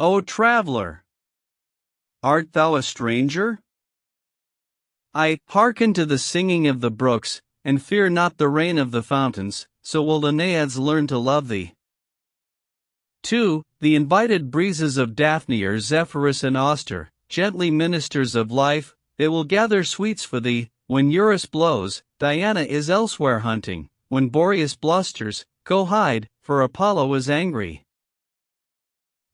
O traveler! Art thou a stranger? I hearken to the singing of the brooks, and fear not the rain of the fountains, so will the naiads learn to love thee. 2. The invited breezes of Daphne are Zephyrus and Auster, gently ministers of life, they will gather sweets for thee. When Eurus blows, Diana is elsewhere hunting, when Boreas blusters, go hide, for Apollo is angry.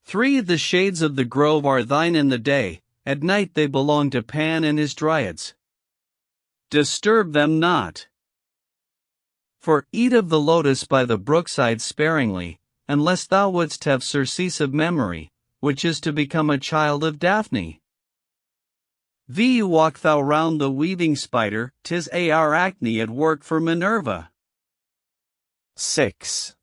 3. The shades of the grove are thine in the day, at night they belong to Pan and his dryads. Disturb them not. For eat of the lotus by the brookside sparingly, unless thou wouldst have surcease of memory, which is to become a child of Daphne. Walk thou round the weaving spider, 'tis Arachne at work for Minerva. 6.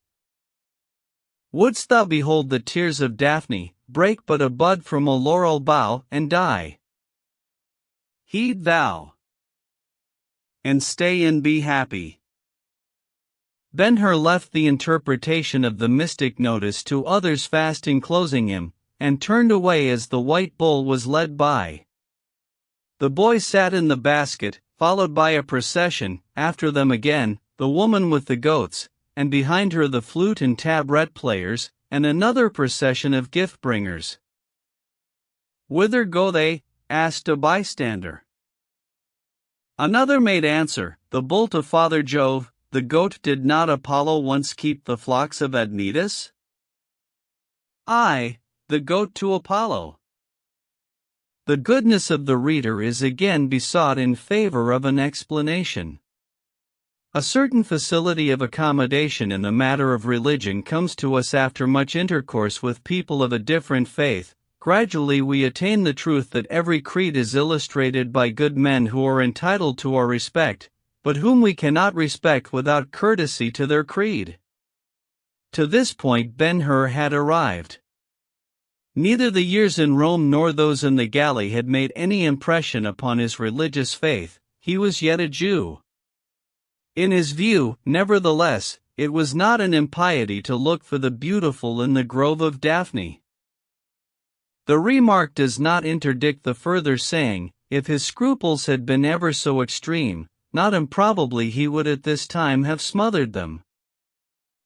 Wouldst thou behold the tears of Daphne, break but a bud from a laurel bough, and die? Heed thou, and stay and be happy. Ben-Hur left the interpretation of the mystic Notas to others fast enclosing him, and turned away as the white bull was led by. The boy sat in the basket, followed by a procession, after them again, the woman with the goats, and behind her the flute and tabret players, and another procession of gift-bringers. Whither go they? Asked a bystander. Another made answer, the bull to Father Jove, the goat. Did not Apollo once keep the flocks of Admetus? Aye, the goat to Apollo. The goodness of the reader is again besought in favor of an explanation. A certain facility of accommodation in the matter of religion comes to us after much intercourse with people of a different faith. Gradually we attain the truth that every creed is illustrated by good men who are entitled to our respect, but whom we cannot respect without courtesy to their creed. To this point Ben-Hur had arrived. Neither the years in Rome nor those in the galley had made any impression upon his religious faith, he was yet a Jew. In his view, nevertheless, it was not an impiety to look for the beautiful in the grove of Daphne. The remark does not interdict the further saying, if his scruples had been ever so extreme, not improbably he would at this time have smothered them.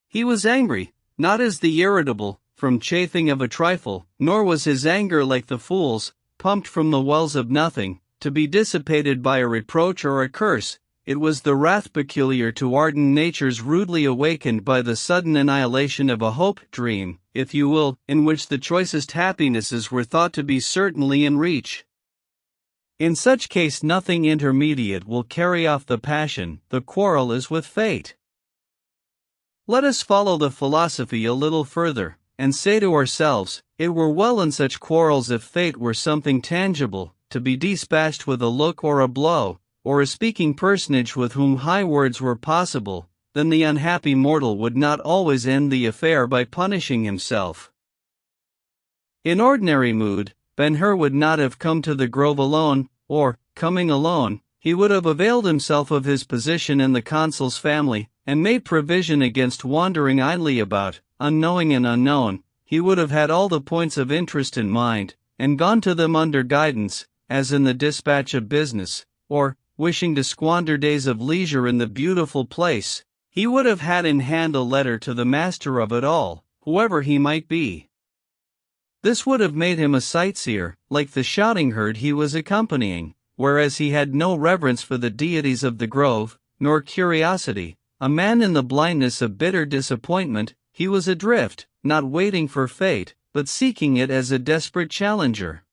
He was angry, not as the irritable, from chafing of a trifle, nor was his anger like the fool's, pumped from the wells of nothing, to be dissipated by a reproach or a curse. It was the wrath peculiar to ardent natures rudely awakened by the sudden annihilation of a hope dream, if you will, in which the choicest happinesses were thought to be certainly in reach. In such case nothing intermediate will carry off the passion, the quarrel is with fate. Let us follow the philosophy a little further, and say to ourselves, it were well in such quarrels if fate were something tangible, to be dispatched with a look or a blow, or a speaking personage with whom high words were possible, then the unhappy mortal would not always end the affair by punishing himself. In ordinary mood, Ben-Hur would not have come to the grove alone, or, coming alone, he would have availed himself of his position in the consul's family, and made provision against wandering idly about, unknowing and unknown. He would have had all the points of interest in mind, and gone to them under guidance, as in the dispatch of business, or, wishing to squander days of leisure in the beautiful place, he would have had in hand a letter to the master of it all, whoever he might be. This would have made him a sightseer, like the shouting herd he was accompanying, whereas he had no reverence for the deities of the grove, nor curiosity. A man in the blindness of bitter disappointment, he was adrift, not waiting for fate, but seeking it as a desperate challenger.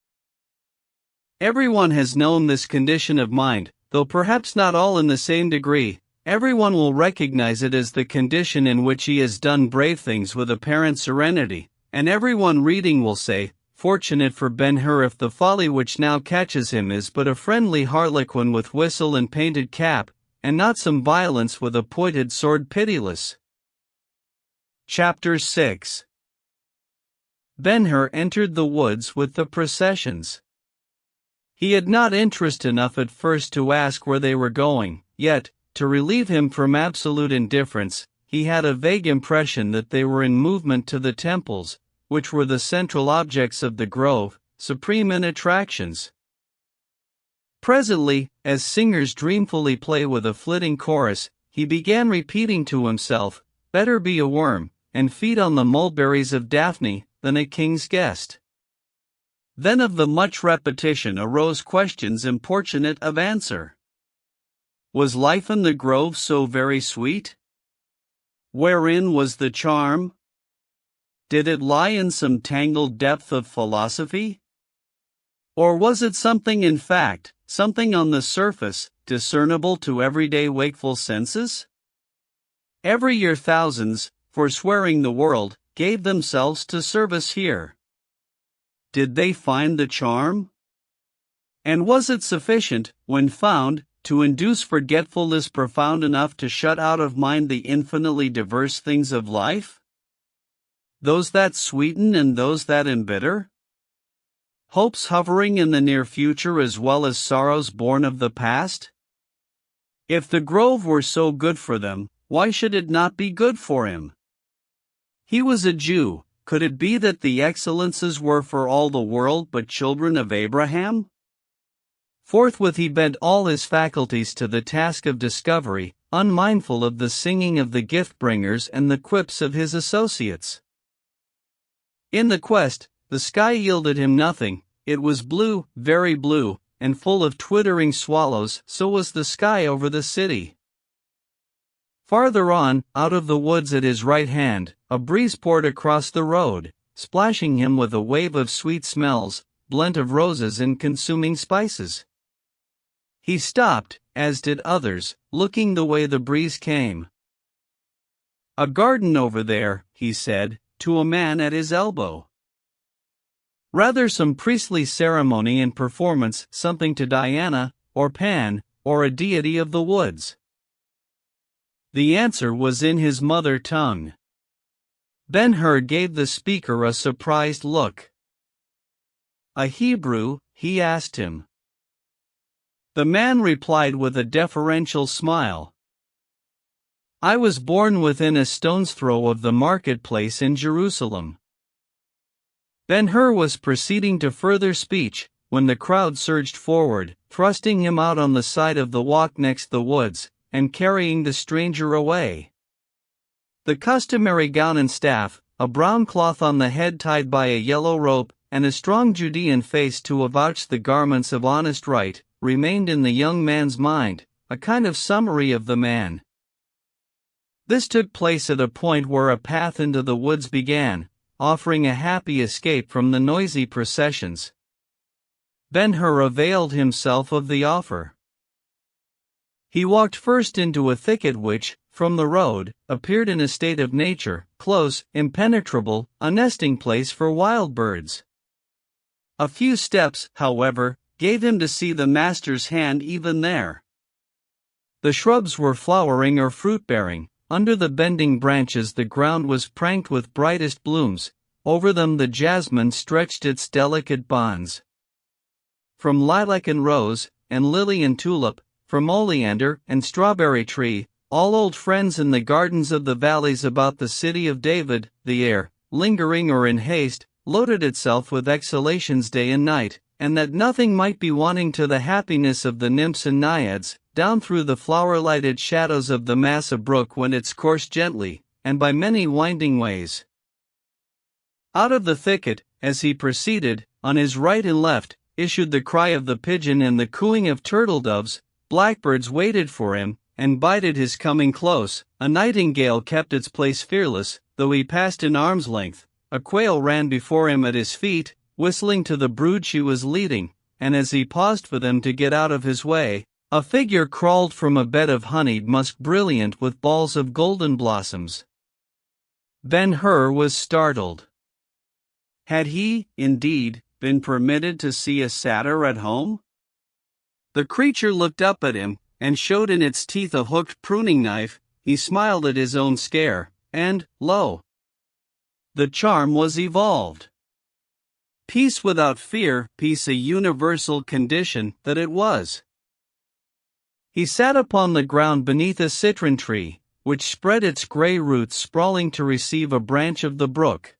Everyone has known this condition of mind, though perhaps not all in the same degree. Everyone will recognize it as the condition in which he has done brave things with apparent serenity, and everyone reading will say, fortunate for Ben-Hur if the folly which now catches him is but a friendly harlequin with whistle and painted cap, and not some violence with a pointed sword pitiless. Chapter 6. Ben-Hur entered the woods with the processions. He had not interest enough at first to ask where they were going, yet, to relieve him from absolute indifference, he had a vague impression that they were in movement to the temples, which were the central objects of the grove, supreme in attractions. Presently, as singers dreamfully play with a flitting chorus, he began repeating to himself, "Better be a worm, and feed on the mulberries of Daphne, than a king's guest." Then of the much repetition arose questions importunate of answer. Was life in the grove so very sweet? Wherein was the charm? Did it lie in some tangled depth of philosophy? Or was it something in fact, something on the surface, discernible to everyday wakeful senses? Every year thousands, forswearing the world, gave themselves to service here. Did they find the charm? And was it sufficient, when found, to induce forgetfulness profound enough to shut out of mind the infinitely diverse things of life? Those that sweeten and those that embitter? Hopes hovering in the near future as well as sorrows born of the past? If the grove were so good for them, why should it not be good for him? He was a Jew. Could it be that the excellences were for all the world but children of Abraham? Forthwith he bent all his faculties to the task of discovery, unmindful of the singing of the gift-bringers and the quips of his associates. In the quest, the sky yielded him nothing. It was blue, very blue, and full of twittering swallows. So was the sky over the city. Farther on, out of the woods at his right hand, a breeze poured across the road, splashing him with a wave of sweet smells, blent of roses and consuming spices. He stopped, as did others, looking the way the breeze came. "A garden over there," he said, to a man at his elbow. "Rather some priestly ceremony and performance, something to Diana, or Pan, or a deity of the woods." The answer was in his mother tongue. Ben-Hur gave the speaker a surprised look. "A Hebrew?" he asked him. The man replied with a deferential smile. "I was born within a stone's throw of the marketplace in Jerusalem." Ben-Hur was proceeding to further speech, when the crowd surged forward, thrusting him out on the side of the walk next the woods, and carrying the stranger away. The customary gown and staff, a brown cloth on the head tied by a yellow rope, and a strong Judean face to avouch the garments of honest right, remained in the young man's mind, a kind of summary of the man. This took place at a point where a path into the woods began, offering a happy escape from the noisy processions. Ben-Hur availed himself of the offer. He walked first into a thicket which, from the road, appeared in a state of nature, close, impenetrable, a nesting place for wild birds. A few steps, however, gave him to see the master's hand even there. The shrubs were flowering or fruit-bearing. Under the bending branches the ground was pranked with brightest blooms, over them the jasmine stretched its delicate bonds. From lilac and rose, and lily and tulip, from oleander and strawberry tree, all old friends in the gardens of the valleys about the city of David, the air, lingering or in haste, loaded itself with exhalations day and night, and that nothing might be wanting to the happiness of the nymphs and naiads. Down through the flower-lighted shadows of the mass a brook went its course gently, and by many winding ways. Out of the thicket, as he proceeded, on his right and left, issued the cry of the pigeon and the cooing of turtle-doves. Blackbirds waited for him, and bided his coming close. A nightingale kept its place fearless, though he passed in arm's length. A quail ran before him at his feet, whistling to the brood she was leading, and as he paused for them to get out of his way, a figure crawled from a bed of honeyed musk brilliant with balls of golden blossoms. Ben-Hur was startled. Had he, indeed, been permitted to see a satyr at home? The creature looked up at him, and showed in its teeth a hooked pruning knife. He smiled at his own scare, and, lo! the charm was evolved. Peace without fear, peace a universal condition that it was. He sat upon the ground beneath a citron tree, which spread its gray roots sprawling to receive a branch of the brook.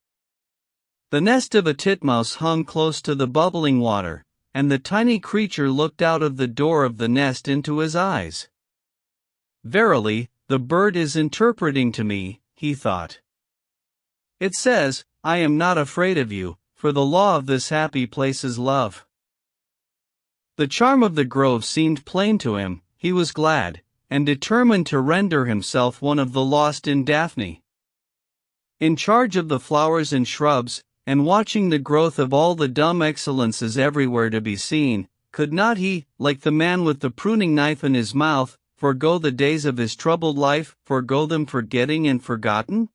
The nest of a titmouse hung close to the bubbling water, and the tiny creature looked out of the door of the nest into his eyes. Verily, the bird is interpreting to me, he thought. It says, I am not afraid of you, for the law of this happy place is love. The charm of the grove seemed plain to him. He was glad, and determined to render himself one of the lost in Daphne. In charge of the flowers and shrubs, and watching the growth of all the dumb excellences everywhere to be seen, could not he, like the man with the pruning knife in his mouth, forego the days of his troubled life, forego them forgetting and forgotten?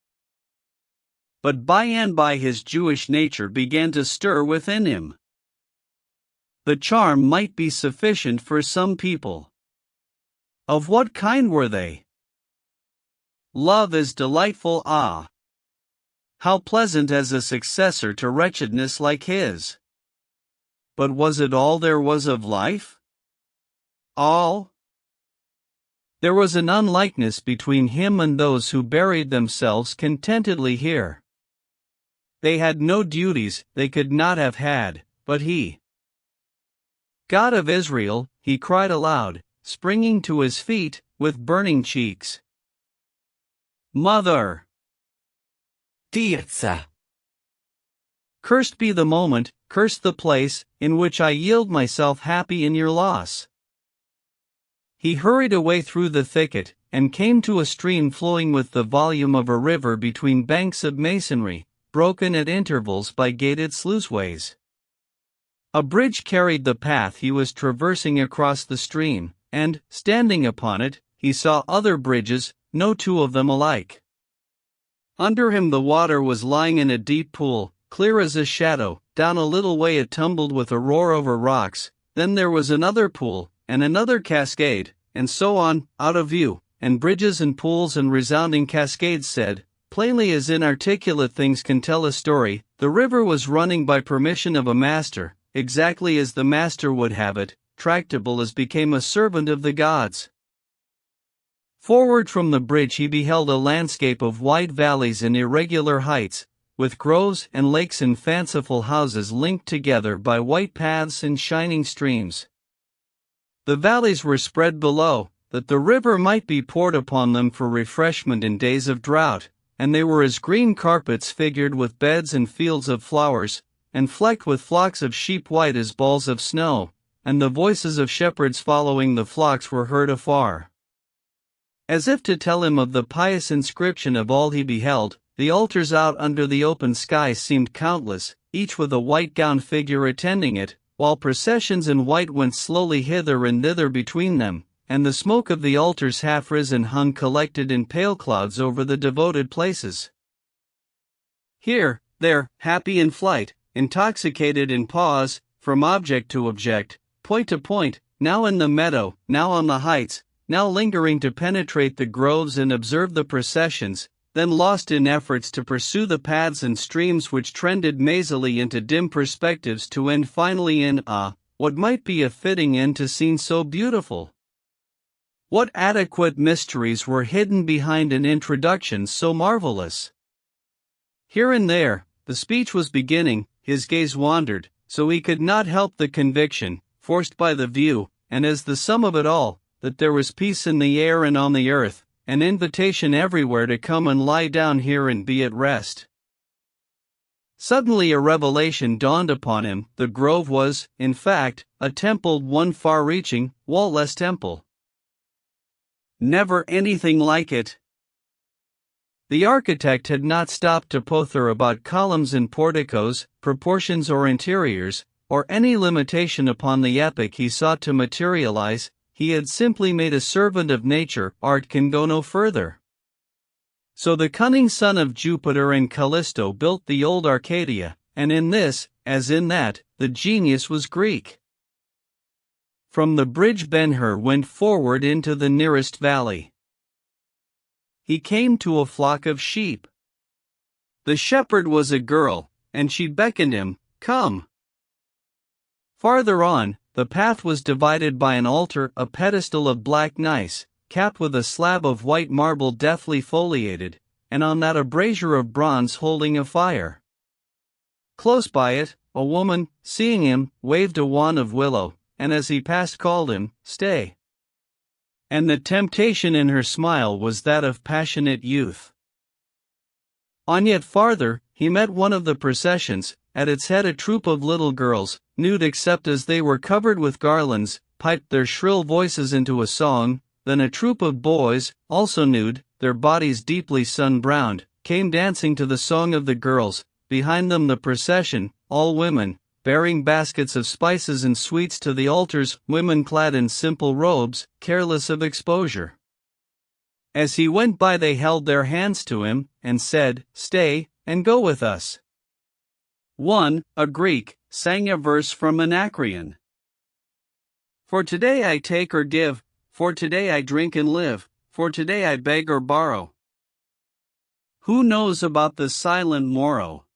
But by and by his Jewish nature began to stir within him. The charm might be sufficient for some people. Of what kind were they? Love is delightful, ah! How pleasant as a successor to wretchedness like his! But was it all there was of life? All? There was an unlikeness between him and those who buried themselves contentedly here. They had no duties they could not have had, but he. God of Israel, he cried aloud, springing to his feet, with burning cheeks. Mother! Tirza! Cursed be the moment, cursed the place, in which I yield myself happy in your loss. He hurried away through the thicket, and came to a stream flowing with the volume of a river between banks of masonry, broken at intervals by gated sluiceways. A bridge carried the path he was traversing across the stream, and, standing upon it, he saw other bridges, no two of them alike. Under him the water was lying in a deep pool, clear as a shadow. Down a little way it tumbled with a roar over rocks, then there was another pool, and another cascade, and so on, out of view, and bridges and pools and resounding cascades said, plainly as inarticulate things can tell a story, the river was running by permission of a master, exactly as the master would have it, tractable as became a servant of the gods. Forward from the bridge he beheld a landscape of wide valleys and irregular heights, with groves and lakes and fanciful houses linked together by white paths and shining streams. The valleys were spread below, that the river might be poured upon them for refreshment in days of drought, and they were as green carpets figured with beds and fields of flowers, and flecked with flocks of sheep white as balls of snow, and the voices of shepherds following the flocks were heard afar. As if to tell him of the pious inscription of all he beheld, the altars out under the open sky seemed countless, each with a white-gowned figure attending it, while processions in white went slowly hither and thither between them, and the smoke of the altars half-risen hung collected in pale clouds over the devoted places. Here, there, happy in flight, intoxicated in pause, from object to object, point to point, now in the meadow, now on the heights, now lingering to penetrate the groves and observe the processions, then lost in efforts to pursue the paths and streams which trended mazily into dim perspectives to end finally in what might be a fitting end to scene so beautiful. What adequate mysteries were hidden behind an introduction so marvelous? Here and there, the speech was beginning, his gaze wandered, so he could not help the conviction, forced by the view, and as the sum of it all, that there was peace in the air and on the earth, an invitation everywhere to come and lie down here and be at rest. Suddenly a revelation dawned upon him. The grove was, in fact, a temple, one far-reaching, wall-less temple. Never anything like it. The architect had not stopped to pother about columns and porticos, proportions or interiors, or any limitation upon the epoch he sought to materialize. He had simply made a servant of nature. Art can go no further. So the cunning son of Jupiter and Callisto built the old Arcadia, and in this, as in that, the genius was Greek. From the bridge Ben-Hur went forward into the nearest valley. He came to a flock of sheep. The shepherd was a girl, and she beckoned him, "Come." Farther on, the path was divided by an altar, a pedestal of black gneiss, capped with a slab of white marble deftly foliated, and on that a brazier of bronze holding a fire. Close by it, a woman, seeing him, waved a wand of willow, and as he passed called him, "Stay." And the temptation in her smile was that of passionate youth. On yet farther, he met one of the processions, at its head a troop of little girls, nude except as they were covered with garlands, piped their shrill voices into a song. Then a troop of boys, also nude, their bodies deeply sun-browned, came dancing to the song of the girls. Behind them the procession, all women, bearing baskets of spices and sweets to the altars, women clad in simple robes, careless of exposure. As he went by they held their hands to him, and said, "Stay, and go with us." One, a Greek, sang a verse from Anacreon. For today I take or give, for today I drink and live, for today I beg or borrow. Who knows about the silent morrow?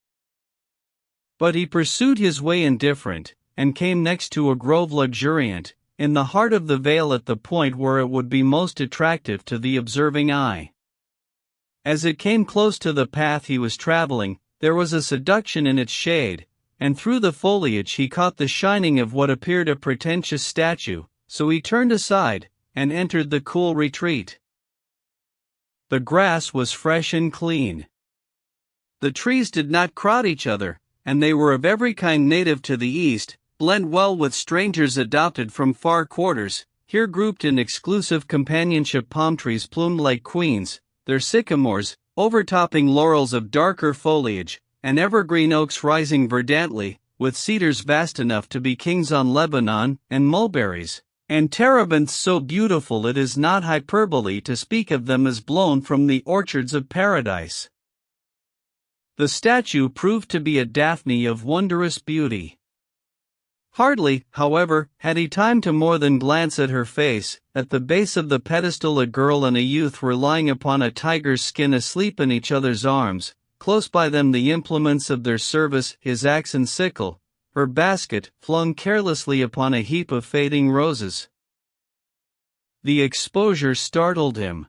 But he pursued his way indifferent, and came next to a grove luxuriant, in the heart of the vale at the point where it would be most attractive to the observing eye. As it came close to the path he was traveling, there was a seduction in its shade, and through the foliage he caught the shining of what appeared a pretentious statue, so he turned aside, and entered the cool retreat. The grass was fresh and clean. The trees did not crowd each other, and they were of every kind native to the east, blend well with strangers adopted from far quarters. Here grouped in exclusive companionship palm trees plumed like queens, their sycamores, overtopping laurels of darker foliage, and evergreen oaks rising verdantly, with cedars vast enough to be kings on Lebanon, and mulberries, and terebinths so beautiful it is not hyperbole to speak of them as blown from the orchards of paradise. The statue proved to be a Daphne of wondrous beauty. Hardly, however, had he time to more than glance at her face. At the base of the pedestal a girl and a youth were lying upon a tiger's skin asleep in each other's arms, close by them the implements of their service, his axe and sickle, her basket, flung carelessly upon a heap of fading roses. The exposure startled him.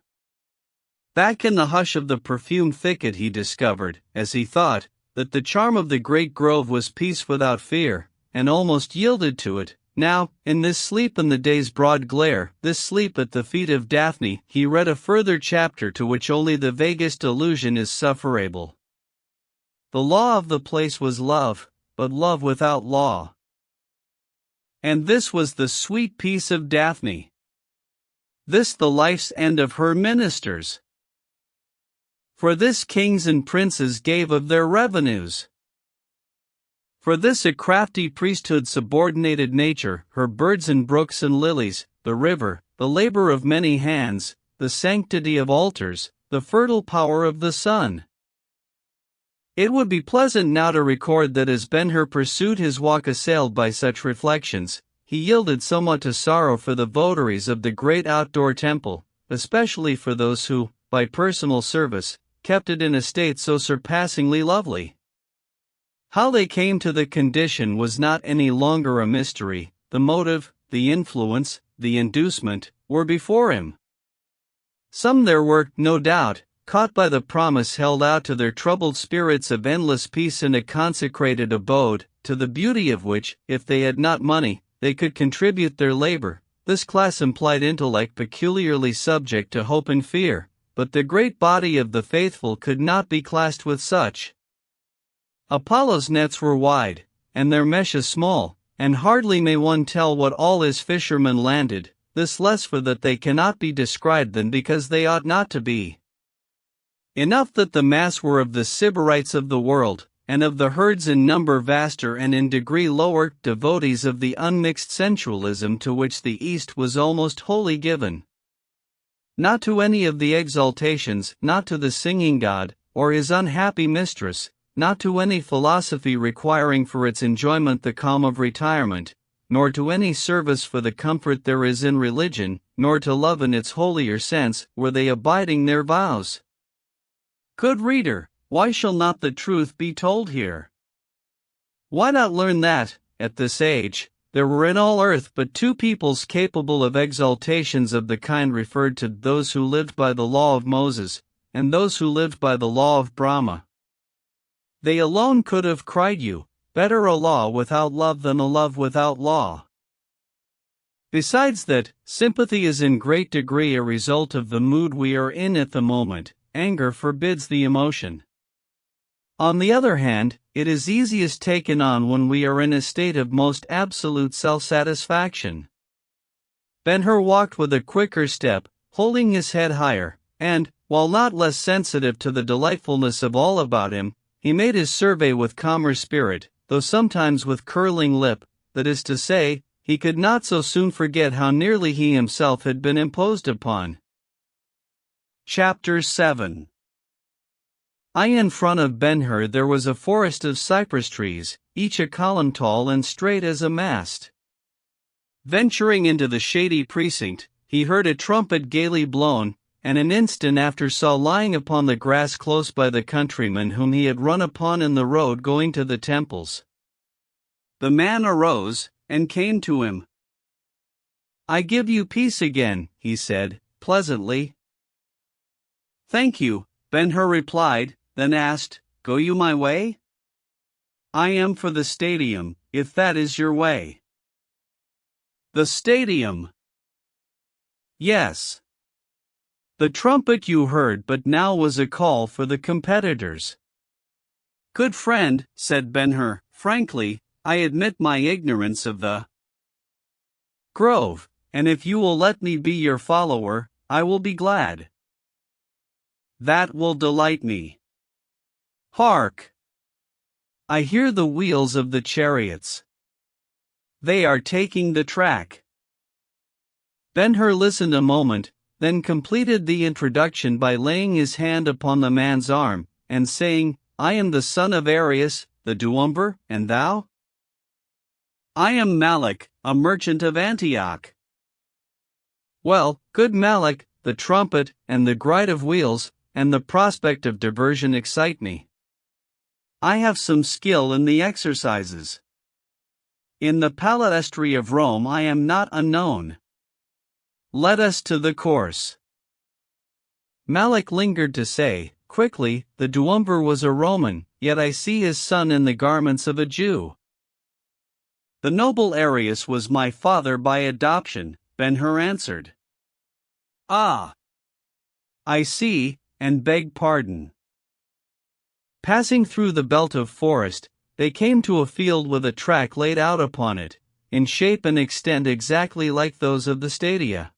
Back in the hush of the perfumed thicket he discovered, as he thought, that the charm of the great grove was peace without fear, and almost yielded to it. Now, in this sleep in the day's broad glare, this sleep at the feet of Daphne, he read a further chapter to which only the vaguest allusion is sufferable. The law of the place was love, but love without law. And this was the sweet peace of Daphne. This the life's end of her ministers. For this kings and princes gave of their revenues. For this a crafty priesthood subordinated nature, her birds and brooks and lilies, the river, the labor of many hands, the sanctity of altars, the fertile power of the sun. It would be pleasant now to record that as Ben-Hur pursued his walk assailed by such reflections, he yielded somewhat to sorrow for the votaries of the great outdoor temple, especially for those who, by personal service, kept it in a state so surpassingly lovely. How they came to the condition was not any longer a mystery. The motive, the influence, the inducement, were before him. Some there were, no doubt, caught by the promise held out to their troubled spirits of endless peace in a consecrated abode, to the beauty of which, if they had not money, they could contribute their labor. This class implied intellect peculiarly subject to hope and fear, but the great body of the faithful could not be classed with such. Apollo's nets were wide, and their meshes small, and hardly may one tell what all his fishermen landed, this less for that they cannot be described than because they ought not to be. Enough that the mass were of the Sybarites of the world, and of the herds in number vaster and in degree lower, devotees of the unmixed sensualism to which the East was almost wholly given. Not to any of the exaltations, not to the singing god, or his unhappy mistress, not to any philosophy requiring for its enjoyment the calm of retirement, nor to any service for the comfort there is in religion, nor to love in its holier sense, were they abiding their vows. Good reader, why shall not the truth be told here? Why not learn that, at this age, there were in all earth but two peoples capable of exaltations of the kind referred to, those who lived by the law of Moses, and those who lived by the law of Brahma. They alone could have cried you, better a law without love than a love without law. Besides that, sympathy is in great degree a result of the mood we are in at the moment. Anger forbids the emotion. On the other hand, it is easiest taken on when we are in a state of most absolute self-satisfaction. Ben-Hur walked with a quicker step, holding his head higher, and, while not less sensitive to the delightfulness of all about him, he made his survey with calmer spirit, though sometimes with curling lip, that is to say, he could not so soon forget how nearly he himself had been imposed upon. Chapter 7. In front of Ben-Hur there was a forest of cypress trees, each a column tall and straight as a mast. Venturing into the shady precinct, he heard a trumpet gaily blown, and an instant after saw lying upon the grass close by the countryman whom he had run upon in the road going to the temples. The man arose, and came to him. "I give you peace again," he said, pleasantly. "Thank you," Ben-Hur replied, then asked, "Go you my way?" "I am for the stadium, if that is your way." "The stadium?" "Yes. The trumpet you heard but now was a call for the competitors." "Good friend," said Ben-Hur, frankly, "I admit my ignorance of the grove, and if you will let me be your follower, I will be glad." "That will delight me." "Hark! I hear the wheels of the chariots. They are taking the track." Ben-Hur listened a moment, then completed the introduction by laying his hand upon the man's arm, and saying, "I am the son of Arius, the duumvir, and thou?" "I am Malak, a merchant of Antioch." "Well, good Malak, the trumpet, and the gride of wheels, and the prospect of diversion excite me. I have some skill in the exercises. In the palestry of Rome I am not unknown. Let us to the course." Malak lingered to say, quickly, "The duumvir was a Roman, yet I see his son in the garments of a Jew." "The noble Arius was my father by adoption," Ben-Hur answered. "Ah! I see, and beg pardon." Passing through the belt of forest, they came to a field with a track laid out upon it, in shape and extent exactly like those of the stadia.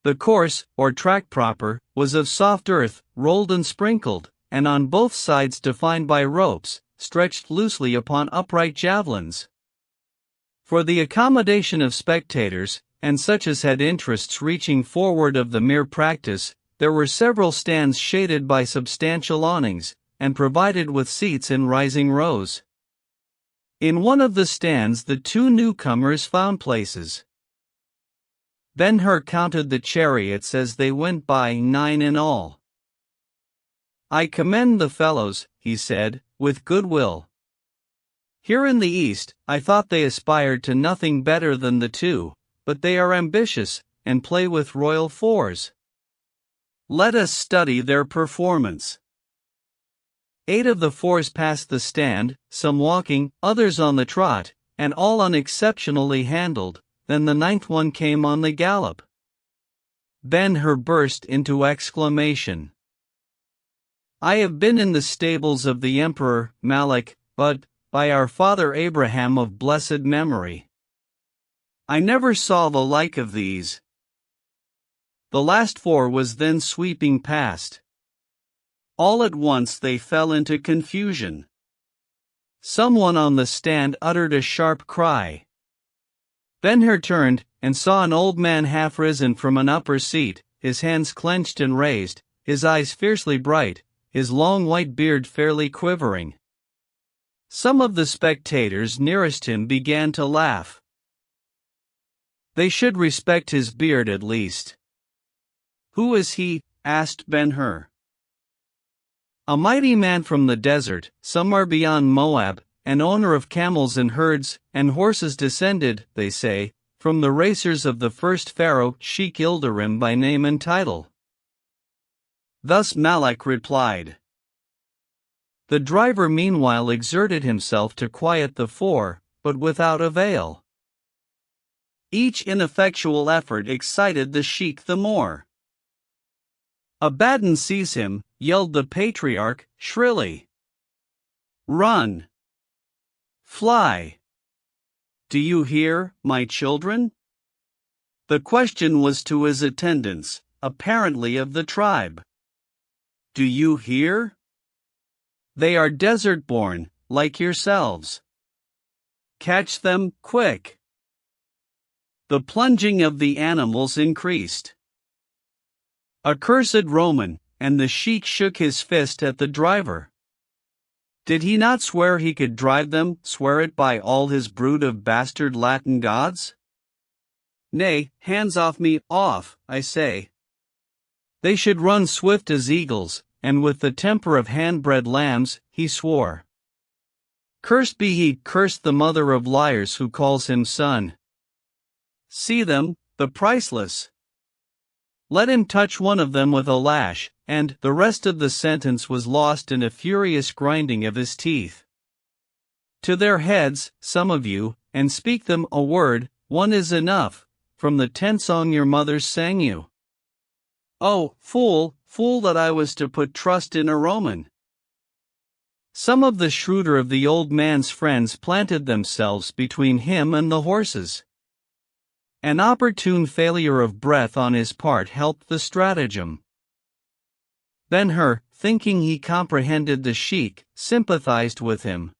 The course, or track proper, was of soft earth, rolled and sprinkled, and on both sides defined by ropes, stretched loosely upon upright javelins. For the accommodation of spectators, and such as had interests reaching forward of the mere practice, there were several stands shaded by substantial awnings, and provided with seats in rising rows. In one of the stands the two newcomers found places. Ben-Hur counted the chariots as they went by, 9 in all. "I commend the fellows," he said, "with good will. Here in the East, I thought they aspired to nothing better than the two, but they are ambitious, and play with royal fours. Let us study their performance." 8 of the fours passed the stand, some walking, others on the trot, and all unexceptionally handled. Then the 9th one came on the gallop. Ben-Hur burst into exclamation. "I have been in the stables of the Emperor, Malak, but, by our father Abraham of blessed memory, I never saw the like of these." The last 4 was then sweeping past. All at once they fell into confusion. Someone on the stand uttered a sharp cry. Ben-Hur turned, and saw an old man half risen from an upper seat, his hands clenched and raised, his eyes fiercely bright, his long white beard fairly quivering. Some of the spectators nearest him began to laugh. They should respect his beard at least. "Who is he?" asked Ben-Hur. "A mighty man from the desert, somewhere beyond Moab, an owner of camels and herds, and horses descended, they say, from the racers of the first pharaoh, Sheikh Ilderim by name and title." Thus Malak replied. The driver meanwhile exerted himself to quiet the four, but without avail. Each ineffectual effort excited the sheik the more. "Abaddon seize him," yelled the patriarch, shrilly. "Run! Fly! Do you hear, my children?" The question was to his attendants, apparently of the tribe. "Do you hear? They are desert-born, like yourselves. Catch them, quick!" The plunging of the animals increased. "Accursed Roman," and the sheik shook his fist at the driver. Did he not swear he could drive them, swear it by all his brood of bastard Latin gods? "Nay, hands off me, off, I say." They should run swift as eagles, and with the temper of hand-bred lambs, he swore. "Cursed be he, cursed the mother of liars who calls him son. See them, the priceless. Let him touch one of them with a lash," and the rest of the sentence was lost in a furious grinding of his teeth. "To their heads, some of you, and speak them a word, one is enough, from the tent song your mothers sang you. Oh, fool, fool that I was to put trust in a Roman." Some of the shrewder of the old man's friends planted themselves between him and the horses. An opportune failure of breath on his part helped the stratagem. Ben-Hur, thinking he comprehended the sheik, sympathized with him.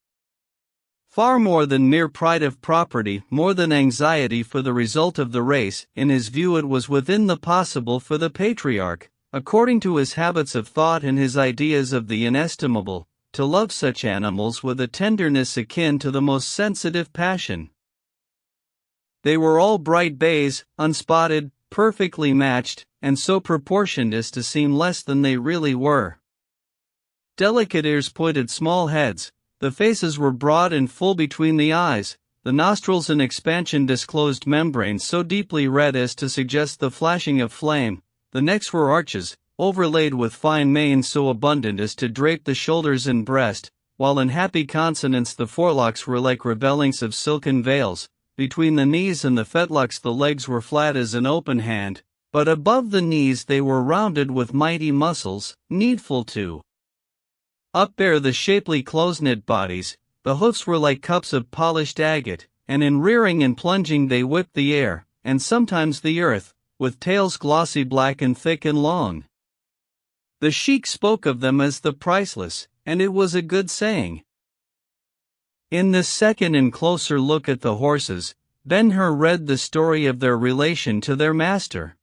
Far more than mere pride of property, more than anxiety for the result of the race, in his view it was within the possible for the patriarch, according to his habits of thought and his ideas of the inestimable, to love such animals with a tenderness akin to the most sensitive passion. They were all bright bays, unspotted, perfectly matched, and so proportioned as to seem less than they really were. Delicate ears pointed small heads, the faces were broad and full between the eyes, the nostrils in expansion disclosed membranes so deeply red as to suggest the flashing of flame, the necks were arches, overlaid with fine manes so abundant as to drape the shoulders and breast, while in happy consonance the forelocks were like revelings of silken veils. Between the knees and the fetlocks the legs were flat as an open hand, but above the knees they were rounded with mighty muscles, needful to upbear the shapely close-knit bodies. The hoofs were like cups of polished agate, and in rearing and plunging they whipped the air, and sometimes the earth, with tails glossy black and thick and long. The sheik spoke of them as the priceless, and it was a good saying. In this second and closer look at the horses, Ben-Hur read the story of their relation to their master.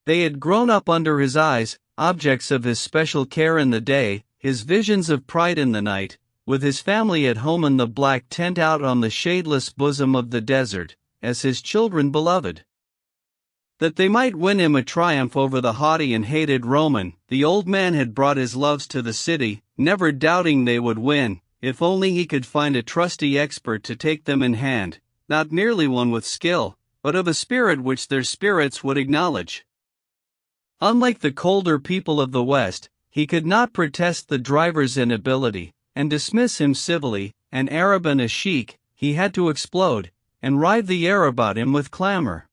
They had grown up under his eyes, objects of his special care in the day, his visions of pride in the night, with his family at home in the black tent out on the shadeless bosom of the desert, as his children beloved. That they might win him a triumph over the haughty and hated Roman, the old man had brought his loves to the city, never doubting they would win, if only he could find a trusty expert to take them in hand, not merely one with skill, but of a spirit which their spirits would acknowledge. Unlike the colder people of the West, he could not protest the driver's inability, and dismiss him civilly. An Arab and a sheik, he had to explode, and rive the air about him with clamor.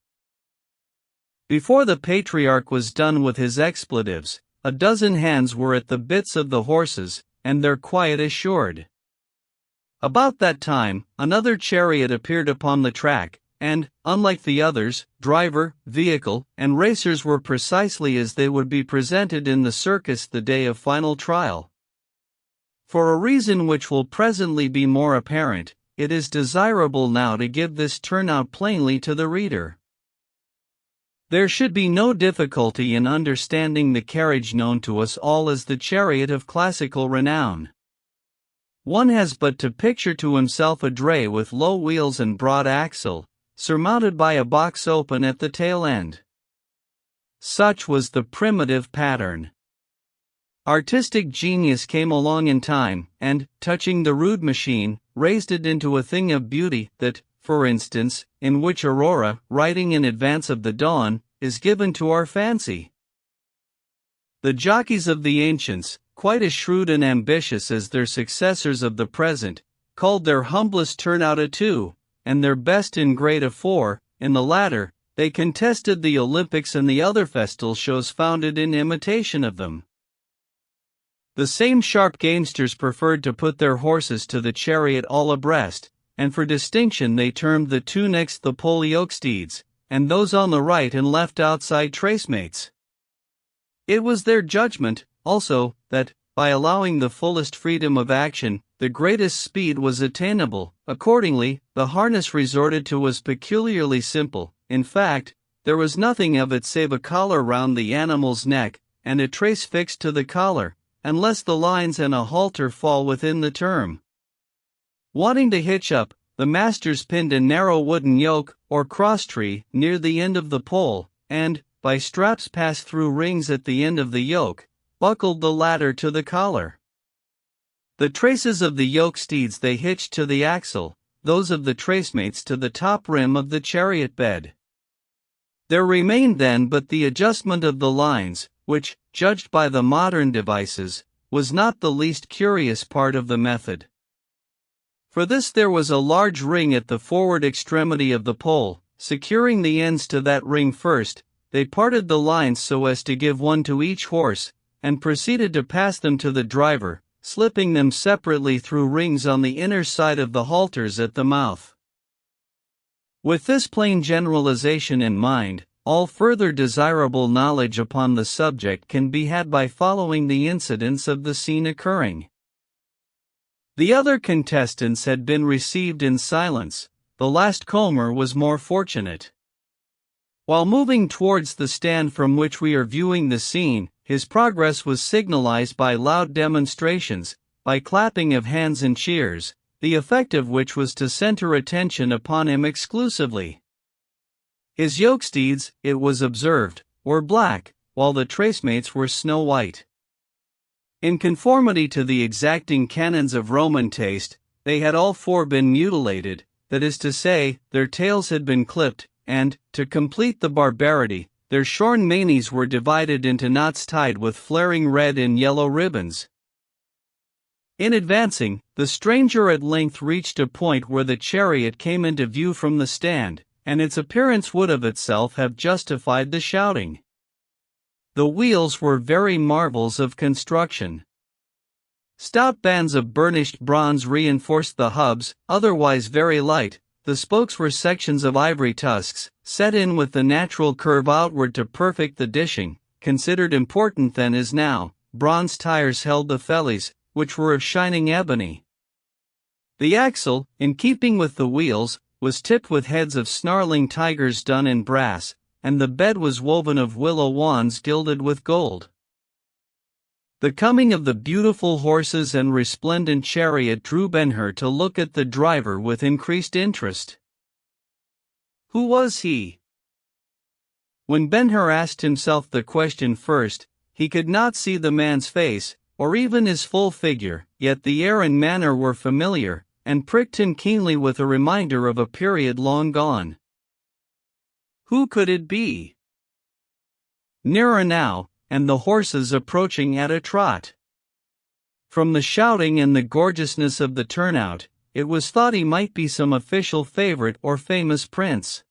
Before the patriarch was done with his expletives, a dozen hands were at the bits of the horses, and their quiet assured. About that time, another chariot appeared upon the track, and, unlike the others, driver, vehicle, and racers were precisely as they would be presented in the circus the day of final trial. For a reason which will presently be more apparent, it is desirable now to give this turnout plainly to the reader. There should be no difficulty in understanding the carriage known to us all as the chariot of classical renown. One has but to picture to himself a dray with low wheels and broad axle, surmounted by a box open at the tail end. Such was the primitive pattern. Artistic genius came along in time, and, touching the rude machine, raised it into a thing of beauty that, for instance, in which aurora, riding in advance of the dawn, is given to our fancy. The jockeys of the ancients, quite as shrewd and ambitious as their successors of the present, called their humblest turnout a 2, and their best in grade a 4, in the latter, they contested the Olympics and the other festal shows founded in imitation of them. The same sharp gamesters preferred to put their horses to the chariot all abreast, and for distinction they termed the 2 next the pole yoke steeds, and those on the right and left outside tracemates. It was their judgment, also, that, by allowing the fullest freedom of action, the greatest speed was attainable. Accordingly, the harness resorted to was peculiarly simple. In fact, there was nothing of it save a collar round the animal's neck, and a trace fixed to the collar, unless the lines and a halter fall within the term. Wanting to hitch up, the masters pinned a narrow wooden yoke, or crosstree, near the end of the pole, and, by straps passed through rings at the end of the yoke, buckled the latter to the collar. The traces of the yoke steeds they hitched to the axle, those of the tracemates to the top rim of the chariot bed. There remained then but the adjustment of the lines, which, judged by the modern devices, was not the least curious part of the method. For this there was a large ring at the forward extremity of the pole. Securing the ends to that ring first, they parted the lines so as to give one to each horse, and proceeded to pass them to the driver, slipping them separately through rings on the inner side of the halters at the mouth. With this plain generalization in mind, all further desirable knowledge upon the subject can be had by following the incidents of the scene occurring. The other contestants had been received in silence. The last comer was more fortunate. While moving towards the stand from which we are viewing the scene, his progress was signalized by loud demonstrations, by clapping of hands and cheers, the effect of which was to center attention upon him exclusively. His yoke steeds, it was observed, were black, while the tracemates were snow white. In conformity to the exacting canons of Roman taste, they had all 4 been mutilated, that is to say, their tails had been clipped, and, to complete the barbarity, their shorn manes were divided into knots tied with flaring red and yellow ribbons. In advancing, the stranger at length reached a point where the chariot came into view from the stand, and its appearance would of itself have justified the shouting. The wheels were very marvels of construction. Stout bands of burnished bronze reinforced the hubs, otherwise very light. The spokes were sections of ivory tusks, set in with the natural curve outward to perfect the dishing. Considered important then as now, bronze tires held the fellies, which were of shining ebony. The axle, in keeping with the wheels, was tipped with heads of snarling tigers done in brass, and the bed was woven of willow wands gilded with gold. The coming of the beautiful horses and resplendent chariot drew Ben-Hur to look at the driver with increased interest. Who was he? When Ben-Hur asked himself the question first, he could not see the man's face, or even his full figure, yet the air and manner were familiar, and pricked him keenly with a reminder of a period long gone. Who could it be? Nearer now, and the horses approaching at a trot. From the shouting and the gorgeousness of the turnout, it was thought he might be some official favorite or famous prince.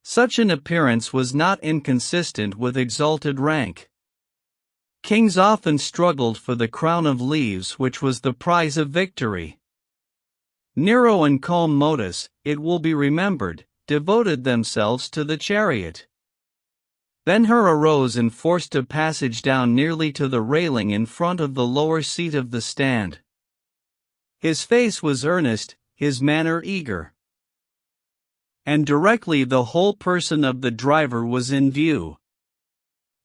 Such an appearance was not inconsistent with exalted rank. Kings often struggled for the crown of leaves which was the prize of victory. Nero and calm Notas, it will be remembered, devoted themselves to the chariot. Ben-Hur arose and forced a passage down nearly to the railing in front of the lower seat of the stand. His face was earnest, his manner eager. And directly the whole person of the driver was in view.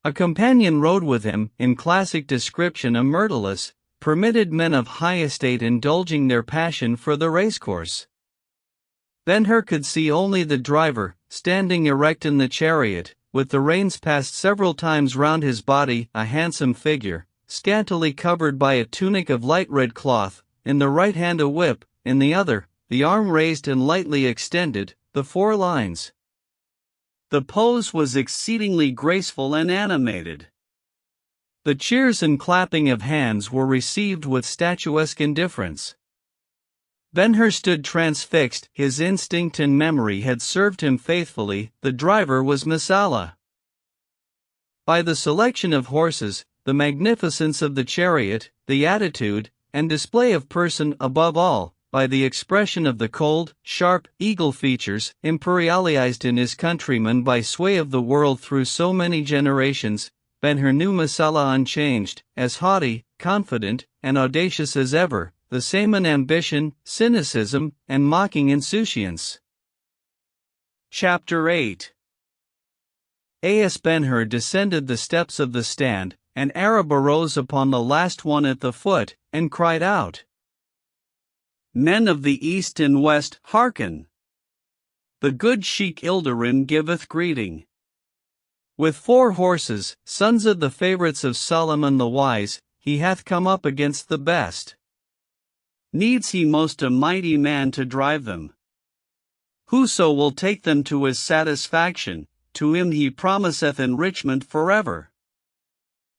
A companion rode with him, in classic description a Myrtilus, permitted men of high estate indulging their passion for the racecourse. Ben-Hur could see only the driver, standing erect in the chariot, with the reins passed several times round his body, a handsome figure, scantily covered by a tunic of light red cloth, in the right hand a whip, in the other, the arm raised and lightly extended, the 4 lines. The pose was exceedingly graceful and animated. The cheers and clapping of hands were received with statuesque indifference. Ben-Hur stood transfixed. His instinct and memory had served him faithfully. The driver was Messala. By the selection of horses, the magnificence of the chariot, the attitude and display of person, above all, by the expression of the cold, sharp, eagle features, imperialized in his countrymen by sway of the world through so many generations, Ben-Hur knew Messala unchanged, as haughty, confident, and audacious as ever, the same in ambition, cynicism, and mocking insouciance. Chapter 8. As Ben-Hur descended the steps of the stand, an Arab arose upon the last one at the foot, and cried out, "Men of the east and west, hearken! The good Sheikh Ilderim giveth greeting. With 4 horses, sons of the favorites of Solomon the Wise, he hath come up against the best. Needs he most a mighty man to drive them. Whoso will take them to his satisfaction, to him he promiseth enrichment forever.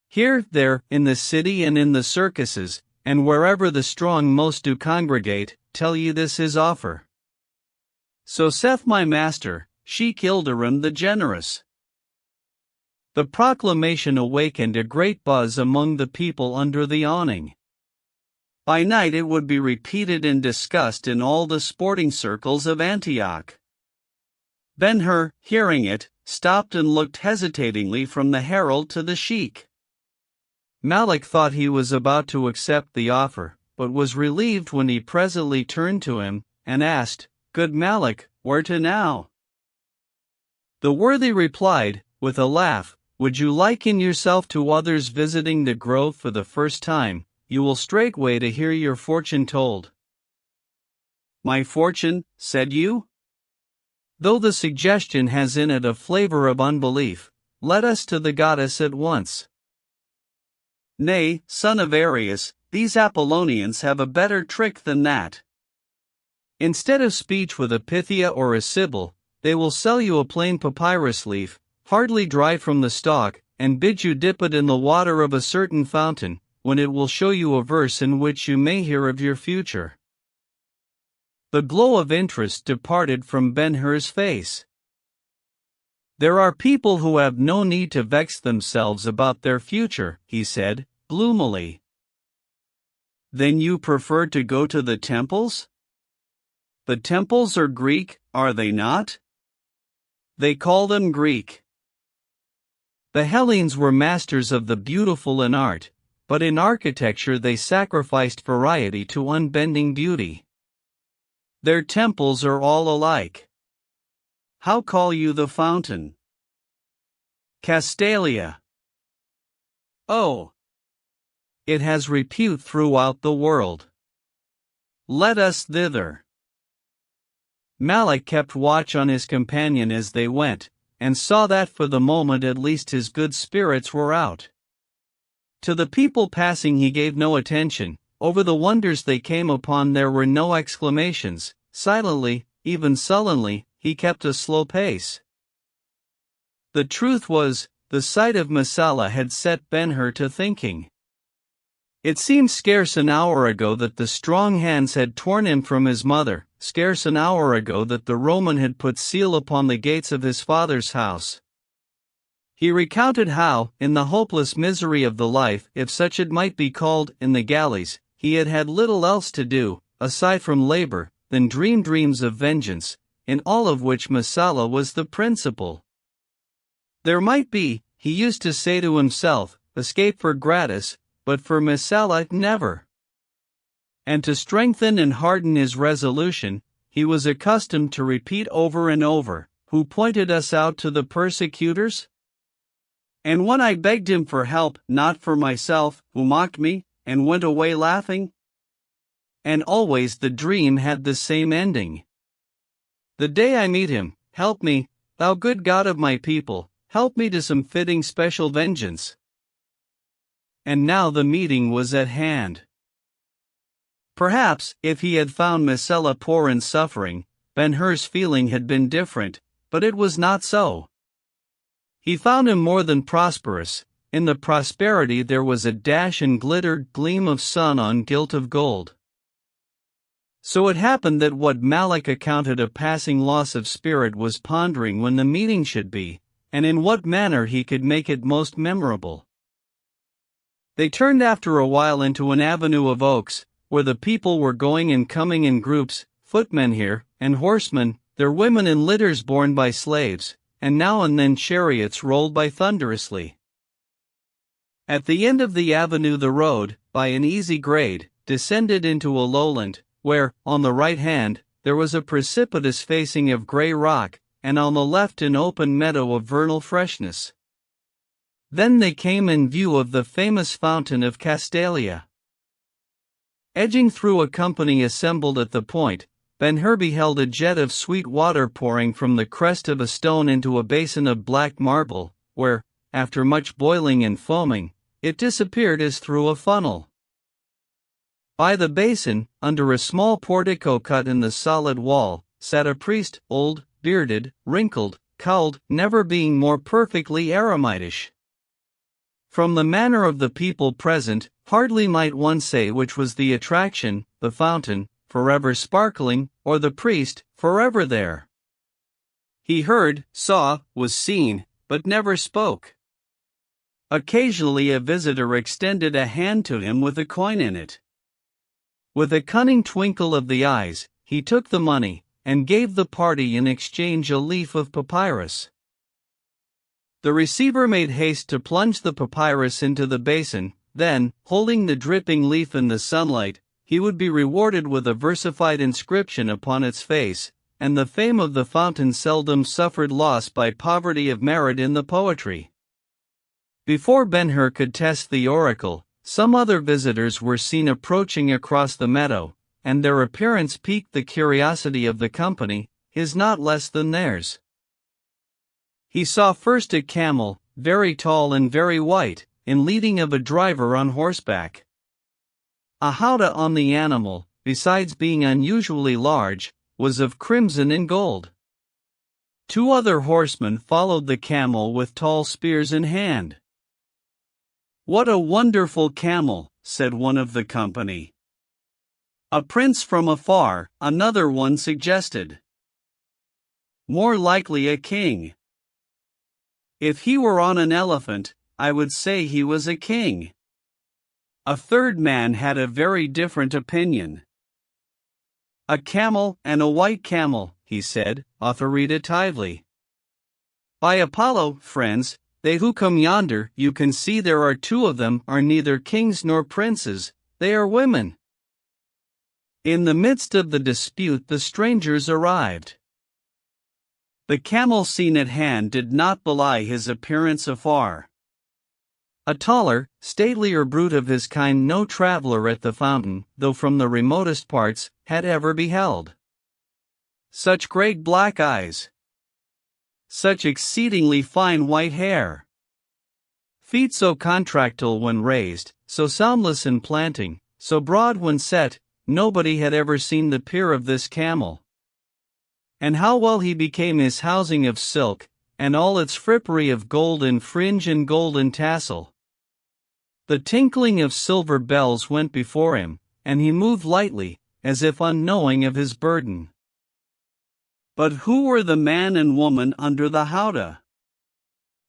Here, there, in the city and in the circuses, and wherever the strong most do congregate, tell ye this his offer. So saith my master, Sheikh Ilderim the generous." The proclamation awakened a great buzz among the people under the awning. By night it would be repeated and discussed in all the sporting circles of Antioch. Ben-Hur, hearing it, stopped and looked hesitatingly from the herald to the sheikh. Malik thought he was about to accept the offer, but was relieved when he presently turned to him, and asked, "Good Malik, where to now?" The worthy replied, with a laugh, "Would you liken yourself to others visiting the grove for the first time, you will straightway to hear your fortune told." "My fortune, said you?" Though the suggestion has in it a flavor of unbelief, let us to the goddess at once. "Nay, son of Arius, these Apollonians have a better trick than that. Instead of speech with a Pythia or a Sibyl, they will sell you a plain papyrus leaf, hardly dry from the stalk, and bid you dip it in the water of a certain fountain, when it will show you a verse in which you may hear of your future." The glow of interest departed from Ben-Hur's face. "There are people who have no need to vex themselves about their future," he said, gloomily. "Then you prefer to go to the temples? The temples are Greek, are they not?" "They call them Greek. The Hellenes were masters of the beautiful in art, but in architecture they sacrificed variety to unbending beauty. Their temples are all alike. How call you the fountain?" "Castalia." "Oh. It has repute throughout the world. Let us thither." Malik kept watch on his companion as they went, and saw that for the moment at least his good spirits were out. To the people passing he gave no attention. Over the wonders they came upon there were no exclamations. Silently, even sullenly, he kept a slow pace. The truth was, the sight of Messala had set Ben-Hur to thinking. It seemed scarce an hour ago that the strong hands had torn him from his mother, scarce an hour ago that the Roman had put seal upon the gates of his father's house. He recounted how, in the hopeless misery of the life, if such it might be called, in the galleys, he had had little else to do, aside from labor, than dream dreams of vengeance, in all of which Messala was the principal. There might be, he used to say to himself, escape for gratis, but for Messala never. And to strengthen and harden his resolution, he was accustomed to repeat over and over, "Who pointed us out to the persecutors? And when I begged him for help, not for myself, who mocked me, and went away laughing?" And always the dream had the same ending. "The day I meet him, help me, thou good God of my people, help me to some fitting special vengeance." And now the meeting was at hand. Perhaps, if he had found Messala poor and suffering, Ben-Hur's feeling had been different, but it was not so. He found him more than prosperous, in the prosperity there was a dash and glittered gleam of sun on gilt of gold. So it happened that what Malak accounted a passing loss of spirit was pondering when the meeting should be, and in what manner he could make it most memorable. They turned after a while into an avenue of oaks, where the people were going and coming in groups, footmen here, and horsemen, their women in litters borne by slaves, and now and then chariots rolled by thunderously. At the end of the avenue the road, by an easy grade, descended into a lowland, where, on the right hand, there was a precipitous facing of grey rock, and on the left an open meadow of vernal freshness. Then they came in view of the famous fountain of Castalia. Edging through a company assembled at the point, Ben-Hur beheld a jet of sweet water pouring from the crest of a stone into a basin of black marble, where, after much boiling and foaming, it disappeared as through a funnel. By the basin, under a small portico cut in the solid wall, sat a priest, old, bearded, wrinkled, cowled, never being more perfectly eremitish. From the manner of the people present, hardly might one say which was the attraction, the fountain, forever sparkling, or the priest, forever there. He heard, saw, was seen, but never spoke. Occasionally a visitor extended a hand to him with a coin in it. With a cunning twinkle of the eyes, he took the money, and gave the party in exchange a leaf of papyrus. The receiver made haste to plunge the papyrus into the basin, then, holding the dripping leaf in the sunlight, he would be rewarded with a versified inscription upon its face, and the fame of the fountain seldom suffered loss by poverty of merit in the poetry. Before Ben-Hur could test the oracle, some other visitors were seen approaching across the meadow, and their appearance piqued the curiosity of the company, his not less than theirs. He saw first a camel, very tall and very white, in leading of a driver on horseback. A howdah on the animal, besides being unusually large, was of crimson and gold. 2 other horsemen followed the camel with tall spears in hand. "What a wonderful camel," said one of the company. "A prince from afar," another one suggested. "More likely a king." "If he were on an elephant, I would say he was a king." A third man had a very different opinion. "A camel and a white camel," he said, authoritatively. "By Apollo, friends, they who come yonder, you can see there are 2 of them, are neither kings nor princes, they are women." In the midst of the dispute the strangers arrived. The camel seen at hand did not belie his appearance afar. A taller, statelier brute of his kind no traveler at the fountain, though from the remotest parts, had ever beheld. Such great black eyes! Such exceedingly fine white hair! Feet so contractile when raised, so soundless in planting, so broad when set, nobody had ever seen the peer of this camel. And how well he became his housing of silk, and all its frippery of golden fringe and golden tassel. The tinkling of silver bells went before him, and he moved lightly, as if unknowing of his burden. But who were the man and woman under the howdah?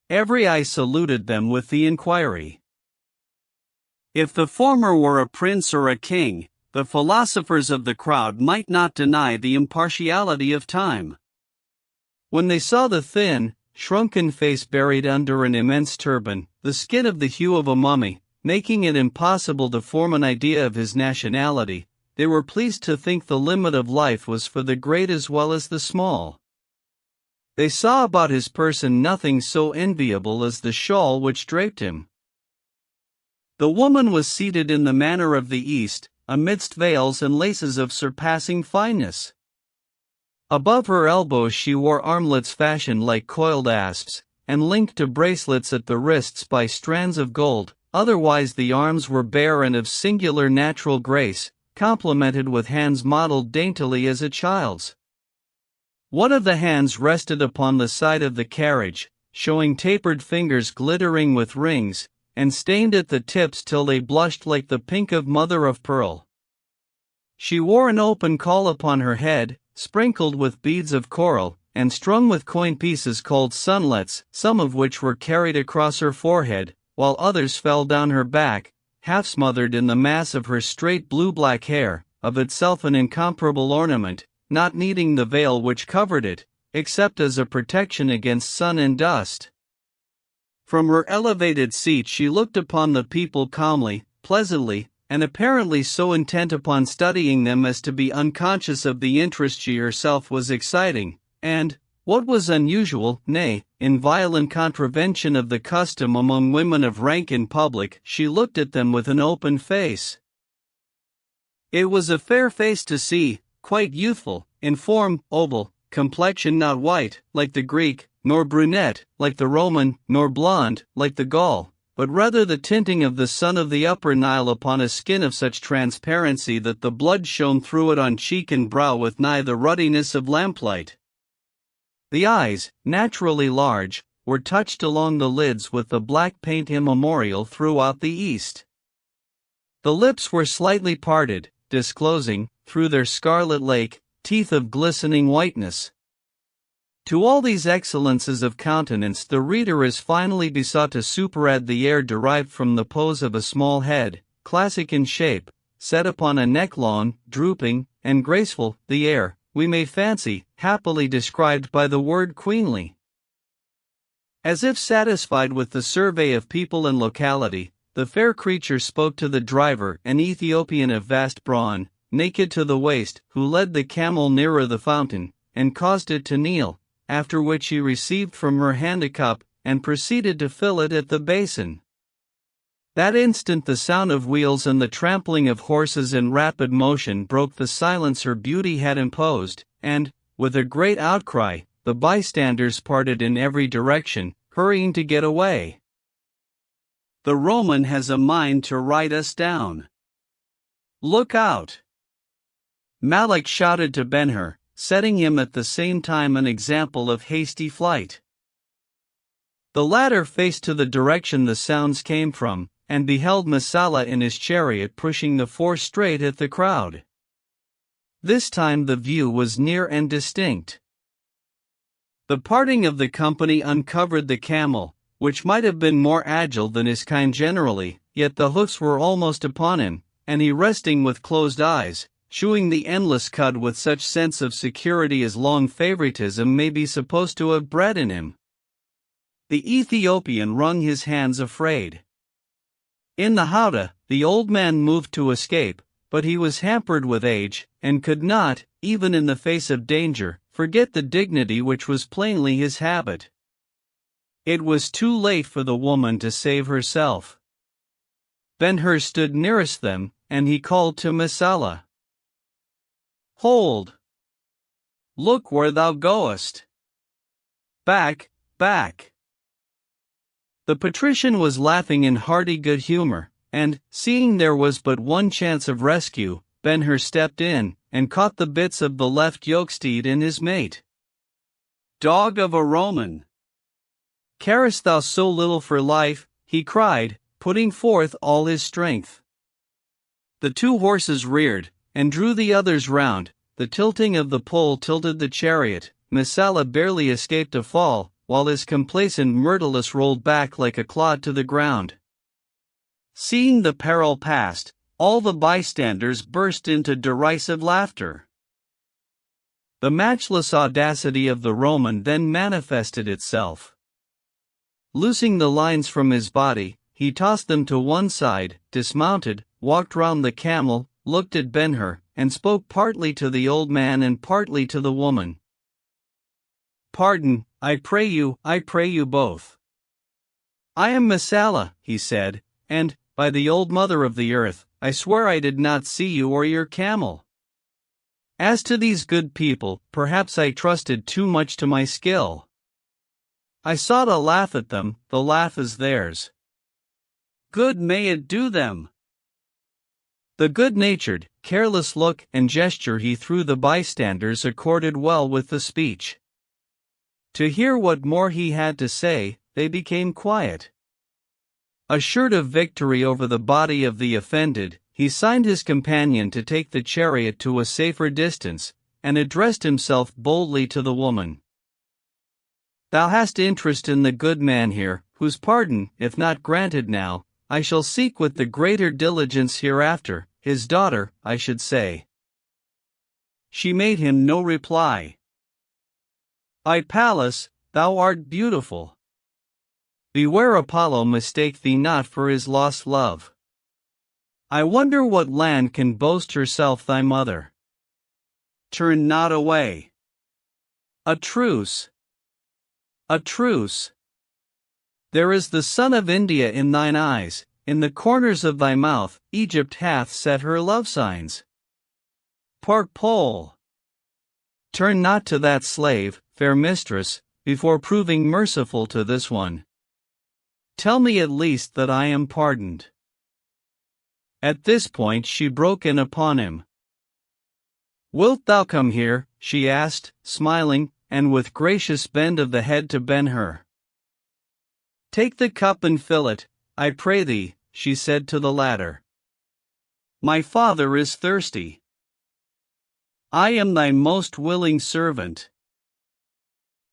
Every eye saluted them with the inquiry. If the former were a prince or a king, the philosophers of the crowd might not deny the impartiality of time. When they saw the thin, shrunken face buried under an immense turban, the skin of the hue of a mummy, making it impossible to form an idea of his nationality, they were pleased to think the limit of life was for the great as well as the small. They saw about his person nothing so enviable as the shawl which draped him. The woman was seated in the manner of the East, amidst veils and laces of surpassing fineness. Above her elbows she wore armlets fashioned like coiled asps, and linked to bracelets at the wrists by strands of gold, otherwise the arms were bare and of singular natural grace, complemented with hands modeled daintily as a child's. One of the hands rested upon the side of the carriage, showing tapered fingers glittering with rings, and stained at the tips till they blushed like the pink of mother of pearl. She wore an open caul upon her head, sprinkled with beads of coral, and strung with coin pieces called sunlets, some of which were carried across her forehead, while others fell down her back, half smothered in the mass of her straight blue-black hair, of itself an incomparable ornament, not needing the veil which covered it, except as a protection against sun and dust. From her elevated seat she looked upon the people calmly, pleasantly, and apparently so intent upon studying them as to be unconscious of the interest she herself was exciting, and, what was unusual, nay, in violent contravention of the custom among women of rank in public, she looked at them with an open face. It was a fair face to see, quite youthful, in form, oval, complexion not white, like the Greek, nor brunette, like the Roman, nor blonde, like the Gaul, but rather the tinting of the sun of the upper Nile upon a skin of such transparency that the blood shone through it on cheek and brow with nigh the ruddiness of lamplight. The eyes, naturally large, were touched along the lids with the black paint immemorial throughout the East. The lips were slightly parted, disclosing, through their scarlet lake, teeth of glistening whiteness. To all these excellences of countenance the reader is finally besought to superadd the air derived from the pose of a small head, classic in shape, set upon a neck long, drooping, and graceful, the air, we may fancy, happily described by the word queenly. As if satisfied with the survey of people and locality, the fair creature spoke to the driver, an Ethiopian of vast brawn, naked to the waist, who led the camel nearer the fountain, and caused it to kneel, after which he received from her hand a cup, and proceeded to fill it at the basin. That instant the sound of wheels and the trampling of horses in rapid motion broke the silence her beauty had imposed, and, with a great outcry, the bystanders parted in every direction, hurrying to get away. The Roman has a mind to ride us down. Look out! Malak shouted to Ben-Hur, setting him at the same time an example of hasty flight. The latter faced to the direction the sounds came from, and beheld Messala in his chariot pushing the four straight at the crowd. This time the view was near and distinct. The parting of the company uncovered the camel, which might have been more agile than his kind generally, yet the hoofs were almost upon him, and he resting with closed eyes, chewing the endless cud with such sense of security as long favoritism may be supposed to have bred in him. The Ethiopian wrung his hands afraid. In the howdah, the old man moved to escape, but he was hampered with age, and could not, even in the face of danger, forget the dignity which was plainly his habit. It was too late for the woman to save herself. Ben-Hur stood nearest them, and he called to Messala. Hold! Look where thou goest! Back, back! The patrician was laughing in hearty good humor, and, seeing there was but one chance of rescue, Ben-Hur stepped in, and caught the bits of the left yoke-steed in his mate. Dog of a Roman! Carest thou so little for life? He cried, putting forth all his strength. The two horses reared, and drew the others round. The tilting of the pole tilted the chariot. Messala barely escaped a fall, while his complacent Myrtilus rolled back like a clod to the ground. Seeing the peril past, all the bystanders burst into derisive laughter. The matchless audacity of the Roman then manifested itself. Loosing the lines from his body, he tossed them to one side, dismounted, walked round the camel, looked at Ben-Hur, and spoke partly to the old man and partly to the woman. Pardon, I pray you both. I am Messala, he said, and, by the old mother of the earth, I swear I did not see you or your camel. As to these good people, perhaps I trusted too much to my skill. I sought a laugh at them, the laugh is theirs. Good may it do them! The good-natured, careless look and gesture he threw the bystanders accorded well with the speech. To hear what more he had to say, they became quiet. Assured of victory over the body of the offended, he signed his companion to take the chariot to a safer distance, and addressed himself boldly to the woman. Thou hast interest in the good man here, whose pardon, if not granted now, I shall seek with the greater diligence hereafter, his daughter, I should say. She made him no reply. Ay, Pallas, thou art beautiful. Beware Apollo mistake thee not for his lost love. I wonder what land can boast herself thy mother. Turn not away. A truce. A truce. There is the sun of India in thine eyes, in the corners of thy mouth, Egypt hath set her love signs. Part pole. Turn not to that slave, fair mistress, before proving merciful to this one. Tell me at least that I am pardoned. At this point she broke in upon him. Wilt thou come here? She asked, smiling, and with gracious bend of the head to Ben-Hur. Take the cup and fill it, I pray thee, she said to the latter. My father is thirsty. I am thy most willing servant.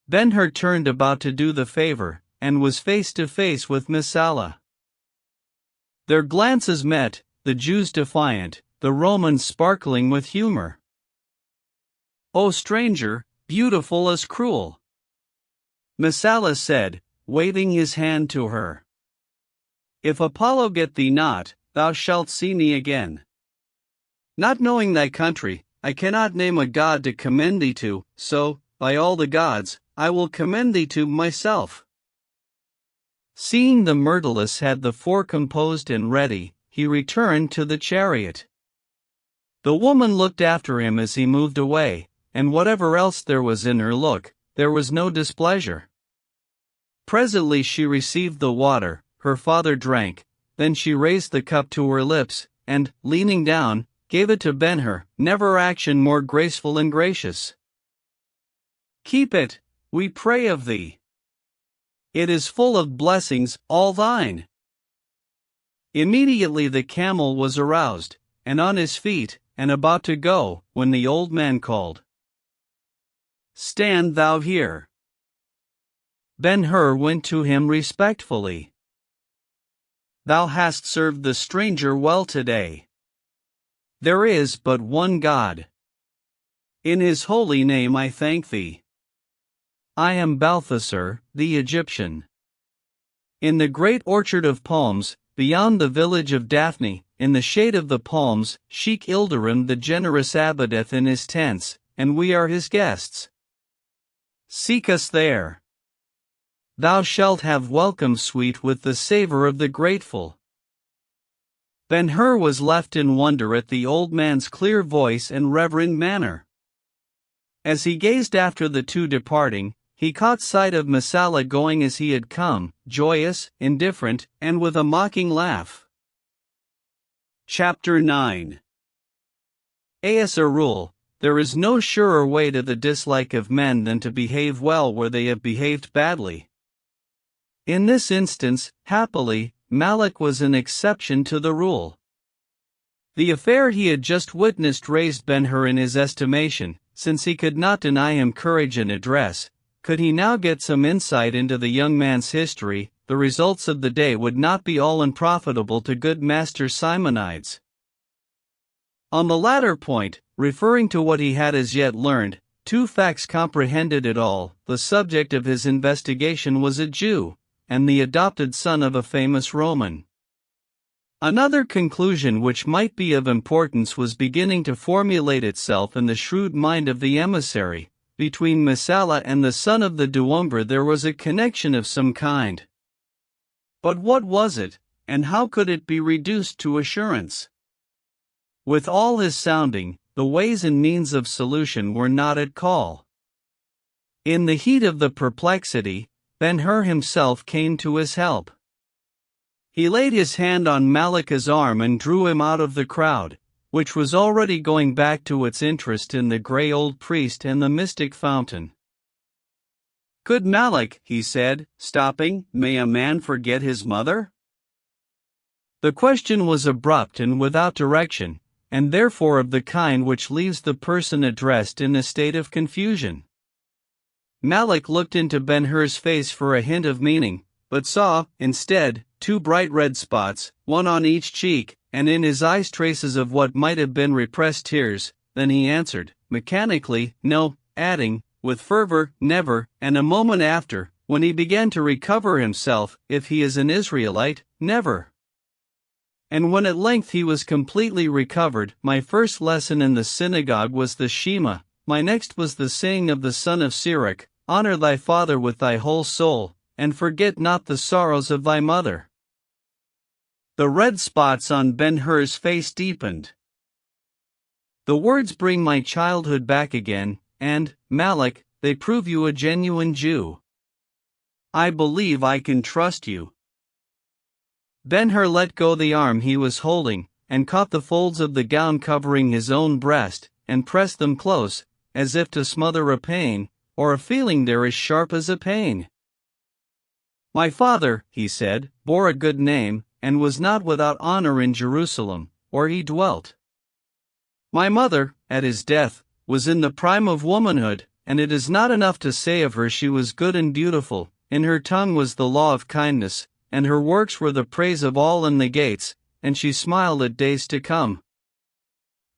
Ben-Hur turned about to do the favor, and was face to face with Messala. Their glances met, the Jews defiant, the Romans sparkling with humor. O stranger, beautiful as cruel, Messala said, waving his hand to her. If Apollo get thee not, thou shalt see me again. Not knowing thy country, I cannot name a god to commend thee to, so, by all the gods, I will commend thee to myself. Seeing the Myrtilus had the fore composed and ready, he returned to the chariot. The woman looked after him as he moved away, and whatever else there was in her look, there was no displeasure. Presently she received the water, her father drank, then she raised the cup to her lips, and, leaning down, gave it to Ben-Hur, never action more graceful and gracious. Keep it, we pray of thee. It is full of blessings, all thine. Immediately the camel was aroused, and on his feet, and about to go, when the old man called, Stand thou here. Ben-Hur went to him respectfully. Thou hast served the stranger well today. There is but one God. In his holy name I thank thee. I am Balthasar, the Egyptian. In the great orchard of palms, beyond the village of Daphne, in the shade of the palms, Sheikh Ilderim the generous abideth in his tents, and we are his guests. Seek us there. Thou shalt have welcome sweet with the savor of the grateful. Ben-Hur was left in wonder at the old man's clear voice and reverent manner. As he gazed after the two departing, he caught sight of Messala going as he had come, joyous, indifferent, and with a mocking laugh. Chapter 9. As a rule, there is no surer way to the dislike of men than to behave well where they have behaved badly. In this instance, happily, Malak was an exception to the rule. The affair he had just witnessed raised Ben-Hur in his estimation, since he could not deny him courage and address. Could he now get some insight into the young man's history, the results of the day would not be all unprofitable to good Master Simonides. On the latter point, referring to what he had as yet learned, two facts comprehended it all. The subject of his investigation was a Jew, and the adopted son of a famous Roman. Another conclusion which might be of importance was beginning to formulate itself in the shrewd mind of the emissary. Between Messala and the son of the duumvir there was a connection of some kind. But what was it, and how could it be reduced to assurance? With all his sounding, the ways and means of solution were not at call. In the heat of the perplexity, Ben-Hur himself came to his help. He laid his hand on Malika's arm and drew him out of the crowd, which was already going back to its interest in the grey old priest and the mystic fountain. Good Malik, he said, stopping, may a man forget his mother? The question was abrupt and without direction, and therefore of the kind which leaves the person addressed in a state of confusion. Malik looked into Ben-Hur's face for a hint of meaning, but saw, instead, two bright red spots, one on each cheek, and in his eyes traces of what might have been repressed tears. Then he answered, mechanically, no, adding, with fervor, never, and a moment after, when he began to recover himself, if he is an Israelite, never. And when at length he was completely recovered, my first lesson in the synagogue was the Shema, my next was the saying of the son of Sirach, honor thy father with thy whole soul, and forget not the sorrows of thy mother. The red spots on Ben-Hur's face deepened. The words bring my childhood back again, and, Malik, they prove you a genuine Jew. I believe I can trust you. Ben-Hur let go the arm he was holding, and caught the folds of the gown covering his own breast, and pressed them close, as if to smother a pain, or a feeling there as sharp as a pain. My father, he said, bore a good name, and was not without honor in Jerusalem, where he dwelt. My mother, at his death, was in the prime of womanhood, and it is not enough to say of her she was good and beautiful. In her tongue was the law of kindness, and her works were the praise of all in the gates, and she smiled at days to come.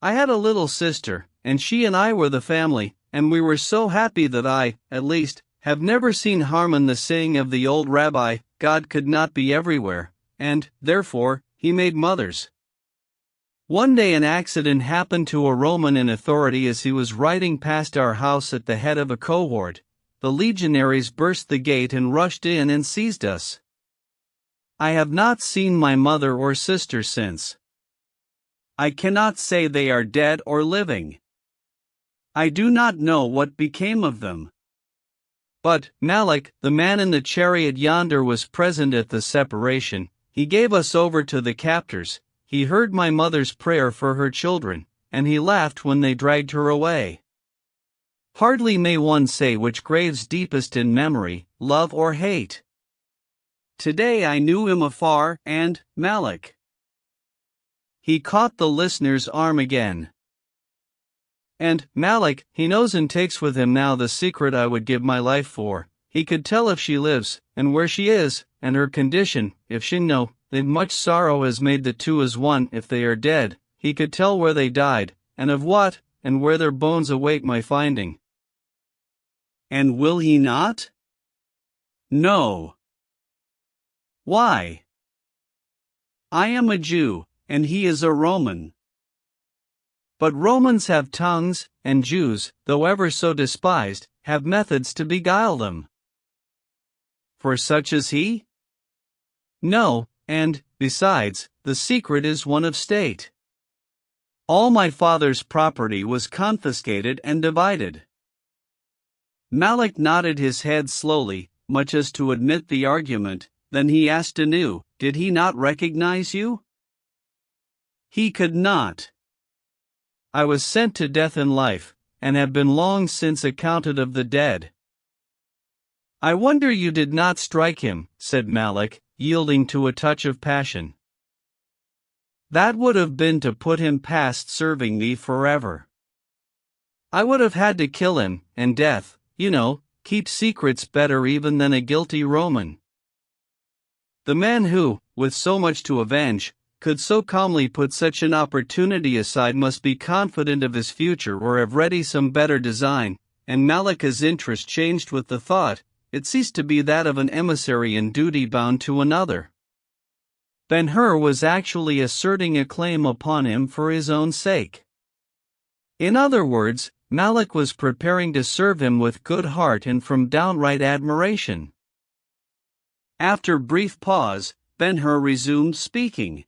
I had a little sister, and she and I were the family, and we were so happy that I, at least, have never seen harm in the saying of the old rabbi, God could not be everywhere, and, therefore, he made mothers. One day an accident happened to a Roman in authority as he was riding past our house at the head of a cohort. The legionaries burst the gate and rushed in and seized us. I have not seen my mother or sister since. I cannot say they are dead or living. I do not know what became of them. But, Malik, the man in the chariot yonder, was present at the separation. He gave us over to the captors, he heard my mother's prayer for her children, and he laughed when they dragged her away. Hardly may one say which graves deepest in memory, love or hate. Today I knew him afar, and, Malik. He caught the listener's arm again. And, Malik, he knows and takes with him now the secret I would give my life for. He could tell if she lives, and where she is, and her condition, if she know, that much sorrow has made the two as one. If they are dead, he could tell where they died, and of what, and where their bones await my finding. And will he not? No. Why? I am a Jew, and he is a Roman. But Romans have tongues, and Jews, though ever so despised, have methods to beguile them. For such as he? No, and, besides, the secret is one of state. All my father's property was confiscated and divided. Malik nodded his head slowly, much as to admit the argument. Then he asked anew, did he not recognize you? He could not. I was sent to death in life, and have been long since accounted of the dead. I wonder you did not strike him, said Malik, yielding to a touch of passion. That would have been to put him past serving me forever. I would have had to kill him, and death, keeps secrets better even than a guilty Roman. The man who, with so much to avenge, could so calmly put such an opportunity aside must be confident of his future or have ready some better design, and Malik's interest changed with the thought. It ceased to be that of an emissary in duty bound to another. Ben-Hur was actually asserting a claim upon him for his own sake. In other words, Malik was preparing to serve him with good heart and from downright admiration. After brief pause, Ben-Hur resumed speaking.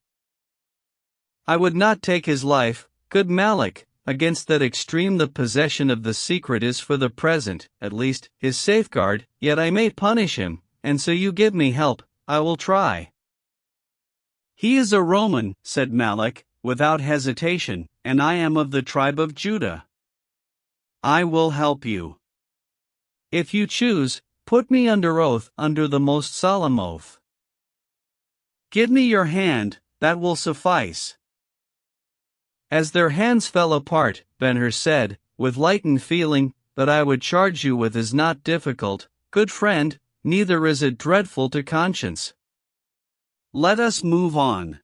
I would not take his life, good Malik, against that extreme the possession of the secret is for the present, at least, his safeguard, yet I may punish him, and so you give me help, I will try. He is a Roman, said Malik, without hesitation, and I am of the tribe of Judah. I will help you. If you choose, put me under oath, under the most solemn oath. Give me your hand, that will suffice." As their hands fell apart, Ben-Hur said, with lightened feeling, "That I would charge you with is not difficult, good friend, neither is it dreadful to conscience. Let us move on."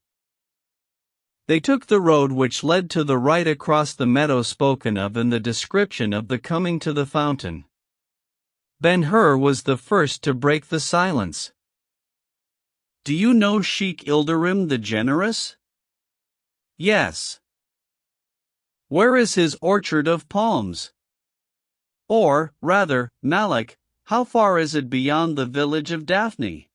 They took the road which led to the right across the meadow spoken of in the description of the coming to the fountain. Ben-Hur was the first to break the silence. "Do you know Sheikh Ilderim the Generous?" "Yes." "Where is his orchard of palms? Or, rather, Malik, how far is it beyond the village of Daphne?"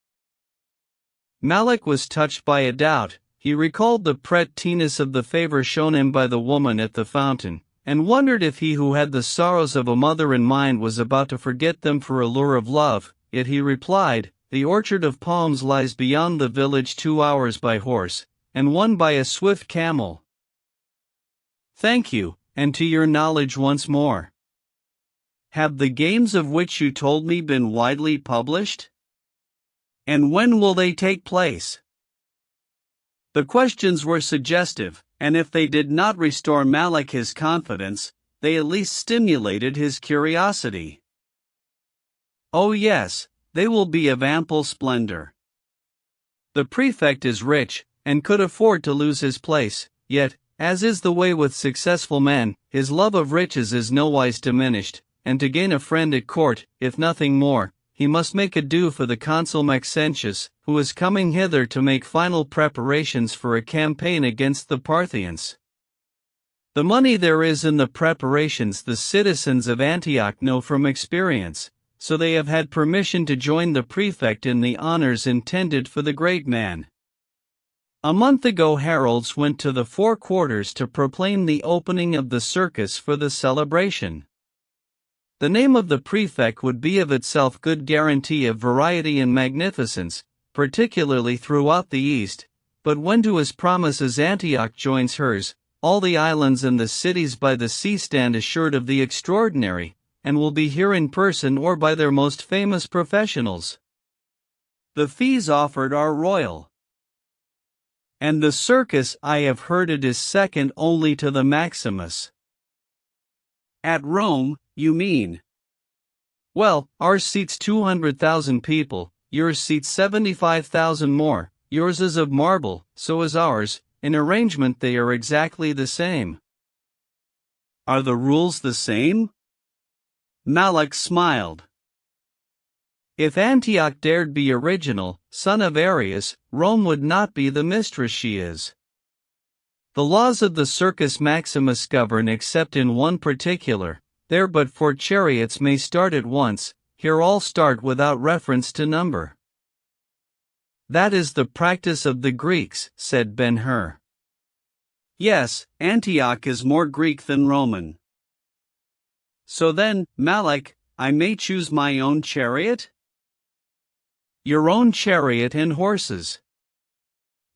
Malik was touched by a doubt. He recalled the prettiness of the favor shown him by the woman at the fountain, and wondered if he who had the sorrows of a mother in mind was about to forget them for a lure of love. Yet he replied, "The orchard of palms lies beyond the village 2 hours by horse, and 1 by a swift camel." "Thank you, and to your knowledge once more. Have the games of which you told me been widely published? And when will they take place?" The questions were suggestive, and if they did not restore Malik his confidence, they at least stimulated his curiosity. "Oh yes, they will be of ample splendor. The prefect is rich, and could afford to lose his place, yet, as is the way with successful men, his love of riches is nowise diminished, and to gain a friend at court, if nothing more, he must make ado for the consul Maxentius, who is coming hither to make final preparations for a campaign against the Parthians. The money there is in the preparations the citizens of Antioch know from experience, so they have had permission to join the prefect in the honors intended for the great man. A month ago heralds went to the 4 quarters to proclaim the opening of the circus for the celebration. The name of the prefect would be of itself good guarantee of variety and magnificence, particularly throughout the East, but when to his promises Antioch joins hers, all the islands and the cities by the sea stand assured of the extraordinary, and will be here in person or by their most famous professionals. The fees offered are royal. And the circus, I have heard it is second only to the Maximus. At Rome, you mean? Well, ours seats 200,000 people, yours seats 75,000 more, yours is of marble, so is ours, in arrangement they are exactly the same. Are the rules the same? Malik smiled. If Antioch dared be original, son of Arius, Rome would not be the mistress she is. The laws of the Circus Maximus govern except in one particular, there but 4 chariots may start at once, here all start without reference to number. That is the practice of the Greeks, said Ben-Hur. Yes, Antioch is more Greek than Roman. So then, Malik, I may choose my own chariot? Your own chariot and horses.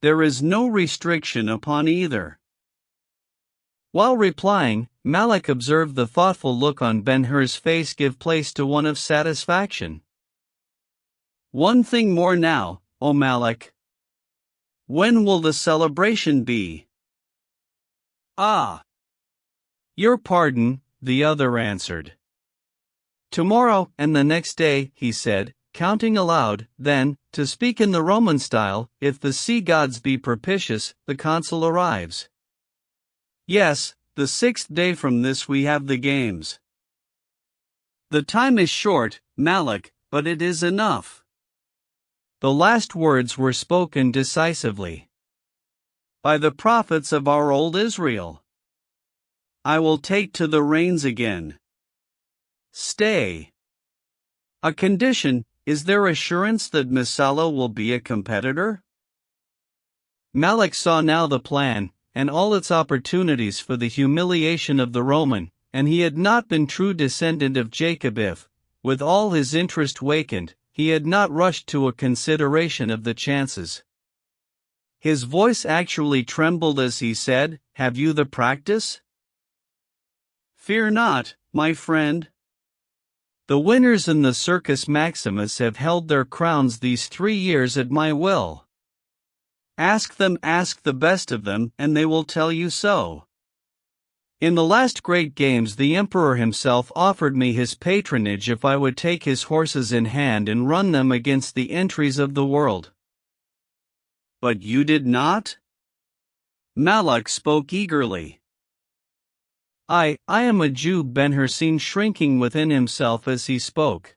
There is no restriction upon either. While replying, Malik observed the thoughtful look on Ben-Hur's face give place to one of satisfaction. One thing more now, O Malik. When will the celebration be? Ah! Your pardon, the other answered. Tomorrow and the next day, he said, counting aloud, then, to speak in the Roman style, if the sea gods be propitious, the consul arrives. Yes, the 6th day from this we have the games. The time is short, Malik, but it is enough. The last words were spoken decisively. By the prophets of our old Israel. I will take to the reins again. Stay. A condition. Is there assurance that Messala will be a competitor? Malik saw now the plan, and all its opportunities for the humiliation of the Roman, and he had not been true descendant of Jacob if, with all his interest wakened, he had not rushed to a consideration of the chances. His voice actually trembled as he said, Have you the practice? Fear not, my friend. The winners in the Circus Maximus have held their crowns these 3 years at my will. Ask the best of them, and they will tell you so. In the last great games the emperor himself offered me his patronage if I would take his horses in hand and run them against the entries of the world. But you did not? Malak spoke eagerly. I am a Jew. Ben-Hur seemed shrinking within himself as he spoke.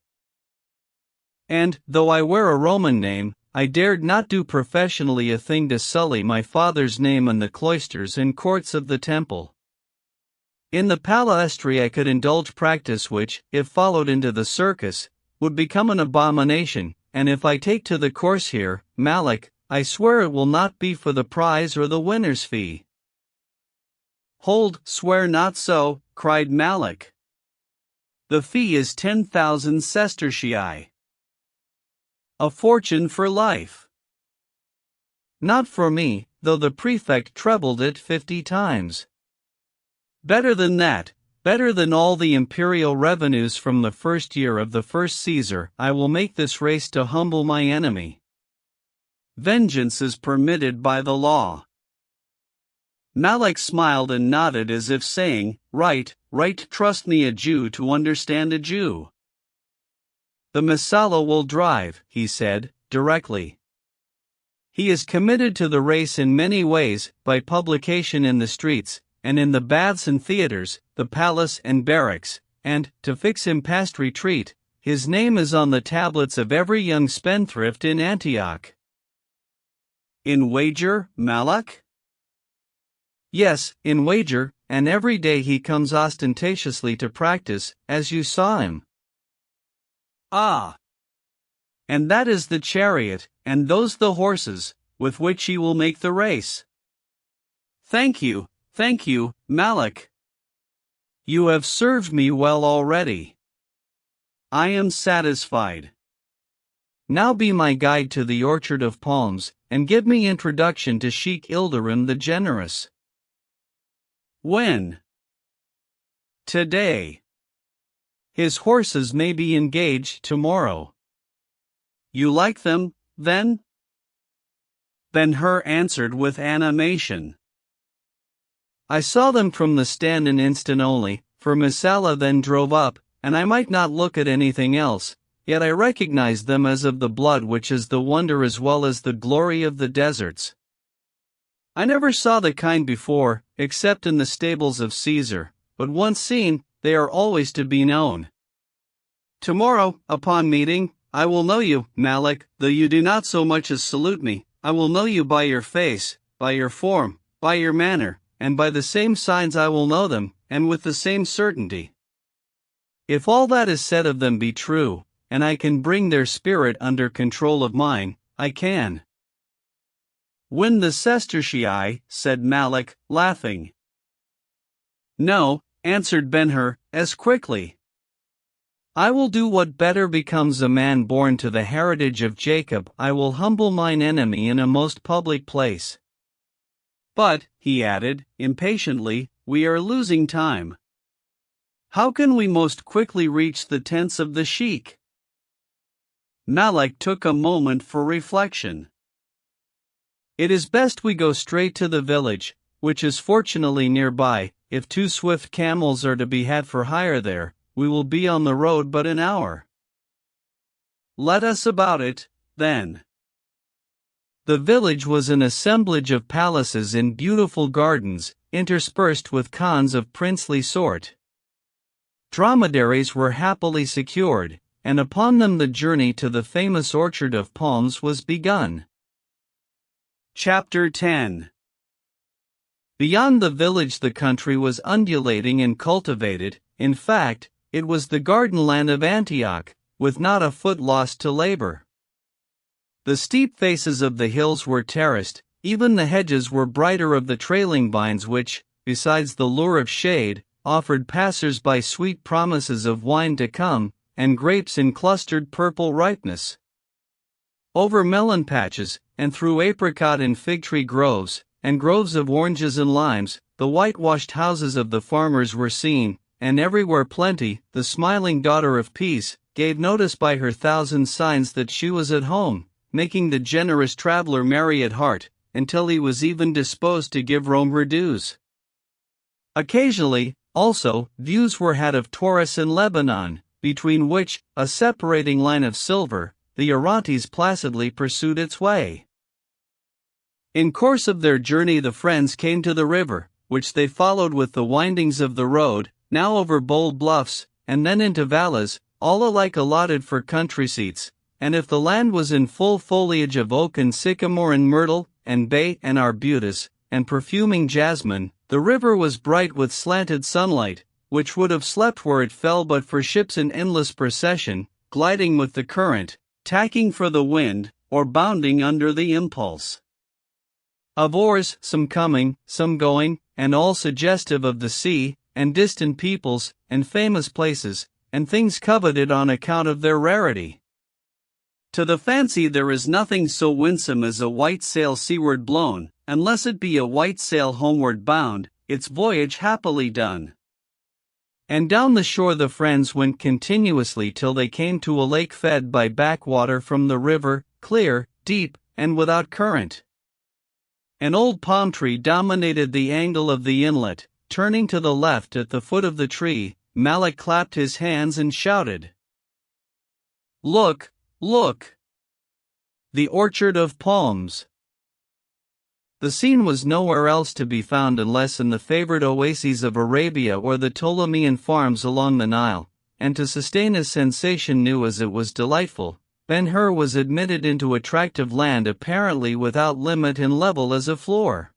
And, though I wear a Roman name, I dared not do professionally a thing to sully my father's name in the cloisters and courts of the temple. In the palaestry I could indulge practice which, if followed into the circus, would become an abomination, and if I take to the course here, Malak, I swear it will not be for the prize or the winner's fee. Hold, swear not so, cried Malak. The fee is 10,000 sestertii. A fortune for life. Not for me, though the prefect trebled it 50 times. Better than that, better than all the imperial revenues from the first year of the first Caesar, I will make this race to humble my enemy. Vengeance is permitted by the law. Malak smiled and nodded as if saying, Right, trust me, a Jew to understand a Jew. The Messala will drive, he said, directly. He is committed to the race in many ways, by publication in the streets, and in the baths and theaters, the palace and barracks, and, to fix him past retreat, his name is on the tablets of every young spendthrift in Antioch. In wager, Malak? Yes, in wager, and every day he comes ostentatiously to practice, as you saw him. Ah! And that is the chariot, and those the horses, with which he will make the race. Thank you, Malak. You have served me well already. I am satisfied. Now be my guide to the orchard of palms, and give me introduction to Sheikh Ilderim the Generous. When? Today. His horses may be engaged tomorrow. You like them, then? Ben-Hur answered with animation. I saw them from the stand an instant only, for Messala then drove up, and I might not look at anything else, yet I recognized them as of the blood which is the wonder as well as the glory of the deserts. I never saw the kind before, except in the stables of Caesar, but once seen, they are always to be known. Tomorrow, upon meeting, I will know you, Malak, though you do not so much as salute me. I will know you by your face, by your form, by your manner, and by the same signs I will know them, and with the same certainty. If all that is said of them be true, and I can bring their spirit under control of mine, I can. Win the sestertii, said Malak, laughing. No, answered Ben-Hur, as quickly. I will do what better becomes a man born to the heritage of Jacob. I will humble mine enemy in a most public place. But, he added, impatiently, we are losing time. How can we most quickly reach the tents of the sheik? Malak took a moment for reflection. It is best we go straight to the village, which is fortunately nearby. If 2 swift camels are to be had for hire there, we will be on the road but an hour. Let us about it, then. The village was an assemblage of palaces in beautiful gardens, interspersed with khans of princely sort. Dromedaries were happily secured, and upon them the journey to the famous orchard of palms was begun. Chapter 10. Beyond the village the country was undulating and cultivated. In fact, it was the garden land of Antioch, with not a foot lost to labor. The steep faces of the hills were terraced, even the hedges were brighter of the trailing vines which, besides the lure of shade, offered passers-by sweet promises of wine to come, and grapes in clustered purple ripeness. Over melon patches, and through apricot and fig tree groves, and groves of oranges and limes, the whitewashed houses of the farmers were seen, and everywhere Plenty, the smiling daughter of peace, gave notice by her thousand signs that she was at home, making the generous traveler merry at heart, until he was even disposed to give Rome her dues. Occasionally, also, views were had of Taurus and Lebanon, between which, a separating line of silver, the Orontes placidly pursued its way. In course of their journey the friends came to the river, which they followed with the windings of the road, now over bold bluffs, and then into valleys, all alike allotted for country seats, and if the land was in full foliage of oak and sycamore and myrtle, and bay and arbutus, and perfuming jasmine, the river was bright with slanted sunlight, which would have slept where it fell but for ships in endless procession, gliding with the current, tacking for the wind, or bounding under the impulse of oars, some coming, some going, and all suggestive of the sea, and distant peoples, and famous places, and things coveted on account of their rarity. To the fancy there is nothing so winsome as a white sail seaward blown, unless it be a white sail homeward bound, its voyage happily done. And down the shore the friends went continuously till they came to a lake fed by backwater from the river, clear, deep, and without current. An old palm tree dominated the angle of the inlet. Turning to the left at the foot of the tree, Malak clapped his hands and shouted, "Look, look! The orchard of palms!" The scene was nowhere else to be found unless in the favored oases of Arabia or the Ptolemean farms along the Nile, and to sustain his sensation new as it was delightful, Ben-Hur was admitted into a tract of land apparently without limit and level as a floor.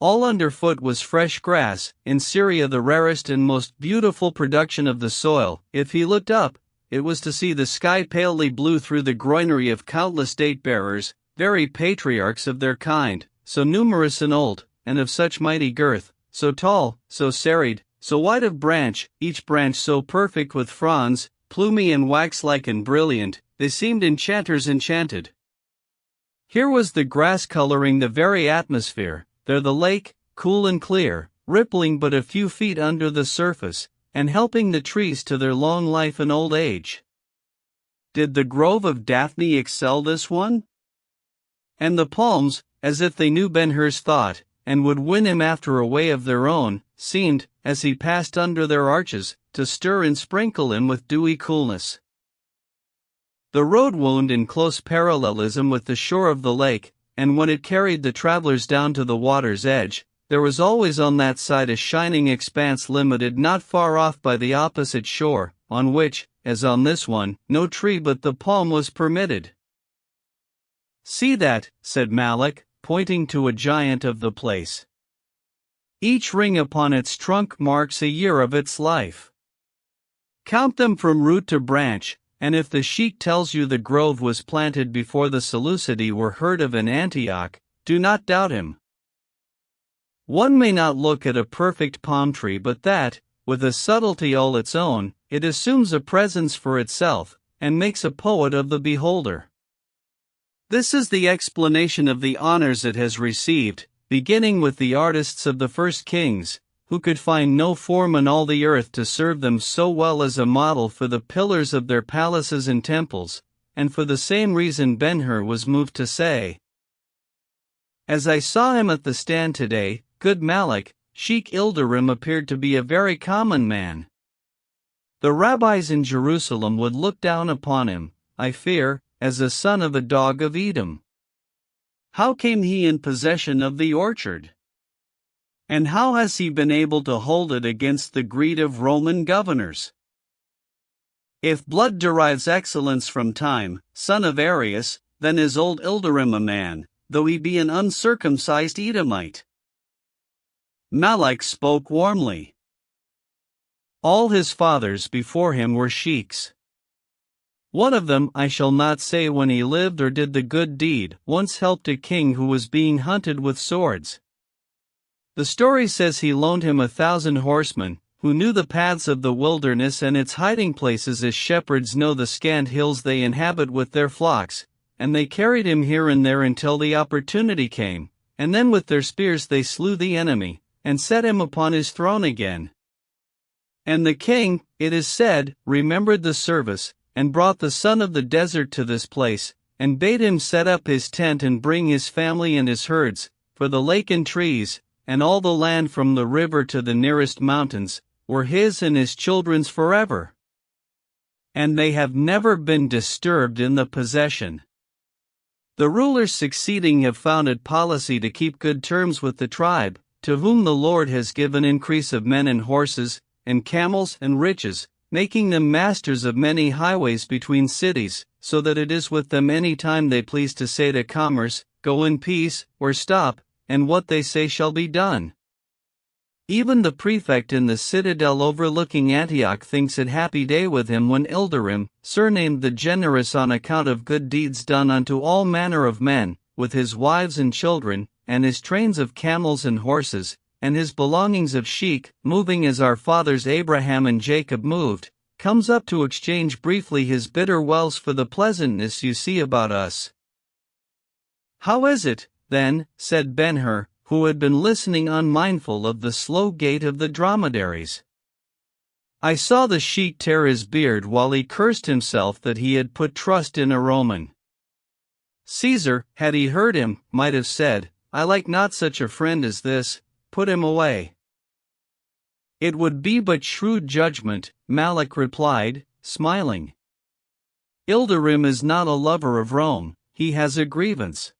All underfoot was fresh grass, in Syria the rarest and most beautiful production of the soil. If he looked up, it was to see the sky palely blue through the groinery of countless date-bearers, very patriarchs of their kind, so numerous and old, and of such mighty girth, so tall, so serried, so wide of branch, each branch so perfect with fronds, plumy and wax-like and brilliant, they seemed enchanters enchanted. Here was the grass coloring the very atmosphere, there the lake, cool and clear, rippling but a few feet under the surface, and helping the trees to their long life and old age. Did the grove of Daphne excel this one? And the palms, as if they knew Ben-Hur's thought, and would win him after a way of their own, seemed, as he passed under their arches, to stir and sprinkle him with dewy coolness. The road wound in close parallelism with the shore of the lake, and when it carried the travelers down to the water's edge, there was always on that side a shining expanse limited not far off by the opposite shore, on which, as on this one, no tree but the palm was permitted. "See that," said Malak, pointing to a giant of the place. "Each ring upon its trunk marks a year of its life. Count them from root to branch, and if the sheik tells you the grove was planted before the Seleucidae were heard of in Antioch, do not doubt him. One may not look at a perfect palm tree but that, with a subtlety all its own, it assumes a presence for itself, and makes a poet of the beholder. This is the explanation of the honors it has received, beginning with the artists of the first kings, who could find no form in all the earth to serve them so well as a model for the pillars of their palaces and temples, and for the same reason Ben-Hur was moved to say, "As I saw him at the stand today, good Malak, Sheikh Ilderim appeared to be a very common man. The rabbis in Jerusalem would look down upon him, I fear, as a son of a dog of Edom. How came he in possession of the orchard? And how has he been able to hold it against the greed of Roman governors? If blood derives excellence from time, son of Arius, then is old Ilderim a man, though he be an uncircumcised Edomite." Malak spoke warmly. All his fathers before him were sheiks. One of them, I shall not say when he lived or did the good deed, once helped a king who was being hunted with swords. The story says he loaned him 1,000 horsemen, who knew the paths of the wilderness and its hiding places as shepherds know the scant hills they inhabit with their flocks, and they carried him here and there until the opportunity came, and then with their spears they slew the enemy, and set him upon his throne again. And the king, it is said, remembered the service, and brought the son of the desert to this place, and bade him set up his tent and bring his family and his herds, for the lake and trees, and all the land from the river to the nearest mountains, were his and his children's forever. And they have never been disturbed in the possession. The rulers succeeding have found it policy to keep good terms with the tribe, to whom the Lord has given increase of men and horses, and camels and riches, making them masters of many highways between cities, so that it is with them any time they please to say to commerce, Go in peace, or stop, and what they say shall be done. Even the prefect in the citadel overlooking Antioch thinks it happy day with him when Ilderim, surnamed the Generous on account of good deeds done unto all manner of men, with his wives and children, and his trains of camels and horses, and his belongings of sheep, moving as our fathers Abraham and Jacob moved, comes up to exchange briefly his bitter wells for the pleasantness you see about us. How is it, then, said Ben-Hur, who had been listening unmindful of the slow gait of the dromedaries. I saw the sheik tear his beard while he cursed himself that he had put trust in a Roman. Caesar, had he heard him, might have said, I like not such a friend as this, put him away. It would be but shrewd judgment, Malak replied, smiling. Ilderim is not a lover of Rome, he has a grievance.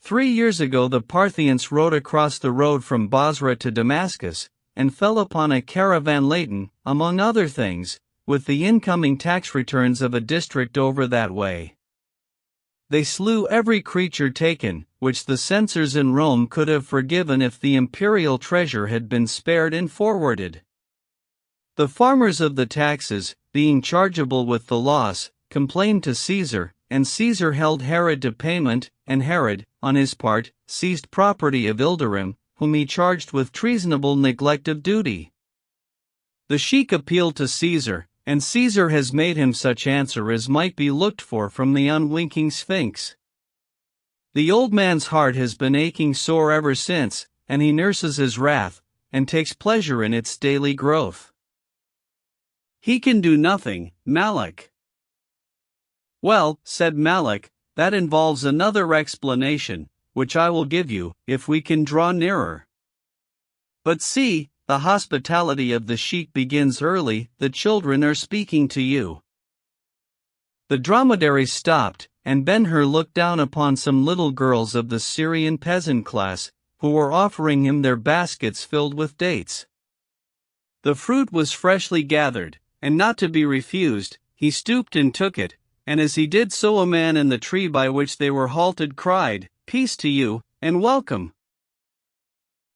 3 years ago the Parthians rode across the road from Basra to Damascus, and fell upon a caravan laden, among other things, with the incoming tax returns of a district over that way. They slew every creature taken, which the censors in Rome could have forgiven if the imperial treasure had been spared and forwarded. The farmers of the taxes, being chargeable with the loss, complained to Caesar, and Caesar held Herod to payment, and Herod, on his part, seized property of Ilderim, whom he charged with treasonable neglect of duty. The sheik appealed to Caesar, and Caesar has made him such answer as might be looked for from the unwinking Sphinx. The old man's heart has been aching sore ever since, and he nurses his wrath, and takes pleasure in its daily growth. He can do nothing, Malak. Well, said Malak, that involves another explanation, which I will give you, if we can draw nearer. But see, the hospitality of the sheik begins early, the children are speaking to you. The dromedaries stopped, and Ben-Hur looked down upon some little girls of the Syrian peasant class, who were offering him their baskets filled with dates. The fruit was freshly gathered, and not to be refused, he stooped and took it, and as he did so a man in the tree by which they were halted cried, Peace to you, and welcome.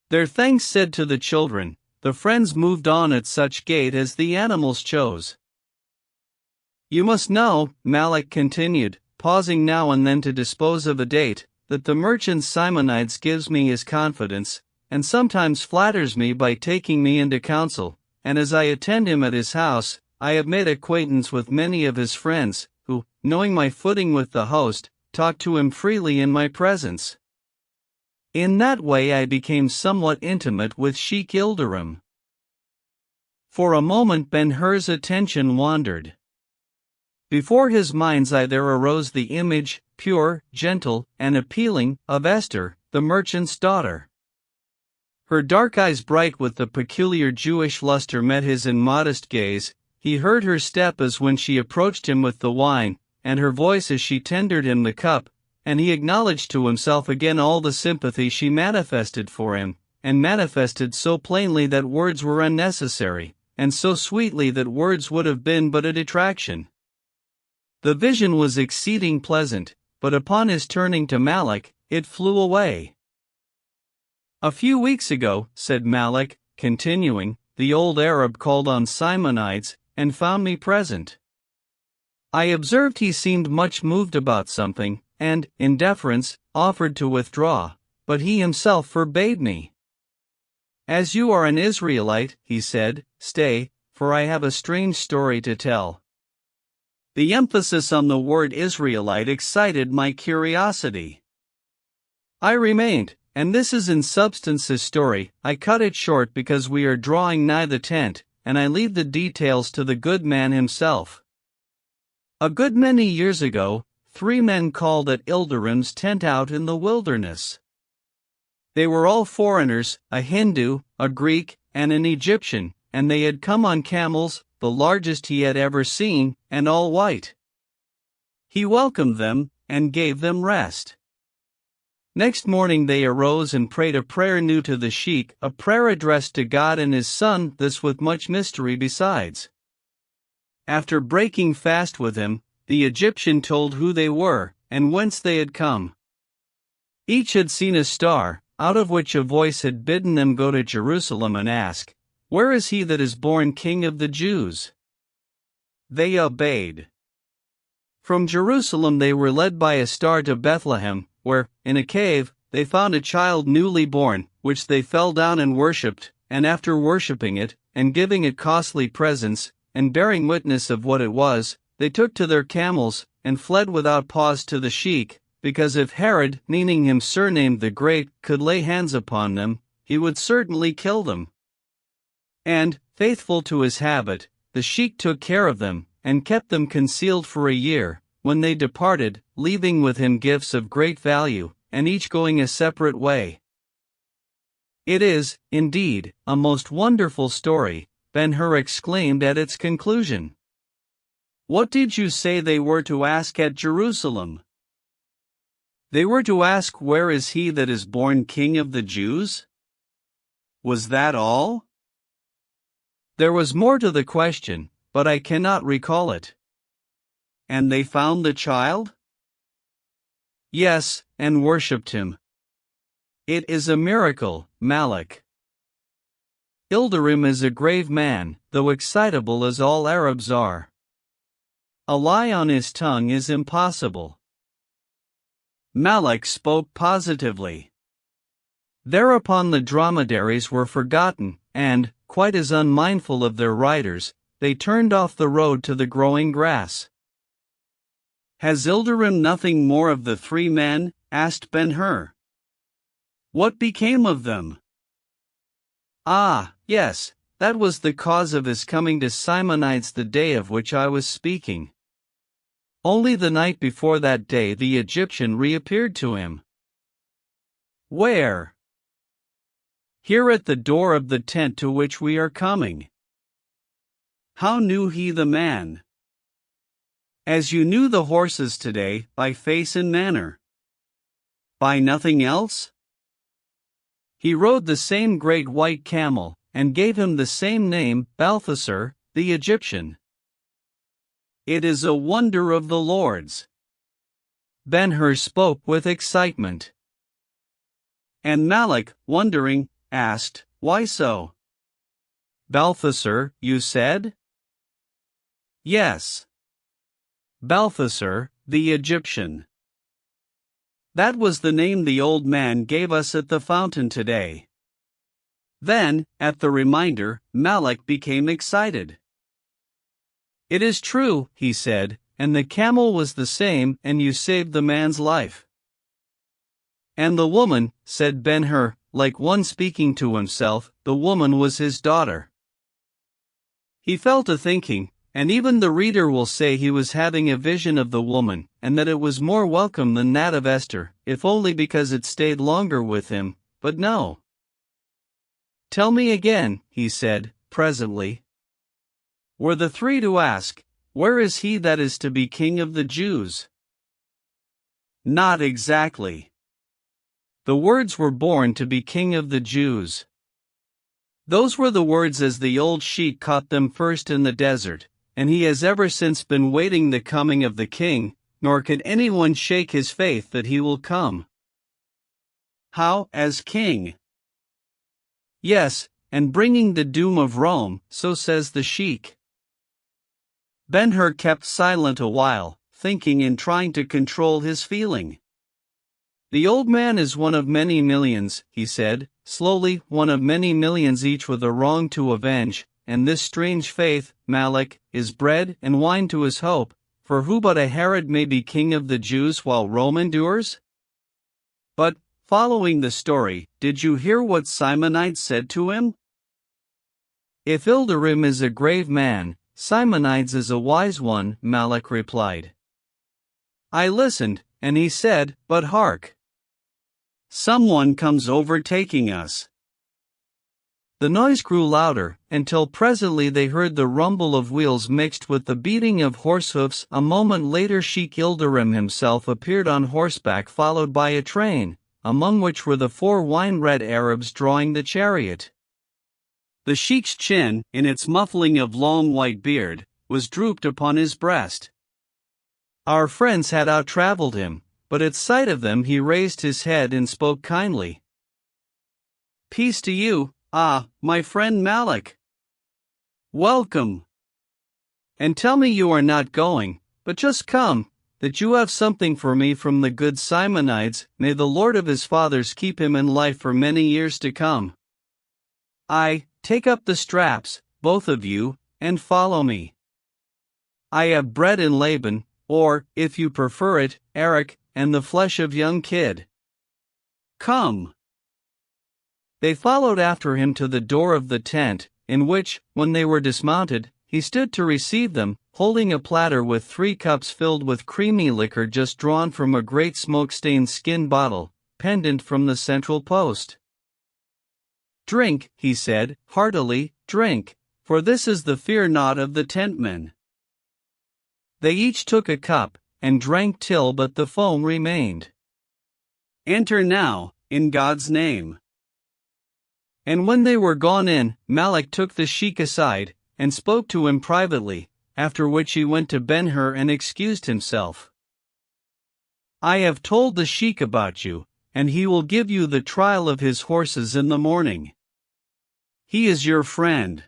Their thanks said to the children, the friends moved on at such gait as the animals chose. You must know, Malak continued, pausing now and then to dispose of a date, that the merchant Simonides gives me his confidence, and sometimes flatters me by taking me into counsel, and as I attend him at his house, I have made acquaintance with many of his friends, who, knowing my footing with the host, talk to him freely in my presence. In that way I became somewhat intimate with Sheik Ilderim. For a moment Ben-Hur's attention wandered. Before his mind's eye there arose the image, pure, gentle, and appealing, of Esther, the merchant's daughter. Her dark eyes bright with the peculiar Jewish luster met his immodest gaze. He heard her step as when she approached him with the wine, and her voice as she tendered him the cup, and he acknowledged to himself again all the sympathy she manifested for him, and manifested so plainly that words were unnecessary, and so sweetly that words would have been but a detraction. The vision was exceeding pleasant, but upon his turning to Malak, it flew away. A few weeks ago, said Malak, continuing, the old Arab called on Simonides, and found me present. I observed he seemed much moved about something, and, in deference, offered to withdraw, but he himself forbade me. As you are an Israelite, he said, stay, for I have a strange story to tell. The emphasis on the word Israelite excited my curiosity. I remained, and this is in substance his story. I cut it short because we are drawing nigh the tent, and I leave the details to the good man himself. A good many years ago, 3 men called at Ilderim's tent out in the wilderness. They were all foreigners, a Hindu, a Greek, and an Egyptian, and they had come on camels, the largest he had ever seen, and all white. He welcomed them, and gave them rest. Next morning they arose and prayed a prayer new to the sheikh, a prayer addressed to God and his son, this with much mystery besides. After breaking fast with him, the Egyptian told who they were, and whence they had come. Each had seen a star, out of which a voice had bidden them go to Jerusalem and ask, "Where is he that is born King of the Jews?" They obeyed. From Jerusalem they were led by a star to Bethlehem, where, in a cave, they found a child newly born, which they fell down and worshipped, and after worshipping it, and giving it costly presents, and bearing witness of what it was, they took to their camels, and fled without pause to the sheikh, because if Herod, meaning him surnamed the Great, could lay hands upon them, he would certainly kill them. And, faithful to his habit, the sheikh took care of them, and kept them concealed for a year, when they departed, leaving with him gifts of great value, and each going a separate way. It is, indeed, a most wonderful story, Ben-Hur exclaimed at its conclusion. What did you say they were to ask at Jerusalem? They were to ask, "Where is he that is born King of the Jews?" Was that all? There was more to the question, but I cannot recall it. And they found the child? Yes, and worshipped him. It is a miracle, Malik. Ilderim is a grave man, though excitable as all Arabs are. A lie on his tongue is impossible. Malik spoke positively. Thereupon the dromedaries were forgotten, and, quite as unmindful of their riders, they turned off the road to the growing grass. Has Ilderim nothing more of the 3 men? Asked Ben-Hur. What became of them? Ah, yes, that was the cause of his coming to Simonides the day of which I was speaking. Only the night before that day the Egyptian reappeared to him. Where? Here at the door of the tent to which we are coming. How knew he the man? As you knew the horses today, by face and manner. By nothing else? He rode the same great white camel, and gave him the same name, Balthasar, the Egyptian. It is a wonder of the Lord's. Ben-Hur spoke with excitement. And Malik, wondering, asked, Why so? Balthasar, you said? Yes. Balthasar, the Egyptian. That was the name the old man gave us at the fountain today. Then, at the reminder, Malik became excited. It is true, he said, and the camel was the same, and you saved the man's life. And the woman, said Ben-Hur, like one speaking to himself, the woman was his daughter. He fell to thinking, and even the reader will say he was having a vision of the woman, and that it was more welcome than that of Esther, if only because it stayed longer with him, but no. Tell me again, he said, presently. Were the 3 to ask, Where is he that is to be king of the Jews? Not exactly. The words were born to be king of the Jews. Those were the words as the old sheik caught them first in the desert, and he has ever since been waiting the coming of the king, nor can anyone shake his faith that he will come. How, as king? Yes, and bringing the doom of Rome, so says the sheik. Ben-Hur kept silent a while, thinking and trying to control his feeling. The old man is one of many millions, he said, slowly, one of many millions each with a wrong to avenge, and this strange faith, Malik, is bread and wine to his hope, for who but a Herod may be king of the Jews while Rome endures? But, following the story, did you hear what Simonides said to him? If Ilderim is a grave man, Simonides is a wise one, Malik replied. I listened, and he said, "But hark! Someone comes overtaking us." The noise grew louder, until presently they heard the rumble of wheels mixed with the beating of horse hoofs. A moment later Sheikh Ilderim himself appeared on horseback, followed by a train, among which were the 4 wine-red Arabs drawing the chariot. The Sheikh's chin, in its muffling of long white beard, was drooped upon his breast. Our friends had out-traveled him, but at sight of them he raised his head and spoke kindly. "Peace to you, my friend Malik. Welcome. And tell me you are not going, but just come, that you have something for me from the good Simonides. May the Lord of his fathers keep him in life for many years to come. Take up the straps, both of you, and follow me. I have bread in Laban, or, if you prefer it, Arak, and the flesh of young kid. Come." They followed after him to the door of the tent, in which, when they were dismounted, he stood to receive them, holding a platter with 3 cups filled with creamy liquor just drawn from a great smoke-stained skin bottle, pendant from the central post. "Drink," he said, heartily, "drink, for this is the fear not of the tentmen." They each took a cup, and drank till but the foam remained. "Enter now, in God's name." And when they were gone in, Malik took the sheikh aside, and spoke to him privately, after which he went to Ben-Hur and excused himself. "I have told the sheikh about you, and he will give you the trial of his horses in the morning. He is your friend.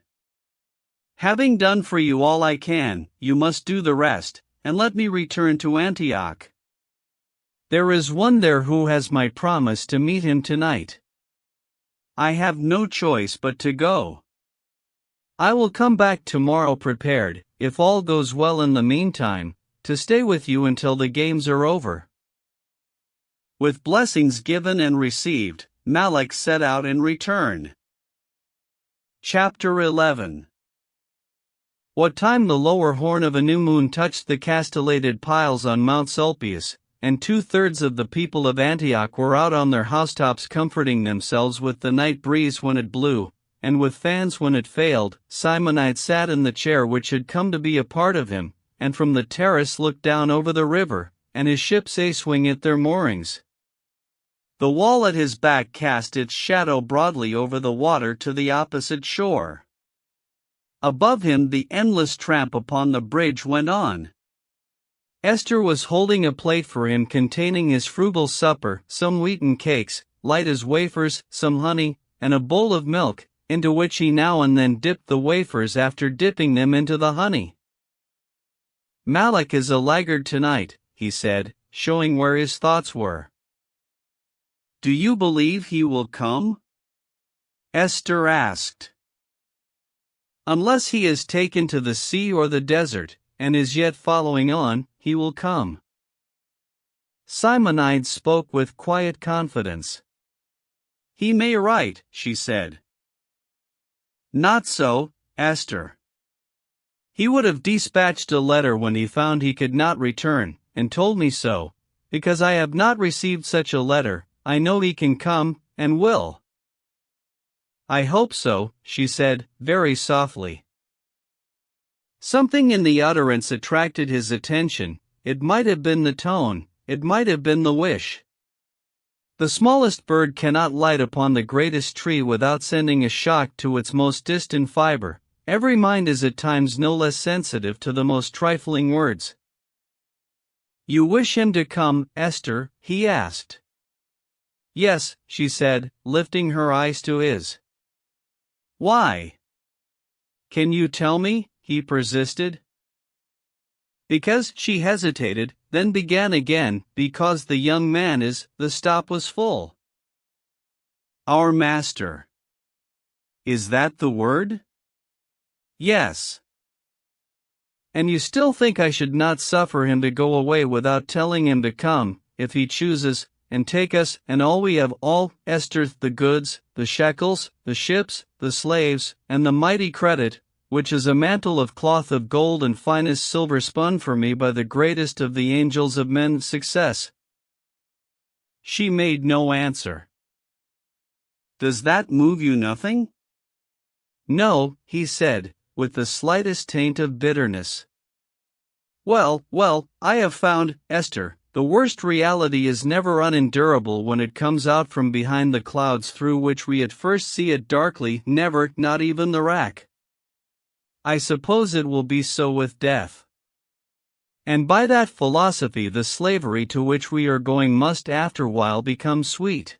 Having done for you all I can, you must do the rest, and let me return to Antioch. There is one there who has my promise to meet him tonight. I have no choice but to go. I will come back tomorrow prepared, if all goes well in the meantime, to stay with you until the games are over." With blessings given and received, Malik set out in return. Chapter 11. What time the lower horn of a new moon touched the castellated piles on Mount Sulpius, and 2/3 of the people of Antioch were out on their housetops comforting themselves with the night breeze when it blew, and with fans when it failed, Simonite sat in the chair which had come to be a part of him, and from the terrace looked down over the river, and his ships swing at their moorings. The wall at his back cast its shadow broadly over the water to the opposite shore. Above him the endless tramp upon the bridge went on. Esther was holding a plate for him containing his frugal supper, some wheaten cakes, light as wafers, some honey, and a bowl of milk, into which he now and then dipped the wafers after dipping them into the honey. "Malik is a laggard tonight," he said, showing where his thoughts were. "Do you believe he will come?" Esther asked. "Unless he is taken to the sea or the desert, and is yet following on, he will come." Simonides spoke with quiet confidence. "He may write," she said. "Not so, Esther. He would have dispatched a letter when he found he could not return, and told me so. Because I have not received such a letter, I know he can come, and will." "I hope so," she said, very softly. Something in the utterance attracted his attention. It might have been the tone, it might have been the wish. The smallest bird cannot light upon the greatest tree without sending a shock to its most distant fiber. Every mind is at times no less sensitive to the most trifling words. "You wish him to come, Esther?" he asked. "Yes," she said, lifting her eyes to his. "Why?" "Can you tell me?" he persisted. Because she hesitated, then began again, "Because the young man is," the stop was full. "Our master." "Is that the word?" "Yes." "And you still think I should not suffer him to go away without telling him to come, if he chooses, and take us and all we have, all, Esther, the goods, the shekels, the ships, the slaves, and the mighty credit, which is a mantle of cloth of gold and finest silver spun for me by the greatest of the angels of men's success. She made no answer. Does that move you nothing? No, he said, with the slightest taint of bitterness. Well, I have found, Esther, the worst reality is never unendurable when it comes out from behind the clouds through which we at first see it darkly, never, not even the rack. I suppose it will be so with death. And by that philosophy the slavery to which we are going must afterwhile become sweet.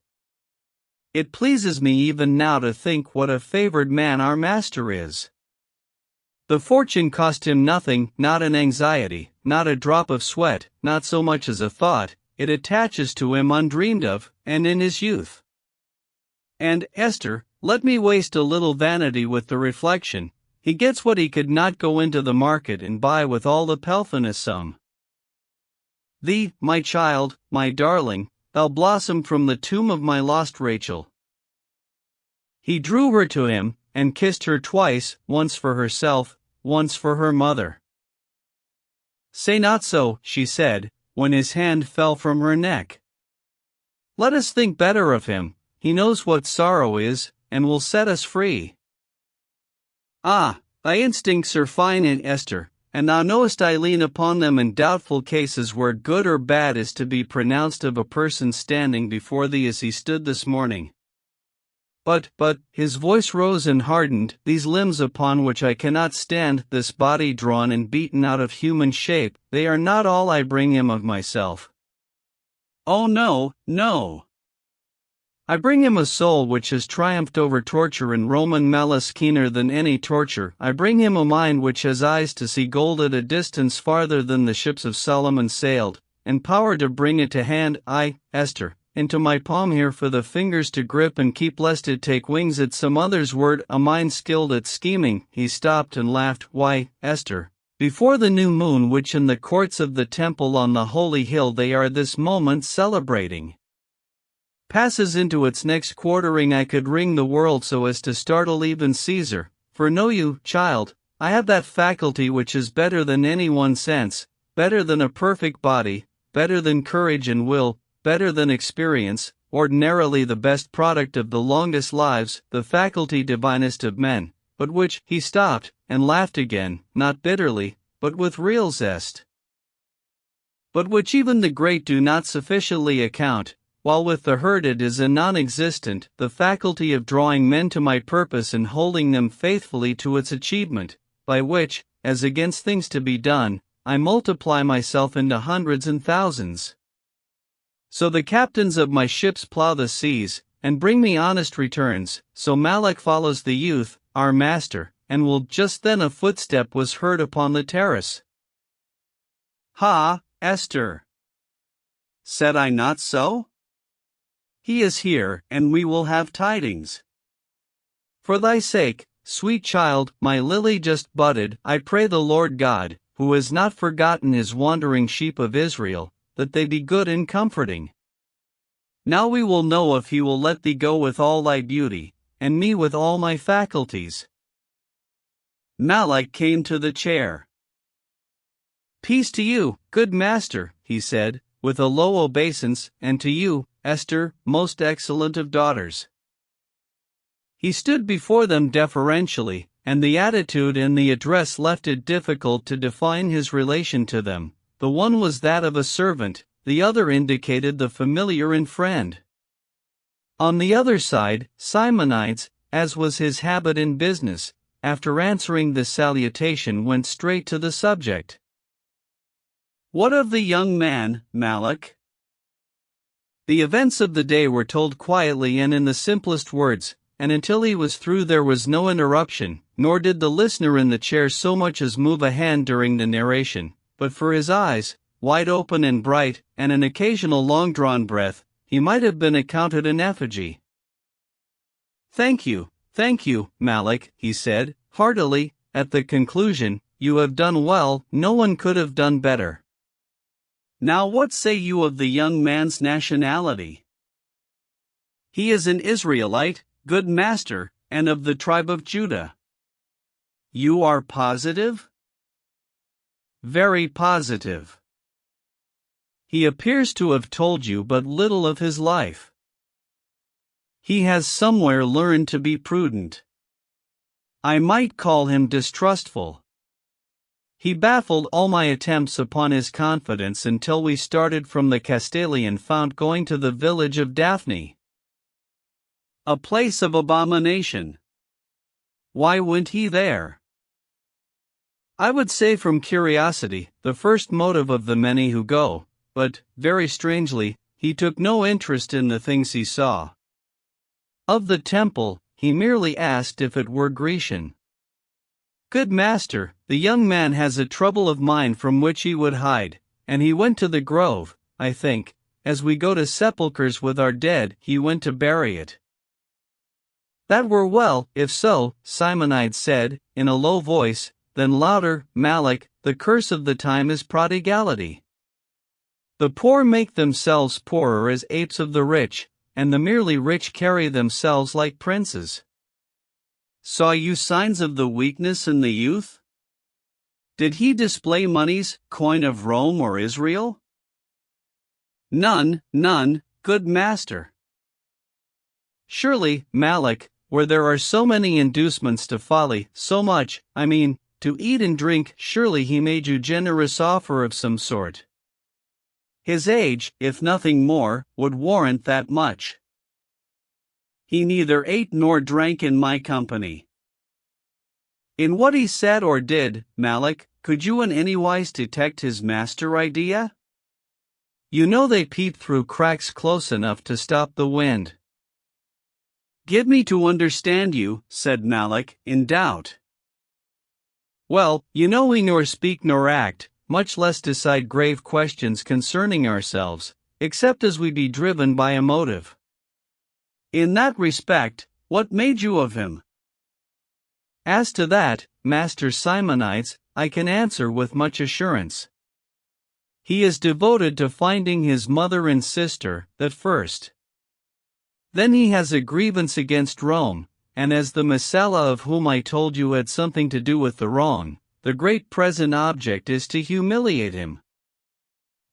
It pleases me even now to think what a favored man our master is. The fortune cost him nothing, not an anxiety, not a drop of sweat, not so much as a thought, it attaches to him undreamed of, and in his youth. And, Esther, let me waste a little vanity with the reflection, he gets what he could not go into the market and buy with all the pelfin sum. Thee, my child, my darling, thou blossom from the tomb of my lost Rachel. He drew her to him, and kissed her twice, once for herself, once for her mother. Say not so, she said, when his hand fell from her neck. Let us think better of him, he knows what sorrow is, and will set us free. Ah, thy instincts are fine in Esther, and thou knowest I lean upon them in doubtful cases where good or bad is to be pronounced of a person standing before thee as he stood this morning. But, his voice rose and hardened, these limbs upon which I cannot stand, this body drawn and beaten out of human shape, they are not all I bring him of myself. Oh no, no. I bring him a soul which has triumphed over torture and Roman malice keener than any torture. I bring him a mind which has eyes to see gold at a distance farther than the ships of Solomon sailed, and power to bring it to hand, Esther, into my palm here for the fingers to grip and keep lest it take wings at some other's word, a mind skilled at scheming. He stopped and laughed. Why, Esther, before the new moon which in the courts of the temple on the holy hill they are this moment celebrating, passes into its next quartering, I could ring the world so as to startle even Caesar, for know you, child, I have that faculty which is better than any one sense, better than a perfect body, better than courage and will, better than experience, ordinarily the best product of the longest lives, the faculty divinest of men, but which, he stopped, and laughed again, not bitterly, but with real zest. But which even the great do not sufficiently account, while with the herd it is a non-existent, the faculty of drawing men to my purpose and holding them faithfully to its achievement, by which, as against things to be done, I multiply myself into hundreds and thousands. So the captains of my ships plow the seas, and bring me honest returns, so Malak follows the youth, our master, and will just then a footstep was heard upon the terrace. Ha, Esther! Said I not so? He is here, and we will have tidings. For thy sake, sweet child, my lily just budded, I pray the Lord God, who has not forgotten his wandering sheep of Israel, that they be good and comforting. Now we will know if he will let thee go with all thy beauty, and me with all my faculties. Malak came to the chair. Peace to you, good master, he said, with a low obeisance, and to you, Esther, most excellent of daughters. He stood before them deferentially, and the attitude and the address left it difficult to define his relation to them. The one was that of a servant, the other indicated the familiar and friend. On the other side, Simonides, as was his habit in business, after answering this salutation went straight to the subject. What of the young man, Malak? The events of the day were told quietly and in the simplest words, and until he was through there was no interruption, nor did the listener in the chair so much as move a hand during the narration, but for his eyes, wide open and bright, and an occasional long-drawn breath, he might have been accounted an effigy. Thank you, Malak, he said, heartily, at the conclusion, you have done well, no one could have done better. Now what say you of the young man's nationality? He is an Israelite, good master, and of the tribe of Judah. You are positive? Very positive. He appears to have told you but little of his life. He has somewhere learned to be prudent. I might call him distrustful. He baffled all my attempts upon his confidence until we started from the Castalian Fount going to the village of Daphne. A place of abomination. Why went he there? I would say from curiosity, the first motive of the many who go, but, very strangely, he took no interest in the things he saw. Of the temple, he merely asked if it were Grecian. Good master, the young man has a trouble of mind from which he would hide, and he went to the grove, I think, as we go to sepulchres with our dead, he went to bury it. That were well, if so, Simonides said, in a low voice, then louder, Malak, the curse of the time is prodigality. The poor make themselves poorer as apes of the rich, and the merely rich carry themselves like princes. Saw you signs of the weakness in the youth? Did he display money's coin of Rome or Israel? None, good master. Surely, Malak, where there are so many inducements to folly, so much, to eat and drink, surely he made you generous offer of some sort. His age, if nothing more, would warrant that much. He neither ate nor drank in my company. In what he said or did, Malak, could you in any wise detect his master idea? You know they peep through cracks close enough to stop the wind. Give me to understand you, said Malak, in doubt. Well, you know we nor speak nor act, much less decide grave questions concerning ourselves, except as we be driven by a motive. In that respect, what made you of him? As to that, Master Simonides, I can answer with much assurance. He is devoted to finding his mother and sister, that first. Then he has a grievance against Rome, and as the Messala of whom I told you had something to do with the wrong, the great present object is to humiliate him.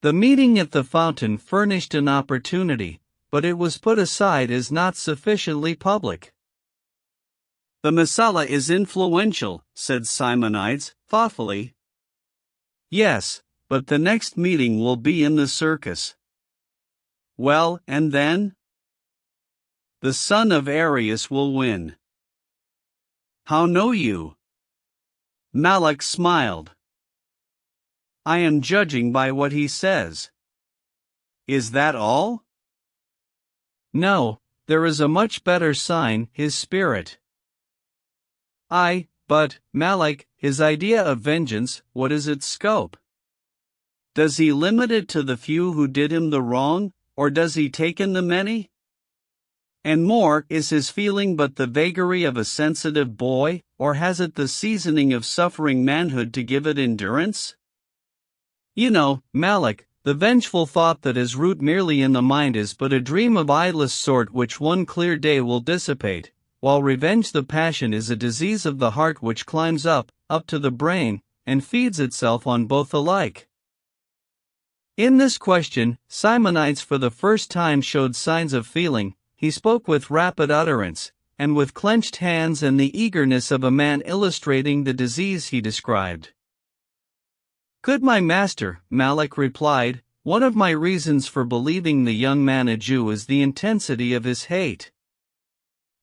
The meeting at the fountain furnished an opportunity, but it was put aside as not sufficiently public. The Messala is influential, said Simonides, thoughtfully. Yes, but the next meeting will be in the circus. Well, and then? The son of Arius will win. How know you? Malak smiled. I am judging by what he says. Is that all? No, there is a much better sign, his spirit. But, Malak, his idea of vengeance, what is its scope? Does he limit it to the few who did him the wrong, or does he take in the many? And more, is his feeling but the vagary of a sensitive boy, or has it the seasoning of suffering manhood to give it endurance? You know, Malak, the vengeful thought that is root merely in the mind is but a dream of idlest sort which one clear day will dissipate, while revenge the passion is a disease of the heart which climbs up to the brain, and feeds itself on both alike. In this question, Simonides for the first time showed signs of feeling. He spoke with rapid utterance, and with clenched hands and the eagerness of a man illustrating the disease he described. Good my master, Malak replied, one of my reasons for believing the young man a Jew is the intensity of his hate.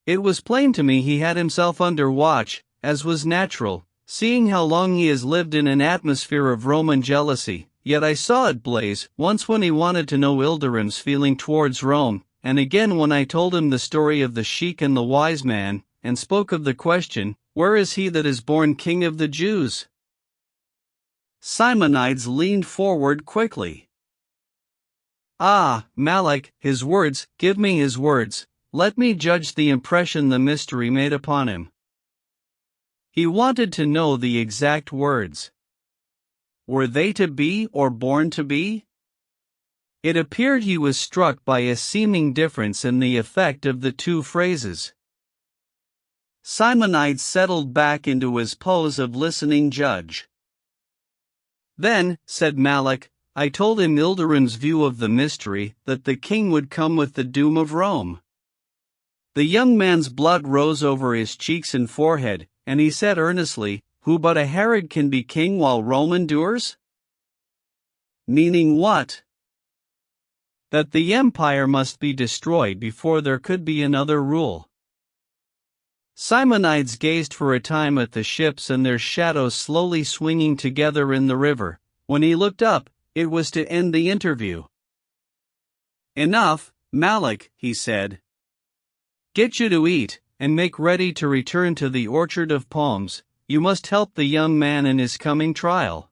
It was plain to me he had himself under watch, as was natural, seeing how long he has lived in an atmosphere of Roman jealousy, yet I saw it blaze, once when he wanted to know Ilderim's feeling towards Rome, and again when I told him the story of the sheik and the wise man, and spoke of the question, where is he that is born king of the Jews? Simonides leaned forward quickly. Ah, Malak, his words, give me his words, let me judge the impression the mystery made upon him. He wanted to know the exact words. Were they to be or born to be? It appeared he was struck by a seeming difference in the effect of the two phrases. Simonides settled back into his pose of listening judge. Then, said Malak, I told him Ilderim's view of the mystery, that the king would come with the doom of Rome. The young man's blood rose over his cheeks and forehead, and he said earnestly, Who but a Herod can be king while Rome endures? Meaning what? That the empire must be destroyed before there could be another rule. Simonides gazed for a time at the ships and their shadows slowly swinging together in the river. When he looked up, it was to end the interview. Enough, Malak, he said. Get you to eat, and make ready to return to the Orchard of Palms. You must help the young man in his coming trial.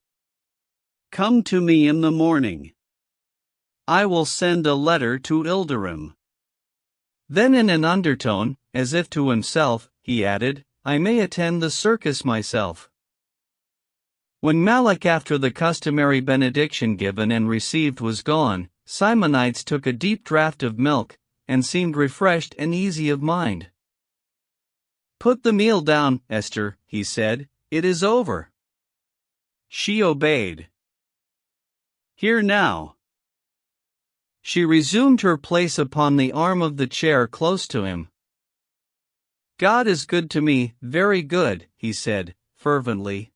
Come to me in the morning. I will send a letter to Ilderim. Then in an undertone, as if to himself, he added, I may attend the circus myself. When Malak, after the customary benediction given and received, was gone, Simonides took a deep draught of milk, and seemed refreshed and easy of mind. Put the meal down, Esther, he said, it is over. She obeyed. Here now. She resumed her place upon the arm of the chair close to him. God is good to me, very good, he said, fervently.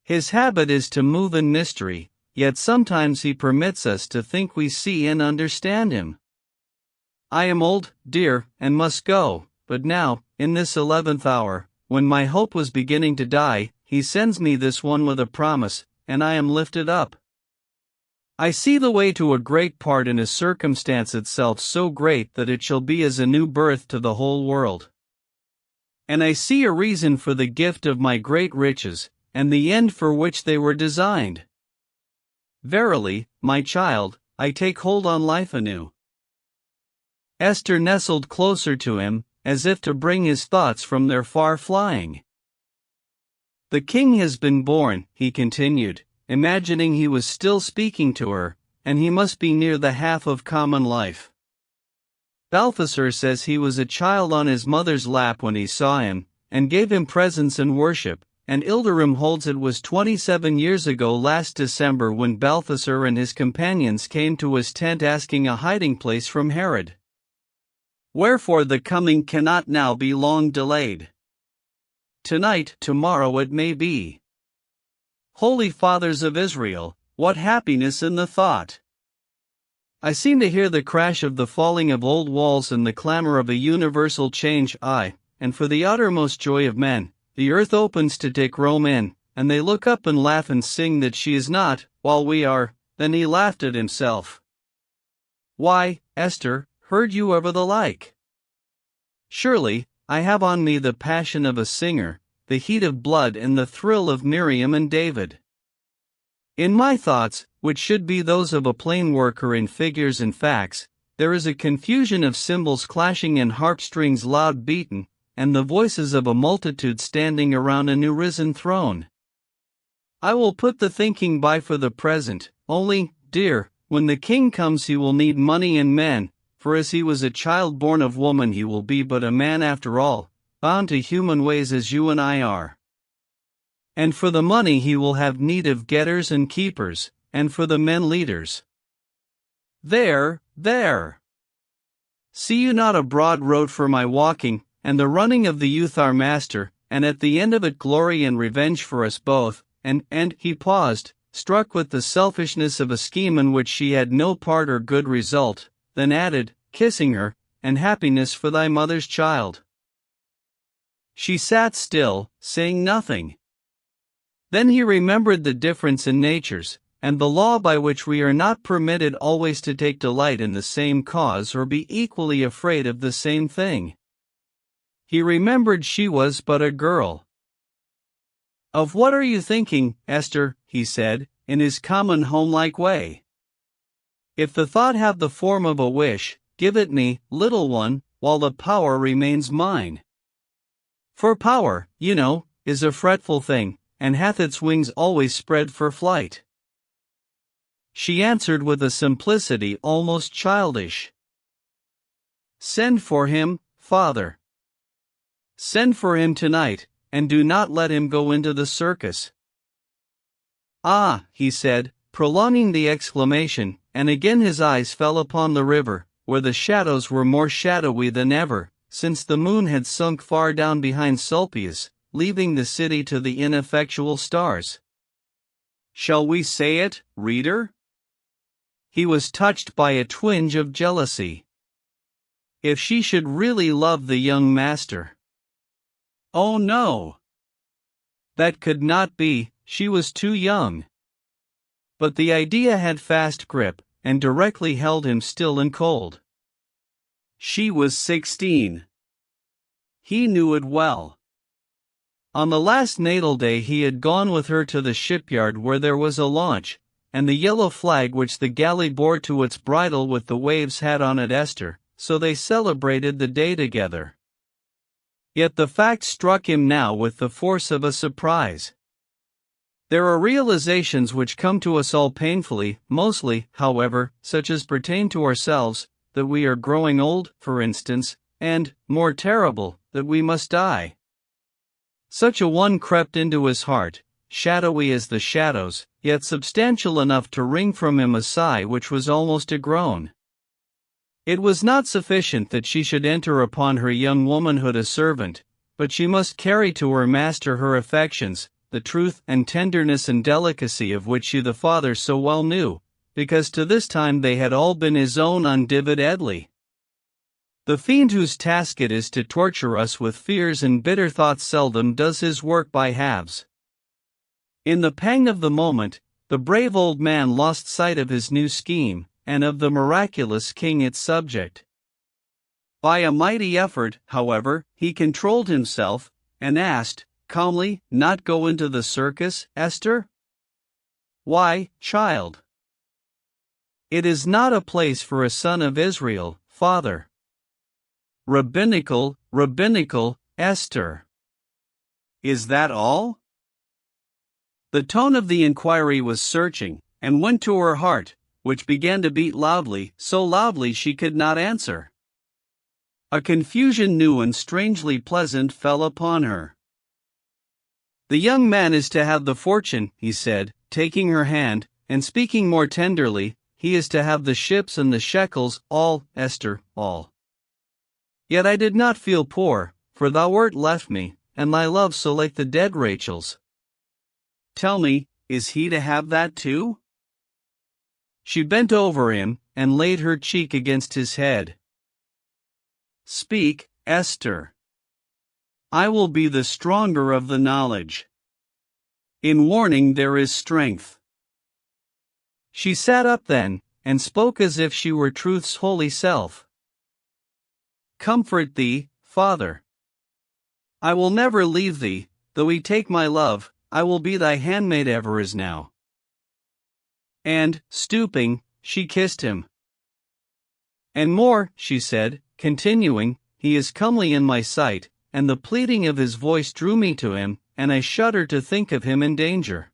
His habit is to move in mystery, yet sometimes he permits us to think we see and understand him. I am old, dear, and must go, but now, in this 11th hour, when my hope was beginning to die, he sends me this one with a promise, and I am lifted up. I see the way to a great part in a circumstance itself so great that it shall be as a new birth to the whole world. And I see a reason for the gift of my great riches, and the end for which they were designed. Verily, my child, I take hold on life anew. Esther nestled closer to him, as if to bring his thoughts from their far flying. The king has been born, he continued, imagining he was still speaking to her, and he must be near the half of common life. Balthasar says he was a child on his mother's lap when he saw him, and gave him presents and worship, and Ilderim holds it was 27 years ago last December when Balthasar and his companions came to his tent asking a hiding place from Herod. Wherefore the coming cannot now be long delayed. Tonight, tomorrow it may be. Holy Fathers of Israel, what happiness in the thought! I seem to hear the crash of the falling of old walls and the clamor of a universal change. And for the uttermost joy of men, the earth opens to take Rome in, and they look up and laugh and sing that she is not, while we are. Then he laughed at himself. Why, Esther, heard you ever the like? Surely, I have on me the passion of a singer, the heat of blood and the thrill of Miriam and David. In my thoughts, which should be those of a plain worker in figures and facts, there is a confusion of cymbals clashing and harp strings loud beaten, and the voices of a multitude standing around a new risen throne. I will put the thinking by for the present, only, dear, when the king comes he will need money and men, for as he was a child born of woman he will be but a man after all, bound to human ways as you and I are. And for the money he will have need of getters and keepers, and for the men leaders. There. See you not a broad road for my walking, and the running of the youth our master, and at the end of it glory and revenge for us both, and he paused, struck with the selfishness of a scheme in which she had no part or good result, then added, kissing her, and happiness for thy mother's child. She sat still, saying nothing. Then he remembered the difference in natures, and the law by which we are not permitted always to take delight in the same cause or be equally afraid of the same thing. He remembered she was but a girl. Of what are you thinking, Esther? He said, in his common homelike way. If the thought have the form of a wish, give it me, little one, while the power remains mine. For power, you know, is a fretful thing, and hath its wings always spread for flight. She answered with a simplicity almost childish. Send for him, father. Send for him tonight, and do not let him go into the circus. Ah, he said, prolonging the exclamation, and again his eyes fell upon the river, where the shadows were more shadowy than ever, since the moon had sunk far down behind Sulpice, leaving the city to the ineffectual stars. Shall we say it, reader? He was touched by a twinge of jealousy. If she should really love the young master. Oh no! That could not be, she was too young. But the idea had fast grip, and directly held him still and cold. She was 16. He knew it well. On the last natal day he had gone with her to the shipyard where there was a launch, and the yellow flag which the galley bore to its bridle with the waves had on it Esther, so they celebrated the day together. Yet the fact struck him now with the force of a surprise. There are realizations which come to us all painfully, mostly, however, such as pertain to ourselves, that we are growing old, for instance, and, more terrible, that we must die. Such a one crept into his heart, shadowy as the shadows, yet substantial enough to wring from him a sigh which was almost a groan. It was not sufficient that she should enter upon her young womanhood a servant, but she must carry to her master her affections, the truth and tenderness and delicacy of which she the father so well knew, because to this time they had all been his own undividedly. The fiend whose task it is to torture us with fears and bitter thoughts seldom does his work by halves. In the pang of the moment, the brave old man lost sight of his new scheme, and of the miraculous king its subject. By a mighty effort, however, he controlled himself, and asked, calmly, "Not go into the circus, Esther?" "Why, child? It is not a place for a son of Israel, father." Rabbinical, Esther. Is that all? The tone of the inquiry was searching, and went to her heart, which began to beat loudly, so loudly she could not answer. A confusion new and strangely pleasant fell upon her. "The young man is to have the fortune," he said, taking her hand, and speaking more tenderly, "he is to have the ships and the shekels, all, Esther, all. Yet I did not feel poor, for thou wert left me, and thy love so like the dead Rachel's. Tell me, is he to have that too?" She bent over him, and laid her cheek against his head. "Speak, Esther. I will be the stronger of the knowledge. In warning there is strength." She sat up then, and spoke as if she were truth's holy self. "Comfort thee, Father. I will never leave thee, though he take my love, I will be thy handmaid ever as now." And, stooping, she kissed him. "And more," she said, continuing, "he is comely in my sight," and the pleading of his voice drew me to him, and I shudder to think of him in danger.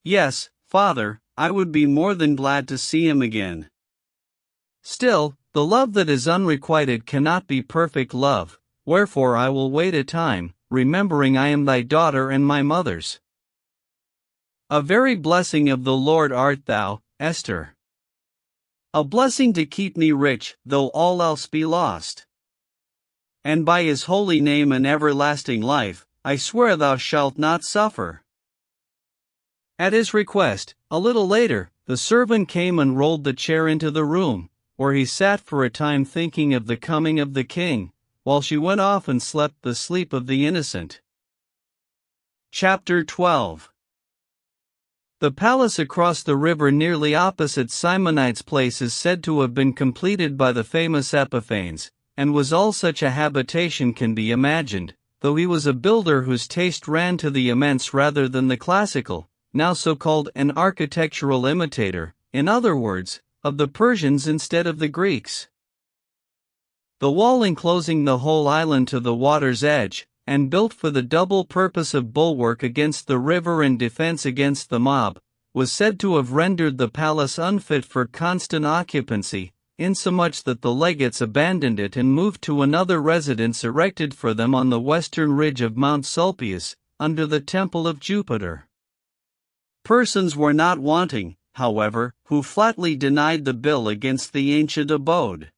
"Yes, Father, I would be more than glad to see him again. Still, the love that is unrequited cannot be perfect love, wherefore I will wait a time, remembering I am thy daughter and my mother's. A very blessing of the Lord art thou, Esther. A blessing to keep me rich, though all else be lost. And by his holy name and everlasting life, I swear thou shalt not suffer." At his request, a little later, the servant came and rolled the chair into the room, where he sat for a time thinking of the coming of the king, while she went off and slept the sleep of the innocent. Chapter 12. The palace across the river nearly opposite Simonides' place is said to have been completed by the famous Epiphanes, and was all such a habitation can be imagined, though he was a builder whose taste ran to the immense rather than the classical, now so-called an architectural imitator, in other words, of the Persians instead of the Greeks. The wall enclosing the whole island to the water's edge, and built for the double purpose of bulwark against the river and defense against the mob, was said to have rendered the palace unfit for constant occupancy, insomuch that the legates abandoned it and moved to another residence erected for them on the western ridge of Mount Sulpius, under the temple of Jupiter. Persons were not wanting, however, who flatly denied the bill against the ancient abode.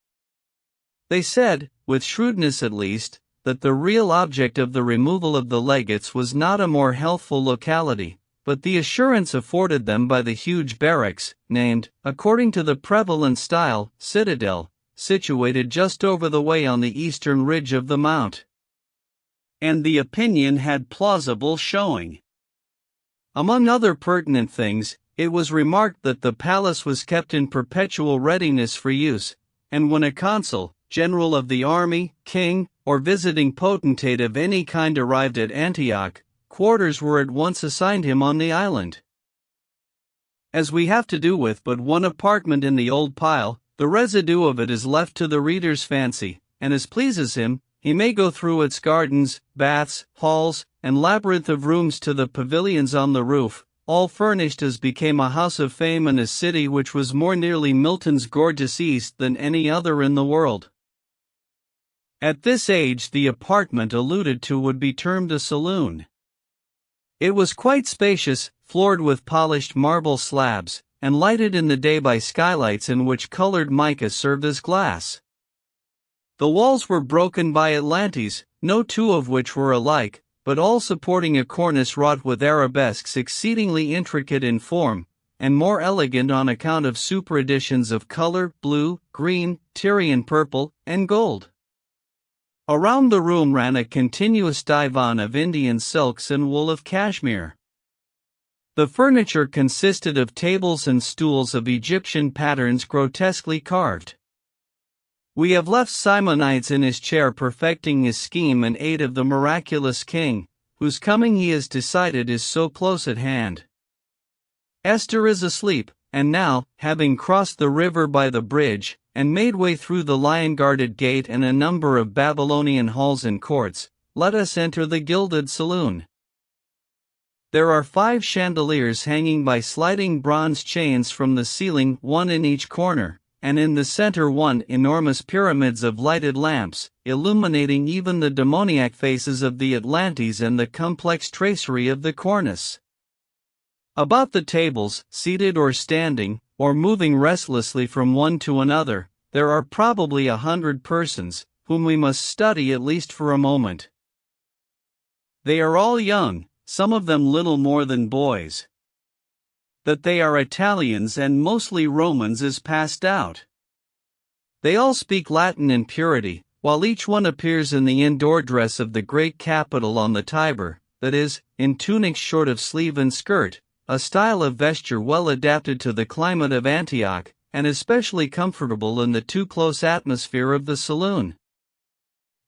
They said, with shrewdness at least, that the real object of the removal of the legates was not a more healthful locality, but the assurance afforded them by the huge barracks, named, according to the prevalent style, citadel, situated just over the way on the eastern ridge of the mount. And the opinion had plausible showing. Among other pertinent things, it was remarked that the palace was kept in perpetual readiness for use, and when a consul, general of the army, king, or visiting potentate of any kind arrived at Antioch, quarters were at once assigned him on the island. As we have to do with but one apartment in the old pile, the residue of it is left to the reader's fancy, and as pleases him, he may go through its gardens, baths, halls, and labyrinth of rooms to the pavilions on the roof, all furnished as became a house of fame in a city which was more nearly Milton's gorgeous East than any other in the world. At this age the apartment alluded to would be termed a saloon. It was quite spacious, floored with polished marble slabs, and lighted in the day by skylights in which colored mica served as glass. The walls were broken by Atlantes, no two of which were alike, but all supporting a cornice wrought with arabesques exceedingly intricate in form, and more elegant on account of superadditions of color, blue, green, Tyrian purple, and gold. Around the room ran a continuous divan of Indian silks and wool of cashmere. The furniture consisted of tables and stools of Egyptian patterns grotesquely carved. We have left Simonides in his chair perfecting his scheme in aid of the miraculous king, whose coming he has decided is so close at hand. Esther is asleep, and now, having crossed the river by the bridge, and made way through the lion-guarded gate and a number of Babylonian halls and courts, let us enter the gilded saloon. There are 5 chandeliers hanging by sliding bronze chains from the ceiling, one in each corner, and in the center one enormous pyramids of lighted lamps, illuminating even the demoniac faces of the Atlantes and the complex tracery of the cornice. About the tables, seated or standing, or moving restlessly from one to another, there are probably 100 persons, whom we must study at least for a moment. They are all young, some of them little more than boys. That they are Italians and mostly Romans is passed out. They all speak Latin in purity, while each one appears in the indoor dress of the great capital on the Tiber, that is, in tunics short of sleeve and skirt, a style of vesture well adapted to the climate of Antioch, and especially comfortable in the too close atmosphere of the saloon.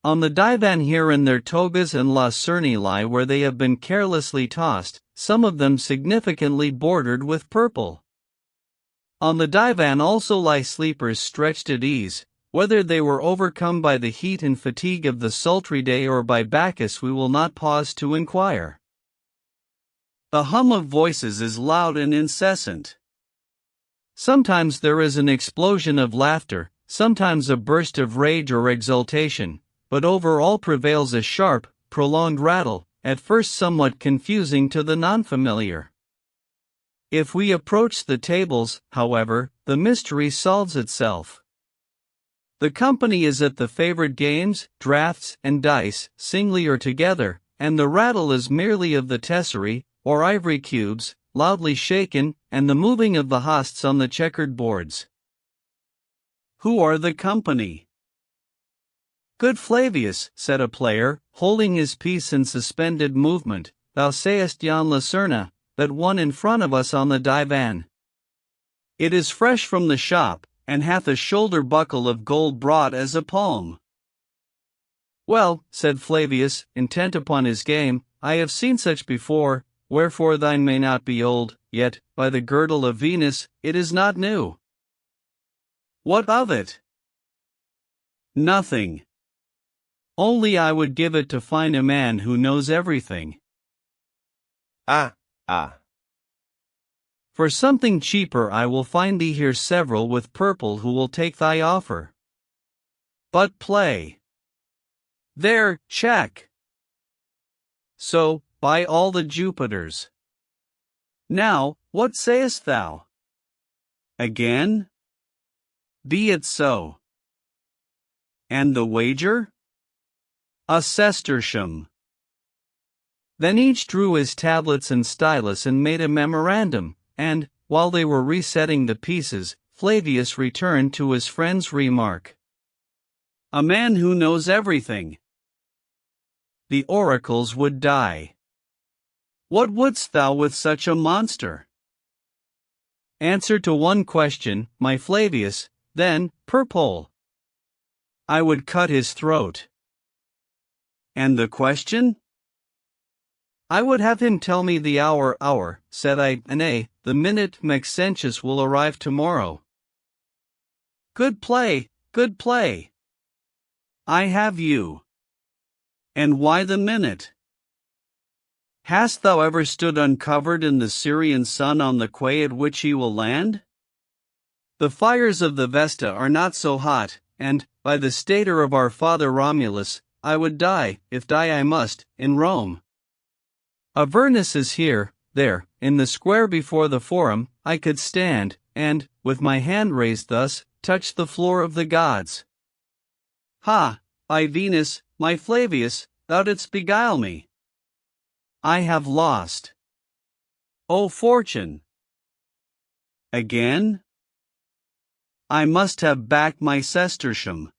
On the divan here in their togas and lacerni lie where they have been carelessly tossed, some of them significantly bordered with purple. On the divan also lie sleepers stretched at ease. Whether they were overcome by the heat and fatigue of the sultry day or by Bacchus we will not pause to inquire. The hum of voices is loud and incessant. Sometimes there is an explosion of laughter, sometimes a burst of rage or exultation, but over all prevails a sharp, prolonged rattle, at first somewhat confusing to the non-familiar. If we approach the tables, however, the mystery solves itself. The company is at the favorite games, draughts, and dice, singly or together, and the rattle is merely of the tesserae, or ivory cubes, loudly shaken, and the moving of the hosts on the checkered boards. Who are the company? Good Flavius, said a player, holding his peace in suspended movement, thou sayest yon Lucerna, that one in front of us on the divan. It is fresh from the shop, and hath a shoulder buckle of gold broad as a palm. Well, said Flavius, intent upon his game, I have seen such before. Wherefore thine may not be old, yet, by the girdle of Venus, it is not new. What of it? Nothing. Only I would give it to find a man who knows everything. For something cheaper I will find thee here several with purple who will take thy offer. But play. There, check. So, by all the Jupiters. Now, what sayest thou? Again? Be it so. And the wager? A sestertium. Then each drew his tablets and stylus and made a memorandum, and, while they were resetting the pieces, Flavius returned to his friend's remark. A man who knows everything. The oracles would die. What wouldst thou with such a monster? Answer to one question, my Flavius, then, purple. I would cut his throat. And the question? I would have him tell me the hour, said I, nay, the minute Maxentius will arrive tomorrow. Good play, good play. I have you. And why the minute? Hast thou ever stood uncovered in the Syrian sun on the quay at which he will land? The fires of the Vesta are not so hot, and, by the stater of our father Romulus, I would die, if die I must, in Rome. Avernus is here, there, in the square before the Forum, I could stand, and, with my hand raised thus, touch the floor of the gods. Ha, by Venus, my Flavius, thou didst beguile me. I have lost. O fortune! Again? I must have back my sestertium.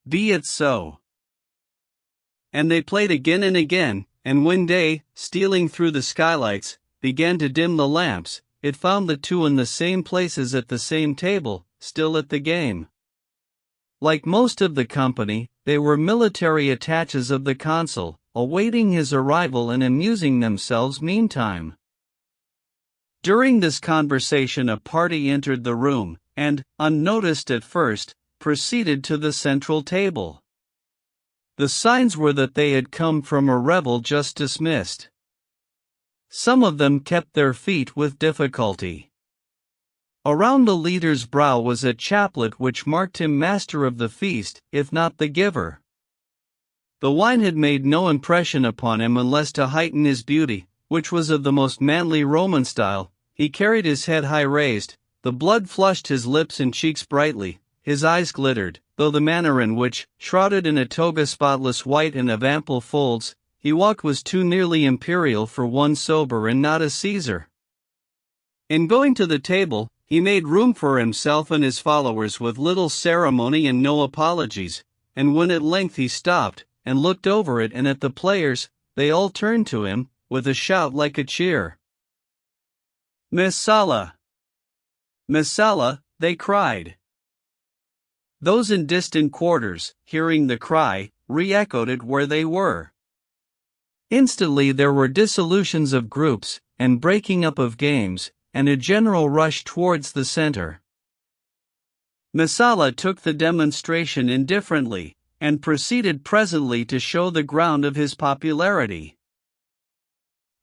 Be it so. And they played again and again, and when day, stealing through the skylights, began to dim the lamps, it found the two in the same places at the same table, still at the game. Like most of the company, they were military attaches of the consul, awaiting his arrival and amusing themselves meantime. During this conversation a party entered the room, and, unnoticed at first, proceeded to the central table. The signs were that they had come from a revel just dismissed. Some of them kept their feet with difficulty. Around the leader's brow was a chaplet which marked him master of the feast, if not the giver. The wine had made no impression upon him unless to heighten his beauty, which was of the most manly Roman style. He carried his head high raised, the blood flushed his lips and cheeks brightly, his eyes glittered, though the manner in which, shrouded in a toga spotless white and of ample folds, he walked was too nearly imperial for one sober and not a Caesar. In going to the table, he made room for himself and his followers with little ceremony and no apologies, and when at length he stopped, and looked over it and at the players, they all turned to him, with a shout like a cheer. Messala! Messala, they cried. Those in distant quarters, hearing the cry, re-echoed it where they were. Instantly there were dissolutions of groups, and breaking up of games, and a general rush towards the center. Messala took the demonstration indifferently, and proceeded presently to show the ground of his popularity.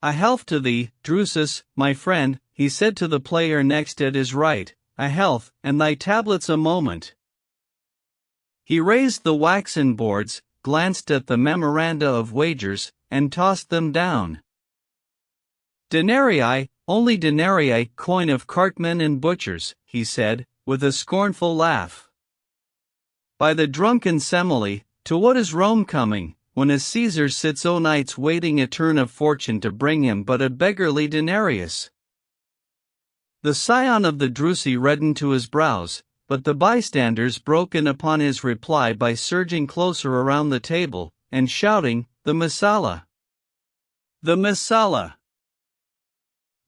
A health to thee, Drusus, my friend, he said to the player next at his right, a health, and thy tablets a moment. He raised the waxen boards, glanced at the memoranda of wagers, and tossed them down. Denarii, only denarii, coin of cartmen and butchers, he said, with a scornful laugh. By the drunken Semele, to what is Rome coming, when a Caesar sits o' nights waiting a turn of fortune to bring him but a beggarly denarius? The scion of the Drusi reddened to his brows, but the bystanders broke in upon his reply by surging closer around the table, and shouting, the Messala! The Messala!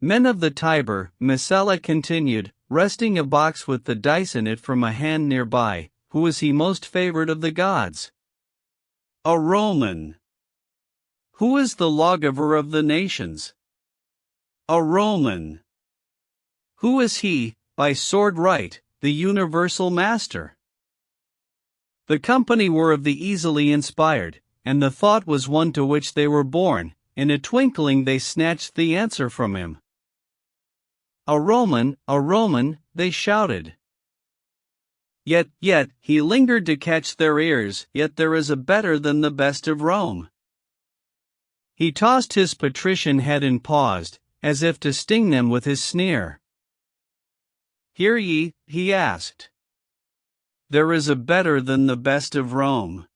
Men of the Tiber, Messala continued, wresting a box with the dice in it from a hand nearby, who is he most favored of the gods? A Roman. Who is the lawgiver of the nations? A Roman. Who is he, by sword right, the universal master? The company were of the easily inspired, and the thought was one to which they were born. In a twinkling they snatched the answer from him. A Roman, they shouted. Yet, he lingered to catch their ears, yet there is a better than the best of Rome. He tossed his patrician head and paused, as if to sting them with his sneer. Hear ye, he asked. There is a better than the best of Rome.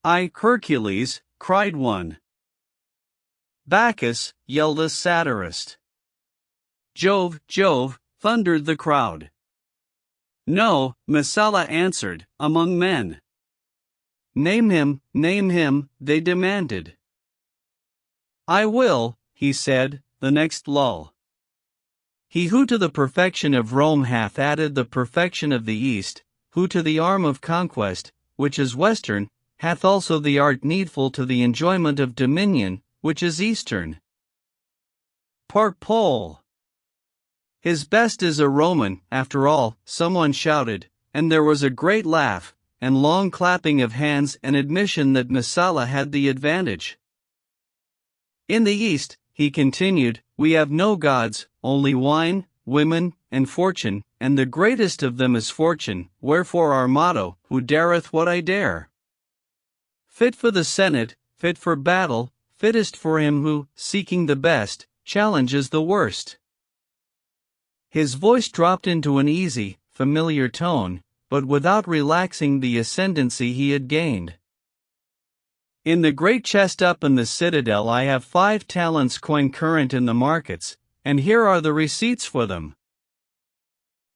I, Hercules, cried one. Bacchus, yelled a satirist. Jove, thundered the crowd. No, Messala answered, among men. Name him, they demanded. I will, he said, the next lull. He who to the perfection of Rome hath added the perfection of the East, who to the arm of conquest, which is Western, hath also the art needful to the enjoyment of dominion, which is Eastern. Part pole. His best is a Roman, after all, someone shouted, and there was a great laugh, and long clapping of hands and admission that Messala had the advantage. In the East, he continued, we have no gods, only wine, women, and fortune, and the greatest of them is fortune, wherefore our motto, who dareth what I dare. Fit for the Senate, fit for battle, fittest for him who, seeking the best, challenges the worst. His voice dropped into an easy, familiar tone, but without relaxing the ascendancy he had gained. In the great chest up in the citadel I have 5 talents coin current in the markets, and here are the receipts for them.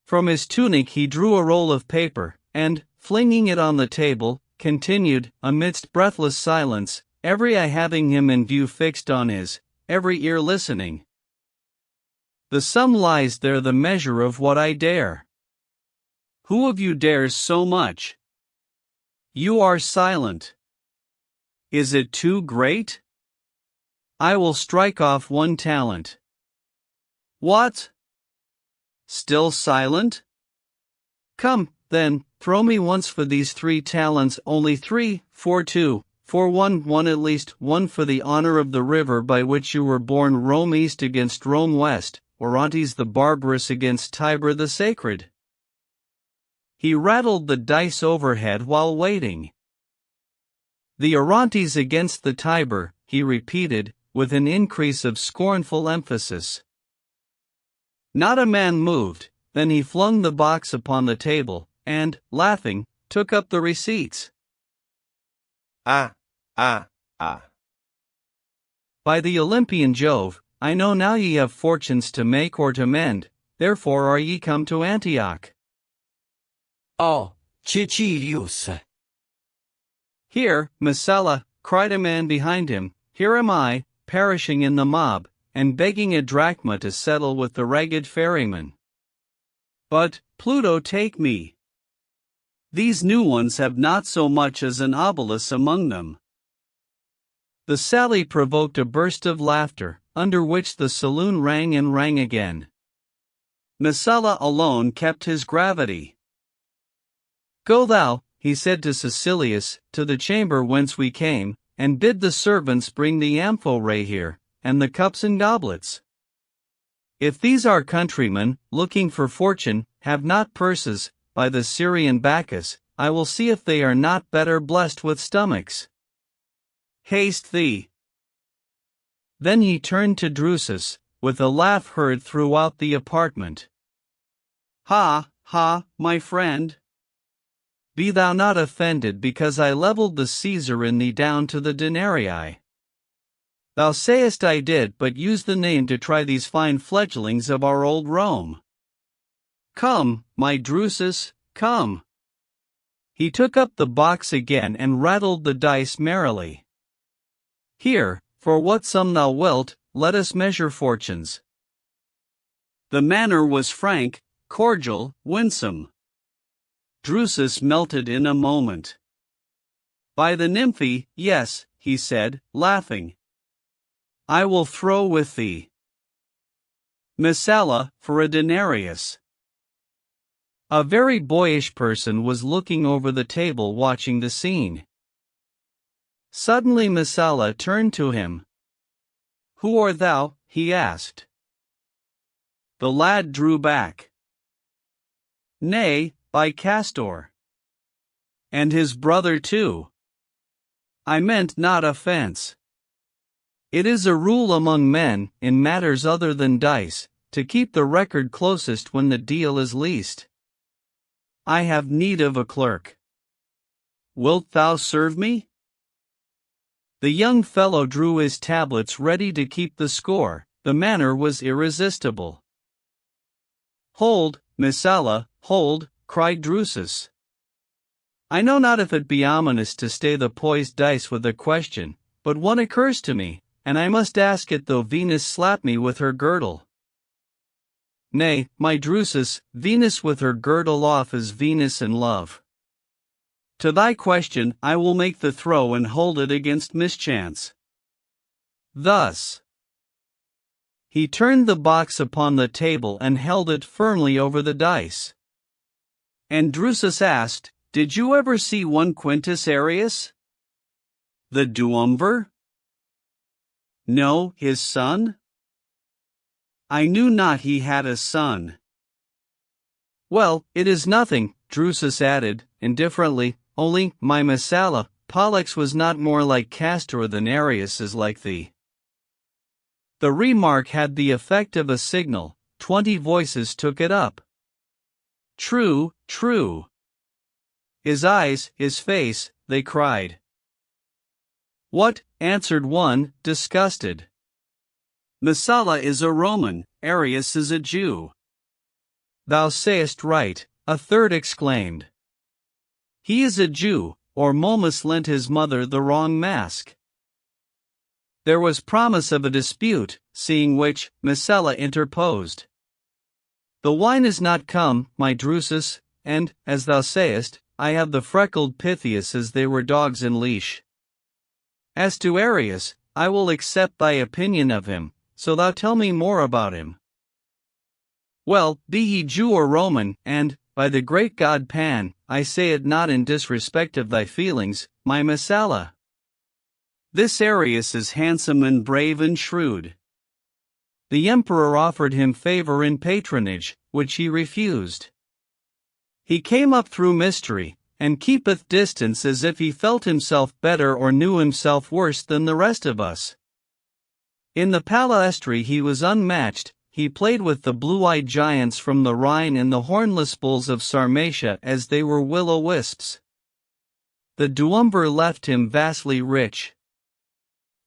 From his tunic he drew a roll of paper, and, flinging it on the table, continued, amidst breathless silence, every eye having him in view fixed on his, every ear listening. The sum lies there, the measure of what I dare. Who of you dares so much? You are silent. Is it too great? I will strike off 1 talent. What? Still silent? Come, then, throw me once for these 3 talents, only 3, for 2, for 1, at least, 1 for the honor of the river by which you were born, Rome East against Rome West, Orontes the barbarous against Tiber the sacred. He rattled the dice overhead while waiting. The Orontes against the Tiber, he repeated, with an increase of scornful emphasis. Not a man moved, then he flung the box upon the table, and, laughing, took up the receipts. By the Olympian Jove, I know now ye have fortunes to make or to mend, therefore are ye come to Antioch. Oh, Cecilius! Here, Messala, cried a man behind him, here am I, perishing in the mob, and begging a drachma to settle with the ragged ferryman. But, Pluto take me. These new ones have not so much as an obelisk among them. The sally provoked a burst of laughter, under which the saloon rang and rang again. Messala alone kept his gravity. Go thou, he said to Caecilius, to the chamber whence we came, and bid the servants bring the amphorae here, and the cups and goblets. If these our countrymen, looking for fortune, have not purses, by the Syrian Bacchus, I will see if they are not better blessed with stomachs. Haste thee. Then he turned to Drusus, with a laugh heard throughout the apartment. Ha, my friend. Be thou not offended because I leveled the Caesar in thee down to the denarii. Thou sayest I did but use the name to try these fine fledglings of our old Rome. Come, my Drusus, come. He took up the box again and rattled the dice merrily. Here, for what sum thou wilt, let us measure fortunes. The manner was frank, cordial, winsome. Drusus melted in a moment. By the Nymphe, yes, he said, laughing. I will throw with thee. Messala, for a denarius. A very boyish person was looking over the table watching the scene. Suddenly Messala turned to him. Who art thou? He asked. The lad drew back. Nay, by Castor. And his brother too. I meant not offense. It is a rule among men, in matters other than dice, to keep the record closest when the deal is least. I have need of a clerk. Wilt thou serve me? The young fellow drew his tablets ready to keep the score. The manner was irresistible. Hold, Messala, hold, cried Drusus. I know not if it be ominous to stay the poised dice with a question, but one occurs to me, and I must ask it though Venus slap me with her girdle. Nay, my Drusus, Venus with her girdle off is Venus in love. To thy question I will make the throw and hold it against mischance. Thus. He turned the box upon the table and held it firmly over the dice. And Drusus asked, Did you ever see one Quintus Arrius? The duumvir? No, his son? I knew not he had a son. Well, it is nothing, Drusus added, indifferently, only, my Messala, Pollux was not more like Castor than Arrius is like thee. The remark had the effect of a signal. 20 voices took it up. True, true. His eyes, his face, they cried. What, answered one, disgusted. Messala is a Roman, Arrius is a Jew. Thou sayest right, a third exclaimed. He is a Jew, or Momus lent his mother the wrong mask. There was promise of a dispute, seeing which, Messala interposed. The wine is not come, my Drusus, and, as thou sayest, I have the freckled Pythias as they were dogs in leash. As to Arrius, I will accept thy opinion of him, so thou tell me more about him. Well, be he Jew or Roman, and, by the great god Pan, I say it not in disrespect of thy feelings, my Messala. This Arrius is handsome and brave and shrewd. The emperor offered him favor in patronage, which he refused. He came up through mystery, and keepeth distance as if he felt himself better or knew himself worse than the rest of us. In the palaestry he was unmatched. He played with the blue-eyed giants from the Rhine and the hornless bulls of Sarmatia as they were will-o'-wisps. The duumvir left him vastly rich.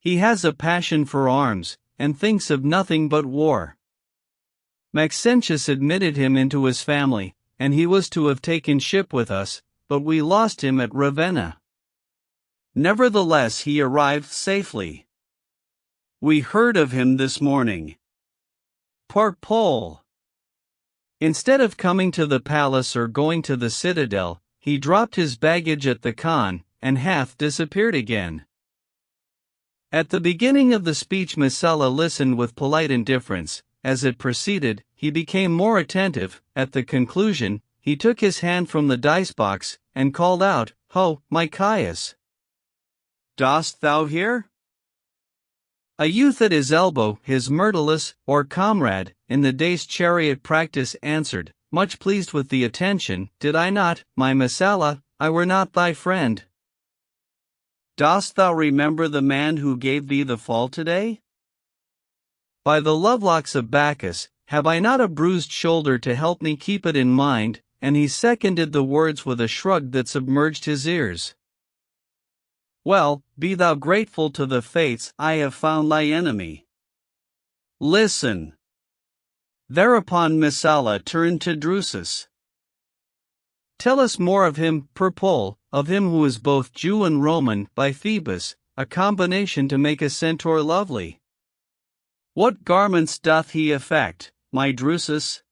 He has a passion for arms, and thinks of nothing but war. Maxentius admitted him into his family, and he was to have taken ship with us, but we lost him at Ravenna. Nevertheless he arrived safely. We heard of him this morning. Poor Pole. Instead of coming to the palace or going to the citadel, he dropped his baggage at the khan, and half disappeared again. At the beginning of the speech Messala listened with polite indifference. As it proceeded, he became more attentive. At the conclusion, he took his hand from the dice box, and called out, Ho, my Caius! Dost thou hear? A youth at his elbow, his Myrtilus, or comrade, in the day's chariot practice answered, much pleased with the attention, Did I not, my Messala, I were not thy friend. Dost thou remember the man who gave thee the fall today? By the lovelocks of Bacchus, have I not a bruised shoulder to help me keep it in mind? And he seconded the words with a shrug that submerged his ears. Well, be thou grateful to the fates, I have found thy enemy. Listen. Thereupon Messala turned to Drusus. Tell us more of him, Purpole, of him who is both Jew and Roman, by Phoebus, a combination to make a centaur lovely. What garments doth he affect, my Drusus?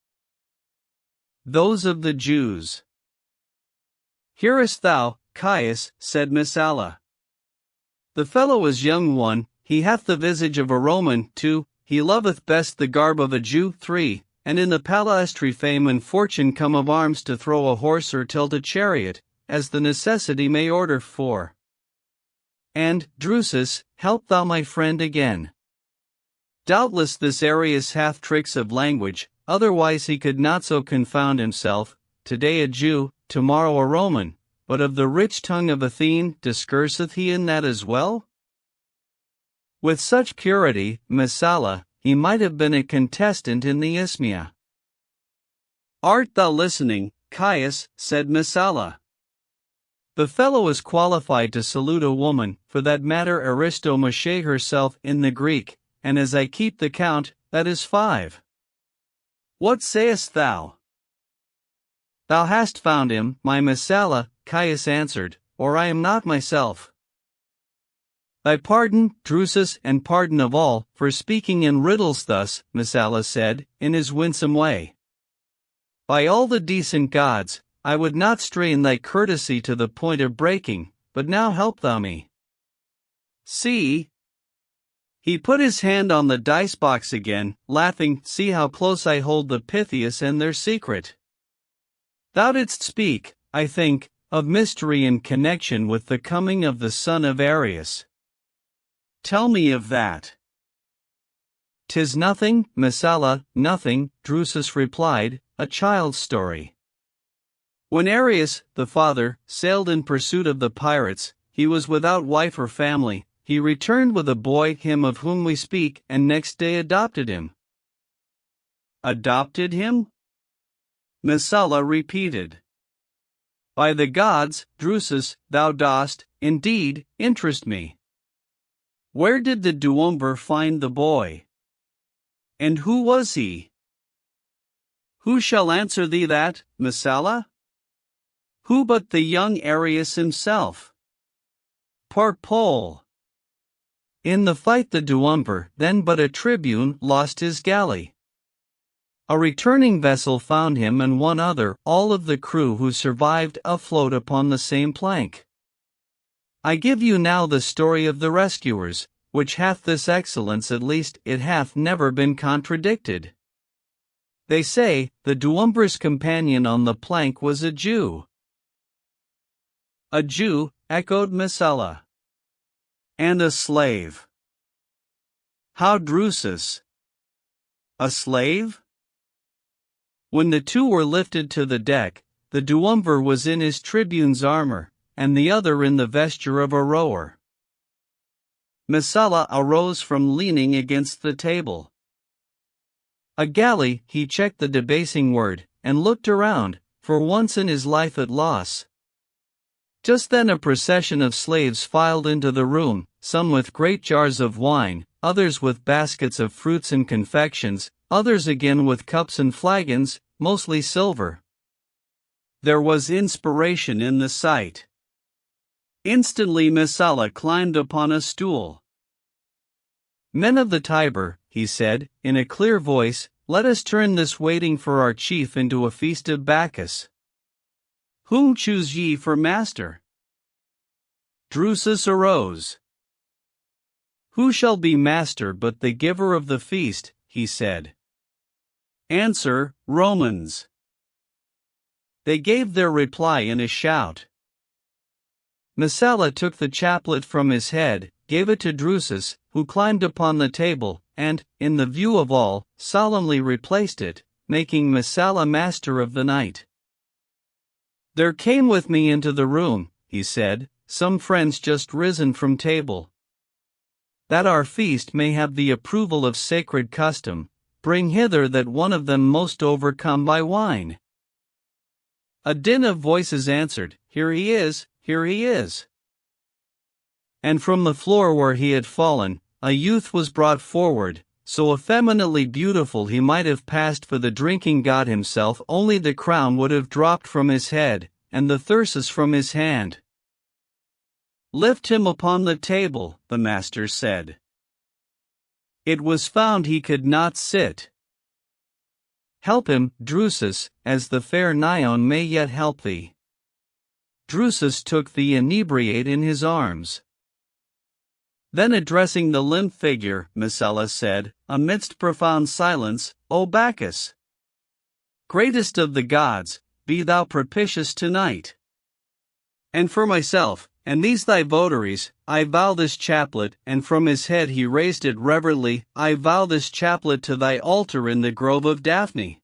Those of the Jews. Hearest thou, Caius, said Messala. The fellow is young 1, he hath the visage of a Roman 2, he loveth best the garb of a Jew 3, and in the palaestry fame and fortune come of arms to throw a horse or tilt a chariot, as the necessity may order 4. And, Drusus, help thou my friend again. Doubtless this Arrius hath tricks of language, otherwise he could not so confound himself, today a Jew, tomorrow a Roman, but of the rich tongue of Athene discourseth he in that as well? With such purity, Messala, he might have been a contestant in the Isthmia. Art thou listening, Caius? Said Messala. The fellow is qualified to salute a woman, for that matter Aristomache herself in the Greek, and as I keep the count, that is 5. What sayest thou? Thou hast found him, my Messala, Caius answered, or I am not myself. Thy pardon, Drusus, and pardon of all, for speaking in riddles thus, Messala said, in his winsome way. By all the decent gods, I would not strain thy courtesy to the point of breaking, but now help thou me. See. He put his hand on the dice box again, laughing. See how close I hold the Pythias and their secret. Thou didst speak, I think, of mystery in connection with the coming of the son of Arius. Tell me of that. 'Tis nothing, Messala, nothing, Drusus replied, a child's story. When Arius, the father, sailed in pursuit of the pirates, he was without wife or family. He returned with a boy, him of whom we speak, and next day adopted him. Adopted him? Messala repeated. By the gods, Drusus, thou dost, indeed, interest me. Where did the duumvir find the boy? And who was he? Who shall answer thee that, Messala? Who but the young Arius himself? Parpole. In the fight the duumvir, then but a tribune, lost his galley. A returning vessel found him and one other, all of the crew who survived, afloat upon the same plank. I give you now the story of the rescuers, which hath this excellence, at least it hath never been contradicted. They say, the duumvir's companion on the plank was a Jew. A Jew, echoed Messala. And a slave. How, Drusus? A slave? When the two were lifted to the deck, the duumvir was in his tribune's armor, and the other in the vesture of a rower. Messala arose from leaning against the table. A galley, he checked the debasing word, and looked around, for once in his life at loss. Just then a procession of slaves filed into the room, some with great jars of wine, others with baskets of fruits and confections, others again with cups and flagons, mostly silver. There was inspiration in the sight. Instantly Messala climbed upon a stool. Men of the Tiber, he said, in a clear voice, let us turn this waiting for our chief into a feast of Bacchus. Whom choose ye for master? Drusus arose. Who shall be master but the giver of the feast, he said. Answer, Romans. They gave their reply in a shout. Messala took the chaplet from his head, gave it to Drusus, who climbed upon the table, and, in the view of all, solemnly replaced it, making Messala master of the night. There came with me into the room, he said, some friends just risen from table. That our feast may have the approval of sacred custom, bring hither that one of them most overcome by wine. A din of voices answered, Here he is, here he is. And from the floor where he had fallen, a youth was brought forward, so effeminately beautiful he might have passed for the drinking god himself, only the crown would have dropped from his head, and the thyrsus from his hand. Lift him upon the table, the master said. It was found he could not sit. Help him, Drusus, as the fair Nion may yet help thee. Drusus took the inebriate in his arms. Then addressing the limp figure, Messala said, amidst profound silence, O Bacchus! Greatest of the gods, be thou propitious tonight. And for myself, And these thy votaries, I vow this chaplet, and from his head he raised it reverently, I vow this chaplet to thy altar in the grove of Daphne.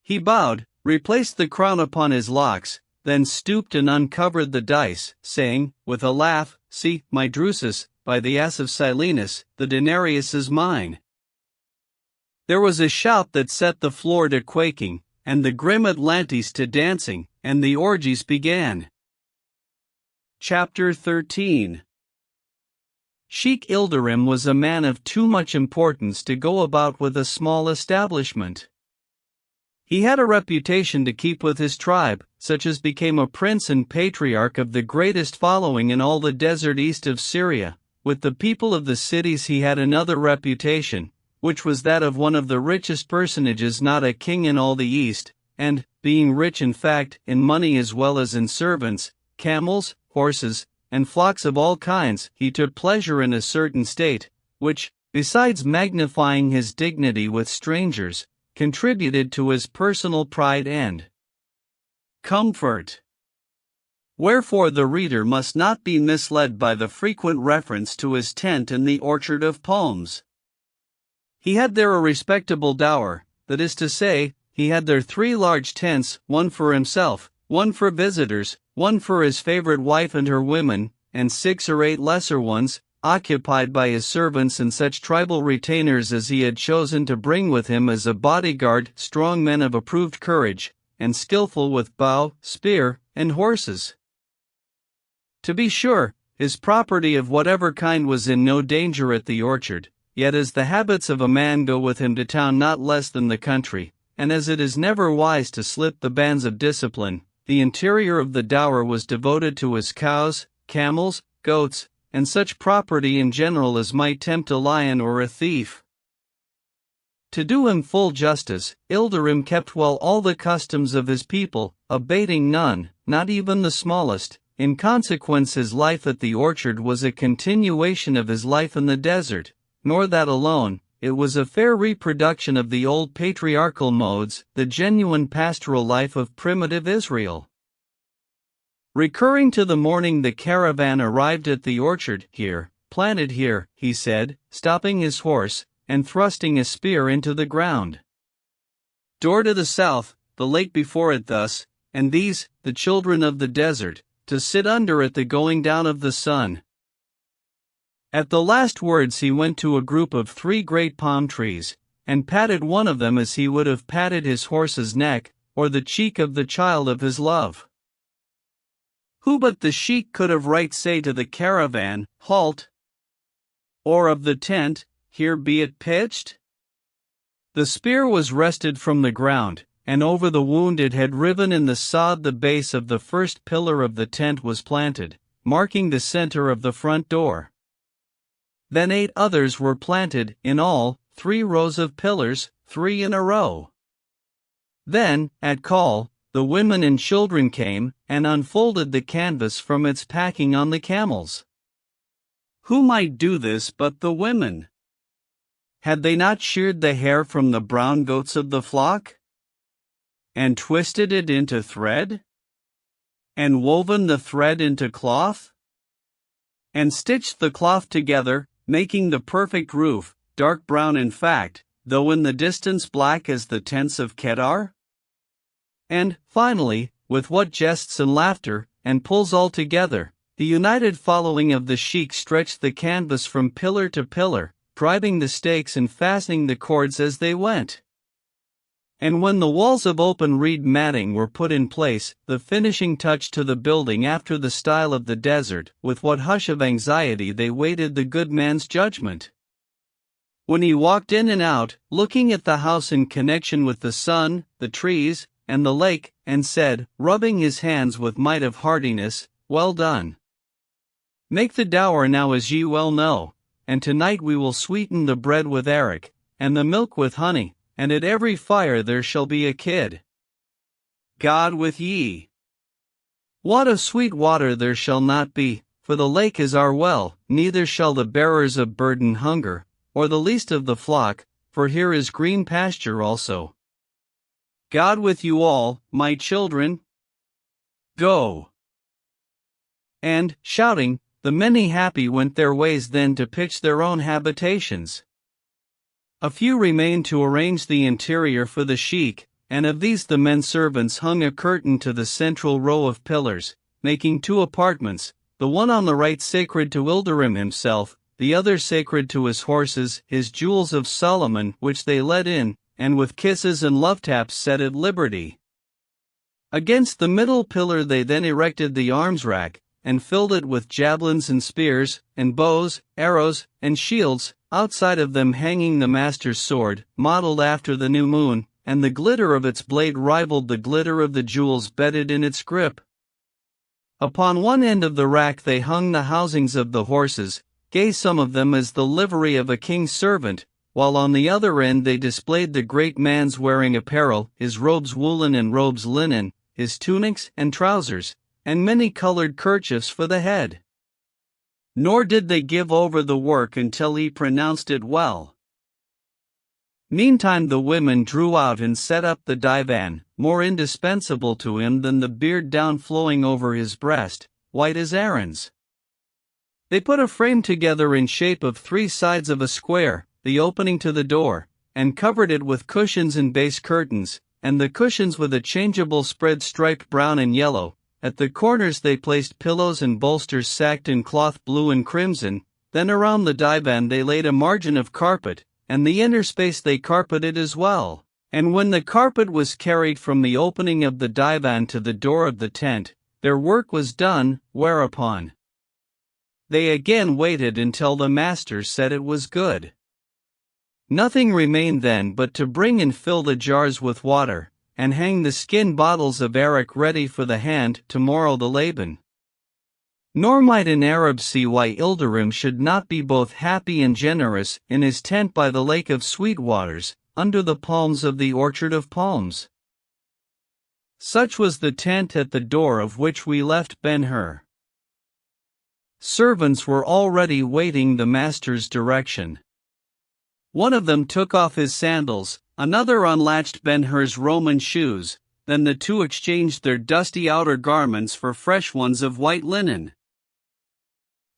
He bowed, replaced the crown upon his locks, then stooped and uncovered the dice, saying, with a laugh, See, my Drusus, by the ass of Silenus, the denarius is mine. There was a shout that set the floor to quaking, and the grim Atlantes to dancing, and the orgies began. Chapter 13. Sheik Ilderim was a man of too much importance to go about with a small establishment. He had a reputation to keep with his tribe, such as became a prince and patriarch of the greatest following in all the desert east of Syria. With the people of the cities he had another reputation, which was that of one of the richest personages, not a king in all the east, and, being rich in fact, in money as well as in servants, camels, horses, and flocks of all kinds, he took pleasure in a certain state, which, besides magnifying his dignity with strangers, contributed to his personal pride and comfort. Wherefore the reader must not be misled by the frequent reference to his tent in the orchard of palms. He had there a respectable dower, that is to say, he had there 3 large tents, one for himself, one for visitors, one for his favorite wife and her women, and 6 or 8 lesser ones, occupied by his servants and such tribal retainers as he had chosen to bring with him as a bodyguard, strong men of approved courage, and skillful with bow, spear, and horses. To be sure, his property of whatever kind was in no danger at the orchard, yet as the habits of a man go with him to town not less than the country, and as it is never wise to slip the bands of discipline, the interior of the dower was devoted to his cows, camels, goats, and such property in general as might tempt a lion or a thief. To do him full justice, Ilderim kept well all the customs of his people, abating none, not even the smallest. In consequence his life at the orchard was a continuation of his life in the desert, nor that alone, it was a fair reproduction of the old patriarchal modes, the genuine pastoral life of primitive Israel. Recurring to the morning the caravan arrived at the orchard, here, planted here, he said, stopping his horse, and thrusting a spear into the ground. Door to the south, the lake before it thus, and these, the children of the desert, to sit under at the going down of the sun. At the last words he went to a group of 3 great palm trees, and patted one of them as he would have patted his horse's neck, or the cheek of the child of his love. Who but the sheik could have right say to the caravan, Halt! Or of the tent, Here be it pitched? The spear was wrested from the ground, and over the wound it had riven in the sod the base of the first pillar of the tent was planted, marking the center of the front door. Then 8 others were planted, in all, 3 rows of pillars, 3 in a row. Then, at call, the women and children came, and unfolded the canvas from its packing on the camels. Who might do this but the women? Had they not sheared the hair from the brown goats of the flock? And twisted it into thread? And woven the thread into cloth? And stitched the cloth together, making the perfect roof, dark brown in fact, though in the distance black as the tents of Kedar? And, finally, with what jests and laughter, and pulls all together, the united following of the sheik stretched the canvas from pillar to pillar, driving the stakes and fastening the cords as they went. And when the walls of open reed matting were put in place, the finishing touch to the building after the style of the desert, with what hush of anxiety they waited the good man's judgment. When he walked in and out, looking at the house in connection with the sun, the trees, and the lake, and said, rubbing his hands with might of heartiness, Well done. Make the dower now as ye well know, and tonight we will sweeten the bread with arrack, and the milk with honey, and at every fire there shall be a kid. God with ye. What of sweet water there shall not be, for the lake is our well, neither shall the bearers of burden hunger, or the least of the flock, for here is green pasture also. God with you all, my children. Go. And, shouting, the many happy went their ways then to pitch their own habitations. A few remained to arrange the interior for the sheik, and of these the men servants hung a curtain to the central row of pillars, making 2 apartments, the one on the right sacred to Ilderim himself, the other sacred to his horses, his jewels of Solomon, which they let in, and with kisses and love taps set at liberty. Against the middle pillar they then erected the arms rack, and filled it with javelins and spears, and bows, arrows, and shields, outside of them hanging the master's sword, modeled after the new moon, and the glitter of its blade rivaled the glitter of the jewels bedded in its grip. Upon one end of the rack they hung the housings of the horses, gay some of them as the livery of a king's servant, while on the other end they displayed the great man's wearing apparel, his robes woolen and robes linen, his tunics and trousers, and many-colored kerchiefs for the head. Nor did they give over the work until he pronounced it well. Meantime the women drew out and set up the divan, more indispensable to him than the beard down flowing over his breast, white as Aaron's. They put a frame together in shape of 3 sides of a square, the opening to the door, and covered it with cushions and base curtains, and the cushions with a changeable spread striped brown and yellow. At the corners they placed pillows and bolsters sacked in cloth blue and crimson, then around the divan they laid a margin of carpet, and the inner space they carpeted as well. And when the carpet was carried from the opening of the divan to the door of the tent, their work was done, whereupon they again waited until the master said it was good. Nothing remained then but to bring and fill the jars with water, and hang the skin bottles of arrack ready for the hand tomorrow the Laban. Nor might an Arab see why Ilderim should not be both happy and generous in his tent by the lake of sweet waters, under the palms of the orchard of palms. Such was the tent at the door of which we left Ben-Hur. Servants were already waiting the master's direction. One of them took off his sandals, another unlatched Ben-Hur's Roman shoes, then the 2 exchanged their dusty outer garments for fresh ones of white linen.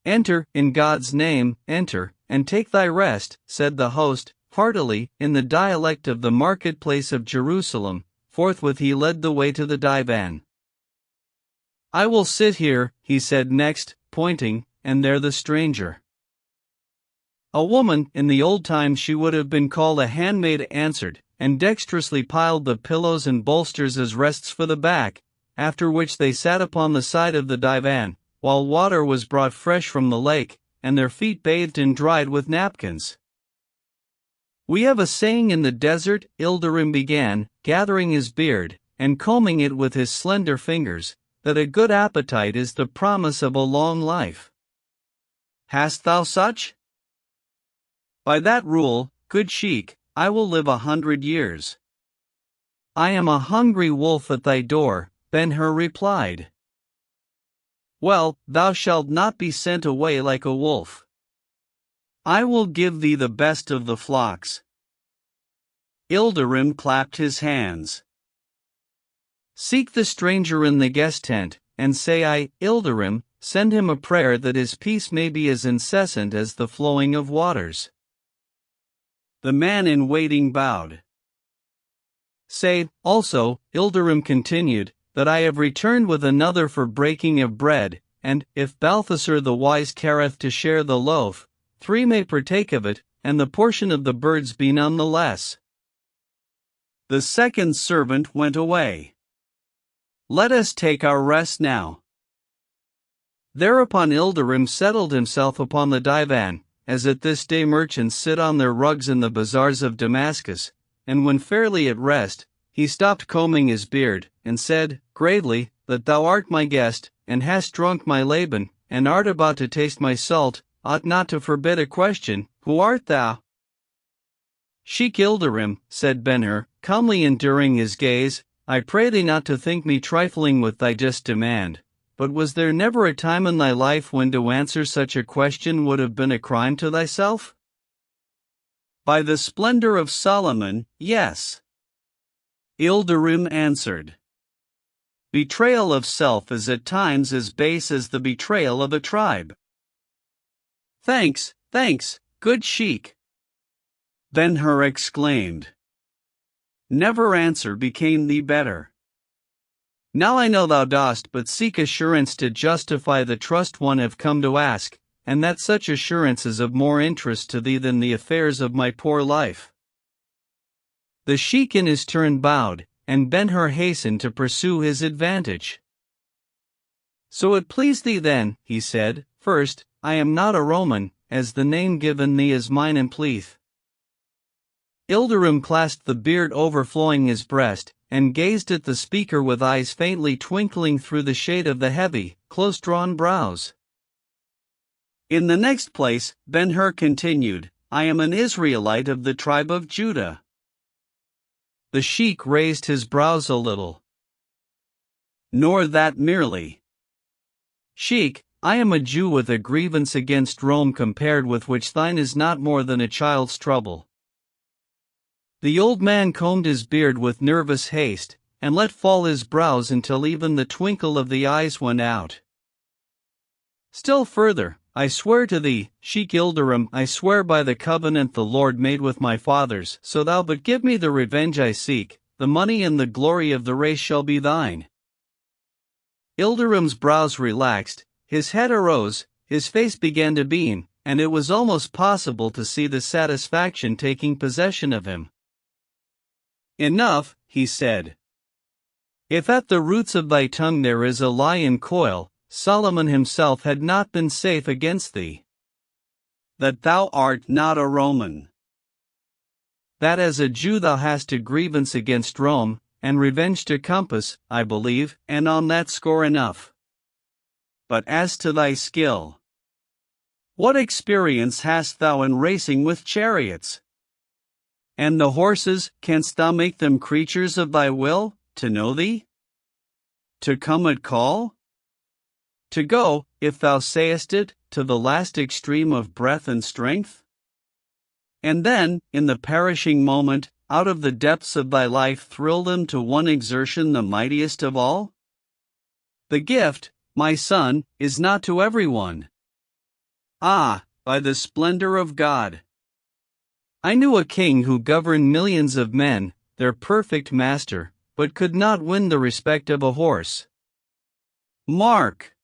"Enter, in God's name, enter, and take thy rest," said the host, heartily, in the dialect of the marketplace of Jerusalem. Forthwith he led the way to the divan. "I will sit here," he said next, pointing, and there the stranger. A woman, in the old time she would have been called a handmaid, answered, and dexterously piled the pillows and bolsters as rests for the back, after which they sat upon the side of the divan, while water was brought fresh from the lake, and their feet bathed and dried with napkins. "We have a saying in the desert," Ilderim began, gathering his beard, and combing it with his slender fingers, "that a good appetite is the promise of a long life. Hast thou such?" "By that rule, good sheik, I will live 100 years. "I am a hungry wolf at thy door," Ben-Hur replied. "Well, thou shalt not be sent away like a wolf. I will give thee the best of the flocks." Ilderim clapped his hands. "Seek the stranger in the guest tent, and say I, Ilderim, send him a prayer that his peace may be as incessant as the flowing of waters." The man in waiting bowed. "Say, also," Ilderim continued, "that I have returned with another for breaking of bread, and, if Balthasar the wise careth to share the loaf, 3 may partake of it, and the portion of the birds be none the less." The second servant went away. "Let us take our rest now." Thereupon Ilderim settled himself upon the divan, as at this day merchants sit on their rugs in the bazaars of Damascus, and when fairly at rest, he stopped combing his beard, and said, gravely, "That thou art my guest, and hast drunk my Laban, and art about to taste my salt, ought not to forbid a question, who art thou?" "Sheik Ilderim," said Ben-Hur, calmly enduring his gaze, "I pray thee not to think me trifling with thy just demand, but was there never a time in thy life when to answer such a question would have been a crime to thyself?" "By the splendor of Solomon, yes," Ilderim answered. Betrayal of self is at times as base as the betrayal of a tribe. Thanks, good sheik, Ben-Hur exclaimed. Never answer became thee better. Now I know thou dost but seek assurance to justify the trust one have come to ask, and that such assurance is of more interest to thee than the affairs of my poor life. The sheik in his turn bowed, and Ben-Hur hastened to pursue his advantage. So it please thee then, he said, first, I am not a Roman, as the name given thee is mine implieth. Ilderim clasped the beard overflowing his breast, and gazed at the speaker with eyes faintly twinkling through the shade of the heavy, close-drawn brows. In the next place, Ben-Hur continued, I am an Israelite of the tribe of Judah. The sheik raised his brows a little. Nor that merely. Sheik, I am a Jew with a grievance against Rome compared with which thine is not more than a child's trouble. The old man combed his beard with nervous haste, and let fall his brows until even the twinkle of the eyes went out. Still further, I swear to thee, Sheik Ilderim, I swear by the covenant the Lord made with my fathers, so thou but give me the revenge I seek, the money and the glory of the race shall be thine. Ilderim's brows relaxed, his head arose, his face began to beam, and it was almost possible to see the satisfaction taking possession of him. Enough, he said. If at the roots of thy tongue there is a lie in coil, Solomon himself had not been safe against thee. That thou art not a Roman. That as a Jew thou hast a grievance against Rome, and revenge to compass, I believe, and on that score enough. But as to thy skill, what experience hast thou in racing with chariots? And the horses, canst thou make them creatures of thy will, to know thee? To come at call? To go, if thou sayest it, to the last extreme of breath and strength? And then, in the perishing moment, out of the depths of thy life thrill them to one exertion the mightiest of all? The gift, my son, is not to everyone. Ah, by the splendor of God! I knew a king who governed millions of men, their perfect master, but could not win the respect of a horse. Mark!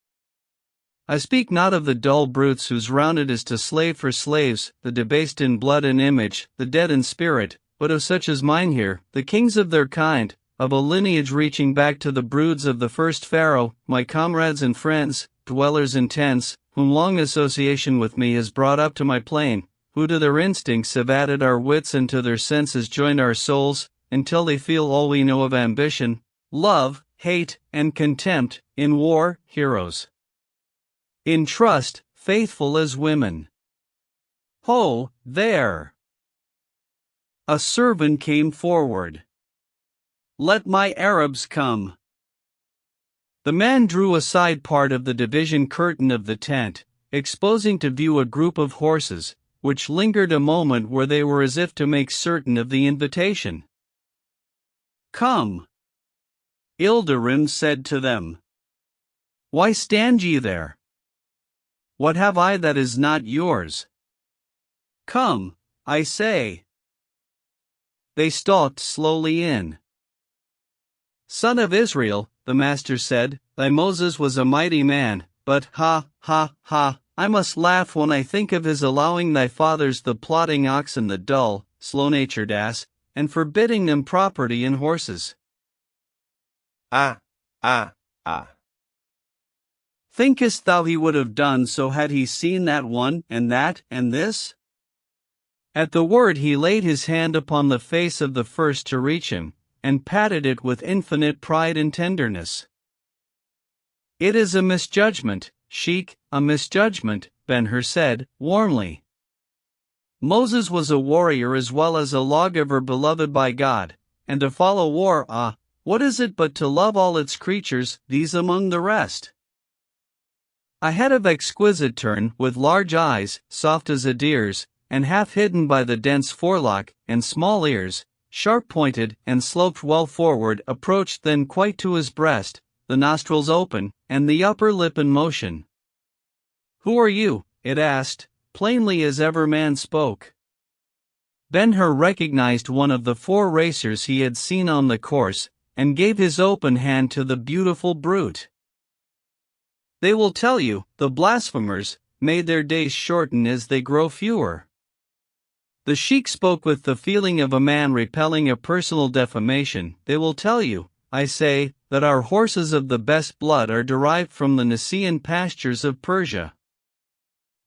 I speak not of the dull brutes whose round it is to slave for slaves, the debased in blood and image, the dead in spirit, but of such as mine here, the kings of their kind, of a lineage reaching back to the broods of the first Pharaoh, my comrades and friends, dwellers in tents, whom long association with me has brought up to my plane, who to their instincts have added our wits and to their senses joined our souls, until they feel all we know of ambition, love, hate, and contempt, in war, heroes. In trust, faithful as women. Ho, there! A servant came forward. Let my Arabs come. The man drew aside part of the division curtain of the tent, exposing to view a group of horses, which lingered a moment where they were as if to make certain of the invitation. Come! Ilderim said to them. Why stand ye there? What have I that is not yours? Come, I say. They stalked slowly in. Son of Israel, the master said, thy Moses was a mighty man, but ha, I must laugh when I think of his allowing thy fathers the plodding oxen, the dull, slow-natured ass, and forbidding them property in horses. Thinkest thou he would have done so had he seen that one, and that, and this? At the word he laid his hand upon the face of the first to reach him, and patted it with infinite pride and tenderness. It is a misjudgment, Sheik, a misjudgment, Ben-Hur said, warmly. Moses was a warrior as well as a lawgiver beloved by God, and to follow war, what is it but to love all its creatures, these among the rest? A head of exquisite turn, with large eyes, soft as a deer's, and half hidden by the dense forelock, and small ears, sharp-pointed and sloped well forward, approached then quite to his breast, the nostrils open, and the upper lip in motion. "Who are you?" it asked, plainly as ever man spoke. Ben-Hur recognized one of the 4 racers he had seen on the course, and gave his open hand to the beautiful brute. "They will tell you, the blasphemers, may their days shorten as they grow fewer." The sheik spoke with the feeling of a man repelling a personal defamation. "They will tell you, I say, that our horses of the best blood are derived from the Nisaean pastures of Persia.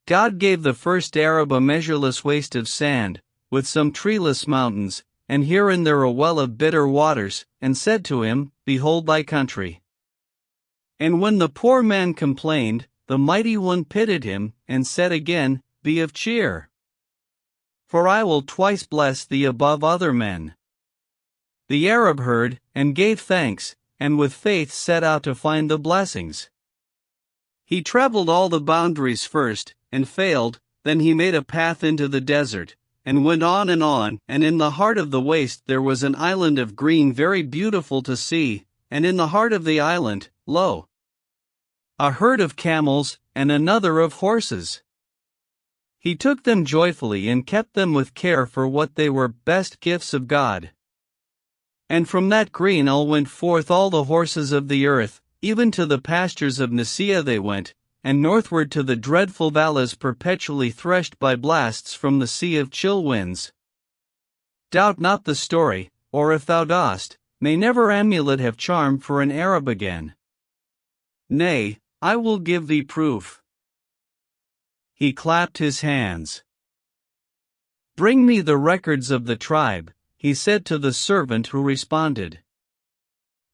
God gave the first Arab a measureless waste of sand, with some treeless mountains, and here and there a well of bitter waters, and said to him, Behold thy country. And when the poor man complained, the mighty one pitied him, and said again, Be of cheer. For I will twice bless thee above other men. The Arab heard, and gave thanks, and with faith set out to find the blessings. He traveled all the boundaries first, and failed, then he made a path into the desert, and went on, and in the heart of the waste there was an island of green very beautiful to see, and in the heart of the island, lo! a herd of camels, and another of horses. He took them joyfully and kept them with care for what they were, best gifts of God. And from that green isle went forth all the horses of the earth, even to the pastures of Nisaea they went, and northward to the dreadful valleys perpetually threshed by blasts from the sea of chill winds. Doubt not the story, or if thou dost, may never amulet have charm for an Arab again. Nay, I will give thee proof. He clapped his hands. Bring me the records of the tribe, he said to the servant who responded.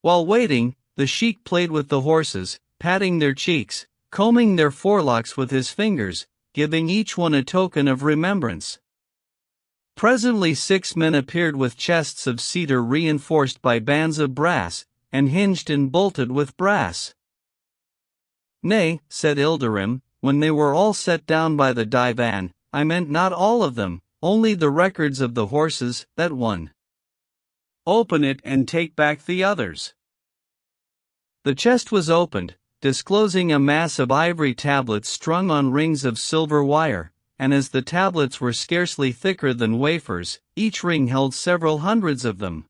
While waiting, the sheik played with the horses, patting their cheeks, combing their forelocks with his fingers, giving each one a token of remembrance. Presently 6 men appeared with chests of cedar reinforced by bands of brass, and hinged and bolted with brass. Nay, said Ilderim, when they were all set down by the divan, I meant not all of them, only the records of the horses, that one. Open it and take back the others. The chest was opened, disclosing a mass of ivory tablets strung on rings of silver wire, and as the tablets were scarcely thicker than wafers, each ring held several hundreds of them.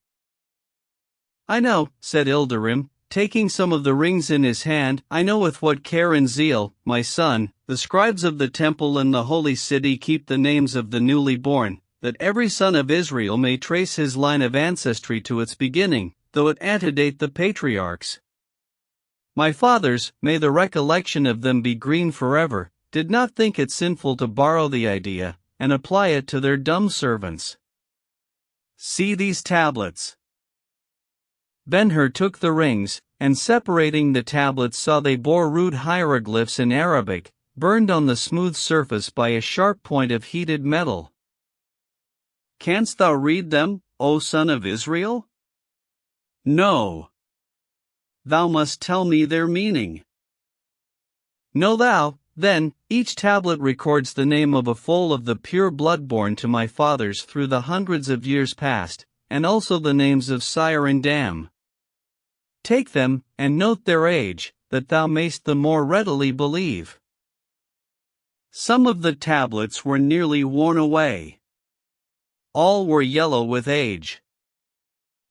I know, said Ilderim, taking some of the rings in his hand, I know with what care and zeal, my son, the scribes of the temple and the holy city keep the names of the newly born, that every son of Israel may trace his line of ancestry to its beginning, though it antedate the patriarchs. My fathers, may the recollection of them be green forever, did not think it sinful to borrow the idea, and apply it to their dumb servants. See these tablets. Ben-Hur took the rings, and separating the tablets saw they bore rude hieroglyphs in Arabic, burned on the smooth surface by a sharp point of heated metal. Canst thou read them, O son of Israel? No. Thou must tell me their meaning. Know thou, then, each tablet records the name of a foal of the pure blood born to my fathers through the hundreds of years past, and also the names of sire and dam. Take them, and note their age, that thou mayst the more readily believe. Some of the tablets were nearly worn away. All were yellow with age.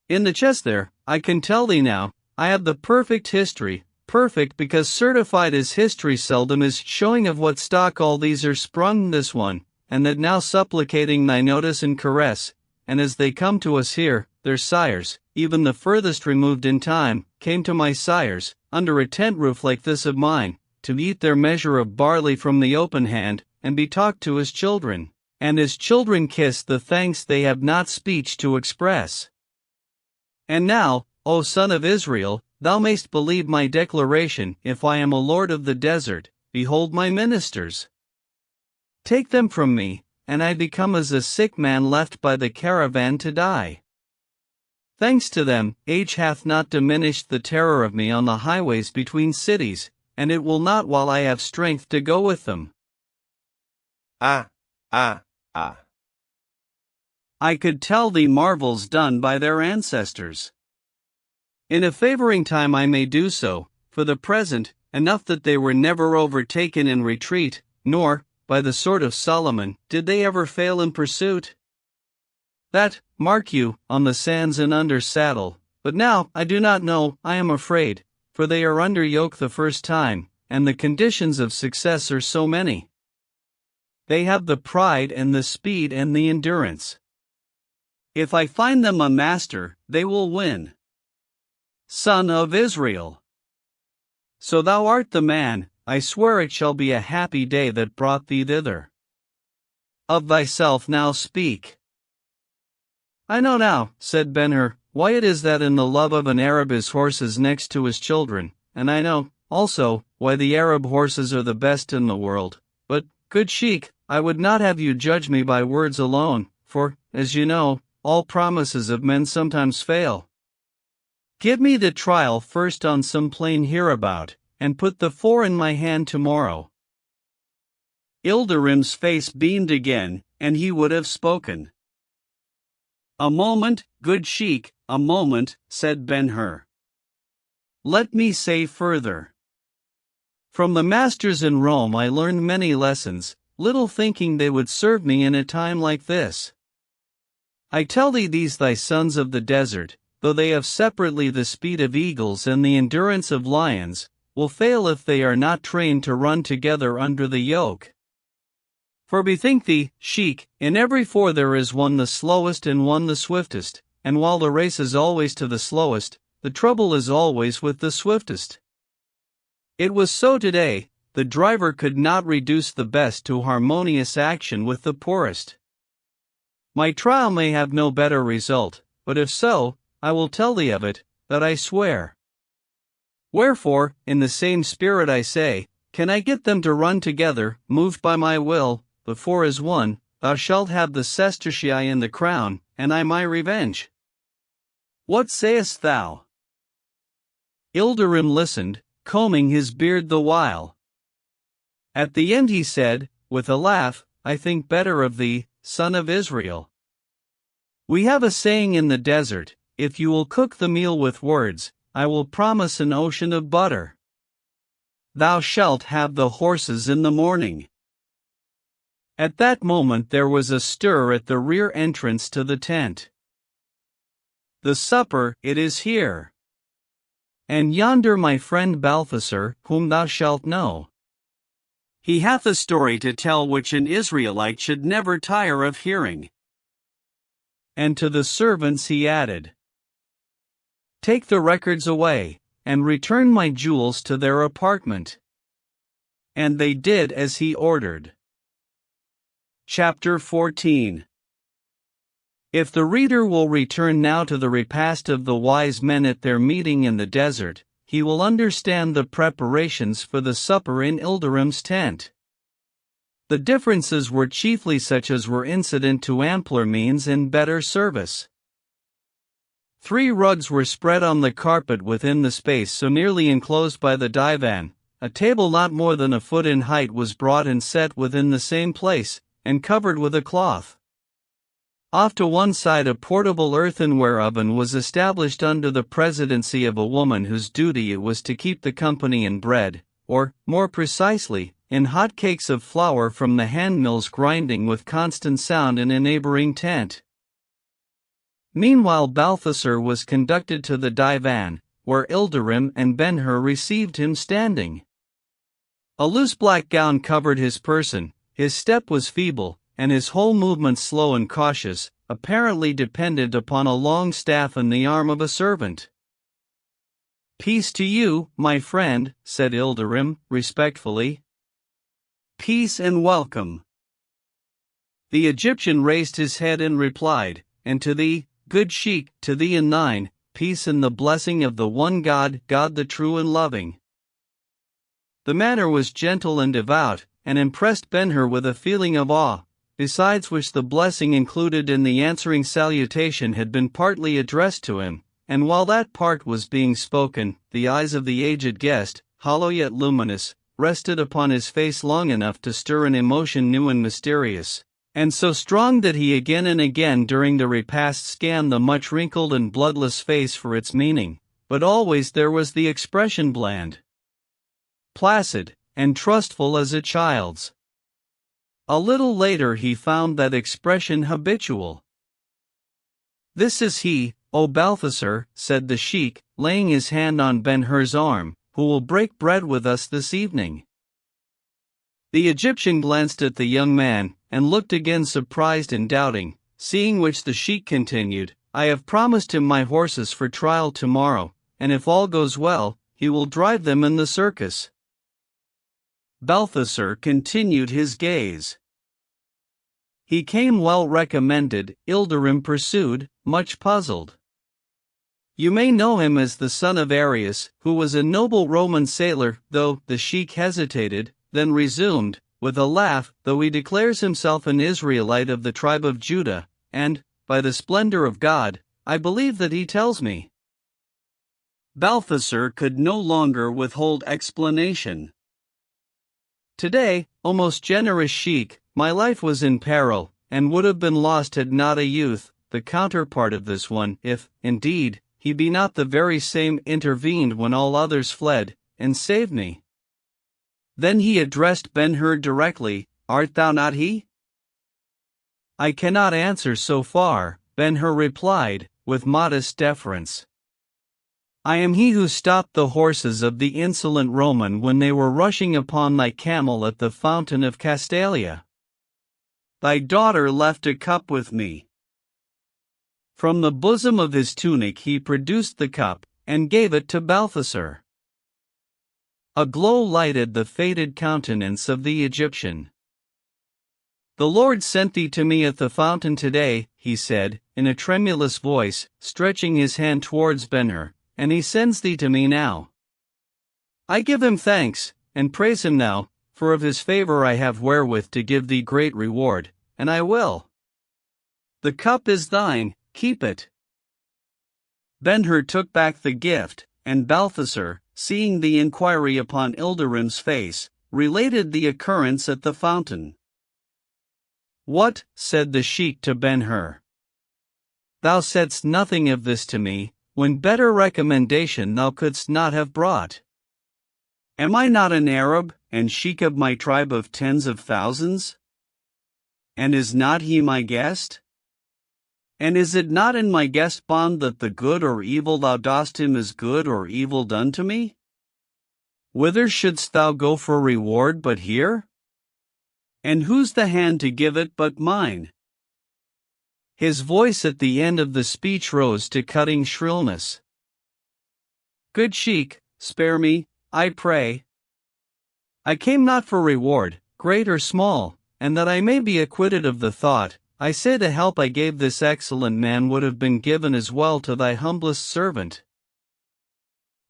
In the chest there, I can tell thee now, I have the perfect history, perfect because certified as history seldom is, showing of what stock all these are sprung this one, and that now supplicating thy notice and caress, and as they come to us here, their sires, even the furthest removed in time, came to my sires, under a tent roof like this of mine, to eat their measure of barley from the open hand, and be talked to as children, and as children kiss the thanks they have not speech to express. And now, O son of Israel, thou mayst believe my declaration, if I am a lord of the desert, behold my ministers. Take them from me, and I become as a sick man left by the caravan to die. Thanks to them, age hath not diminished the terror of me on the highways between cities, and it will not while I have strength to go with them. I could tell thee marvels done by their ancestors. In a favoring time I may do so, for the present, enough that they were never overtaken in retreat, nor, by the sword of Solomon, did they ever fail in pursuit. That, mark you, on the sands and under saddle, but now I do not know, I am afraid, for they are under yoke the first time, and the conditions of success are so many. They have the pride and the speed and the endurance. If I find them a master, they will win. Son of Israel. So thou art the man, I swear it shall be a happy day that brought thee thither. Of thyself now speak. I know now, said Ben-Hur, why it is that in the love of an Arab his horse is next to his children, and I know, also, why the Arab horses are the best in the world. But, good sheik, I would not have you judge me by words alone, for, as you know, all promises of men sometimes fail. Give me the trial first on some plain hereabout, and put the 4 in my hand tomorrow. Ilderim's face beamed again, and he would have spoken. A moment, good sheik, a moment, said Ben-Hur. Let me say further. From the masters in Rome I learned many lessons, little thinking they would serve me in a time like this. I tell thee these thy sons of the desert, though they have separately the speed of eagles and the endurance of lions, will fail if they are not trained to run together under the yoke. For bethink thee, sheik, in every 4 there is one the slowest and one the swiftest, and while the race is always to the slowest, the trouble is always with the swiftest. It was so today, the driver could not reduce the best to harmonious action with the poorest. My trial may have no better result, but if so, I will tell thee of it, that I swear. Wherefore, in the same spirit I say, can I get them to run together, moved by my will, the 4 as one, thou shalt have the sestertii and the crown, and I my revenge. What sayest thou? Ilderim listened, combing his beard the while. At the end he said, with a laugh, I think better of thee, son of Israel. We have a saying in the desert, if you will cook the meal with words, I will promise an ocean of butter. Thou shalt have the horses in the morning. At that moment there was a stir at the rear entrance to the tent. The supper, it is here. And yonder my friend Balthasar, whom thou shalt know. He hath a story to tell which an Israelite should never tire of hearing. And to the servants he added, Take the records away, and return my jewels to their apartment. And they did as he ordered. Chapter 14. If the reader will return now to the repast of the wise men at their meeting in the desert, he will understand the preparations for the supper in Ilderim's tent. The differences were chiefly such as were incident to ampler means and better service. 3 rugs were spread on the carpet within the space so nearly enclosed by the divan. A table not more than a foot in height was brought and set within the same place, and covered with a cloth. Off to one side a portable earthenware oven was established under the presidency of a woman whose duty it was to keep the company in bread, or, more precisely, in hot cakes of flour from the handmills grinding with constant sound in a neighboring tent. Meanwhile Balthasar was conducted to the divan, where Ilderim and Ben-Hur received him standing. A loose black gown covered his person, his step was feeble, and his whole movement slow and cautious, apparently dependent upon a long staff and the arm of a servant. Peace to you, my friend, said Ilderim, respectfully. Peace and welcome. The Egyptian raised his head and replied, And to thee, good sheik, to thee and thine, peace and the blessing of the one God, God the true and loving. The manner was gentle and devout, and impressed Ben-Hur with a feeling of awe, besides which the blessing included in the answering salutation had been partly addressed to him, and while that part was being spoken, the eyes of the aged guest, hollow yet luminous, rested upon his face long enough to stir an emotion new and mysterious, and so strong that he again and again during the repast scanned the much wrinkled and bloodless face for its meaning, but always there was the expression bland, placid, and trustful as a child's. A little later he found that expression habitual. "This is he, O Balthasar," said the sheik, laying his hand on Ben-Hur's arm, "who will break bread with us this evening." The Egyptian glanced at the young man, and looked again surprised and doubting, seeing which the sheik continued, "I have promised him my horses for trial tomorrow, and if all goes well, he will drive them in the circus." Balthasar continued his gaze. "He came well recommended," Ilderim pursued, much puzzled. "You may know him as the son of Arius, who was a noble Roman sailor, though," the sheik hesitated, then resumed, with a laugh, "though he declares himself an Israelite of the tribe of Judah, and, by the splendor of God, I believe that he tells me." Balthasar could no longer withhold explanation. "Today, O most generous sheik, my life was in peril, and would have been lost had not a youth, the counterpart of this one, if, indeed, he be not the very same, intervened when all others fled, and saved me." Then he addressed Ben-Hur directly, "Art thou not he?" "I cannot answer so far," Ben-Hur replied, with modest deference. "I am he who stopped the horses of the insolent Roman when they were rushing upon thy camel at the fountain of Castalia. Thy daughter left a cup with me." From the bosom of his tunic he produced the cup, and gave it to Balthasar. A glow lighted the faded countenance of the Egyptian. "The Lord sent thee to me at the fountain today," he said, in a tremulous voice, stretching his hand towards Ben-Hur, "and he sends thee to me now. I give him thanks, and praise him now, for of his favor I have wherewith to give thee great reward, and I will. The cup is thine, keep it." Ben-Hur took back the gift, and Balthasar, seeing the inquiry upon Ilderim's face, related the occurrence at the fountain. "What," said the sheik to Ben-Hur, "thou saidst nothing of this to me, when better recommendation thou couldst not have brought. Am I not an Arab, and sheik of my tribe of tens of thousands? And is not he my guest? And is it not in my guest bond that the good or evil thou dost him is good or evil done to me? Whither shouldst thou go for reward but here? And whose the hand to give it but mine?" His voice at the end of the speech rose to cutting shrillness. "Good sheik, spare me, I pray. I came not for reward, great or small, and that I may be acquitted of the thought, I say the help I gave this excellent man would have been given as well to thy humblest servant.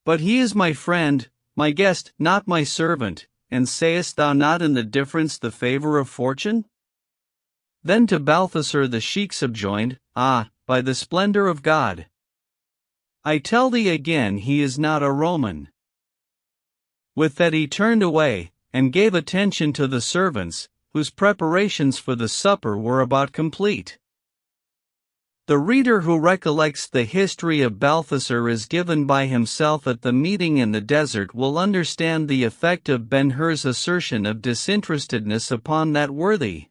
But he is my friend, my guest, not my servant, and sayest thou not in the difference the favor of fortune?" Then to Balthasar the sheik subjoined, "Ah, by the splendor of God, I tell thee again he is not a Roman." With that he turned away, and gave attention to the servants, whose preparations for the supper were about complete. The reader who recollects the history of Balthasar as given by himself at the meeting in the desert will understand the effect of Ben-Hur's assertion of disinterestedness upon that worthy.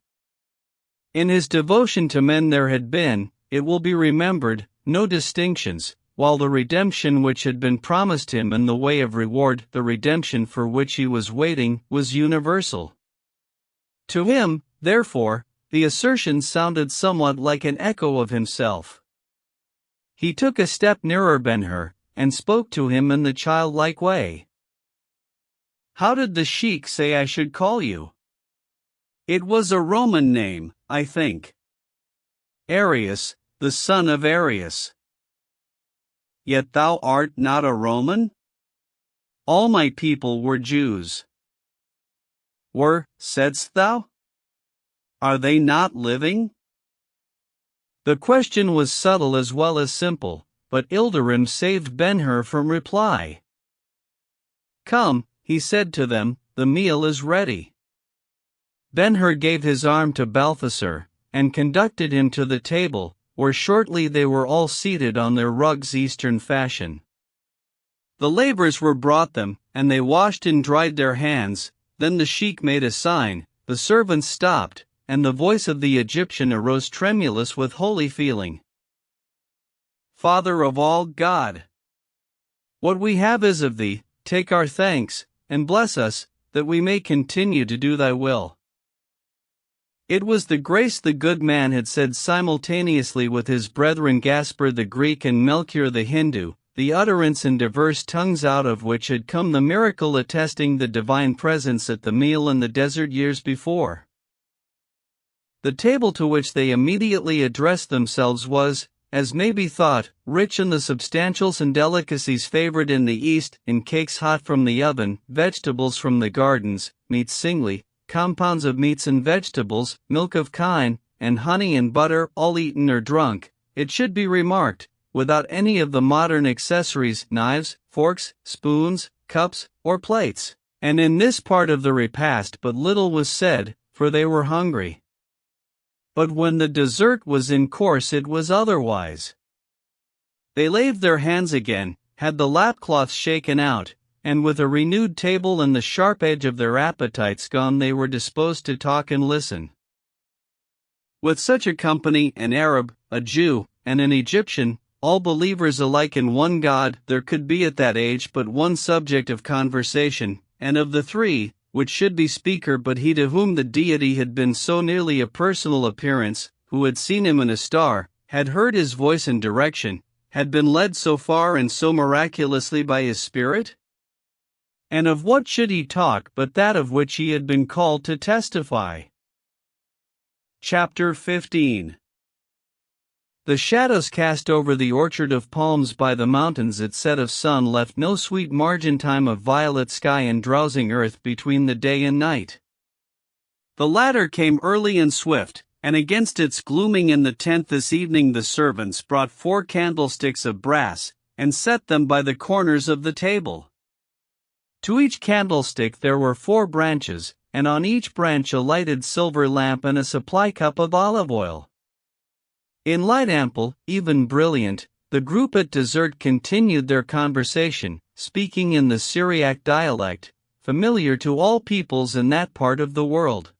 In his devotion to men there had been, it will be remembered, no distinctions, while the redemption which had been promised him in the way of reward, the redemption for which he was waiting, was universal. To him, therefore, the assertion sounded somewhat like an echo of himself. He took a step nearer Ben-Hur, and spoke to him in the childlike way. "How did the sheik say I should call you?" "It was a Roman name, I think." "Arius, the son of Arius." "Yet thou art not a Roman?" "All my people were Jews." "Were, saidst thou? Are they not living?" The question was subtle as well as simple, but Ilderim saved Ben-Hur from reply. "Come," he said to them, "the meal is ready." Ben-Hur gave his arm to Balthasar, and conducted him to the table, where shortly they were all seated on their rugs Eastern fashion. The labors were brought them, and they washed and dried their hands. Then the sheik made a sign, the servants stopped, and the voice of the Egyptian arose tremulous with holy feeling. Father of all, God, what we have is of thee, take our thanks, and bless us, that we may continue to do thy will. It was the grace the good man had said simultaneously with his brethren Gaspar the Greek and Melchior the Hindu, the utterance in diverse tongues out of which had come the miracle attesting the divine presence at the meal in the desert years before. The table to which they immediately addressed themselves was, as may be thought, rich in the substantials and delicacies favored in the East, in cakes hot from the oven, vegetables from the gardens, meats singly, compounds of meats and vegetables, milk of kine, and honey and butter, all eaten or drunk, it should be remarked, without any of the modern accessories, knives, forks, spoons, cups, or plates. And in this part of the repast but little was said, for they were hungry. But when the dessert was in course it was otherwise. They laved their hands again, had the lapcloths shaken out, and with a renewed table and the sharp edge of their appetites gone they were disposed to talk and listen. With such a company, an Arab, a Jew, and an Egyptian, all believers alike in one God, there could be at that age but one subject of conversation, and of the three, which should be speaker but he to whom the deity had been so nearly a personal appearance, who had seen him in a star, had heard his voice and direction, had been led so far and so miraculously by his spirit? And of what should he talk but that of which he had been called to testify? Chapter 15. The shadows cast over the orchard of palms by the mountains at set of sun left no sweet margin time of violet sky and drowsing earth between the day and night. The latter came early and swift, and against its glooming in the tent this evening the servants brought 4 candlesticks of brass, and set them by the corners of the table. To each candlestick there were 4 branches, and on each branch a lighted silver lamp and a supply cup of olive oil. In light ample, even brilliant, the group at dessert continued their conversation, speaking in the Syriac dialect, familiar to all peoples in that part of the world.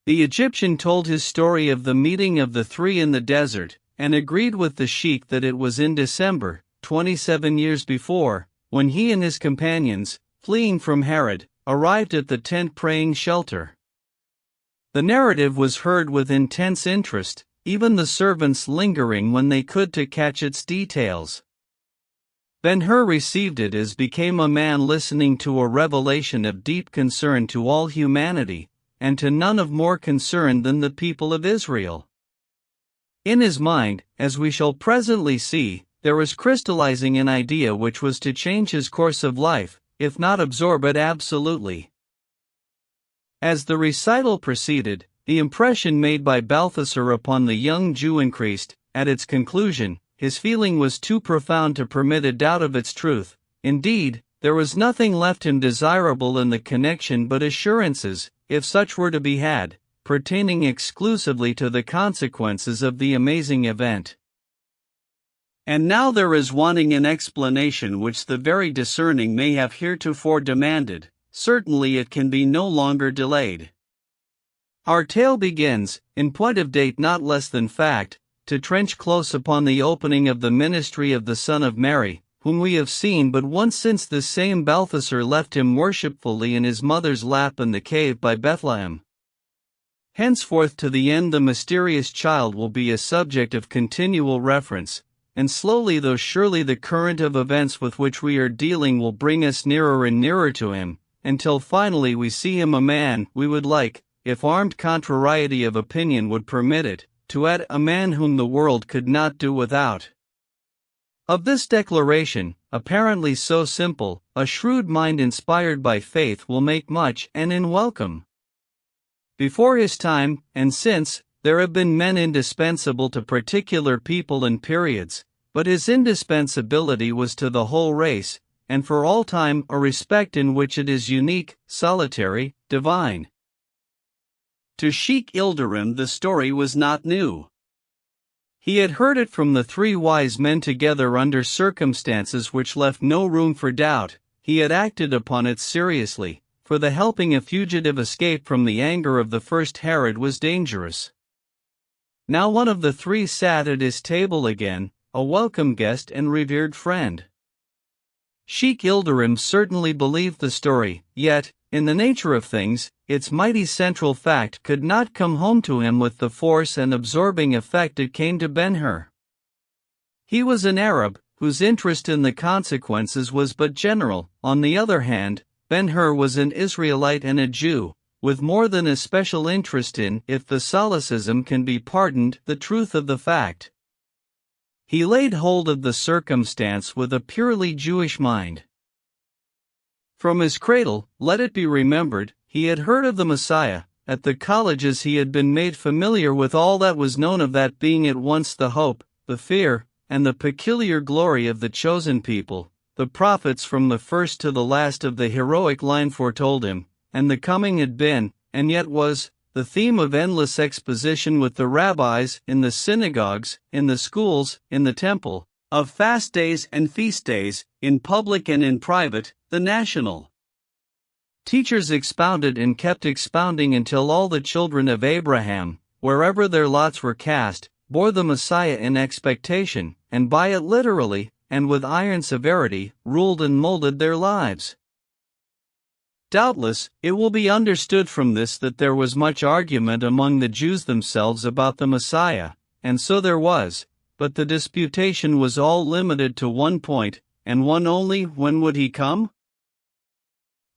The Egyptian told his story of the meeting of the 3 in the desert, and agreed with the sheik that it was in December, 27 years before, when he and his companions, fleeing from Herod, arrived at the tent praying shelter. The narrative was heard with intense interest, even the servants lingering when they could to catch its details. Ben-Hur received it as became a man listening to a revelation of deep concern to all humanity, and to none of more concern than the people of Israel. In his mind, as we shall presently see, there was crystallizing an idea which was to change his course of life, if not absorb it absolutely. As the recital proceeded, the impression made by Balthasar upon the young Jew increased. At its conclusion, his feeling was too profound to permit a doubt of its truth. Indeed, there was nothing left him desirable in the connection but assurances, if such were to be had, pertaining exclusively to the consequences of the amazing event. And now there is wanting an explanation which the very discerning may have heretofore demanded. Certainly it can be no longer delayed. Our tale begins, in point of date not less than fact, to trench close upon the opening of the ministry of the Son of Mary, whom we have seen but once since this same Balthasar left him worshipfully in his mother's lap in the cave by Bethlehem. Henceforth to the end the mysterious child will be a subject of continual reference, and slowly though surely the current of events with which we are dealing will bring us nearer and nearer to him, until finally we see him a man we would like, if armed contrariety of opinion would permit it, to add a man whom the world could not do without. Of this declaration, apparently so simple, a shrewd mind inspired by faith will make much and in welcome. Before his time, and since, there have been men indispensable to particular people and periods, but his indispensability was to the whole race, and for all time a respect in which it is unique, solitary, divine. To Sheikh Ilderim the story was not new. He had heard it from the three wise men together under circumstances which left no room for doubt. He had acted upon it seriously, for the helping a fugitive escape from the anger of the first Herod was dangerous. Now one of the three sat at his table again, a welcome guest and revered friend. Sheikh Ilderim certainly believed the story, yet, in the nature of things, its mighty central fact could not come home to him with the force and absorbing effect it came to Ben-Hur. He was an Arab, whose interest in the consequences was but general. On the other hand, Ben-Hur was an Israelite and a Jew, with more than a special interest in, if the solecism can be pardoned, the truth of the fact. He laid hold of the circumstance with a purely Jewish mind. From his cradle, let it be remembered, he had heard of the Messiah. At the colleges he had been made familiar with all that was known of that being at once the hope, the fear, and the peculiar glory of the chosen people. The prophets from the first to the last of the heroic line foretold him, and the coming had been, and yet was, the theme of endless exposition with the rabbis, in the synagogues, in the schools, in the temple, of fast days and feast days, in public and in private, the national teachers expounded and kept expounding until all the children of Abraham, wherever their lots were cast, bore the Messiah in expectation, and by it literally, and with iron severity, ruled and molded their lives. Doubtless, it will be understood from this that there was much argument among the Jews themselves about the Messiah, and so there was, but the disputation was all limited to one point, and one only: when would he come?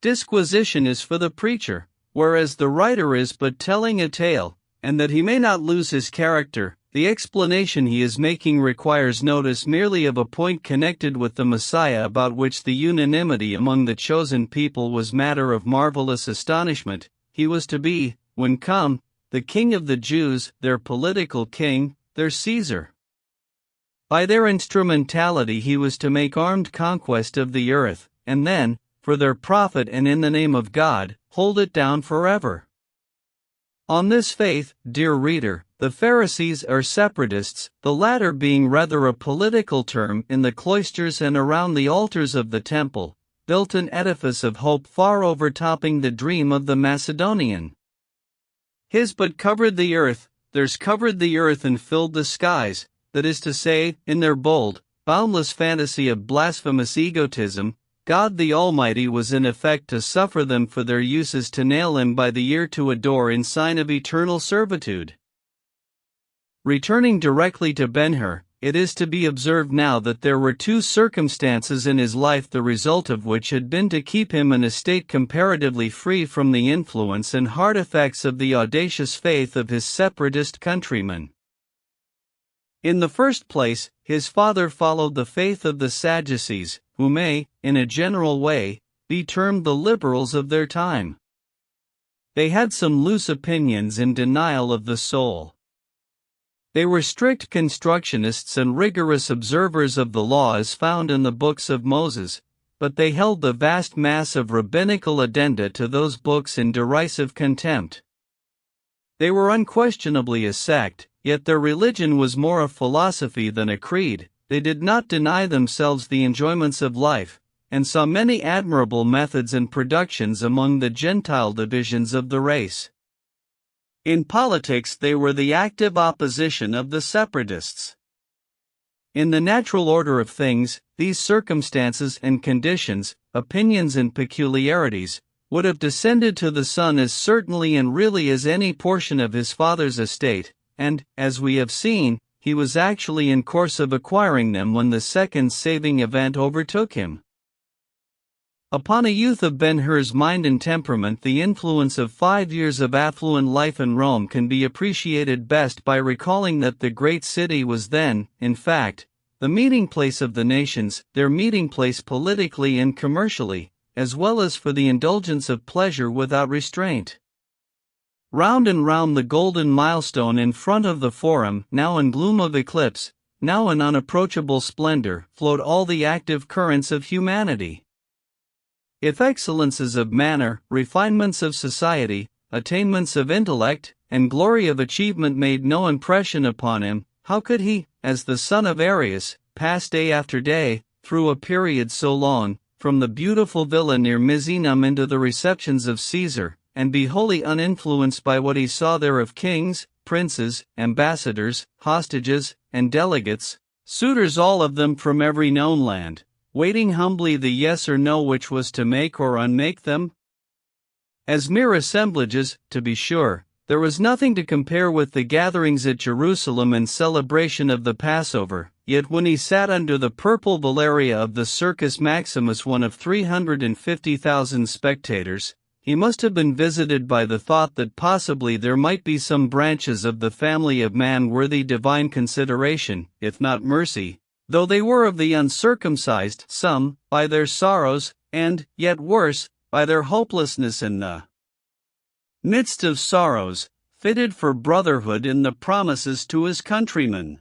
Disquisition is for the preacher, whereas the writer is but telling a tale, and that he may not lose his character, the explanation he is making requires notice merely of a point connected with the Messiah about which the unanimity among the chosen people was matter of marvelous astonishment. He was to be, when come, the King of the Jews, their political king, their Caesar. By their instrumentality he was to make armed conquest of the earth, and then, for their profit and in the name of God, hold it down forever. On this faith, dear reader, the Pharisees are separatists, the latter being rather a political term. In the cloisters and around the altars of the temple, built an edifice of hope far overtopping the dream of the Macedonian. His but covered the earth, theirs covered the earth and filled the skies, that is to say, in their bold, boundless fantasy of blasphemous egotism, God the Almighty was in effect to suffer them for their uses to nail him by the ear to a door in sign of eternal servitude. Returning directly to Ben-Hur, it is to be observed now that there were two circumstances in his life the result of which had been to keep him in a state comparatively free from the influence and hard effects of the audacious faith of his separatist countrymen. In the first place, his father followed the faith of the Sadducees, who may, in a general way, be termed the liberals of their time. They had some loose opinions in denial of the soul. They were strict constructionists and rigorous observers of the law as found in the books of Moses, but they held the vast mass of rabbinical addenda to those books in derisive contempt. They were unquestionably a sect, yet their religion was more a philosophy than a creed. They did not deny themselves the enjoyments of life, and saw many admirable methods and productions among the Gentile divisions of the race. In politics they were the active opposition of the separatists. In the natural order of things, these circumstances and conditions, opinions and peculiarities, would have descended to the son as certainly and really as any portion of his father's estate, and, as we have seen, he was actually in course of acquiring them when the second saving event overtook him. Upon a youth of Ben-Hur's mind and temperament, the influence of 5 years of affluent life in Rome can be appreciated best by recalling that the great city was then, in fact, the meeting place of the nations, their meeting place politically and commercially, as well as for the indulgence of pleasure without restraint. Round and round the golden milestone in front of the Forum, now in gloom of eclipse, now in unapproachable splendor, flowed all the active currents of humanity. If excellences of manner, refinements of society, attainments of intellect, and glory of achievement made no impression upon him, how could he, as the son of Arius, pass day after day, through a period so long, from the beautiful villa near Misenum into the receptions of Caesar, and be wholly uninfluenced by what he saw there of kings, princes, ambassadors, hostages, and delegates, suitors all of them from every known land, waiting humbly the yes or no which was to make or unmake them? As mere assemblages, to be sure, there was nothing to compare with the gatherings at Jerusalem in celebration of the Passover, yet when he sat under the purple velaria of the Circus Maximus, one of 350,000 spectators, he must have been visited by the thought that possibly there might be some branches of the family of man worthy divine consideration, if not mercy, though they were of the uncircumcised, some, by their sorrows, and, yet worse, by their hopelessness in the midst of sorrows, fitted for brotherhood in the promises to his countrymen.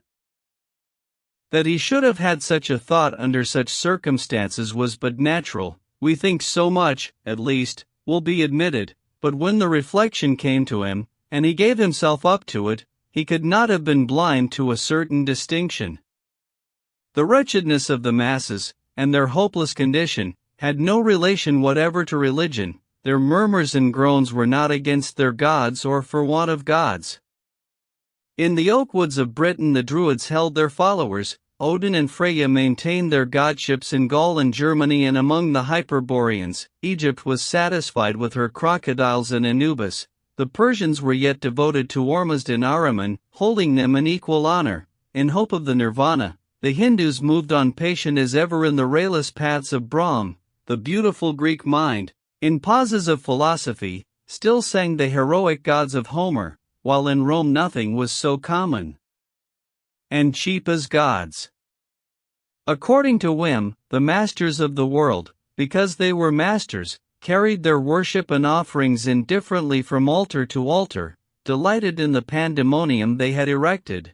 That he should have had such a thought under such circumstances was but natural. We think so much, at least, will be admitted, but when the reflection came to him, and he gave himself up to it, he could not have been blind to a certain distinction. The wretchedness of the masses, and their hopeless condition, had no relation whatever to religion. Their murmurs and groans were not against their gods or for want of gods. In the oak woods of Britain the Druids held their followers, Odin and Freya maintained their godships in Gaul and Germany, and among the Hyperboreans, Egypt was satisfied with her crocodiles and Anubis. The Persians were yet devoted to Ormuzd and Ahriman, holding them in equal honor. In hope of the nirvana, the Hindus moved on patient as ever in the rayless paths of Brahm, the beautiful Greek mind. In pauses of philosophy, still sang the heroic gods of Homer, while in Rome nothing was so common and cheap as gods. According to whim, the masters of the world, because they were masters, carried their worship and offerings indifferently from altar to altar, delighted in the pandemonium they had erected.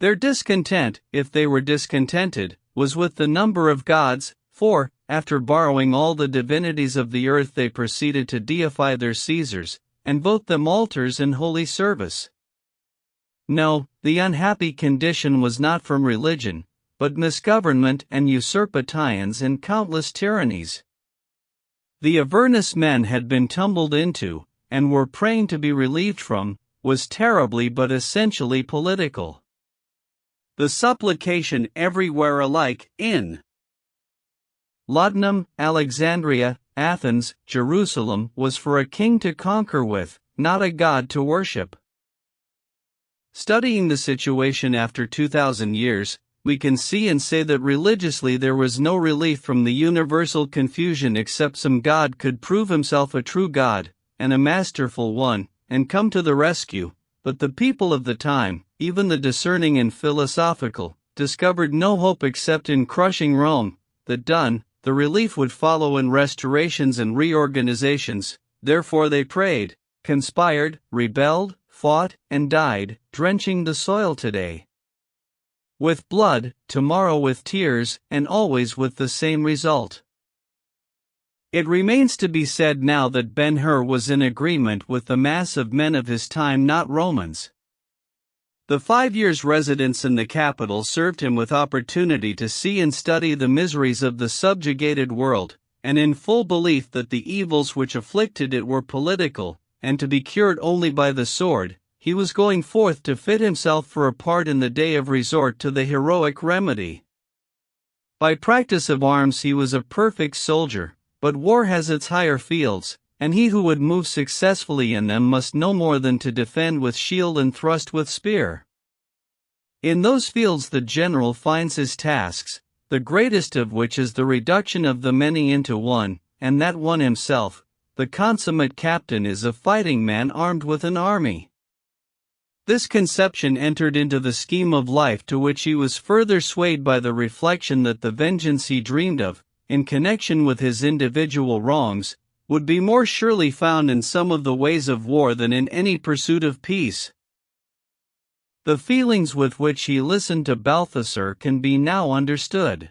Their discontent, if they were discontented, was with the number of gods, for, after borrowing all the divinities of the earth, they proceeded to deify their Caesars, and vote them altars and holy service. No, the unhappy condition was not from religion, but misgovernment and usurpations and countless tyrannies. The Avernus men had been tumbled into, and were praying to be relieved from, was terribly but essentially political. The supplication everywhere alike, in Laudanum, Alexandria, Athens, Jerusalem, was for a king to conquer with, not a god to worship. Studying the situation after 2,000 years, we can see and say that religiously there was no relief from the universal confusion except some god could prove himself a true god, and a masterful one, and come to the rescue. But the people of the time, even the discerning and philosophical, discovered no hope except in crushing Rome. That done, the relief would follow in restorations and reorganizations. Therefore they prayed, conspired, rebelled, fought, and died, drenching the soil today with blood, tomorrow with tears, and always with the same result. It remains to be said now that Ben-Hur was in agreement with the mass of men of his time, not Romans. The 5 years' residence in the capital served him with opportunity to see and study the miseries of the subjugated world, and in full belief that the evils which afflicted it were political, and to be cured only by the sword, he was going forth to fit himself for a part in the day of resort to the heroic remedy. By practice of arms he was a perfect soldier, but war has its higher fields, and he who would move successfully in them must know more than to defend with shield and thrust with spear. In those fields the general finds his tasks, the greatest of which is the reduction of the many into one, and that one himself. The consummate captain is a fighting man armed with an army. This conception entered into the scheme of life, to which he was further swayed by the reflection that the vengeance he dreamed of, in connection with his individual wrongs, would be more surely found in some of the ways of war than in any pursuit of peace. The feelings with which he listened to Balthasar can be now understood.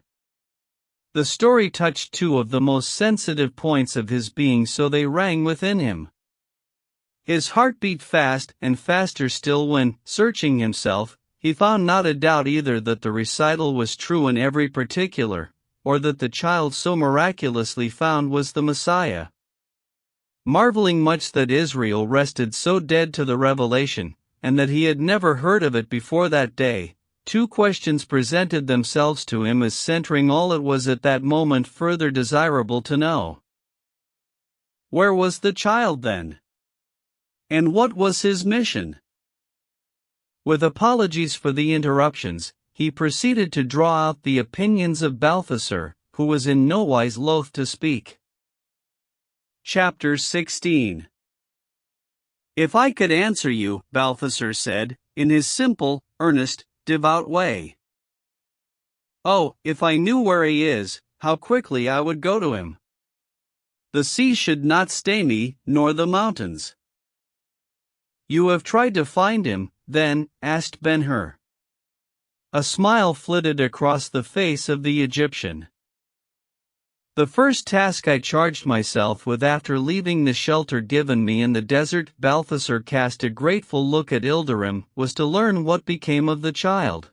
The story touched two of the most sensitive points of his being, so they rang within him. His heart beat fast and faster still when, searching himself, he found not a doubt either that the recital was true in every particular, or that the child so miraculously found was the Messiah. Marveling much that Israel rested so dead to the revelation, and that he had never heard of it before that day, two questions presented themselves to him as centering all it was at that moment further desirable to know. Where was the child then? And what was his mission? With apologies for the interruptions, he proceeded to draw out the opinions of Balthasar, who was in nowise loath to speak. Chapter 16. If I could answer you, Balthasar said, in his simple, earnest, devout way. Oh, if I knew where he is, how quickly I would go to him. The sea should not stay me, nor the mountains. You have tried to find him, then? Asked Ben-Hur. A smile flitted across the face of the Egyptian. The first task I charged myself with after leaving the shelter given me in the desert, Balthasar cast a grateful look at Ilderim, was to learn what became of the child.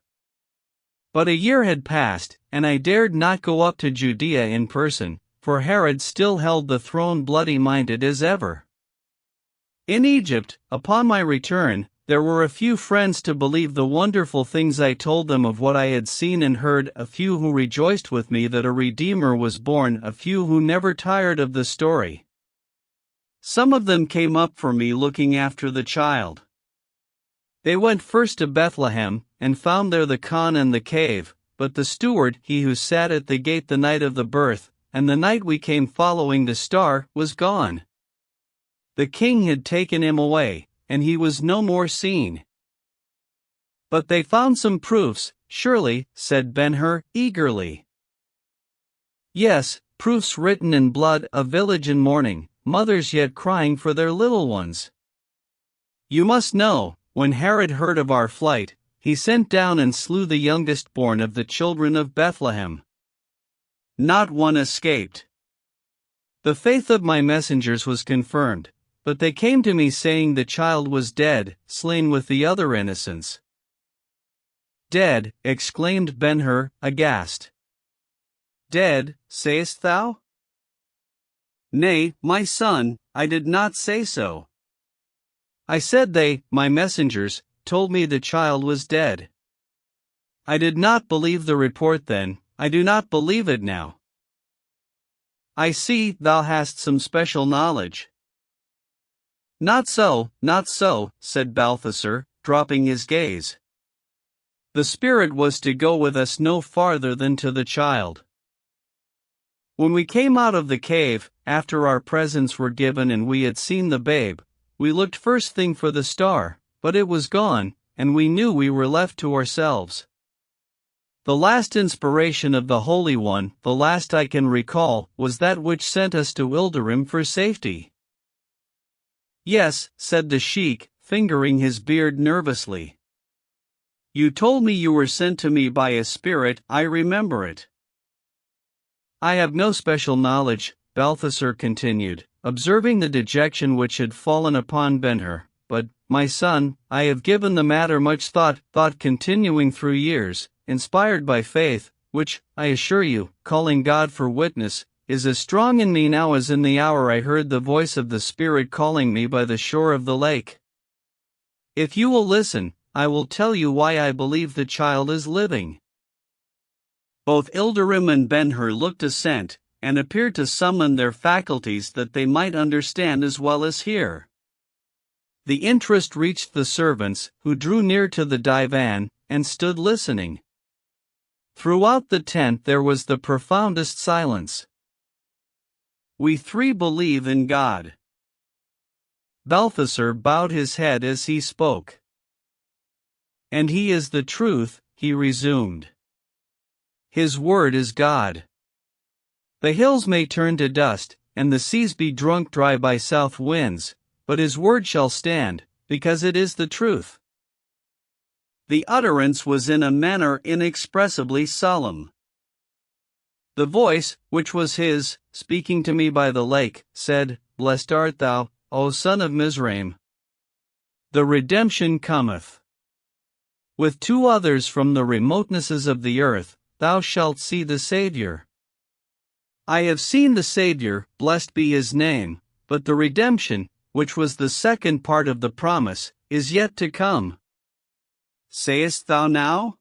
But a year had passed, and I dared not go up to Judea in person, for Herod still held the throne bloody-minded as ever. In Egypt, upon my return, there were a few friends to believe the wonderful things I told them of what I had seen and heard, a few who rejoiced with me that a Redeemer was born, a few who never tired of the story. Some of them came up for me looking after the child. They went first to Bethlehem, and found there the khan and the cave, but the steward, he who sat at the gate the night of the birth, and the night we came following the star, was gone. The king had taken him away, and he was no more seen. But they found some proofs, surely, said Ben-Hur, eagerly. Yes, proofs written in blood, a village in mourning, mothers yet crying for their little ones. You must know, when Herod heard of our flight, he sent down and slew the youngest born of the children of Bethlehem. Not one escaped. The faith of my messengers was confirmed, but they came to me saying the child was dead, slain with the other innocents. Dead, exclaimed Ben-Hur, aghast. Dead, sayest thou? Nay, my son, I did not say so. I said they, my messengers, told me the child was dead. I did not believe the report then, I do not believe it now. I see thou hast some special knowledge. Not so, said Balthasar, dropping his gaze. The Spirit was to go with us no farther than to the child. When we came out of the cave, after our presents were given and we had seen the babe, we looked first thing for the star, but it was gone, and we knew we were left to ourselves. The last inspiration of the Holy One, the last I can recall, was that which sent us to Ilderim for safety. Yes, said the sheik, fingering his beard nervously. You told me you were sent to me by a spirit, I remember it. I have no special knowledge, Balthasar continued, observing the dejection which had fallen upon Ben-Hur, but, my son, I have given the matter much thought continuing through years, inspired by faith, which, I assure you, calling God for witness, is as strong in me now as in the hour I heard the voice of the Spirit calling me by the shore of the lake. If you will listen, I will tell you why I believe the child is living. Both Ilderim and Ben-Hur looked assent, and appeared to summon their faculties that they might understand as well as hear. The interest reached the servants, who drew near to the divan, and stood listening. Throughout the tent there was the profoundest silence. We three believe in God. Balthasar bowed his head as he spoke. And he is the truth, he resumed. His word is God. The hills may turn to dust, and the seas be drunk dry by south winds, but his word shall stand, because it is the truth. The utterance was in a manner inexpressibly solemn. The voice, which was his, speaking to me by the lake, said, Blessed art thou, O son of Mizraim. The redemption cometh. With 2 others from the remotenesses of the earth, thou shalt see the Savior. I have seen the Savior, blessed be his name, but the redemption, which was the second part of the promise, is yet to come. Sayest thou now?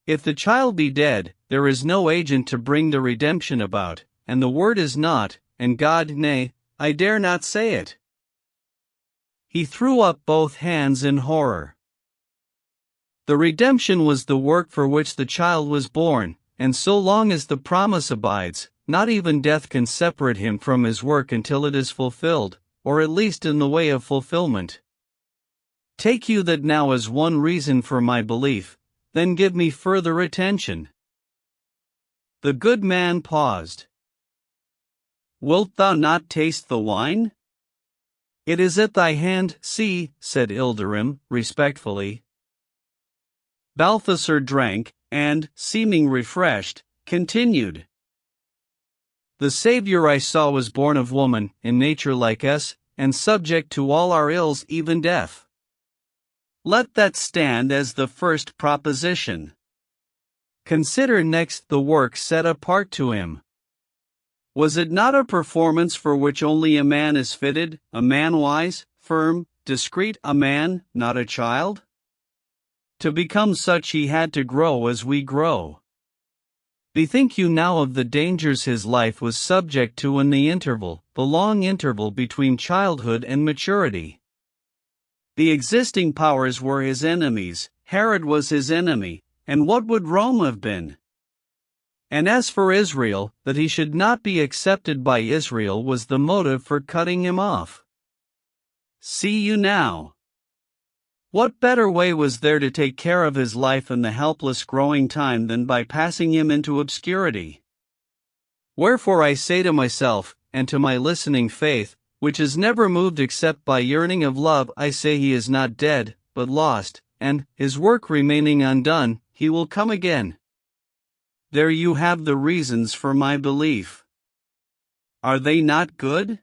If the child be dead, there is no agent to bring the redemption about, and the word is not, and God, nay, I dare not say it. He threw up both hands in horror. The redemption was the work for which the child was born, and so long as the promise abides, not even death can separate him from his work until it is fulfilled, or at least in the way of fulfillment. Take you that now as one reason for my belief, then give me further attention. The good man paused. Wilt thou not taste the wine? It is at thy hand, see, said Ilderim, respectfully. Balthasar drank, and, seeming refreshed, continued. The Savior I saw was born of woman, in nature like us, and subject to all our ills, even death. Let that stand as the first proposition. Consider next the work set apart to him. Was it not a performance for which only a man is fitted, a man wise, firm, discreet, a man, not a child? To become such he had to grow as we grow. Bethink you now of the dangers his life was subject to in the interval, the long interval between childhood and maturity. The existing powers were his enemies, Herod was his enemy, and what would Rome have been? And as for Israel, that he should not be accepted by Israel was the motive for cutting him off. See you now. What better way was there to take care of his life in the helpless growing time than by passing him into obscurity? Wherefore I say to myself, and to my listening faith, which is never moved except by yearning of love, I say he is not dead, but lost, and, his work remaining undone, he will come again. There you have the reasons for my belief. Are they not good?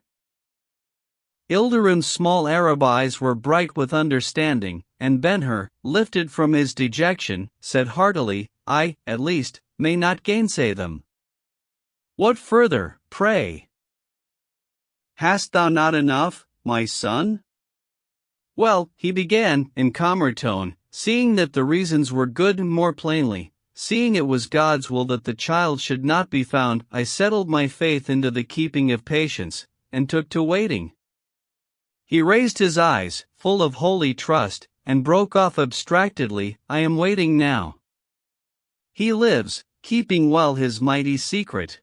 Ilderim's small Arab eyes were bright with understanding, and Ben-Hur, lifted from his dejection, said heartily, I, at least, may not gainsay them. What further, pray? Hast thou not enough, my son? Well, he began, in calmer tone, seeing that the reasons were good more plainly, seeing it was God's will that the child should not be found, I settled my faith into the keeping of patience, and took to waiting. He raised his eyes, full of holy trust, and broke off abstractedly, I am waiting now. He lives, keeping well his mighty secret.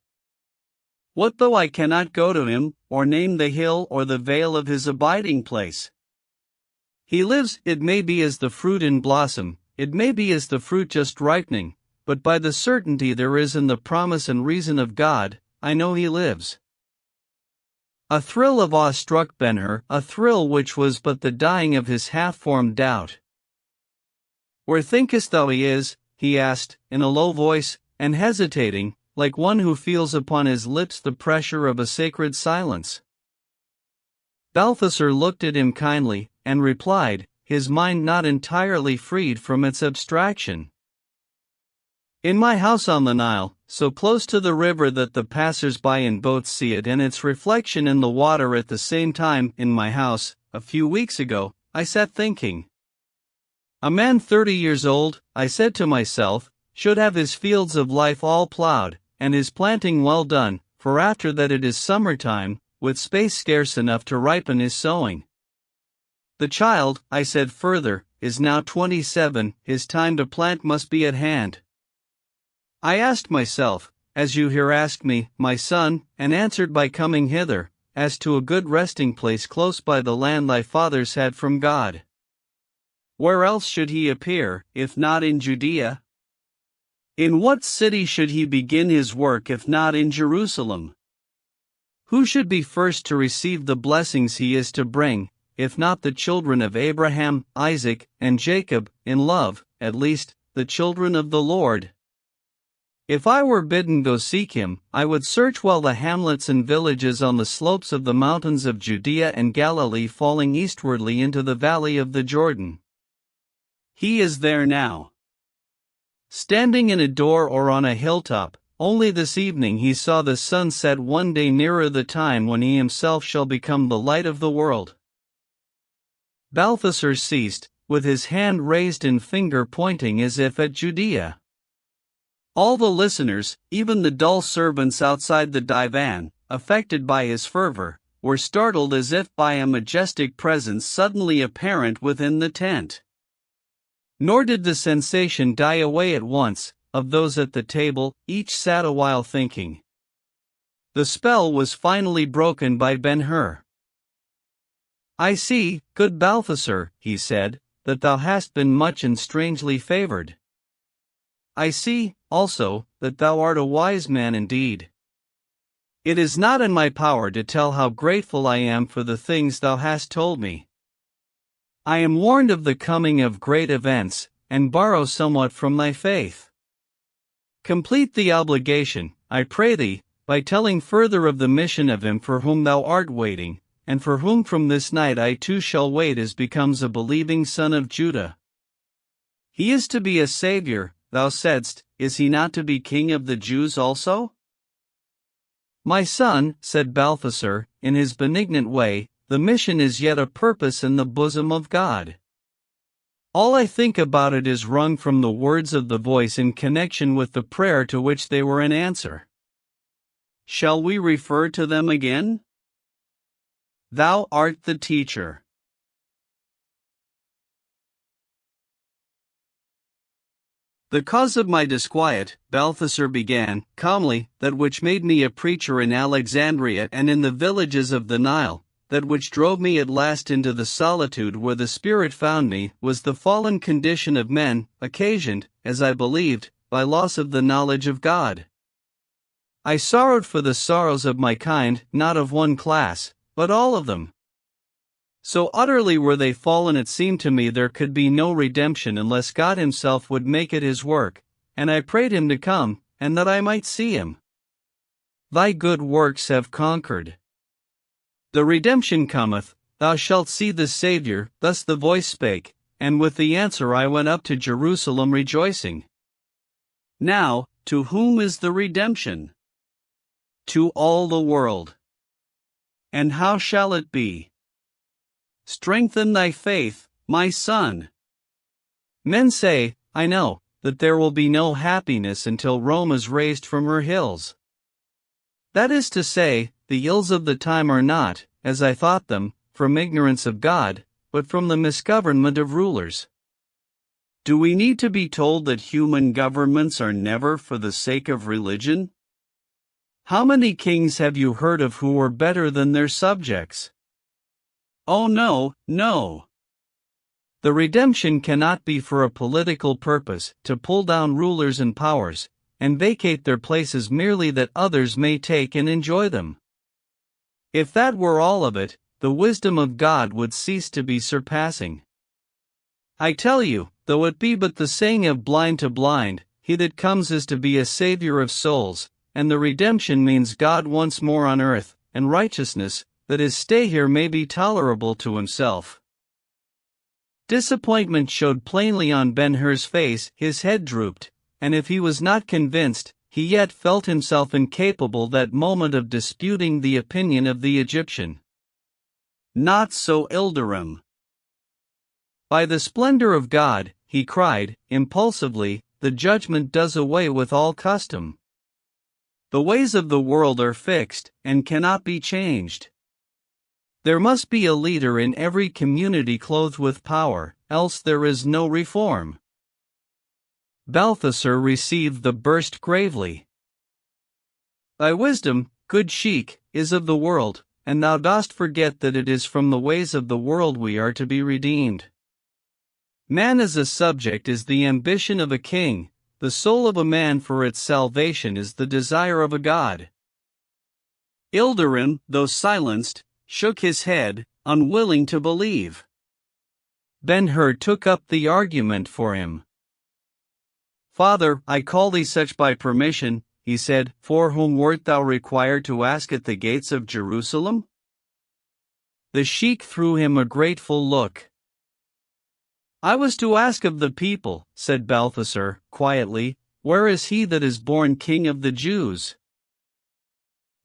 What though I cannot go to him, or name the hill or the vale of his abiding place? He lives, it may be as the fruit in blossom, it may be as the fruit just ripening, but by the certainty there is in the promise and reason of God, I know he lives. A thrill of awe struck Ben-Hur, a thrill which was but the dying of his half-formed doubt. Where thinkest thou he is? He asked, in a low voice, and hesitating, like one who feels upon his lips the pressure of a sacred silence. Balthasar looked at him kindly, and replied, his mind not entirely freed from its abstraction. In my house on the Nile, so close to the river that the passers-by in boats see it and its reflection in the water at the same time, in my house, a few weeks ago, I sat thinking. A man 30 years old, I said to myself, should have his fields of life all plowed, and his planting well done, for after that it is summer-time, with space scarce enough to ripen his sowing. The child, I said further, is now 27, his time to plant must be at hand. I asked myself, as you here ask me, my son, and answered by coming hither, as to a good resting place close by the land thy fathers had from God. Where else should he appear, if not in Judea? In what city should he begin his work if not in Jerusalem? Who should be first to receive the blessings he is to bring, if not the children of Abraham, Isaac, and Jacob, in love, at least, the children of the Lord? If I were bidden go seek him, I would search well the hamlets and villages on the slopes of the mountains of Judea and Galilee falling eastwardly into the valley of the Jordan. He is there now. Standing in a door or on a hilltop, only this evening he saw the sun set one day nearer the time when he himself shall become the light of the world. Balthasar ceased, with his hand raised and finger pointing as if at Judea. All the listeners, even the dull servants outside the divan, affected by his fervor, were startled as if by a majestic presence suddenly apparent within the tent. Nor did the sensation die away at once. Of those at the table, each sat a while thinking. The spell was finally broken by Ben-Hur. "I see, good Balthasar," he said, "that thou hast been much and strangely favored. I see, also, that thou art a wise man indeed. It is not in my power to tell how grateful I am for the things thou hast told me. I am warned of the coming of great events, and borrow somewhat from thy faith. Complete the obligation, I pray thee, by telling further of the mission of him for whom thou art waiting, and for whom from this night I too shall wait as becomes a believing son of Judah. He is to be a Savior, thou saidst, is he not to be King of the Jews also?" "My son," said Balthasar, in his benignant way, "the mission is yet a purpose in the bosom of God. All I think about it is wrung from the words of the voice in connection with the prayer to which they were an answer. Shall we refer to them again? Thou art the teacher. The cause of my disquiet, Balthasar began, calmly, that which made me a preacher in Alexandria and in the villages of the Nile, that which drove me at last into the solitude where the Spirit found me, was the fallen condition of men, occasioned, as I believed, by loss of the knowledge of God. I sorrowed for the sorrows of my kind, not of one class, but all of them. So utterly were they fallen it seemed to me there could be no redemption unless God himself would make it his work, and I prayed him to come, and that I might see him. Thy good works have conquered. The redemption cometh, thou shalt see the Saviour, thus the voice spake, and with the answer I went up to Jerusalem rejoicing. Now, to whom is the redemption? To all the world. And how shall it be? Strengthen thy faith, my son. Men say, I know, that there will be no happiness until Rome is raised from her hills. That is to say, the ills of the time are not, as I thought them, from ignorance of God, but from the misgovernment of rulers. Do we need to be told that human governments are never for the sake of religion? How many kings have you heard of who were better than their subjects? Oh no, no. The redemption cannot be for a political purpose, to pull down rulers and powers, and vacate their places merely that others may take and enjoy them. If that were all of it, the wisdom of God would cease to be surpassing. I tell you, though it be but the saying of blind to blind, he that comes is to be a Savior of souls, and the redemption means God once more on earth, and righteousness, that his stay here may be tolerable to himself. Disappointment showed plainly on Ben-Hur's face, his head drooped, and if he was not convinced, he yet felt himself incapable that moment of disputing the opinion of the Egyptian. Not so Ilderim. By the splendor of God, he cried, impulsively, the judgment does away with all custom. The ways of the world are fixed, and cannot be changed. There must be a leader in every community clothed with power, else there is no reform. Balthasar received the burst gravely. Thy wisdom, good sheik, is of the world, and thou dost forget that it is from the ways of the world we are to be redeemed. Man as a subject is the ambition of a king, the soul of a man for its salvation is the desire of a god. Ilderim, though silenced, shook his head, unwilling to believe. Ben-Hur took up the argument for him. Father, I call thee such by permission, he said, for whom wert thou required to ask at the gates of Jerusalem? The sheik threw him a grateful look. I was to ask of the people, said Balthasar, quietly, where is he that is born King of the Jews?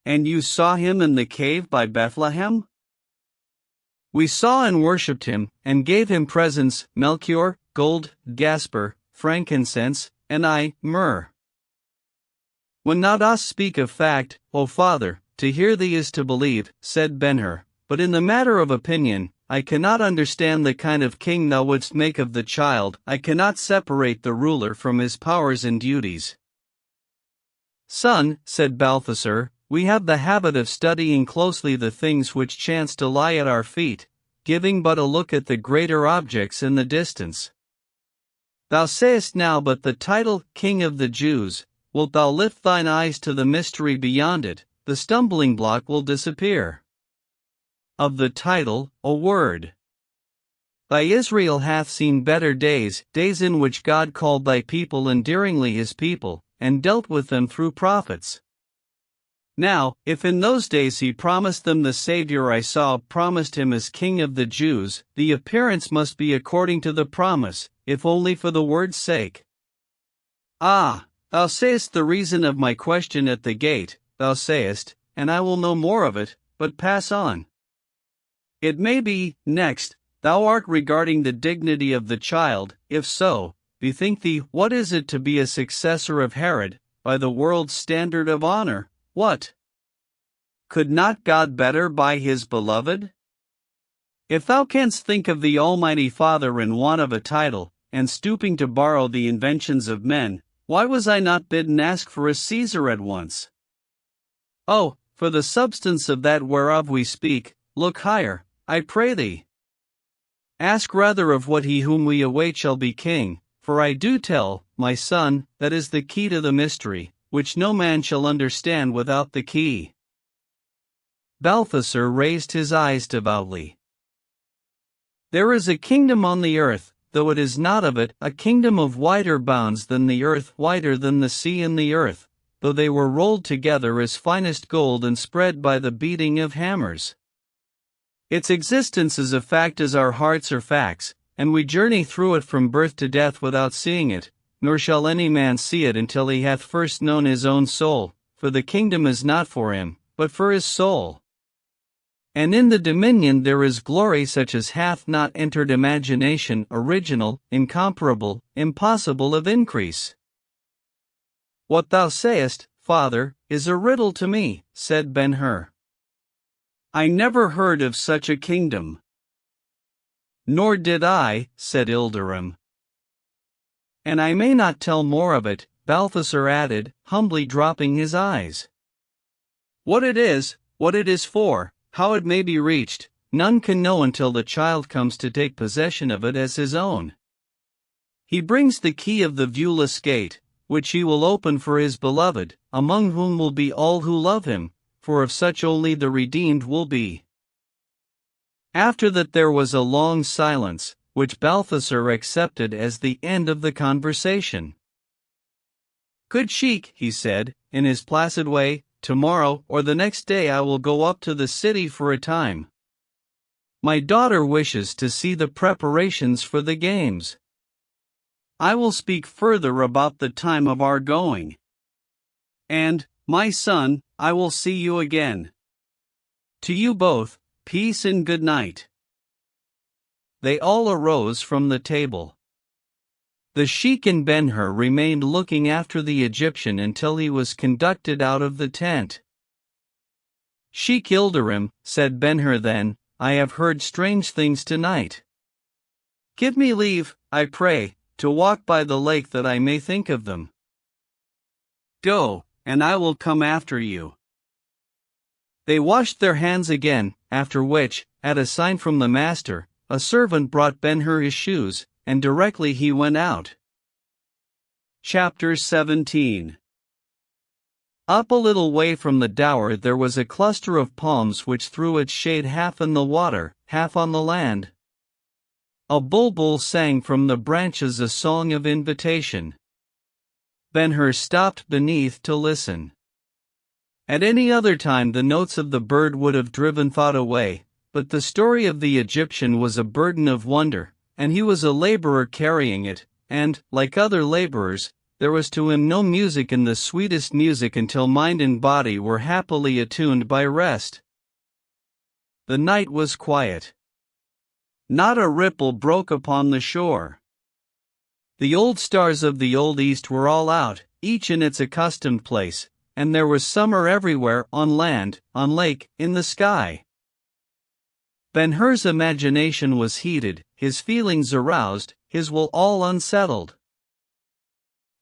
And you saw him in the cave by Bethlehem? We saw and worshipped him, and gave him presents, Melchior, gold, jasper, frankincense, and myrrh. When Notas speak of fact, O Father, to hear thee is to believe, said Ben-Hur, but in the matter of opinion, I cannot understand the kind of king thou wouldst make of the child. I cannot separate the ruler from his powers and duties. Son, said Balthasar, we have the habit of studying closely the things which chance to lie at our feet, giving but a look at the greater objects in the distance. Thou sayest now but the title, King of the Jews. Wilt thou lift thine eyes to the mystery beyond it, the stumbling block will disappear. Of the title, a word. Thy Israel hath seen better days, days in which God called thy people endearingly his people, and dealt with them through prophets. Now, if in those days he promised them the Savior I saw promised him as King of the Jews, the appearance must be according to the promise, if only for the word's sake. Ah, thou sayest the reason of my question at the gate, thou sayest, and I will know more of it, but pass on. It may be, next, thou art regarding the dignity of the child. If so, bethink thee, what is it to be a successor of Herod, by the world's standard of honor? What? Could not God better by his beloved? If thou canst think of the Almighty Father in want of a title, and stooping to borrow the inventions of men, why was I not bidden ask for a Caesar at once? Oh, for the substance of that whereof we speak, look higher, I pray thee. Ask rather of what he whom we await shall be king, for I do tell, my son, that is the key to the mystery, which no man shall understand without the key. Balthasar raised his eyes devoutly. There is a kingdom on the earth, though it is not of it, a kingdom of wider bounds than the earth, wider than the sea and the earth, though they were rolled together as finest gold and spread by the beating of hammers. Its existence is a fact as our hearts are facts, and we journey through it from birth to death without seeing it, nor shall any man see it until he hath first known his own soul, for the kingdom is not for him, but for his soul. And in the dominion there is glory such as hath not entered imagination, original, incomparable, impossible of increase. What thou sayest, Father, is a riddle to me, said Ben-Hur. I never heard of such a kingdom. Nor did I, said Ilderim. And I may not tell more of it, Balthasar added, humbly dropping his eyes. What it is for, how it may be reached, none can know until the child comes to take possession of it as his own. He brings the key of the viewless gate, which he will open for his beloved, among whom will be all who love him, for of such only the redeemed will be. After that there was a long silence, which Balthasar accepted as the end of the conversation. Good Sheik, he said, in his placid way, tomorrow or the next day I will go up to the city for a time. My daughter wishes to see the preparations for the games. I will speak further about the time of our going. And, my son, I will see you again. To you both, peace and good night. They all arose from the table. The sheik and Ben-Hur remained looking after the Egyptian until he was conducted out of the tent. Sheik Ilderim, said Ben-Hur then, I have heard strange things tonight. Give me leave, I pray, to walk by the lake that I may think of them. Go, and I will come after you. They washed their hands again, after which, at a sign from the master, a servant brought Ben-Hur his shoes, and directly he went out. Chapter 17. Up a little way from the dower there was a cluster of palms which threw its shade half in the water, half on the land. A bulbul sang from the branches a song of invitation. Ben-Hur stopped beneath to listen. At any other time the notes of the bird would have driven thought away, but the story of the Egyptian was a burden of wonder, and he was a laborer carrying it, and, like other laborers, there was to him no music in the sweetest music until mind and body were happily attuned by rest. The night was quiet. Not a ripple broke upon the shore. The old stars of the old East were all out, each in its accustomed place, and there was summer everywhere, on land, on lake, in the sky. Ben-Hur's imagination was heated, his feelings aroused, his will all unsettled.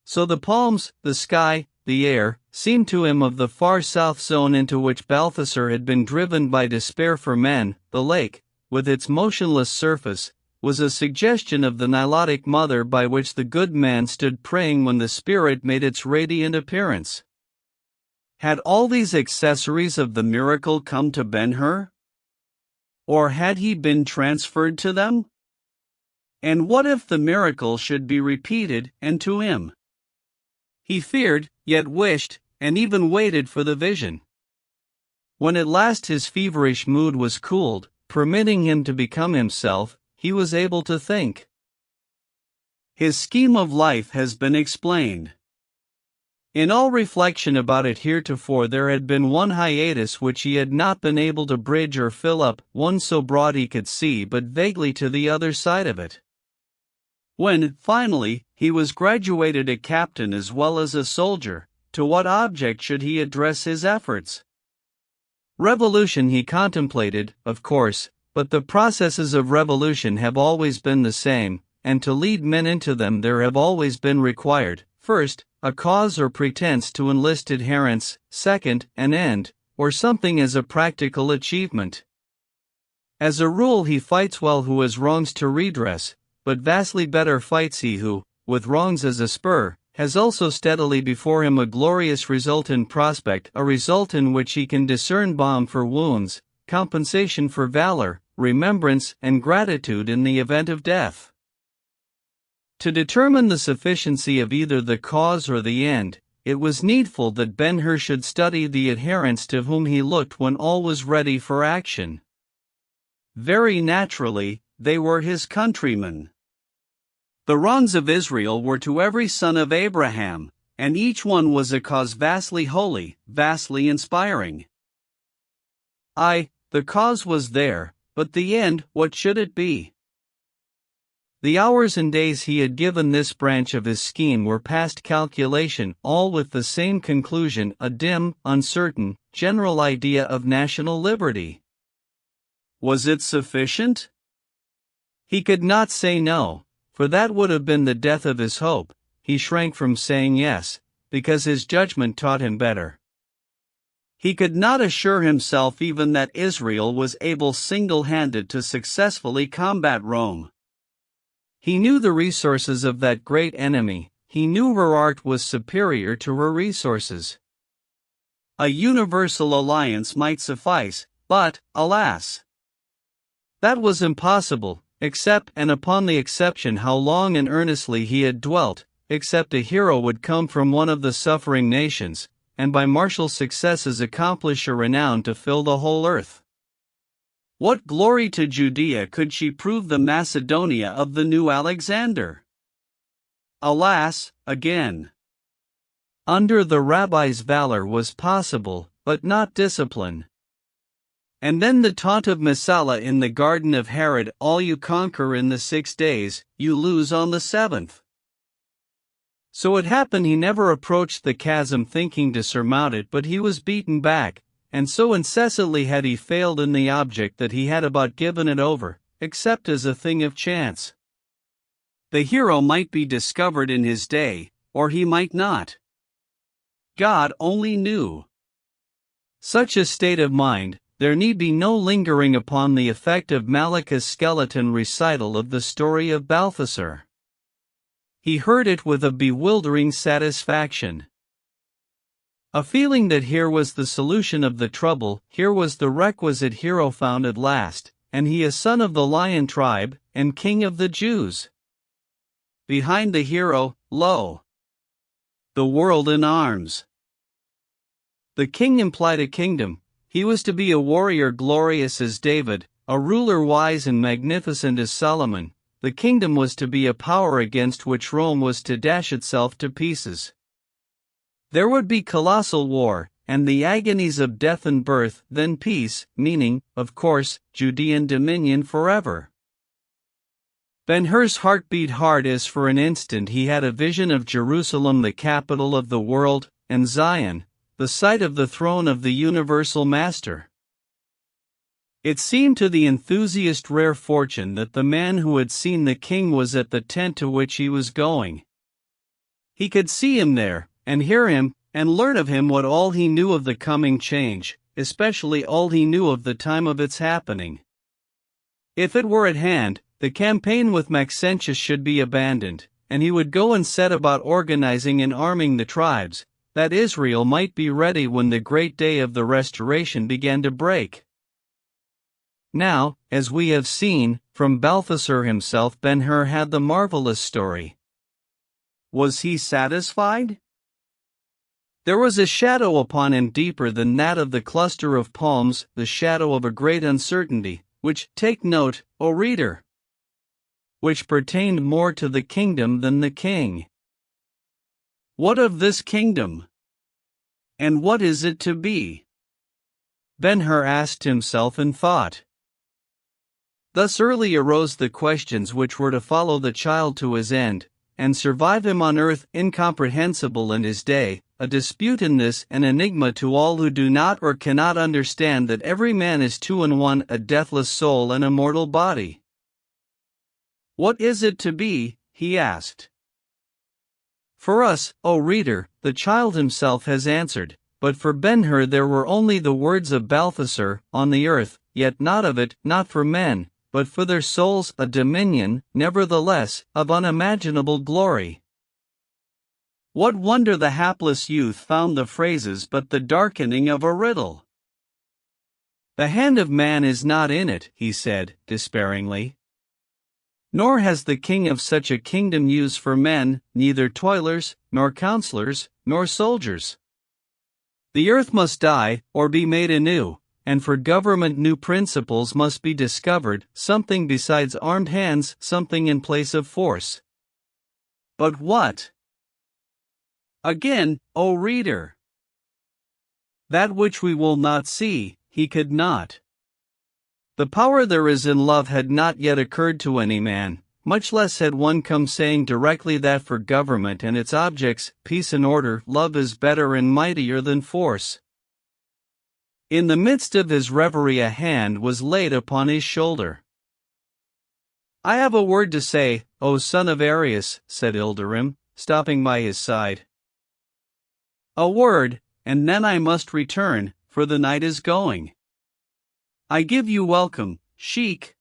So the palms, the sky, the air, seemed to him of the far south zone into which Balthasar had been driven by despair for men. The lake, with its motionless surface, was a suggestion of the Nilotic mother by which the good man stood praying when the spirit made its radiant appearance. Had all these accessories of the miracle come to Ben-Hur? Or had he been transferred to them? And what if the miracle should be repeated, and to him? He feared, yet wished, and even waited for the vision. When at last his feverish mood was cooled, permitting him to become himself, he was able to think. His scheme of life has been explained. In all reflection about it heretofore there had been one hiatus which he had not been able to bridge or fill up, one so broad he could see but vaguely to the other side of it. When, finally, he was graduated a captain as well as a soldier, to what object should he address his efforts? Revolution he contemplated, of course, but the processes of revolution have always been the same, and to lead men into them there have always been required, first, a cause or pretense to enlist adherents, second, an end, or something as a practical achievement. As a rule he fights well who has wrongs to redress, but vastly better fights he who, with wrongs as a spur, has also steadily before him a glorious result in prospect, a result in which he can discern balm for wounds, compensation for valor, remembrance and gratitude in the event of death. To determine the sufficiency of either the cause or the end, it was needful that Ben-Hur should study the adherents to whom he looked when all was ready for action. Very naturally, they were his countrymen. The wrongs of Israel were to every son of Abraham, and each one was a cause vastly holy, vastly inspiring. The cause was there, but the end, what should it be? The hours and days he had given this branch of his scheme were past calculation, all with the same conclusion, a dim, uncertain, general idea of national liberty. Was it sufficient? He could not say no, for that would have been the death of his hope. He shrank from saying yes, because his judgment taught him better. He could not assure himself even that Israel was able single-handed to successfully combat Rome. He knew the resources of that great enemy, he knew her art was superior to her resources. A universal alliance might suffice, but, alas! That was impossible, except, and upon the exception how long and earnestly he had dwelt, except a hero would come from one of the suffering nations, and by martial successes accomplish a renown to fill the whole earth. What glory to Judea could she prove the Macedonia of the new Alexander? Alas, again. Under the rabbi's valor was possible, but not discipline. And then the taunt of Messala in the garden of Herod, all you conquer in the 6 days, you lose on the 7th. So it happened he never approached the chasm thinking to surmount it, but he was beaten back, and so incessantly had he failed in the object that he had about given it over, except as a thing of chance. The hero might be discovered in his day, or he might not. God only knew. Such a state of mind, there need be no lingering upon the effect of Malachus' skeleton recital of the story of Balthasar. He heard it with a bewildering satisfaction. A feeling that here was the solution of the trouble, here was the requisite hero found at last, and he a son of the lion tribe, and king of the Jews. Behind the hero, lo! The world in arms. The king implied a kingdom. He was to be a warrior glorious as David, a ruler wise and magnificent as Solomon, the kingdom was to be a power against which Rome was to dash itself to pieces. There would be colossal war, and the agonies of death and birth, then peace, meaning, of course, Judean dominion forever. Ben-Hur's heart beat hard as for an instant he had a vision of Jerusalem, the capital of the world, and Zion, the site of the throne of the universal master. It seemed to the enthusiast rare fortune that the man who had seen the king was at the tent to which he was going. He could see him there, and hear him, and learn of him what all he knew of the coming change, especially all he knew of the time of its happening. If it were at hand, the campaign with Maxentius should be abandoned, and he would go and set about organizing and arming the tribes, that Israel might be ready when the great day of the restoration began to break. Now, as we have seen, from Balthasar himself Ben-Hur had the marvelous story. Was he satisfied? There was a shadow upon him deeper than that of the cluster of palms, the shadow of a great uncertainty, which, take note, O reader, which pertained more to the kingdom than the king. What of this kingdom? And what is it to be? Ben-Hur asked himself and thought. Thus early arose the questions which were to follow the child to his end, and survive him on earth, incomprehensible in his day, a dispute in this, an enigma to all who do not or cannot understand that every man is two in one, a deathless soul and a mortal body. What is it to be? He asked. For us, O reader, the child himself has answered, but for Ben-Hur there were only the words of Balthasar, on the earth, yet not of it, not for men, but for their souls, a dominion, nevertheless, of unimaginable glory. What wonder the hapless youth found the phrases but the darkening of a riddle? The hand of man is not in it, he said, despairingly. Nor has the king of such a kingdom use for men, neither toilers, nor counselors, nor soldiers. The earth must die, or be made anew, and for government new principles must be discovered, something besides armed hands, something in place of force. But what? Again, O reader. That which we will not see, he could not. The power there is in love had not yet occurred to any man, much less had one come saying directly that for government and its objects, peace and order, love is better and mightier than force. In the midst of his reverie a hand was laid upon his shoulder. I have a word to say, O son of Arius, said Ilderim, stopping by his side. A word, and then I must return, for the night is going. I give you welcome, Sheik.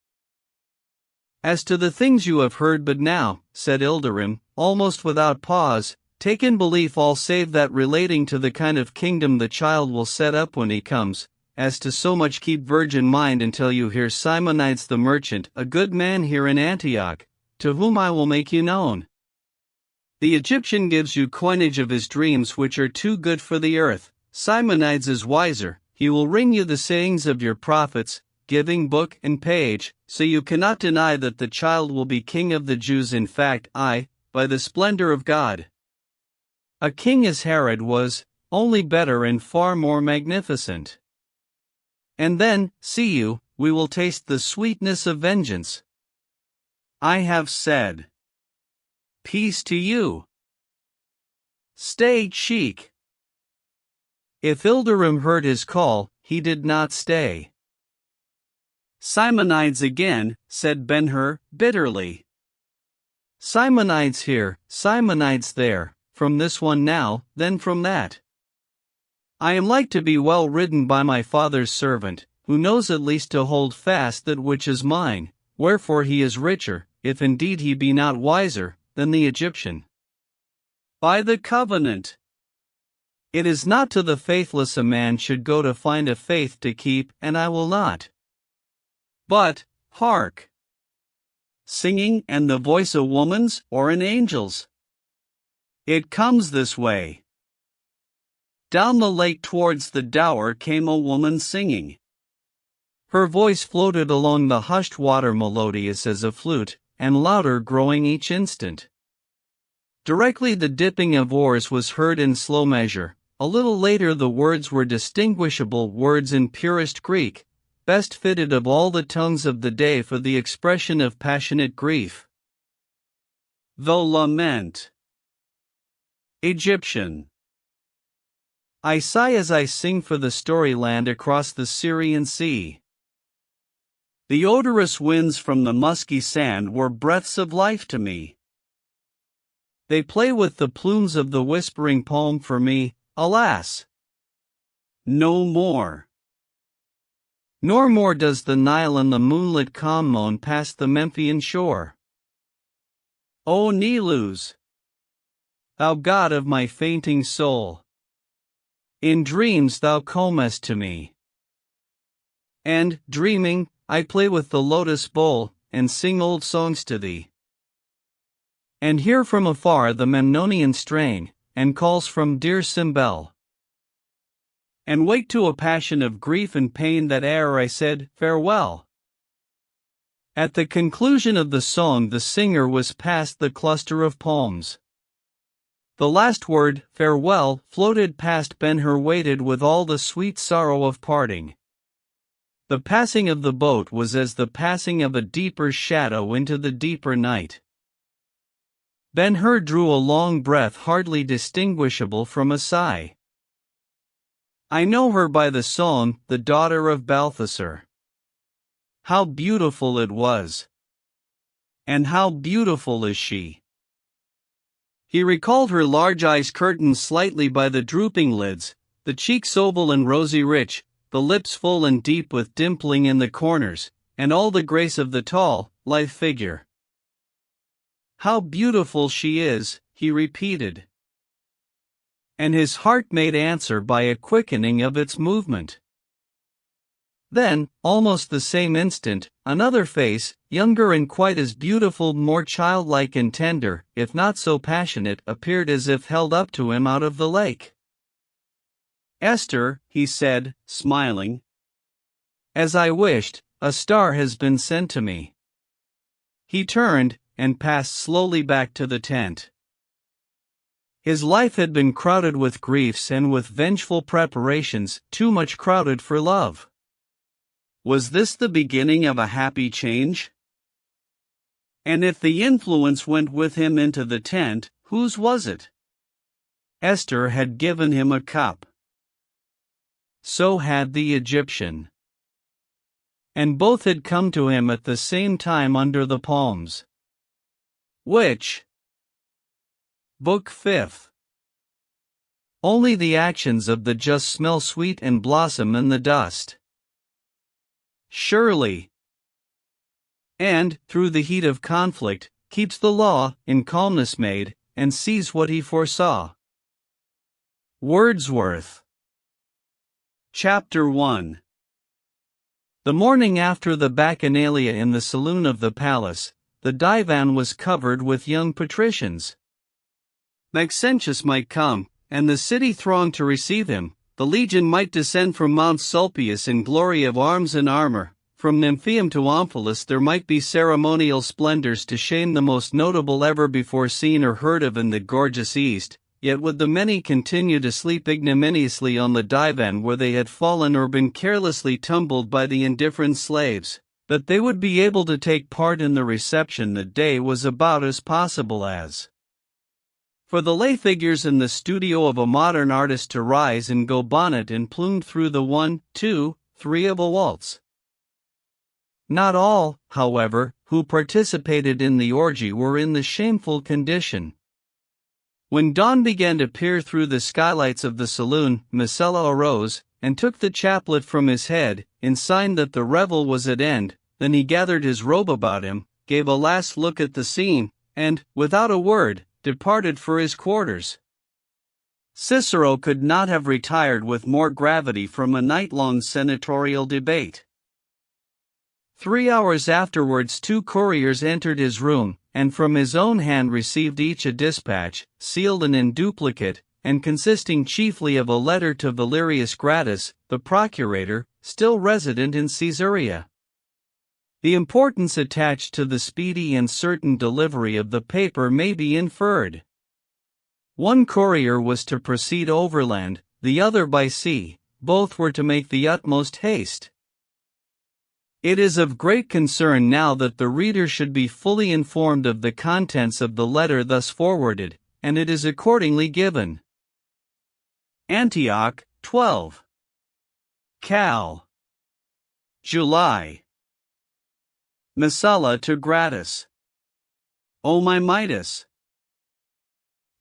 As to the things you have heard but now, said Ilderim, almost without pause, take in belief all save that relating to the kind of kingdom the child will set up when he comes. As to so much keep virgin mind until you hear Simonides the merchant, a good man here in Antioch, to whom I will make you known. The Egyptian gives you coinage of his dreams which are too good for the earth. Simonides is wiser, he will ring you the sayings of your prophets, giving book and page, so you cannot deny that the child will be king of the Jews. In fact, by the splendor of God. A king as Herod was, only better and far more magnificent. And then, see you, we will taste the sweetness of vengeance. I have said. Peace to you. Stay, Sheik. If Ilderim heard his call, he did not stay. Simonides again, said Ben-Hur, bitterly. Simonides here, Simonides there, from this one now, then from that. I am like to be well ridden by my father's servant, who knows at least to hold fast that which is mine, wherefore he is richer, if indeed he be not wiser, than the Egyptian. By the covenant. It is not to the faithless a man should go to find a faith to keep, and I will not. But, hark! Singing, and the voice a woman's, or an angel's? It comes this way. Down the lake towards the Dower came a woman singing. Her voice floated along the hushed water melodious as a flute, and louder growing each instant. Directly the dipping of oars was heard in slow measure. A little later the words were distinguishable words in purest Greek, best fitted of all the tongues of the day for the expression of passionate grief. The Lament. Egyptian. I sigh as I sing for the story land across the Syrian sea. The odorous winds from the musky sand were breaths of life to me. They play with the plumes of the whispering palm for me, alas! No more. Nor more does the Nile and the moonlit calm moan past the Memphian shore. O Nilus, thou god of my fainting soul, in dreams thou comest to me. And, dreaming, I play with the lotus bowl, and sing old songs to thee. And hear from afar the Memnonian strain, and calls from dear Cybele. And wake to a passion of grief and pain that ere I said, farewell. At the conclusion of the song the singer was past the cluster of palms. The last word, farewell, floated past Ben-Hur weighted with all the sweet sorrow of parting. The passing of the boat was as the passing of a deeper shadow into the deeper night. Ben-Hur drew a long breath hardly distinguishable from a sigh. I know her by the song, the daughter of Balthasar. How beautiful it was! And how beautiful is she! He recalled her large eyes curtained slightly by the drooping lids, the cheeks oval and rosy rich, the lips full and deep with dimpling in the corners, and all the grace of the tall, lithe figure. How beautiful she is, he repeated. And his heart made answer by a quickening of its movement. Then, almost the same instant, another face, younger and quite as beautiful, more childlike and tender, if not so passionate, appeared as if held up to him out of the lake. Esther, he said, smiling. As I wished, a star has been sent to me. He turned, and passed slowly back to the tent. His life had been crowded with griefs and with vengeful preparations, too much crowded for love. Was this the beginning of a happy change? And if the influence went with him into the tent, whose was it? Esther had given him a cup. So had the Egyptian. And both had come to him at the same time under the palms. Which? Book 5. Only the actions of the just smell sweet and blossom in the dust. Surely. And, through the heat of conflict, keeps the law, in calmness made, and sees what he foresaw. Wordsworth. Chapter 1. The morning after the bacchanalia in the saloon of the palace, the divan was covered with young patricians. Maxentius might come, and the city thronged to receive him. The legion might descend from Mount Sulpius in glory of arms and armor. From Nymphaeum to Omphalos there might be ceremonial splendors to shame the most notable ever before seen or heard of in the gorgeous East. Yet would the many continue to sleep ignominiously on the divan where they had fallen or been carelessly tumbled by the indifferent slaves. That they would be able to take part in the reception that day was about as possible as for the lay figures in the studio of a modern artist to rise and go bonnet and plumed through the 1, 2, 3 of a waltz. Not all, however, who participated in the orgy were in the shameful condition. When dawn began to peer through the skylights of the saloon, Messala arose, and took the chaplet from his head, in sign that the revel was at end. Then he gathered his robe about him, gave a last look at the scene, and, without a word, departed for his quarters. Cicero could not have retired with more gravity from a night-long senatorial debate. 3 hours afterwards 2 couriers entered his room, and from his own hand received each a dispatch, sealed and in duplicate, and consisting chiefly of a letter to Valerius Gratus, the procurator, still resident in Caesarea. The importance attached to the speedy and certain delivery of the paper may be inferred. One courier was to proceed overland, the other by sea, both were to make the utmost haste. It is of great concern now that the reader should be fully informed of the contents of the letter thus forwarded, and it is accordingly given. Antioch, 12. Cal. July. Messala to Gratus. O my Midas!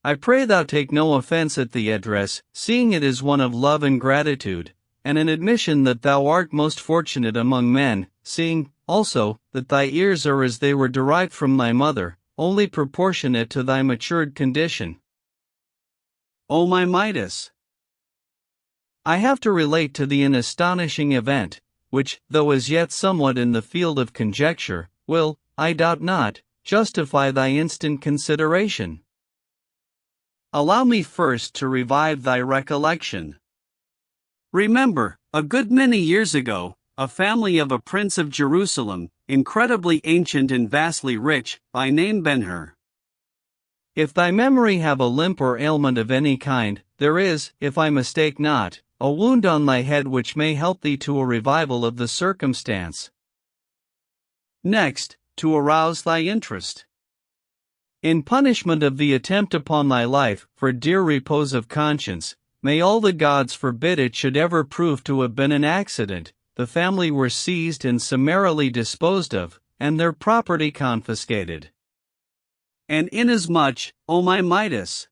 I pray thou take no offense at the address, seeing it is one of love and gratitude, and an admission that thou art most fortunate among men, seeing, also, that thy ears are as they were derived from thy mother, only proportionate to thy matured condition. O my Midas! I have to relate to thee an astonishing event, which, though as yet somewhat in the field of conjecture, will, I doubt not, justify thy instant consideration. Allow me first to revive thy recollection. Remember, a good many years ago, a family of a prince of Jerusalem, incredibly ancient and vastly rich, by name Ben-Hur. If thy memory have a limp or ailment of any kind, there is, if I mistake not, a wound on thy head which may help thee to a revival of the circumstance. Next, to arouse thy interest. In punishment of the attempt upon thy life, for dear repose of conscience, may all the gods forbid it should ever prove to have been an accident, the family were seized and summarily disposed of, and their property confiscated. And inasmuch, O my Midas,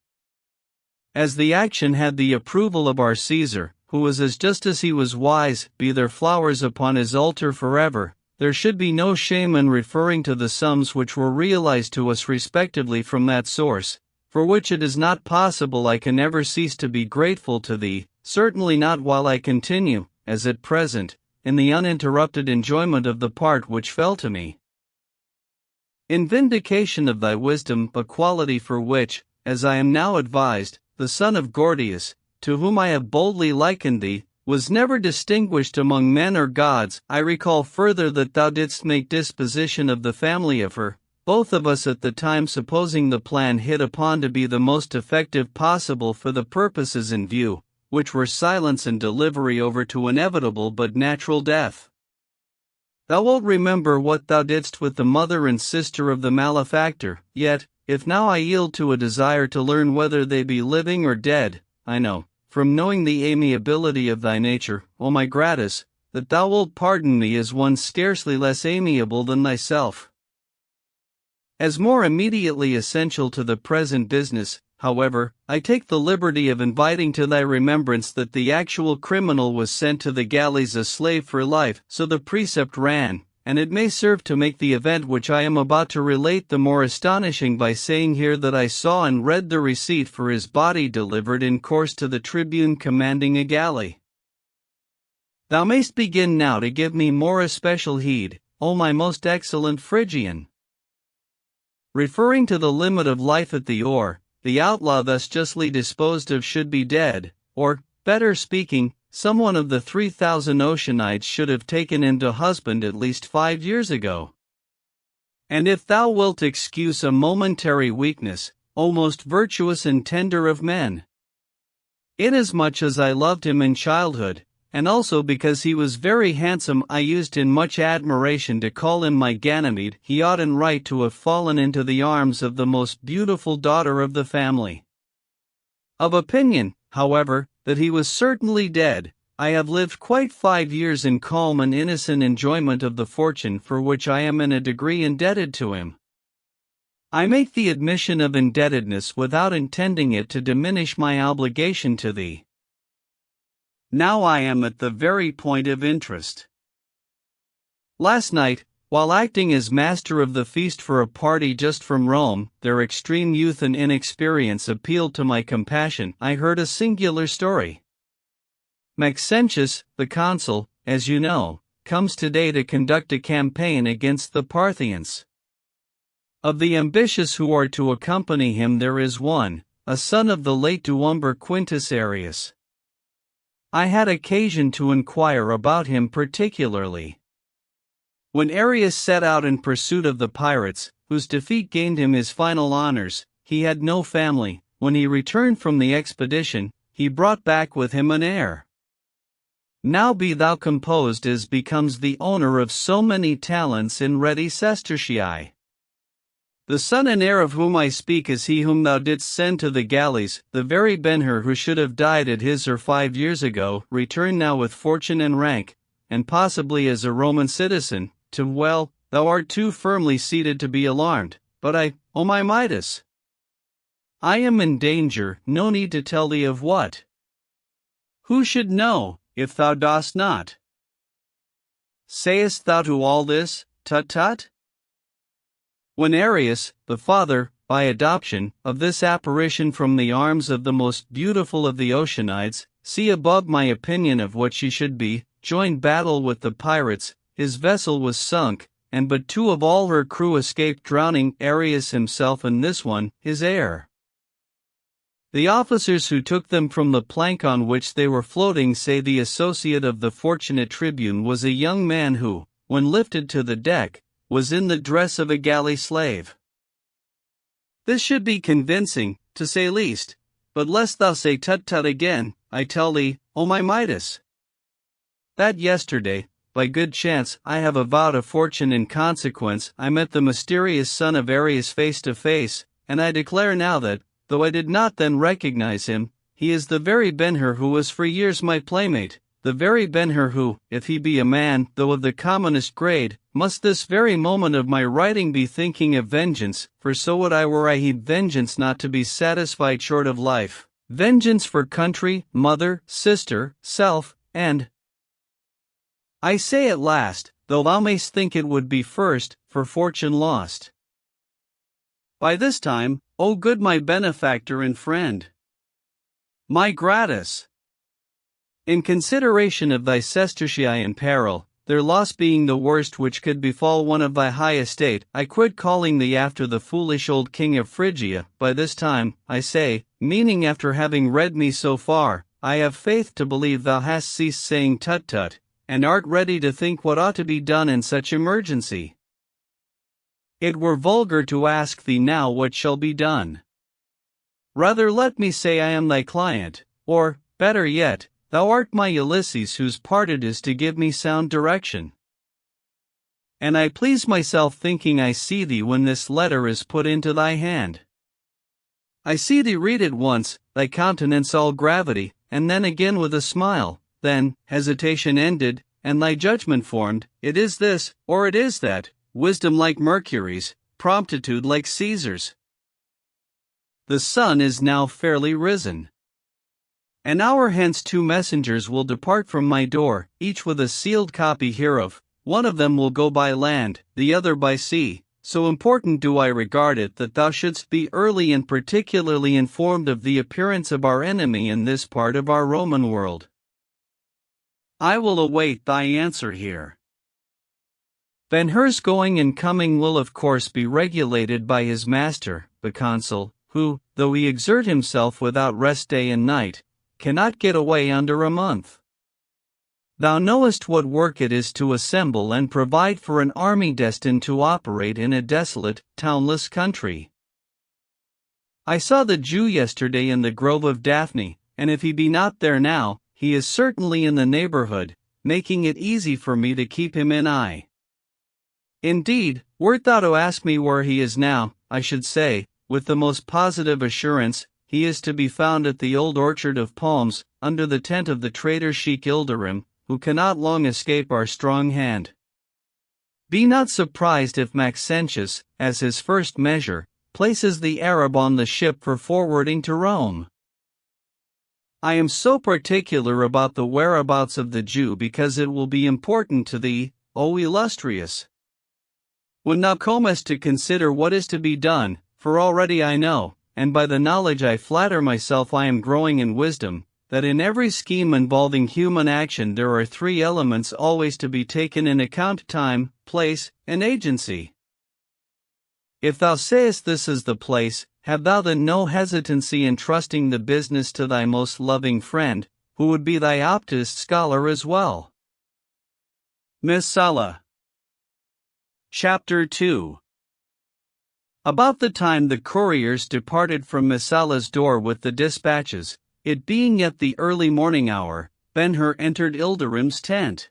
as the action had the approval of our Caesar, who was as just as he was wise, be there flowers upon his altar forever, there should be no shame in referring to the sums which were realized to us respectively from that source, for which it is not possible I can ever cease to be grateful to thee, certainly not while I continue, as at present, in the uninterrupted enjoyment of the part which fell to me. In vindication of thy wisdom, a quality for which, as I am now advised, the son of Gordius, to whom I have boldly likened thee, was never distinguished among men or gods, I recall further that thou didst make disposition of the family of her, both of us at the time supposing the plan hit upon to be the most effective possible for the purposes in view, which were silence and delivery over to inevitable but natural death. Thou wilt remember what thou didst with the mother and sister of the malefactor, yet, if now I yield to a desire to learn whether they be living or dead, I know, from knowing the amiability of thy nature, O my Gratus, that thou wilt pardon me as one scarcely less amiable than thyself. As more immediately essential to the present business, however, I take the liberty of inviting to thy remembrance that the actual criminal was sent to the galleys a slave for life, so the precept ran, and it may serve to make the event which I am about to relate the more astonishing by saying here that I saw and read the receipt for his body delivered in course to the tribune commanding a galley. Thou mayst begin now to give me more especial heed, O my most excellent Phrygian. Referring to the limit of life at the oar, the outlaw thus justly disposed of should be dead, or, better speaking, someone of the 3,000 Oceanites should have taken him to husband at least 5 years ago. And if thou wilt excuse a momentary weakness, O most virtuous and tender of men, inasmuch as I loved him in childhood, and also because he was very handsome, I used in much admiration to call him my Ganymede, he ought in right to have fallen into the arms of the most beautiful daughter of the family. Of opinion, however, that he was certainly dead, I have lived quite 5 years in calm and innocent enjoyment of the fortune for which I am in a degree indebted to him. I make the admission of indebtedness without intending it to diminish my obligation to thee. Now I am at the very point of interest. Last night, while acting as master of the feast for a party just from Rome, their extreme youth and inexperience appealed to my compassion. I heard a singular story. Maxentius, the consul, as you know, comes today to conduct a campaign against the Parthians. Of the ambitious who are to accompany him there is one, a son of the late Duumber Quintus Arrius. I had occasion to inquire about him particularly. When Arius set out in pursuit of the pirates, whose defeat gained him his final honors, he had no family. When he returned from the expedition, he brought back with him an heir. Now be thou composed as becomes the owner of so many talents in ready sestertii. The son and heir of whom I speak is he whom thou didst send to the galleys, the very Ben-Hur who should have died at his 5 years ago, returned now with fortune and rank, and possibly as a Roman citizen, thou art too firmly seated to be alarmed, but O my Midas! I am in danger, no need to tell thee of what. Who should know, if thou dost not? Sayest thou to all this, tut? When Arius, the father, by adoption, of this apparition from the arms of the most beautiful of the Oceanides, see above my opinion of what she should be, joined battle with the pirates, his vessel was sunk, and but 2 of all her crew escaped drowning, Arius himself and this one, his heir. The officers who took them from the plank on which they were floating say the associate of the fortunate tribune was a young man who, when lifted to the deck, was in the dress of a galley slave. This should be convincing, to say least, but lest thou say tut again, I tell thee, O my Midas, that yesterday, by good chance, I have avowed a fortune in consequence. I met the mysterious son of Arius face to face, and I declare now that, though I did not then recognize him, he is the very Ben-Hur who was for years my playmate, the very Ben-Hur who, if he be a man, though of the commonest grade, must this very moment of my writing be thinking of vengeance, for so would I were I heed vengeance not to be satisfied short of life, vengeance for country, mother, sister, self, and I say at last, though thou mayst think it would be first, for fortune lost. By this time, O good my benefactor and friend, my gratis, in consideration of thy sestertii in peril, their loss being the worst which could befall one of thy high estate, I quit calling thee after the foolish old king of Phrygia. By this time, I say, meaning after having read me so far, I have faith to believe thou hast ceased saying tut, and art ready to think what ought to be done in such emergency. It were vulgar to ask thee now what shall be done. Rather let me say I am thy client, or, better yet, thou art my Ulysses whose part it is to give me sound direction. And I please myself thinking I see thee when this letter is put into thy hand. I see thee read it once, thy countenance all gravity, and then again with a smile, then, hesitation ended, and thy judgment formed, it is this, or it is that, wisdom like Mercury's, promptitude like Caesar's. The sun is now fairly risen. An hour hence 2 messengers will depart from my door, each with a sealed copy hereof. One of them will go by land, the other by sea. So important do I regard it that thou shouldst be early and particularly informed of the appearance of our enemy in this part of our Roman world. I will await thy answer here. Ben-Hur's going and coming will of course be regulated by his master, the consul, who, though he exert himself without rest day and night, cannot get away under a month. Thou knowest what work it is to assemble and provide for an army destined to operate in a desolate, townless country. I saw the Jew yesterday in the grove of Daphne, and if he be not there now, he is certainly in the neighborhood, making it easy for me to keep him in eye. Indeed, wert thou to ask me where he is now, I should say, with the most positive assurance, he is to be found at the old orchard of palms, under the tent of the traitor Sheik Ilderim, who cannot long escape our strong hand. Be not surprised if Maxentius, as his first measure, places the Arab on the ship for forwarding to Rome. I am so particular about the whereabouts of the Jew because it will be important to thee, O illustrious. When thou comest to consider what is to be done, for already I know, and by the knowledge I flatter myself I am growing in wisdom, that in every scheme involving human action there are 3 elements always to be taken in account: time, place, and agency. If thou sayest this is the place, have thou then no hesitancy in trusting the business to thy most loving friend, who would be thy optist scholar as well. Miss Sala. Chapter 2. About the time the couriers departed from Messala's door with the dispatches, it being yet the early morning hour, Ben-Hur entered Ilderim's tent.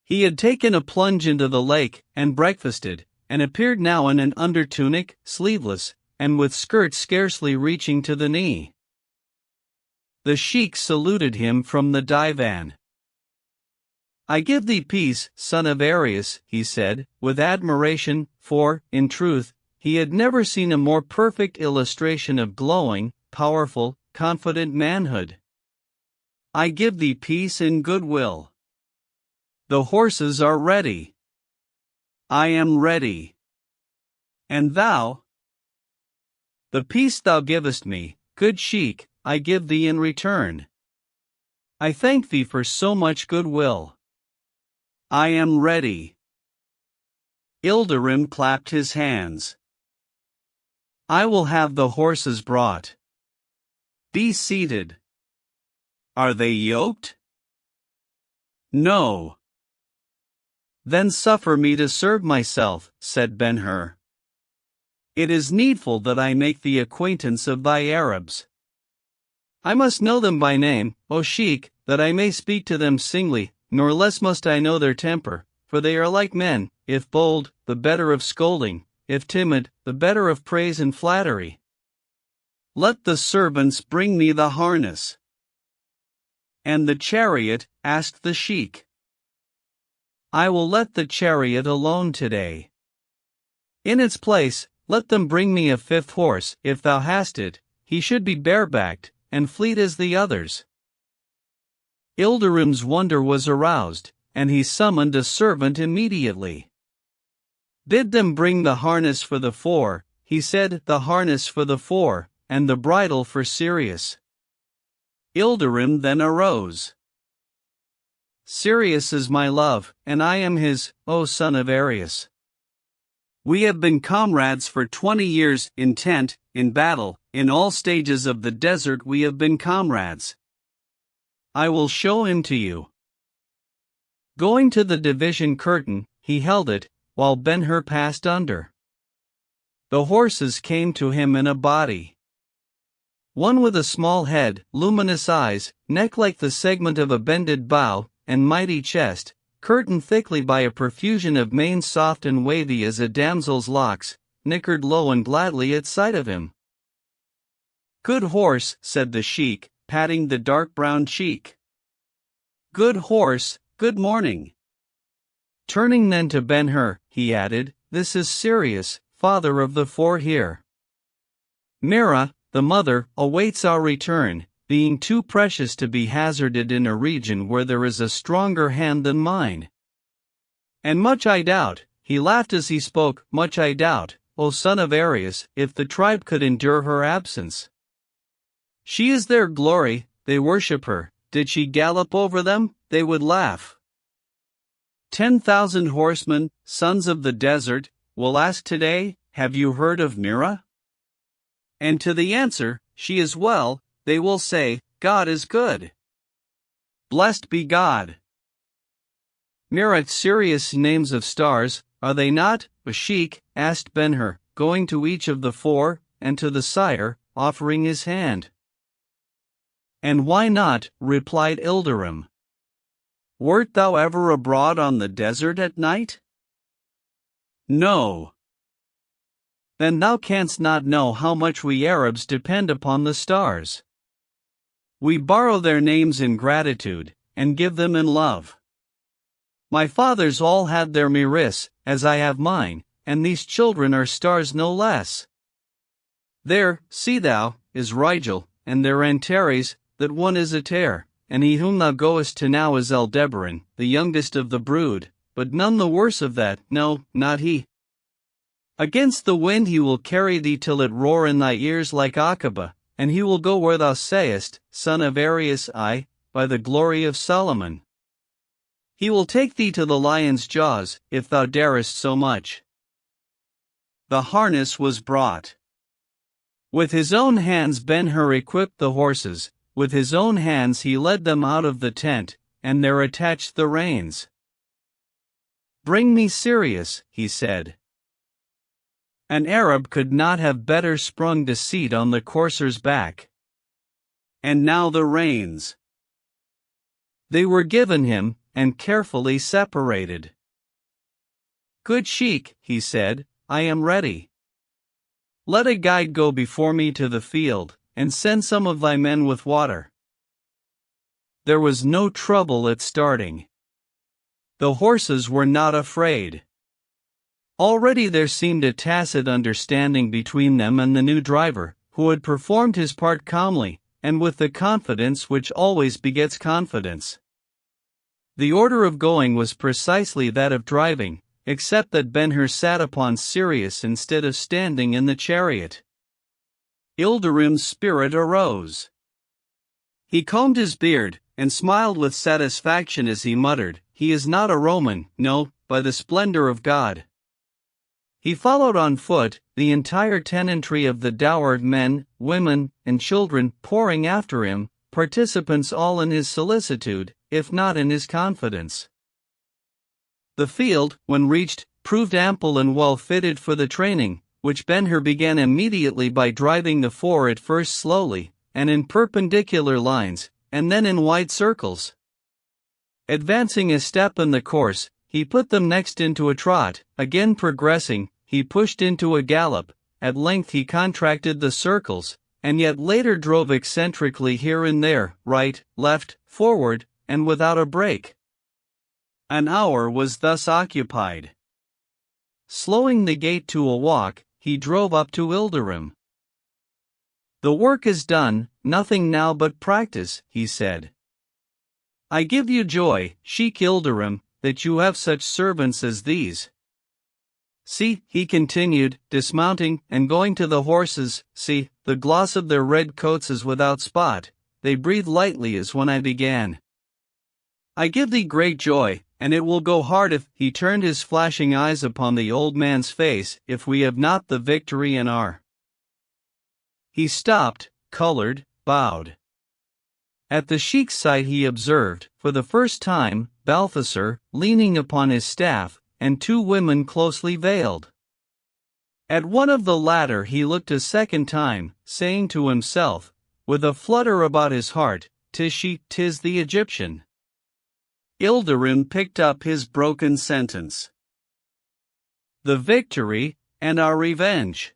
He had taken a plunge into the lake and breakfasted, and appeared now in an undertunic, sleeveless, and with skirts scarcely reaching to the knee. The sheik saluted him from the divan. "I give thee peace, son of Arius," he said, with admiration, for, in truth, he had never seen a more perfect illustration of glowing, powerful, confident manhood. "I give thee peace and goodwill. The horses are ready." "I am ready." "And thou?" "The peace thou givest me, good sheik, I give thee in return. I thank thee for so much goodwill." "I am ready." Ilderim clapped his hands. "I will have the horses brought. Be seated." "Are they yoked?" "No." "Then suffer me to serve myself," said Ben-Hur. "It is needful that I make the acquaintance of thy Arabs. I must know them by name, O sheik, that I may speak to them singly, nor less must I know their temper, for they are like men, if bold, the better of scolding, if timid, the better of praise and flattery. Let the servants bring me the harness." "And the chariot?" asked the sheik. "I will let the chariot alone today. In its place, let them bring me a fifth horse, if thou hast it. He should be barebacked, and fleet as the others." Ilderim's wonder was aroused, and he summoned a servant immediately. "Bid them bring the harness for the four," he said, "the harness for the four, and the bridle for Sirius." Ilderim then arose. "Sirius is my love, and I am his, O son of Arius. We have been comrades for 20 years, in tent, in battle, in all stages of the desert we have been comrades. I will show him to you." Going to the division curtain, he held it, while Ben-Hur passed under. The horses came to him in a body. One with a small head, luminous eyes, neck like the segment of a bended bow, and mighty chest, curtained thickly by a profusion of mane soft and wavy as a damsel's locks, nickered low and gladly at sight of him. "Good horse," said the sheik, patting the dark brown cheek. "Good horse, good morning." Turning then to Ben-Hur, he added, "This is Sirius, father of the four here. Mira, the mother, awaits our return, being too precious to be hazarded in a region where there is a stronger hand than mine. And much I doubt," he laughed as he spoke, "much I doubt, O son of Arius, if the tribe could endure her absence. She is their glory, they worship her. Did she gallop over them, they would laugh. 10,000 horsemen, sons of the desert, will ask today, have you heard of Mira? And to the answer, she is well, they will say, God is good. Blessed be God. Mira, Sirius names of stars, are they not? A sheik, asked Ben-Hur, going to each of the four, and to the sire, offering his hand. And why not, replied Ilderim. Wert thou ever abroad on the desert at night? No. Then thou canst not know how much we Arabs depend upon the stars. We borrow their names in gratitude, and give them in love. My fathers all had their Miris, as I have mine, and these children are stars no less. There, see thou, is Rigel, and their Antares, that one is Ater, and he whom thou goest to now is Aldebaran, the youngest of the brood, but none the worse of that, no, not he. Against the wind he will carry thee till it roar in thy ears like Aqaba, and he will go where thou sayest, son of Arius, I, by the glory of Solomon. He will take thee to the lion's jaws, if thou darest so much. The harness was brought. With his own hands Ben-Hur equipped the horses, with his own hands he led them out of the tent, and there attached the reins. "Bring me Sirius," he said. An Arab could not have better sprung deceit on the courser's back. And now the reins. They were given him, and carefully separated. "Good Sheik," he said, "I am ready. Let a guide go before me to the field, and send some of thy men with water." There was no trouble at starting. The horses were not afraid. Already there seemed a tacit understanding between them and the new driver, who had performed his part calmly, and with the confidence which always begets confidence. The order of going was precisely that of driving, except that Ben-Hur sat upon Sirius instead of standing in the chariot. Ilderim's spirit arose. He combed his beard, and smiled with satisfaction as he muttered, "He is not a Roman, no, by the splendor of God." He followed on foot, the entire tenantry of the dowered men, women, and children pouring after him, participants all in his solicitude, if not in his confidence. The field, when reached, proved ample and well fitted for the training, which Ben-Hur began immediately by driving the four at first slowly, and in perpendicular lines, and then in wide circles. Advancing a step in the course, he put them next into a trot, again progressing, he pushed into a gallop, at length he contracted the circles, and yet later drove eccentrically here and there, right, left, forward, and without a break. An hour was thus occupied. Slowing the gait to a walk, he drove up to Ilderim. "The work is done, nothing now but practice," he said. "I give you joy, Sheik Ilderim, that you have such servants as these. See," he continued, dismounting and going to the horses, "see, the gloss of their red coats is without spot, they breathe lightly as when I began. I give thee great joy, and it will go hard if," he turned his flashing eyes upon the old man's face, "if we have not the victory in our." He stopped, colored, bowed. At the sheik's sight he observed, for the first time, Balthasar, leaning upon his staff, and two women closely veiled. At one of the latter he looked a second time, saying to himself, with a flutter about his heart, "'Tis she, 'tis the Egyptian." Ilderim picked up his broken sentence. "The victory, and our revenge."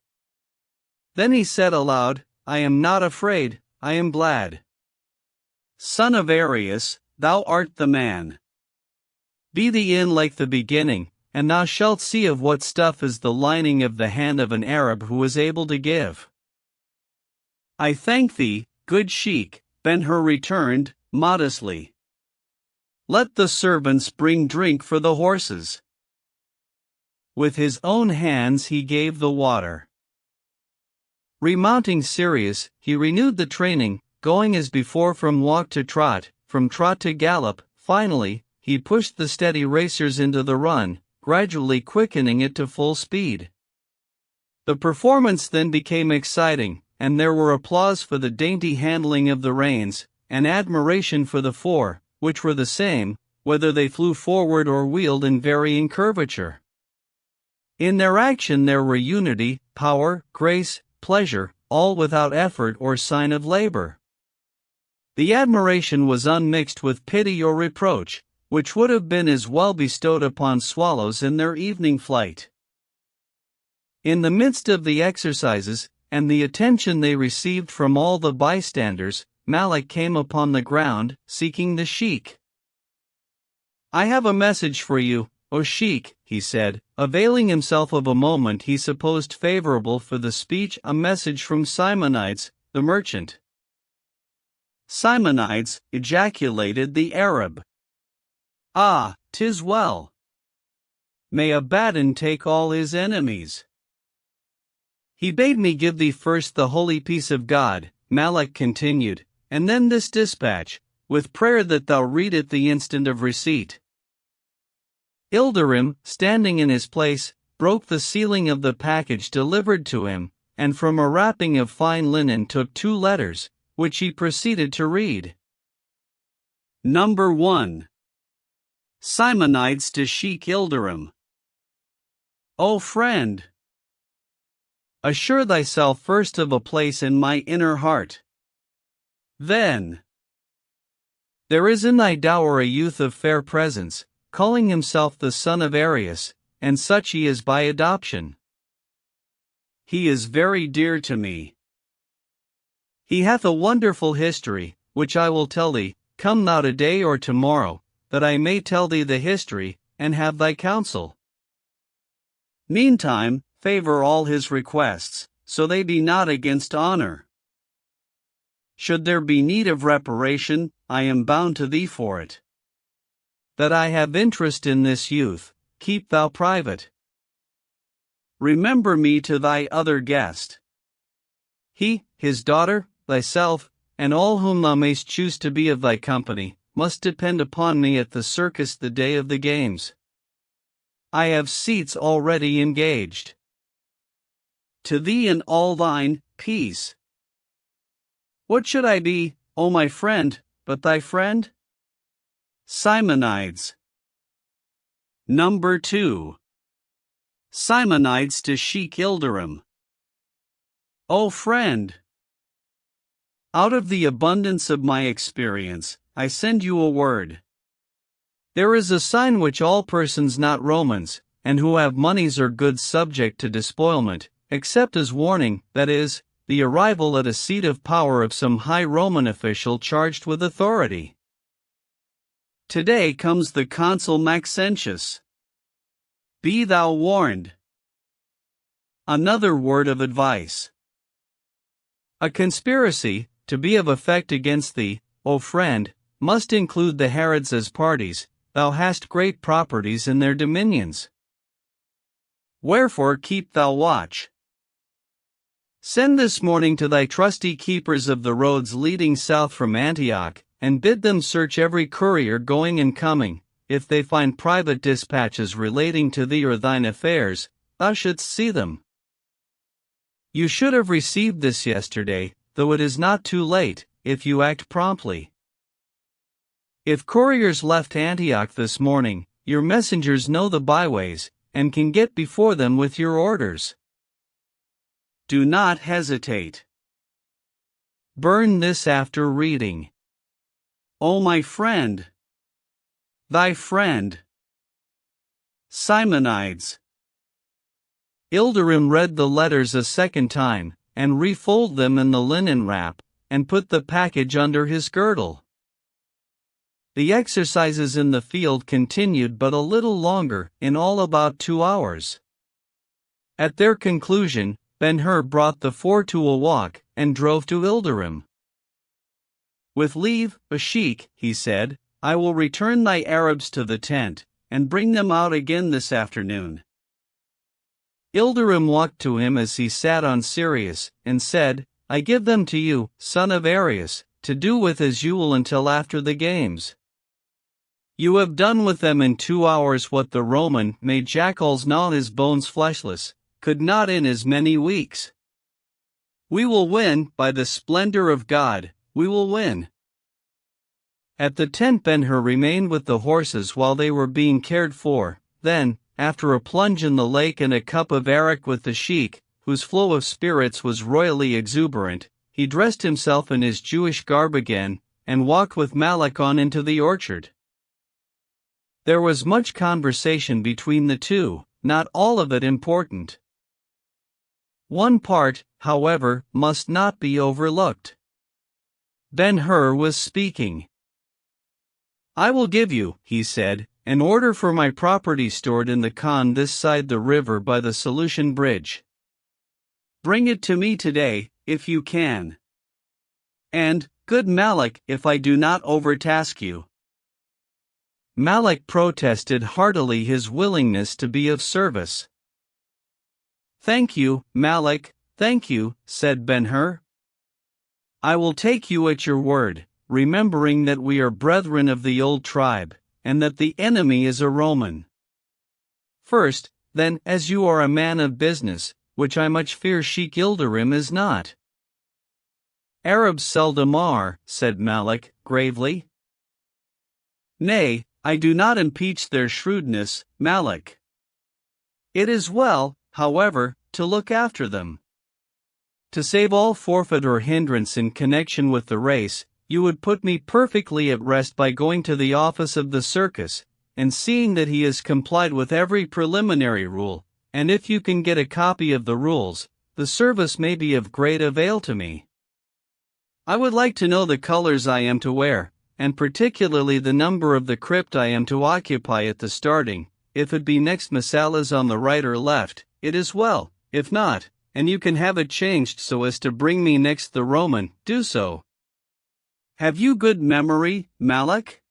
Then he said aloud, "I am not afraid, I am glad. Son of Arius, thou art the man. Be thee in like the beginning, and thou shalt see of what stuff is the lining of the hand of an Arab who is able to give." "I thank thee, good Sheik," Ben-Hur returned, modestly. "Let the servants bring drink for the horses." With his own hands he gave the water. Remounting Sirius, he renewed the training, going as before from walk to trot, from trot to gallop. Finally, he pushed the steady racers into the run, gradually quickening it to full speed. The performance then became exciting, and there were applause for the dainty handling of the reins, and admiration for the four, which were the same, whether they flew forward or wheeled in varying curvature. In their action there were unity, power, grace, pleasure, all without effort or sign of labor. The admiration was unmixed with pity or reproach, which would have been as well bestowed upon swallows in their evening flight. In the midst of the exercises, and the attention they received from all the bystanders, Malik came upon the ground, seeking the sheik. "I have a message for you, O sheik," he said, availing himself of a moment he supposed favorable for the speech, "a message from Simonides, the merchant." "Simonides," ejaculated the Arab. "Ah, 'tis well. May Abaddon take all his enemies. He bade me give thee first the holy peace of God," Malik continued, "and then this dispatch, with prayer that thou read it the instant of receipt." Ilderim, standing in his place, broke the sealing of the package delivered to him, and from a wrapping of fine linen took 2 letters, which he proceeded to read. Number 1. Simonides to Sheikh Ilderim. O friend! Assure thyself first of a place in my inner heart. Then, there is in thy dower a youth of fair presence, calling himself the son of Arius, and such he is by adoption. He is very dear to me. He hath a wonderful history, which I will tell thee. Come thou today or tomorrow, that I may tell thee the history, and have thy counsel. Meantime, favor all his requests, so they be not against honor. Should there be need of reparation, I am bound to thee for it. That I have interest in this youth, keep thou private. Remember me to thy other guest. He, his daughter, thyself, and all whom thou mayst choose to be of thy company, must depend upon me at the circus the day of the games. I have seats already engaged. To thee and all thine, peace. What should I be, O my friend, but thy friend? Simonides. Number 2. Simonides to Sheikh Ilderim. O friend! Out of the abundance of my experience, I send you a word. There is a sign which all persons not Romans, and who have monies or goods subject to despoilment, accept as warning, that is, the arrival at a seat of power of some high Roman official charged with authority. Today comes the consul Maxentius. Be thou warned. Another word of advice. A conspiracy, to be of effect against thee, O friend, must include the Herods as parties. Thou hast great properties in their dominions. Wherefore keep thou watch. Send this morning to thy trusty keepers of the roads leading south from Antioch, and bid them search every courier going and coming. If they find private dispatches relating to thee or thine affairs, thou shouldst see them. You should have received this yesterday, though it is not too late, if you act promptly. If couriers left Antioch this morning, your messengers know the byways, and can get before them with your orders. Do not hesitate. Burn this after reading. O my friend! Thy friend. Simonides. Ilderim read the letters a second time, and refolded them in the linen wrap, and put the package under his girdle. The exercises in the field continued but a little longer, in all about 2 hours. At their conclusion, Ben-Hur brought the 4 to a walk, and drove to Ilderim. With leave, O Sheikh, he said, I will return thy Arabs to the tent, and bring them out again this afternoon. Ilderim walked to him as he sat on Sirius, and said, I give them to you, son of Arius, to do with as you will until after the games. You have done with them in 2 hours what the Roman, made jackals gnaw his bones fleshless, could not in as many weeks. We will win, by the splendor of God, we will win. At the tent Ben-Hur remained with the horses while they were being cared for. Then, after a plunge in the lake and a cup of arrack with the sheik, whose flow of spirits was royally exuberant, he dressed himself in his Jewish garb again, and walked with Malak on into the orchard. There was much conversation between the two, not all of it important. One part, however, must not be overlooked. Ben-Hur was speaking. I will give you, he said, an order for my property stored in the Khan this side the river by the Solution Bridge. Bring it to me today, if you can. And, good Malak, if I do not overtask you. Malak protested heartily his willingness to be of service. Thank you, Malak, thank you, said Ben-Hur. I will take you at your word, remembering that we are brethren of the old tribe, and that the enemy is a Roman. First, then, as you are a man of business, which I much fear Sheikh Ilderim is not. Arabs seldom are, said Malak, gravely. Nay, I do not impeach their shrewdness, Malak. It is well, however, to look after them. To save all forfeit or hindrance in connection with the race, you would put me perfectly at rest by going to the office of the circus, and seeing that he has complied with every preliminary rule, and if you can get a copy of the rules, the service may be of great avail to me. I would like to know the colors I am to wear, and particularly the number of the crypt I am to occupy at the starting. If it be next Messalas on the right or left, it is well; if not, and you can have it changed so as to bring me next the Roman, do so. Have you good memory, Malak?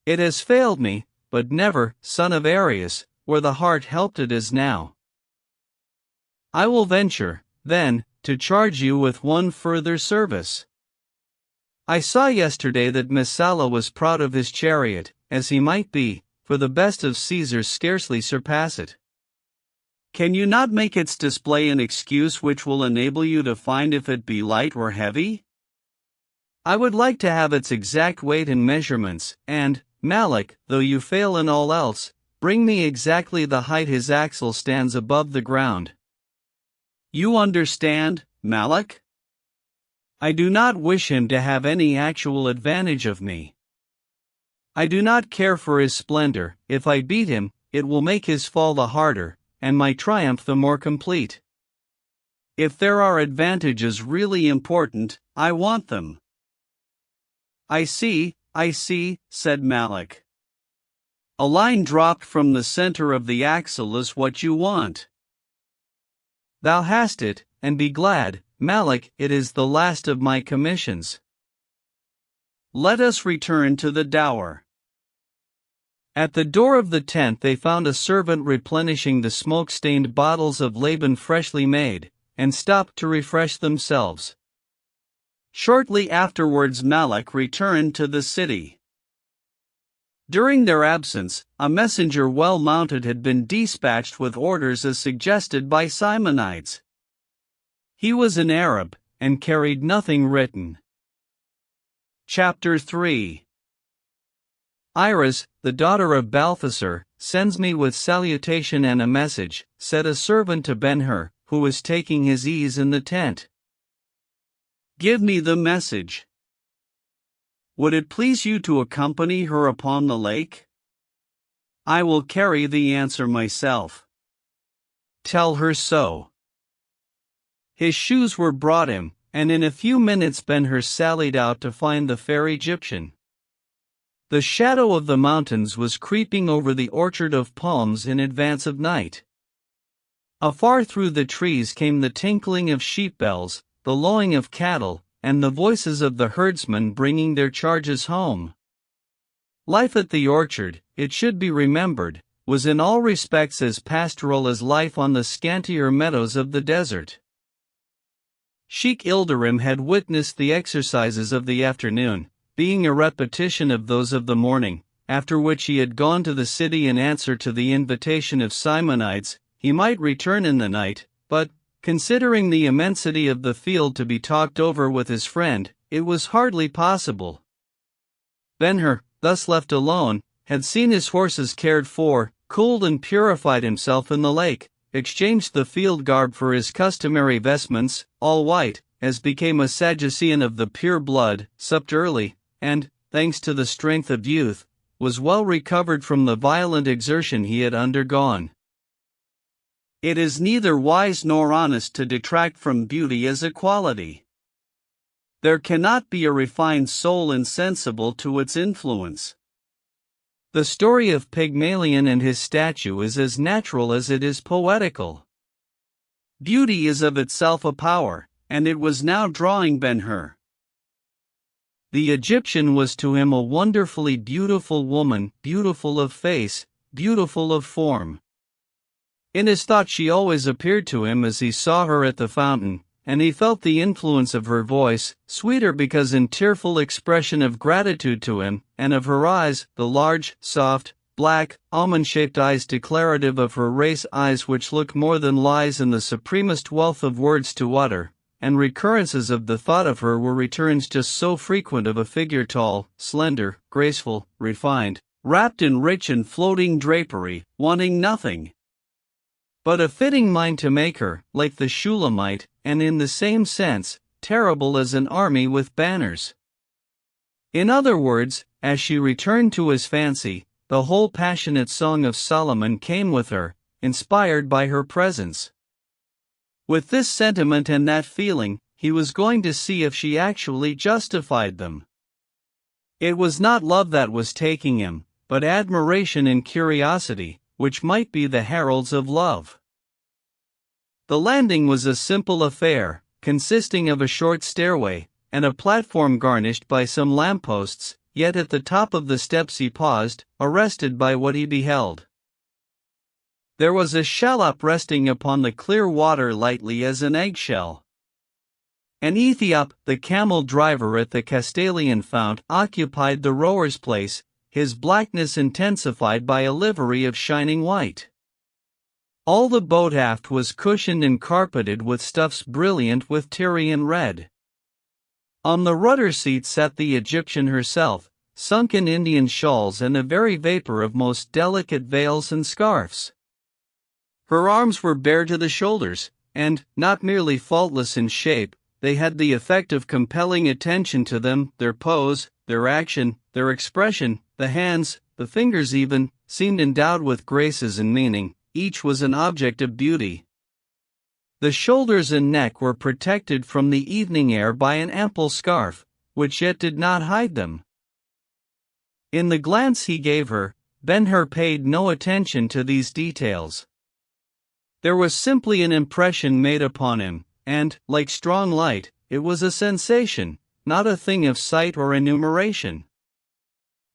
It has failed me, but never, son of Arius, where the heart helped it as now. I will venture, then, to charge you with one further service. I saw yesterday that Messala was proud of his chariot, as he might be, for the best of Caesars scarcely surpass it. Can you not make its display an excuse which will enable you to find if it be light or heavy? I would like to have its exact weight and measurements, and, Malak, though you fail in all else, bring me exactly the height his axle stands above the ground. You understand, Malak? I do not wish him to have any actual advantage of me. I do not care for his splendor; if I beat him, it will make his fall the harder, and my triumph the more complete. If there are advantages really important, I want them. I see, said Malak. A line dropped from the center of the axle is what you want. Thou hast it, and be glad, Malak, it is the last of my commissions. Let us return to the dower. At the door of the tent they found a servant replenishing the smoke-stained bottles of Laban freshly made, and stopped to refresh themselves. Shortly afterwards Malak returned to the city. During their absence, a messenger well mounted had been dispatched with orders as suggested by Simonides. He was an Arab, and carried nothing written. Chapter 3. Iris, the daughter of Balthasar, sends me with salutation and a message, said a servant to Ben-Hur, who was taking his ease in the tent. Give me the message. Would it please you to accompany her upon the lake? I will carry the answer myself. Tell her so. His shoes were brought him, and in a few minutes Ben-Hur sallied out to find the fair Egyptian. The shadow of the mountains was creeping over the orchard of palms in advance of night. Afar through the trees came the tinkling of sheep bells, the lowing of cattle, and the voices of the herdsmen bringing their charges home. Life at the orchard, it should be remembered, was in all respects as pastoral as life on the scantier meadows of the desert. Sheikh Ilderim had witnessed the exercises of the afternoon, being a repetition of those of the morning, after which he had gone to the city in answer to the invitation of Simonides. He might return in the night, but, considering the immensity of the field to be talked over with his friend, it was hardly possible. Ben-Hur, thus left alone, had seen his horses cared for, cooled and purified himself in the lake, exchanged the field garb for his customary vestments, all white, as became a Sadducean of the pure blood, supped early, and, thanks to the strength of youth, was well recovered from the violent exertion he had undergone. It is neither wise nor honest to detract from beauty as a quality. There cannot be a refined soul insensible to its influence. The story of Pygmalion and his statue is as natural as it is poetical. Beauty is of itself a power, and it was now drawing Ben-Hur. The Egyptian was to him a wonderfully beautiful woman, beautiful of face, beautiful of form. In his thought she always appeared to him as he saw her at the fountain, and he felt the influence of her voice, sweeter because in tearful expression of gratitude to him, and of her eyes, the large, soft, black, almond-shaped eyes declarative of her race, eyes which look more than lies in the supremest wealth of words to utter, and recurrences of the thought of her were returns just so frequent of a figure tall, slender, graceful, refined, wrapped in rich and floating drapery, wanting nothing but a fitting mind to make her, like the Shulamite, and in the same sense, terrible as an army with banners. In other words, as she returned to his fancy, the whole passionate song of Solomon came with her, inspired by her presence. With this sentiment and that feeling, he was going to see if she actually justified them. It was not love that was taking him, but admiration and curiosity, which might be the heralds of love. The landing was a simple affair, consisting of a short stairway, and a platform garnished by some lampposts, yet at the top of the steps he paused, arrested by what he beheld. There was a shallop resting upon the clear water lightly as an eggshell. An Ethiop, the camel driver at the Castalian fount, occupied the rower's place, his blackness intensified by a livery of shining white. All the boat aft was cushioned and carpeted with stuffs brilliant with Tyrian red. On the rudder seat sat the Egyptian herself, sunk in Indian shawls and a very vapor of most delicate veils and scarfs. Her arms were bare to the shoulders, and, not merely faultless in shape, they had the effect of compelling attention to them. Their pose, their action, their expression, the hands, the fingers even, seemed endowed with graces and meaning. Each was an object of beauty. The shoulders and neck were protected from the evening air by an ample scarf, which yet did not hide them. In the glance he gave her, Ben-Hur paid no attention to these details. There was simply an impression made upon him, and, like strong light, it was a sensation, not a thing of sight or enumeration.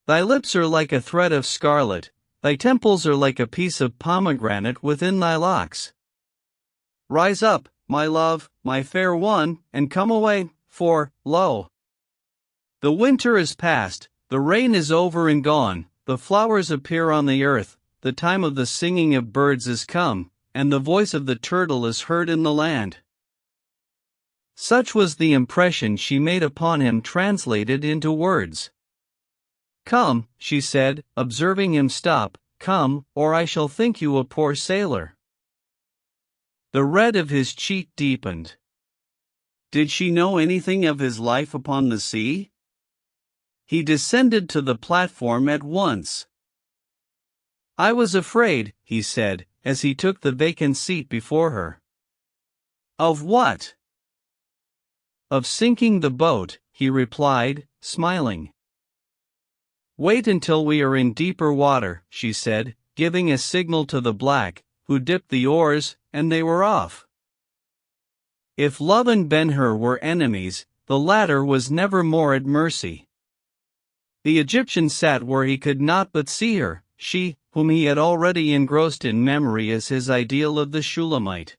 Thy lips are like a thread of scarlet, thy temples are like a piece of pomegranate within thy locks. Rise up, my love, my fair one, and come away, for, lo! The winter is past, the rain is over and gone, the flowers appear on the earth, the time of the singing of birds is come, and the voice of the turtle is heard in the land. Such was the impression she made upon him translated into words. Come, she said, observing him stop, come, or I shall think you a poor sailor. The red of his cheek deepened. Did she know anything of his life upon the sea? He descended to the platform at once. I was afraid, he said, as he took the vacant seat before her. Of what? Of sinking the boat, he replied, smiling. Wait until we are in deeper water, she said, giving a signal to the black, who dipped the oars, and they were off. If love and Ben-Hur were enemies, the latter was never more at mercy. The Egyptian sat where he could not but see her, she, whom he had already engrossed in memory as his ideal of the Shulamite.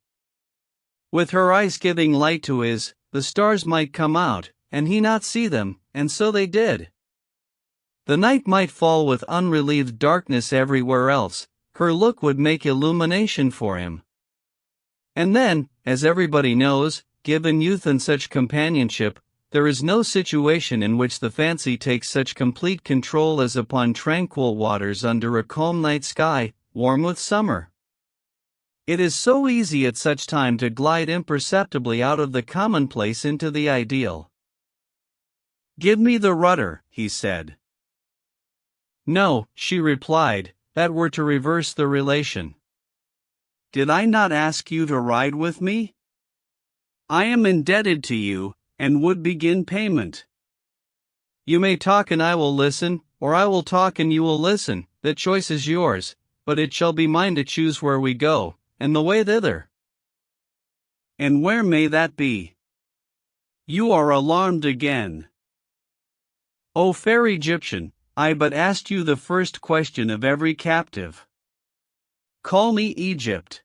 With her eyes giving light to his, the stars might come out, and he not see them, and so they did. The night might fall with unrelieved darkness everywhere else, her look would make illumination for him. And then, as everybody knows, given youth and such companionship, there is no situation in which the fancy takes such complete control as upon tranquil waters under a calm night sky, warm with summer. It is so easy at such time to glide imperceptibly out of the commonplace into the ideal. Give me the rudder, he said. No, she replied, that were to reverse the relation. Did I not ask you to ride with me? I am indebted to you, and would begin payment. You may talk and I will listen, or I will talk and you will listen, the choice is yours, but it shall be mine to choose where we go, and the way thither. And where may that be? You are alarmed again. O fair Egyptian, I but asked you the first question of every captive. Call me Egypt.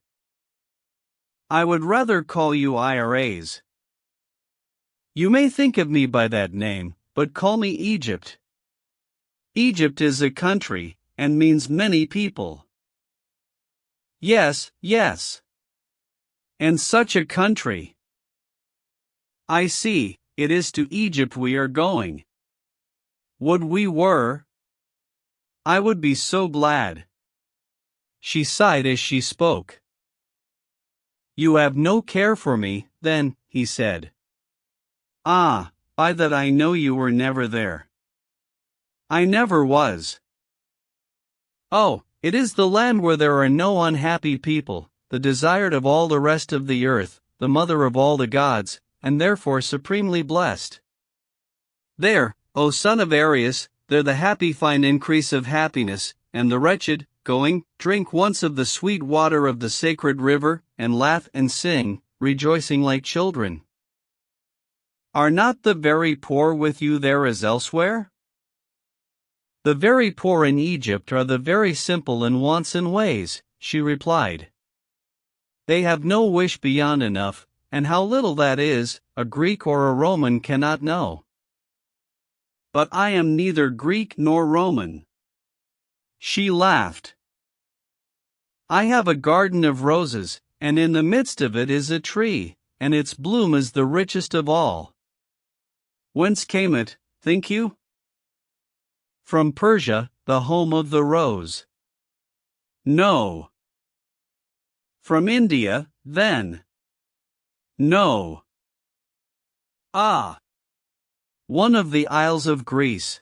I would rather call you IRAs. You may think of me by that name, but call me Egypt. Egypt is a country, and means many people. Yes, yes. And such a country. I see, it is to Egypt we are going. Would we were! I would be so glad. She sighed as she spoke. You have no care for me, then, he said. Ah, by that I know you were never there. I never was. Oh, it is the land where there are no unhappy people, the desired of all the rest of the earth, the mother of all the gods, and therefore supremely blessed. There, O son of Aries, there the happy find increase of happiness, and the wretched, going, drink once of the sweet water of the sacred river, and laugh and sing, rejoicing like children. Are not the very poor with you there as elsewhere? The very poor in Egypt are the very simple in wants and ways, she replied. They have no wish beyond enough, and how little that is, a Greek or a Roman cannot know. But I am neither Greek nor Roman. She laughed. I have a garden of roses, and in the midst of it is a tree, and its bloom is the richest of all. Whence came it, think you? From Persia, the home of the rose. No. From India, then. No. Ah. One of the isles of Greece.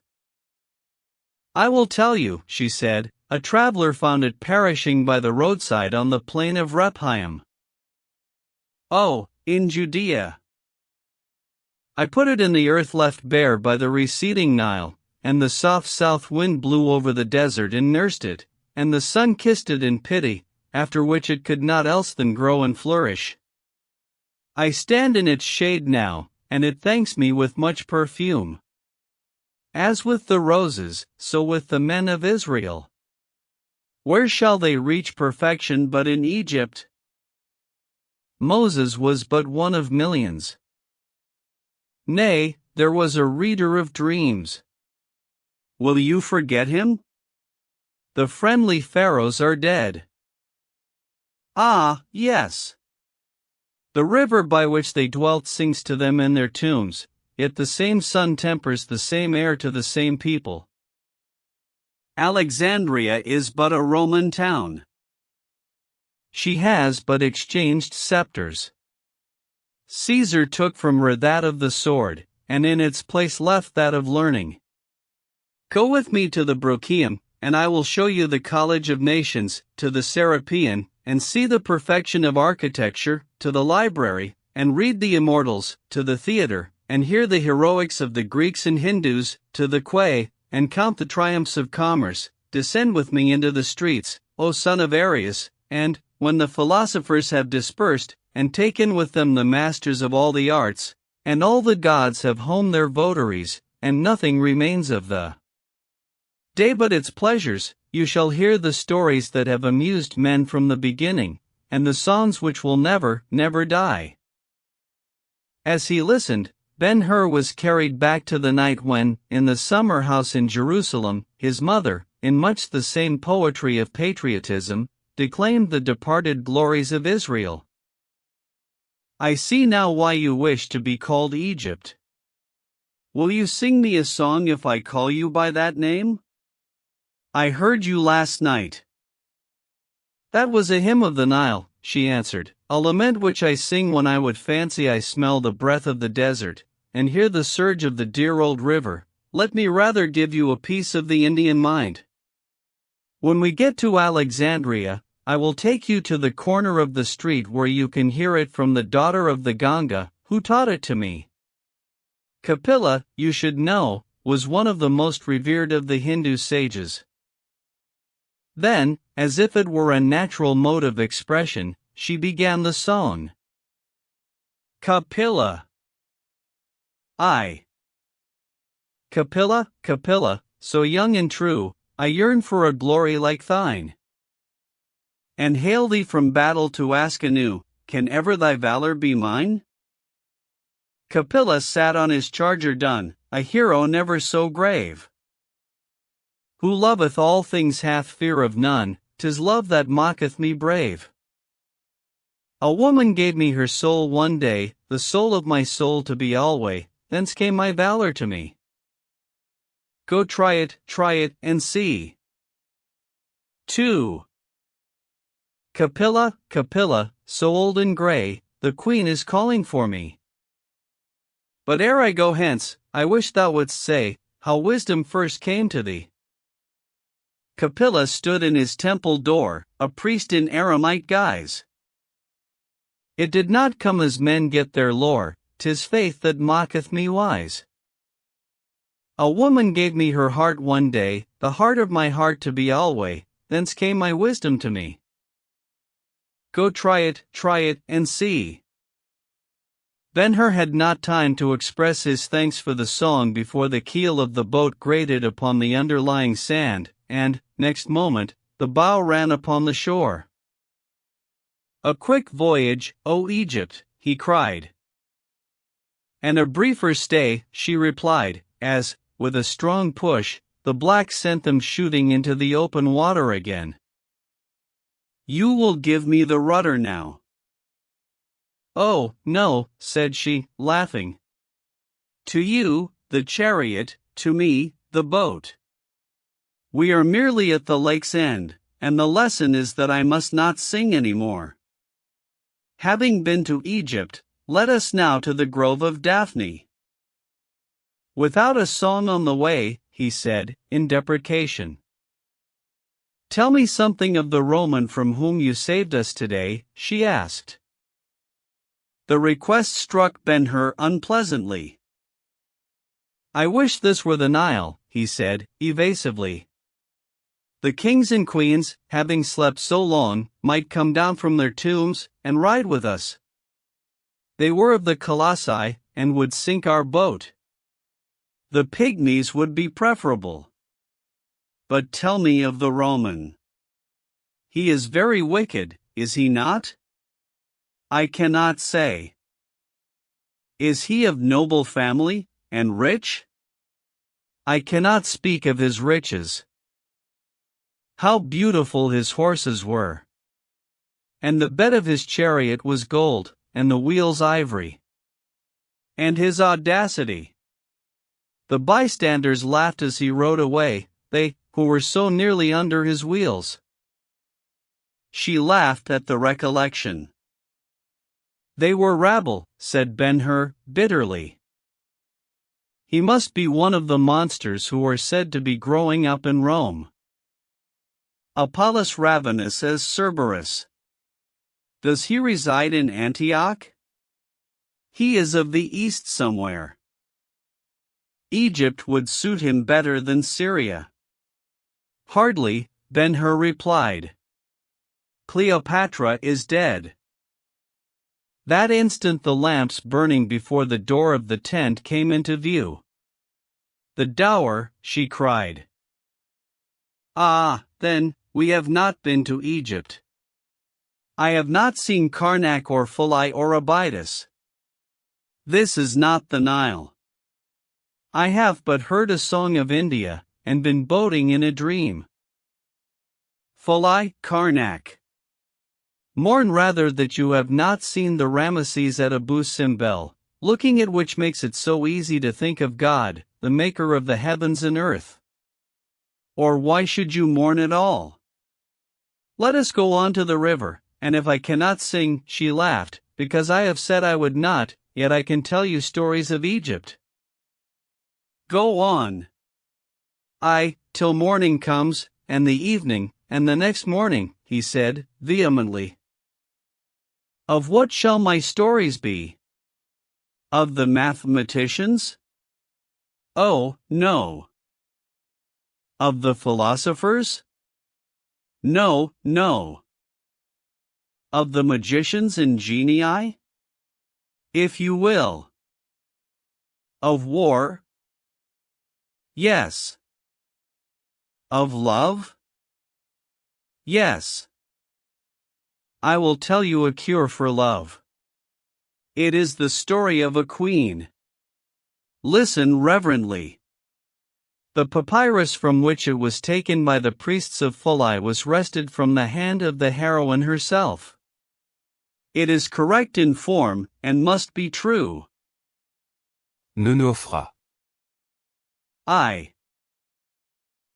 I will tell you, she said, a traveler found it perishing by the roadside on the plain of Rephaim. Oh, in Judea. I put it in the earth left bare by the receding Nile, and the soft south wind blew over the desert and nursed it, and the sun kissed it in pity, after which it could not else than grow and flourish. I stand in its shade now, and it thanks me with much perfume. As with the roses, so with the men of Israel. Where shall they reach perfection but in Egypt? Moses was but one of millions. Nay, there was a reader of dreams. Will you forget him? The friendly pharaohs are dead. Ah, yes. The river by which they dwelt sings to them in their tombs, yet the same sun tempers the same air to the same people. Alexandria is but a Roman town. She has but exchanged scepters. Caesar took from her that of the sword, and in its place left that of learning. Go with me to the Brucheium, and I will show you the College of Nations, to the Serapeum, and see the perfection of architecture, to the library, and read the Immortals, to the theatre, and hear the heroics of the Greeks and Hindus, to the quay, and count the triumphs of commerce. Descend with me into the streets, O son of Aries, and, when the philosophers have dispersed, and taken with them the masters of all the arts, and all the gods have homed their votaries, and nothing remains of the day but its pleasures, you shall hear the stories that have amused men from the beginning, and the songs which will never, never die. As he listened, Ben-Hur was carried back to the night when, in the summer house in Jerusalem, his mother, in much the same poetry of patriotism, declaimed the departed glories of Israel. I see now why you wish to be called Egypt. Will you sing me a song if I call you by that name? I heard you last night. That was a hymn of the Nile, she answered, a lament which I sing when I would fancy I smell the breath of the desert, and hear the surge of the dear old river. Let me rather give you a piece of the Indian mind. When we get to Alexandria, I will take you to the corner of the street where you can hear it from the daughter of the Ganga, who taught it to me. Kapila, you should know, was one of the most revered of the Hindu sages. Then, as if it were a natural mode of expression, she began the song. Kapila. I. Kapila, Kapila, so young and true, I yearn for a glory like thine. And hail thee from battle to ask anew, can ever thy valor be mine? Kapila sat on his charger dun, a hero never so grave. Who loveth all things hath fear of none, 'tis love that mocketh me brave. A woman gave me her soul one day, the soul of my soul to be alway, thence came my valor to me. Go try it, and see. 2. Kapila, Kapila, so old and grey, the queen is calling for me. But ere I go hence, I wish thou wouldst say, how wisdom first came to thee. Kapila stood in his temple door, a priest in Aramite guise. It did not come as men get their lore, 'tis faith that mocketh me wise. A woman gave me her heart one day, the heart of my heart to be alway, thence came my wisdom to me. Go try it, and see. Ben-Hur had not time to express his thanks for the song before the keel of the boat grated upon the underlying sand, and, next moment, the bow ran upon the shore. A quick voyage, O Egypt, he cried. And a briefer stay, she replied, as, with a strong push, the black sent them shooting into the open water again. You will give me the rudder now. Oh, no, said she, laughing. To you, the chariot, to me, the boat. We are merely at the lake's end, and the lesson is that I must not sing any more. Having been to Egypt, let us now to the grove of Daphne. Without a song on the way, he said, in deprecation. Tell me something of the Roman from whom you saved us today, she asked. The request struck Ben-Hur unpleasantly. I wish this were the Nile, he said, evasively. The kings and queens, having slept so long, might come down from their tombs and ride with us. They were of the Colossi, and would sink our boat. The pygmies would be preferable. But tell me of the Roman. He is very wicked, is he not? I cannot say. Is he of noble family, and rich? I cannot speak of his riches. How beautiful his horses were! And the bed of his chariot was gold, and the wheels ivory. And his audacity! The bystanders laughed as he rode away, they, who were so nearly under his wheels. She laughed at the recollection. They were rabble, said Ben-Hur, bitterly. He must be one of the monsters who are said to be growing up in Rome. Apollos ravenous as Cerberus. Does he reside in Antioch? He is of the east somewhere. Egypt would suit him better than Syria. Hardly, Ben-Hur replied. Cleopatra is dead. That instant the lamps burning before the door of the tent came into view. The dower, she cried. Ah, then, we have not been to Egypt. I have not seen Karnak or Phulae or Abydos. This is not the Nile. I have but heard a song of India, and been boating in a dream. Phulae, Karnak. Mourn rather that you have not seen the Rameses at Abu Simbel, looking at which makes it so easy to think of God, the maker of the heavens and earth. Or why should you mourn at all? Let us go on to the river, and if I cannot sing, she laughed, because I have said I would not, yet I can tell you stories of Egypt. Go on. Till morning comes, and the evening, and the next morning, he said, vehemently. Of what shall my stories be? Of the mathematicians? Oh, no. Of the philosophers? No, no. Of the magicians and genii? If you will. Of war? Yes. Of love? Yes. I will tell you a cure for love. It is the story of a queen. Listen reverently. The papyrus from which it was taken by the priests of Phulae was wrested from the hand of the heroine herself. It is correct in form, and must be true. Nonofra. I.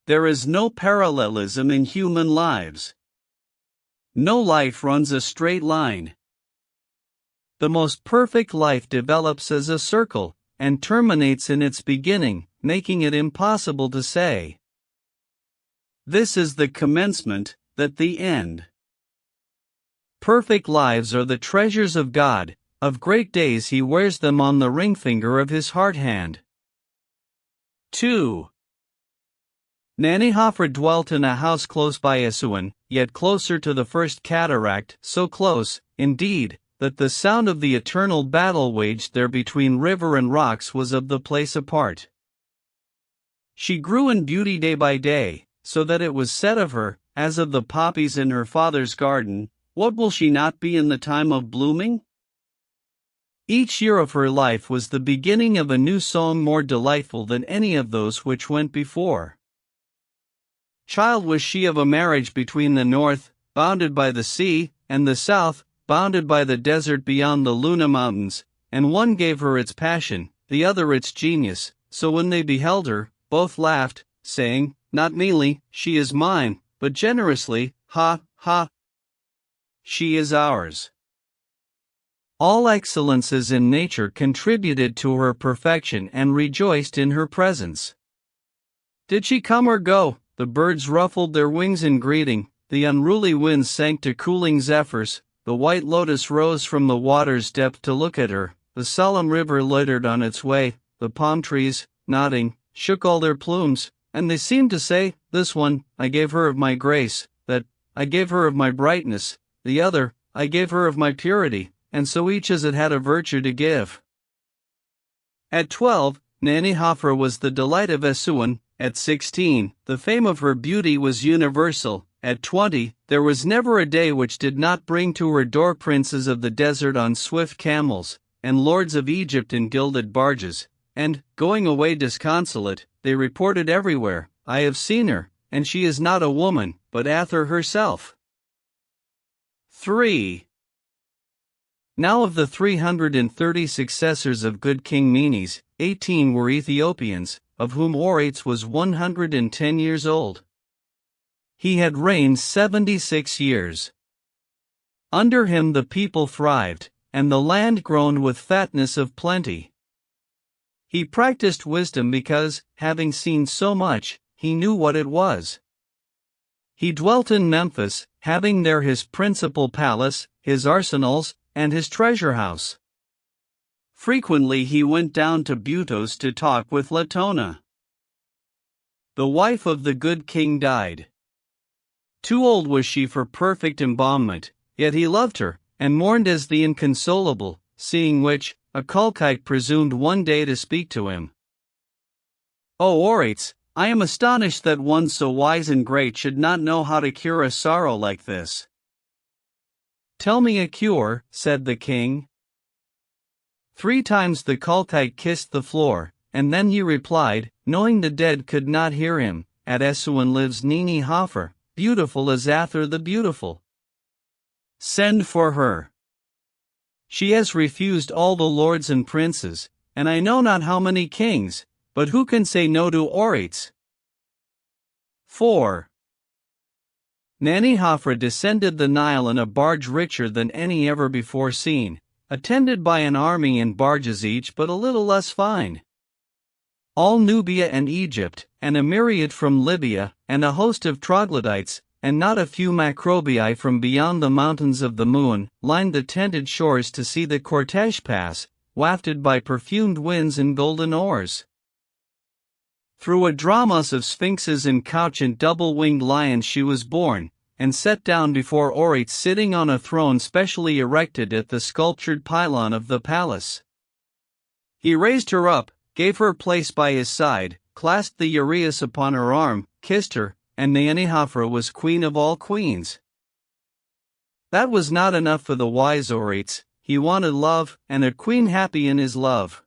There is no parallelism in human lives. No life runs a straight line. The most perfect life develops as a circle, and terminates in its beginning, making it impossible to say. This is the commencement, that the end. Perfect lives are the treasures of God, of great days He wears them on the ring finger of His heart hand. 2. Nanihoffer dwelt in a house close by Essuan, yet closer to the first cataract, so close, indeed, that the sound of the eternal battle waged there between river and rocks was of the place apart. She grew in beauty day by day, so that it was said of her, as of the poppies in her father's garden, what will she not be in the time of blooming? Each year of her life was the beginning of a new song more delightful than any of those which went before. Child was she of a marriage between the north, bounded by the sea, and the south, bounded by the desert beyond the Luna mountains, and one gave her its passion, the other its genius, so when they beheld her, both laughed, saying, not meanly, she is mine, but generously, ha, ha. She is ours. All excellences in nature contributed to her perfection and rejoiced in her presence. Did she come or go, the birds ruffled their wings in greeting, the unruly winds sank to cooling zephyrs, the white lotus rose from the water's depth to look at her, the solemn river loitered on its way, the palm trees, nodding, shook all their plumes, and they seemed to say, this one, I gave her of my grace, that, I gave her of my brightness, the other, I gave her of my purity, and so each as it had a virtue to give. At 12, Nanihoffer was the delight of Essuan. At 16, the fame of her beauty was universal. At 20, there was never a day which did not bring to her door princes of the desert on swift camels, and lords of Egypt in gilded barges, and, going away disconsolate, they reported everywhere, I have seen her, and she is not a woman, but Ather herself. 3. Now of the 330 successors of good King Menes, 18 were Ethiopians, of whom Orates was 110 years old. He had reigned 76 years. Under him the people thrived, and the land groaned with fatness of plenty. He practiced wisdom because, having seen so much, he knew what it was. He dwelt in Memphis, having there his principal palace, his arsenals, and his treasure house. Frequently he went down to Butos to talk with Latona. The wife of the good king died. Too old was she for perfect embalmment, yet he loved her, and mourned as the inconsolable, seeing which, a Colchite presumed one day to speak to him. O Orates, I am astonished that one so wise and great should not know how to cure a sorrow like this. Tell me a cure, said the king. 3 times the Colchite kissed the floor, and then he replied, knowing the dead could not hear him, at Essuan lives Nanihoffer, beautiful as Ather the beautiful. Send for her. She has refused all the lords and princes, and I know not how many kings, but who can say no to Orates? 4. Nanihoffer descended the Nile in a barge richer than any ever before seen, attended by an army in barges each but a little less fine. All Nubia and Egypt, and a myriad from Libya, and a host of troglodytes, and not a few Macrobii from beyond the mountains of the moon, lined the tented shores to see the cortege pass, wafted by perfumed winds and golden oars. Through a dramos of sphinxes and couchant double-winged lions she was borne, and set down before Orates sitting on a throne specially erected at the sculptured pylon of the palace. He raised her up, gave her place by his side, clasped the uraeus upon her arm, kissed her, and Nanihoffer was queen of all queens. That was not enough for the wise Orates, he wanted love, and a queen happy in his love.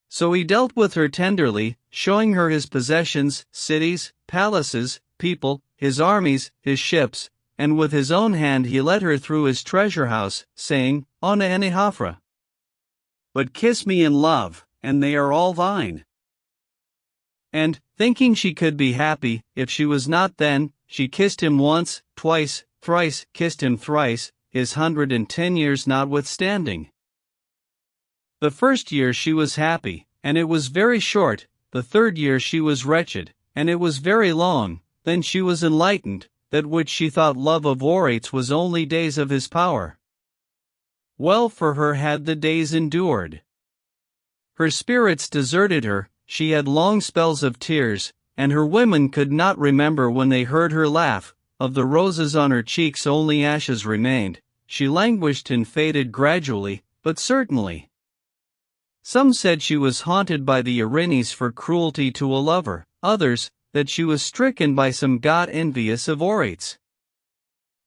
So he dealt with her tenderly, showing her his possessions, cities, palaces, people, his armies, his ships, and with his own hand he led her through his treasure house, saying, Ona ene hafra. But kiss me in love, and they are all thine. And, thinking she could be happy, if she was not then, she kissed him once, twice, thrice, kissed him thrice, his 110 years notwithstanding. The first year she was happy, and it was very short, the third year she was wretched, and it was very long, then she was enlightened, that which she thought love of Orates was only days of his power. Well for her had the days endured. Her spirits deserted her, she had long spells of tears, and her women could not remember when they heard her laugh, of the roses on her cheeks only ashes remained, she languished and faded gradually, but certainly. Some said she was haunted by the Erinyes for cruelty to a lover, others, that she was stricken by some god envious of Orates.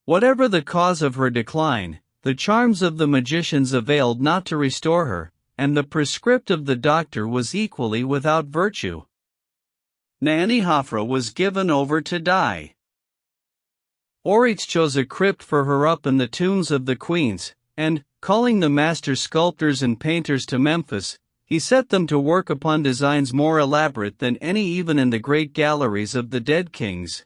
Whatever the cause of her decline, the charms of the magicians availed not to restore her, and the prescript of the doctor was equally without virtue. Naenihafra was given over to die. Orates chose a crypt for her up in the tombs of the queens, and, calling the master sculptors and painters to Memphis, he set them to work upon designs more elaborate than any even in the great galleries of the dead kings.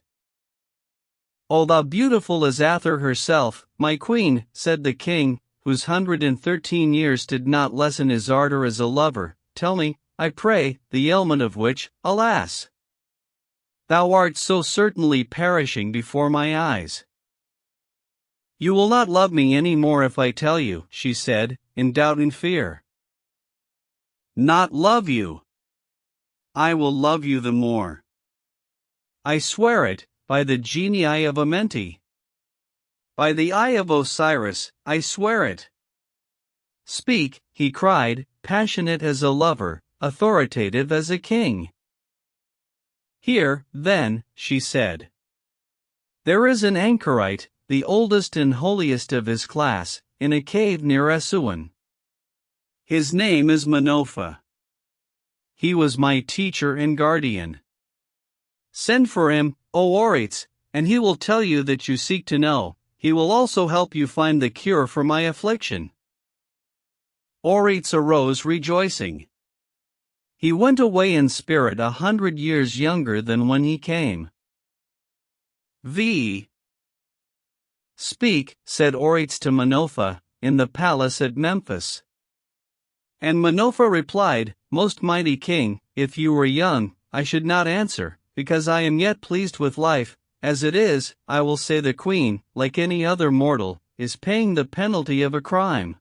O thou beautiful as Ather herself, my queen, said the king, whose 113 years did not lessen his ardor as a lover, tell me, I pray, the ailment of which, alas! Thou art so certainly perishing before my eyes. You will not love me any more if I tell you, she said, in doubt and fear. Not love you. I will love you the more. I swear it, by the genii of Amenti. By the eye of Osiris, I swear it. Speak, he cried, passionate as a lover, authoritative as a king. Here, then, she said. There is an anchorite, the oldest and holiest of his class, in a cave near Essuan. His name is Manofa. He was my teacher and guardian. Send for him, O Orates, and he will tell you that you seek to know, he will also help you find the cure for my affliction. Orates arose rejoicing. He went away in spirit 100 years younger than when he came. V. Speak, said Orates to Manofa, in the palace at Memphis. And Manofa replied, Most mighty king, if you were young, I should not answer, because I am yet pleased with life. As it is, I will say the queen, like any other mortal, is paying the penalty of a crime.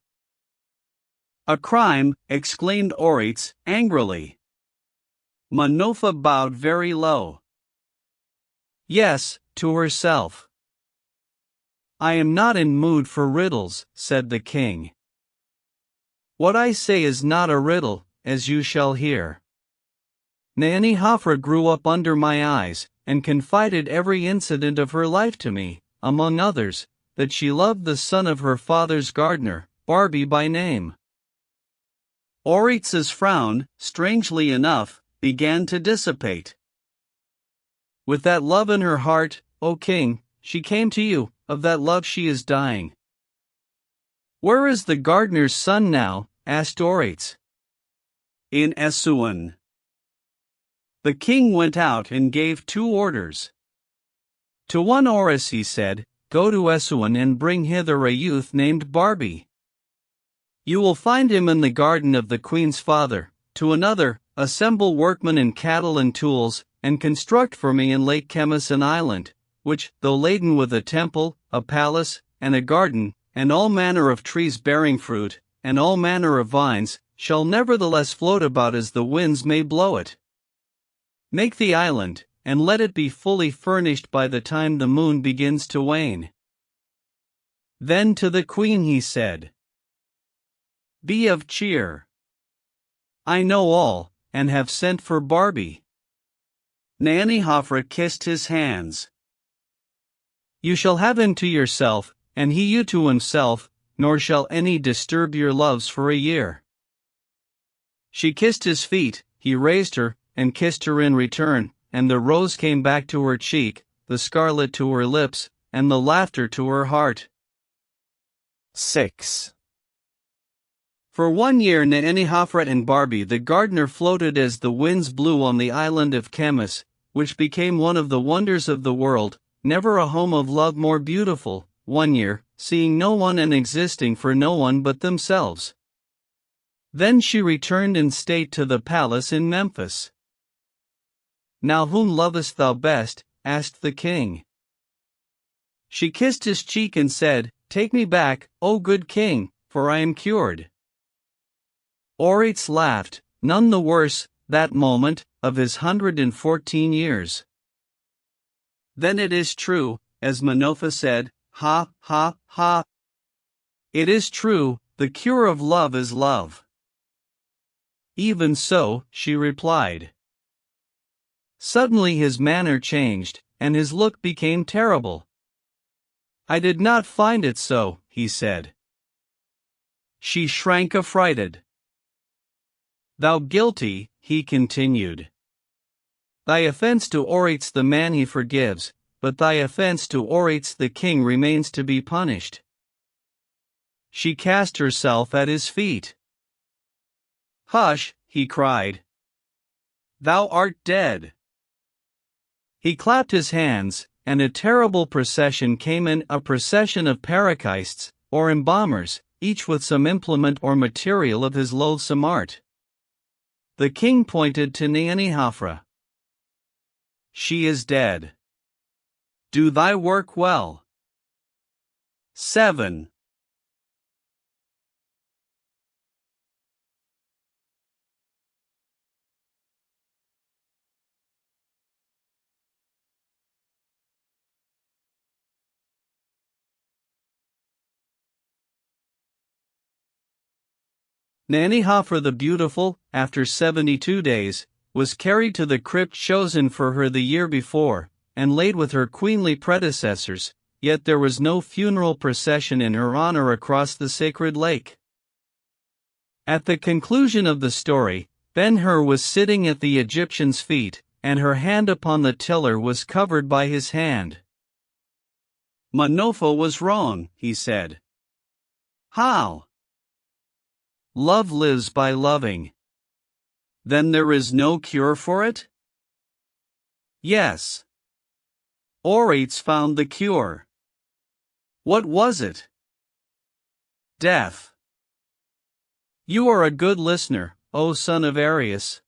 A crime, exclaimed Orates, angrily. Manofa bowed very low. Yes, to herself. I am not in mood for riddles, said the king. What I say is not a riddle, as you shall hear. Naenihafra grew up under my eyes, and confided every incident of her life to me, among others, that she loved the son of her father's gardener, Barbie by name. Orates' frown, strangely enough, began to dissipate. With that love in her heart, O king, she came to you, of that love she is dying. Where is the gardener's son now? Asked Orates. In Essuan. The king went out and gave 2 orders. To one Oris he said, Go to Essuan and bring hither a youth named Barbie. You will find him in the garden of the queen's father. To another, assemble workmen and cattle and tools, and construct for me in Lake Chemis an island, which, though laden with a temple, a palace, and a garden, and all manner of trees bearing fruit, and all manner of vines, shall nevertheless float about as the winds may blow it. Make the island, and let it be fully furnished by the time the moon begins to wane. Then to the queen he said, Be of cheer. I know all, and have sent for Barbie. Naenihafra kissed his hands. You shall have him to yourself, and he you to himself, nor shall any disturb your loves for a year. She kissed his feet, he raised her, and kissed her in return, and the rose came back to her cheek, the scarlet to her lips, and the laughter to her heart. 6. For 1 year Nenihafret and Barbie the gardener floated as the winds blew on the island of Chemis, which became one of the wonders of the world, never a home of love more beautiful, 1 year, seeing no one and existing for no one but themselves. Then she returned in state to the palace in Memphis. Now whom lovest thou best? Asked the king. She kissed his cheek and said, Take me back, O good king, for I am cured. Oreitz laughed, none the worse, that moment, of his 114 years. Then it is true, as Manofa said, ha, ha, ha. It is true, the cure of love is love. Even so, she replied. Suddenly his manner changed, and his look became terrible. I did not find it so, he said. She shrank affrighted. Thou guilty, he continued. Thy offense to Oreitz the man he forgives, but thy offense to Oreitz the king remains to be punished. She cast herself at his feet. Hush, he cried. Thou art dead. He clapped his hands, and a terrible procession came in, a procession of parachistes, or embalmers, each with some implement or material of his loathsome art. The king pointed to Nenihafra. She is dead. Do thy work well. 7. Nenihafra the Beautiful, after 72 days, was carried to the crypt chosen for her the year before, and laid with her queenly predecessors, yet there was no funeral procession in her honor across the sacred lake. At the conclusion of the story, Ben-Hur was sitting at the Egyptian's feet, and her hand upon the tiller was covered by his hand. Manofa was wrong, he said. How? Love lives by loving. Then there is no cure for it? Yes. Oreitz found the cure. What was it? Death. You are a good listener, O son of Arius.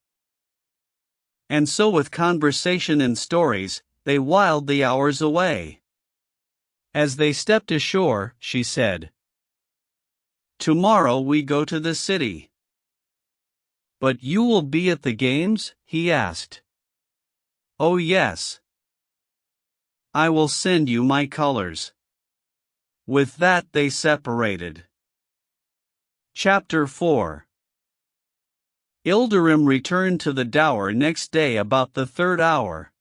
And so with conversation and stories, they whiled the hours away. As they stepped ashore, she said, Tomorrow we go to the city. But you will be at the games? He asked. Oh yes. I will send you my colors. With that they separated. Chapter 4. Ilderim returned to the Dower next day about the 3rd hour.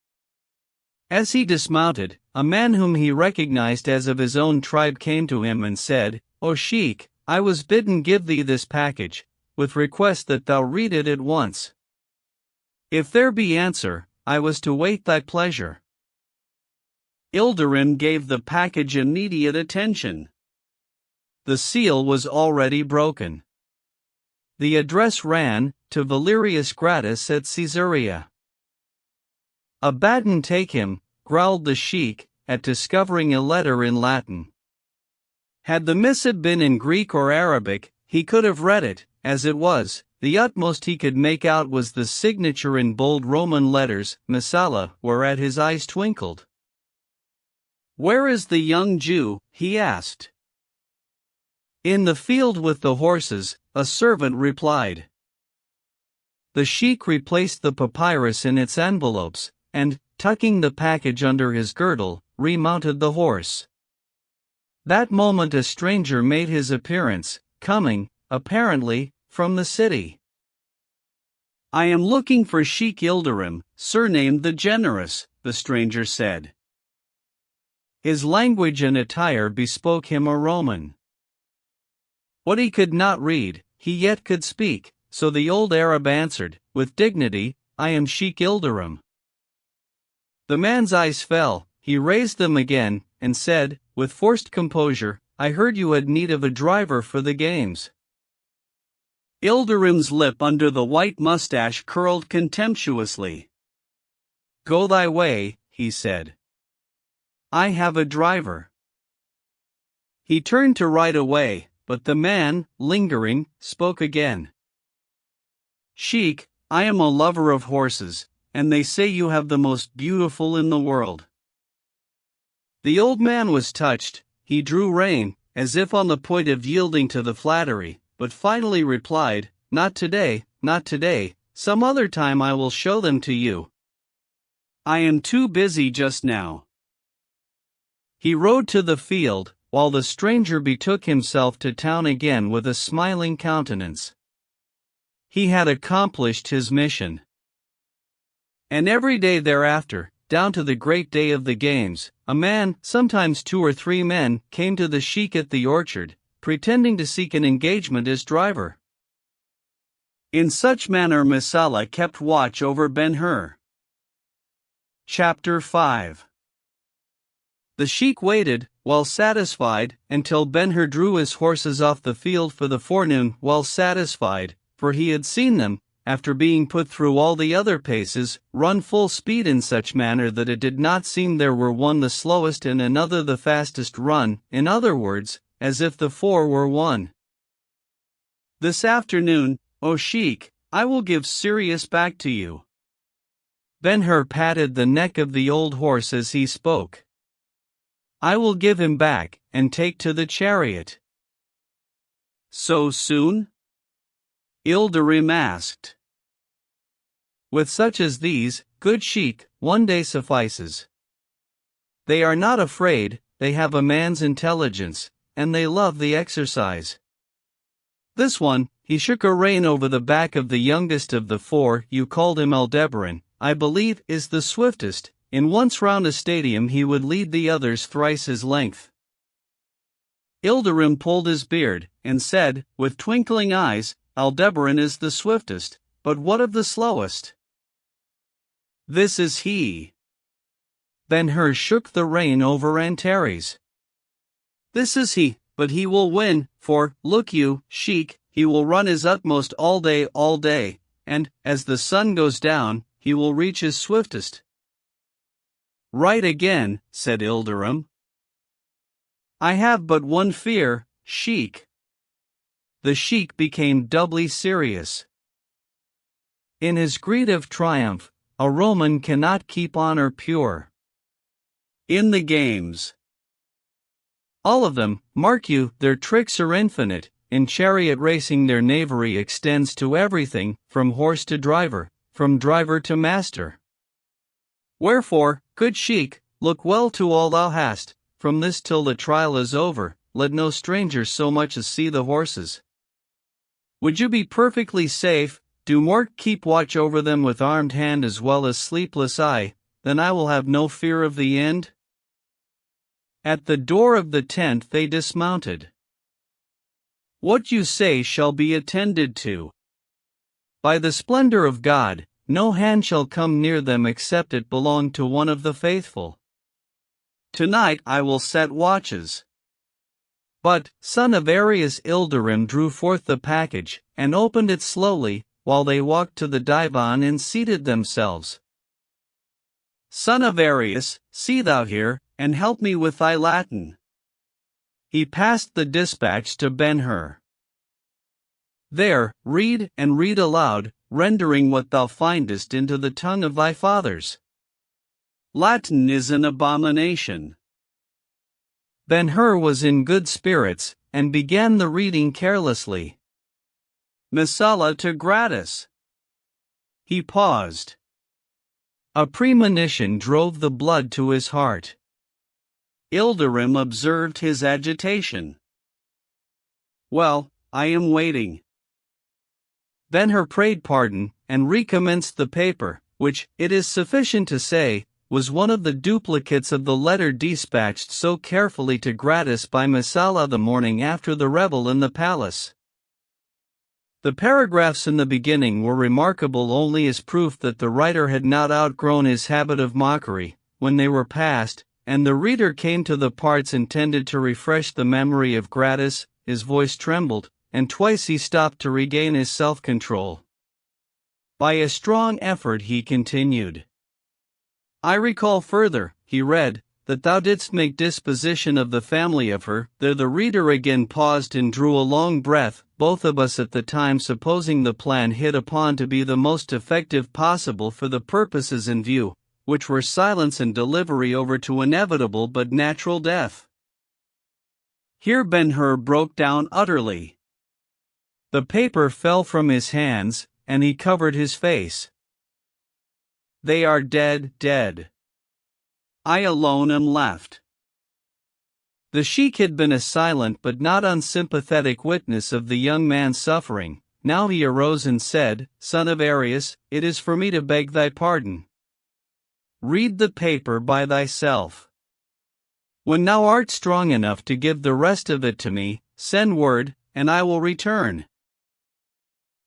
As he dismounted, a man whom he recognized as of his own tribe came to him and said, O Sheik, I was bidden give thee this package, with request that thou read it at once. If there be answer, I was to wait thy pleasure. Ilderim gave the package immediate attention. The seal was already broken. The address ran, to Valerius Gratus at Caesarea. Abaddon take him, growled the sheik, at discovering a letter in Latin. Had the missive been in Greek or Arabic, he could have read it. As it was, the utmost he could make out was the signature in bold Roman letters, Messala, whereat his eyes twinkled. Where is the young Jew? He asked. In the field with the horses, a servant replied. The sheik replaced the papyrus in its envelopes, and, tucking the package under his girdle, remounted the horse. That moment a stranger made his appearance, coming, apparently, from the city. I am looking for Sheik Ilderim, surnamed the Generous, the stranger said. His language and attire bespoke him a Roman. What he could not read, he yet could speak, so the old Arab answered, with dignity, I am Sheik Ilderim. The man's eyes fell, he raised them again, and said, with forced composure, "I heard you had need of a driver for the games." Ilderim's lip under the white mustache curled contemptuously. "Go thy way," he said. "I have a driver." He turned to ride away, but the man, lingering, spoke again. "Sheik, I am a lover of horses, and they say you have the most beautiful in the world." The old man was touched. He drew rein, as if on the point of yielding to the flattery, but finally replied, "Not today, not today. Some other time I will show them to you. I am too busy just now." He rode to the field, while the stranger betook himself to town again with a smiling countenance. He had accomplished his mission. And every day thereafter, down to the great day of the games, a man, sometimes 2 or 3 men, came to the sheik at the orchard, pretending to seek an engagement as driver. In such manner Messala kept watch over Ben-Hur. Chapter 5. The sheik waited, well satisfied, until Ben-Hur drew his horses off the field for the forenoon, well satisfied, for he had seen them, after being put through all the other paces, run full speed in such manner that it did not seem there were one the slowest and another the fastest run, in other words, as if the 4 were one. "This afternoon, O sheik, I will give Sirius back to you." Ben-Hur patted the neck of the old horse as he spoke. "I will give him back, and take to the chariot." "So soon?" Ilderim asked. "With such as these, good sheik, one day suffices. They are not afraid, they have a man's intelligence, and they love the exercise. This one," he shook a rein over the back of the youngest of the 4, "you called him Aldebaran, I believe, is the swiftest. In once round a stadium he would lead the others thrice his length." Ilderim pulled his beard, and said, with twinkling eyes, "Aldebaran is the swiftest, but what of the slowest?" "This is he." Ben-Hur shook the rein over Antares. "This is he, but he will win, for, look you, sheik, he will run his utmost all day, and, as the sun goes down, he will reach his swiftest." "Right again," said Ilderim. "I have but one fear, sheik." The sheik became doubly serious. In his greed of triumph, a Roman cannot keep honor pure. "In the games." "All of them, mark you, their tricks are infinite. In chariot racing their knavery extends to everything, from horse to driver, from driver to master. Wherefore, good sheik, look well to all thou hast. From this till the trial is over, let no stranger so much as see the horses. Would you be perfectly safe, do more keep watch over them with armed hand as well as sleepless eye, then I will have no fear of the end." At the door of the tent they dismounted. "What you say shall be attended to." "By the splendor of God, no hand shall come near them except it belong to one of the faithful. Tonight I will set watches." But, son of Arius, Ilderim drew forth the package, and opened it slowly, while they walked to the divan and seated themselves. "Son of Arius, see thou here, and help me with thy Latin." He passed the dispatch to Ben-Hur. "There, read and read aloud, rendering what thou findest into the tongue of thy fathers." "Latin is an abomination." Ben-Hur was in good spirits, and began the reading carelessly. "Messala to gratis." He paused. A premonition drove the blood to his heart. Ilderim observed his agitation. "Well, I am waiting." Ben-Hur prayed pardon, and recommenced the paper, which, it is sufficient to say, was one of the duplicates of the letter dispatched so carefully to Gratus by Messala the morning after the revel in the palace. The paragraphs in the beginning were remarkable only as proof that the writer had not outgrown his habit of mockery. When they were past, and the reader came to the parts intended to refresh the memory of Gratus, his voice trembled, and twice he stopped to regain his self-control. By a strong effort he continued. I recall further, he read, that thou didst make disposition of the family of her. There the reader again paused and drew a long breath, both of us at the time supposing the plan hit upon to be the most effective possible for the purposes in view, which were silence and delivery over to inevitable but natural death. Here Ben-Hur broke down utterly. The paper fell from his hands, and he covered his face. They are dead, dead. I alone am left. The sheik had been a silent but not unsympathetic witness of the young man's suffering. Now he arose and said, Son of Arius, it is for me to beg thy pardon. Read the paper by thyself. When thou art strong enough to give the rest of it to me, send word, and I will return.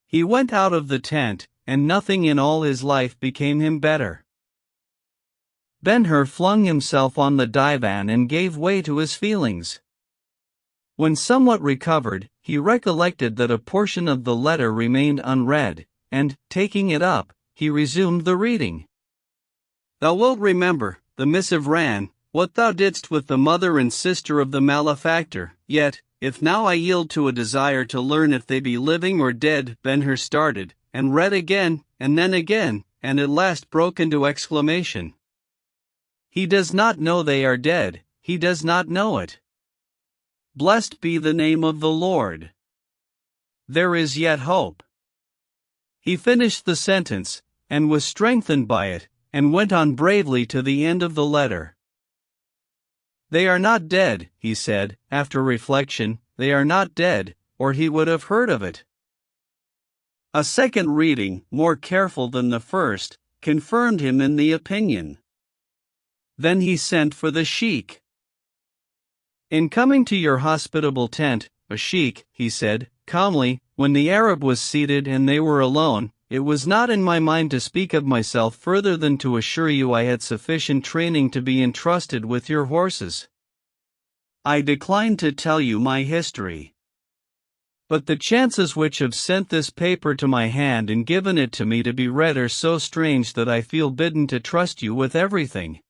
He went out of the tent, and nothing in all his life became him better. Ben-Hur flung himself on the divan and gave way to his feelings. When somewhat recovered, he recollected that a portion of the letter remained unread, and, taking it up, he resumed the reading. Thou wilt remember, the missive ran, what thou didst with the mother and sister of the malefactor. Yet, if now I yield to a desire to learn if they be living or dead. Ben-Hur started, and read again, and then again, and at last broke into exclamation. He does not know they are dead, he does not know it. Blessed be the name of the Lord. There is yet hope. He finished the sentence, and was strengthened by it, and went on bravely to the end of the letter. They are not dead, he said, after reflection, they are not dead, or he would have heard of it. A second reading, more careful than the first, confirmed him in the opinion. Then he sent for the sheik. In coming to your hospitable tent, a sheik, he said, calmly, when the Arab was seated and they were alone, it was not in my mind to speak of myself further than to assure you I had sufficient training to be entrusted with your horses. I decline to tell you my history. But the chances which have sent this paper to my hand and given it to me to be read are so strange that I feel bidden to trust you with everything.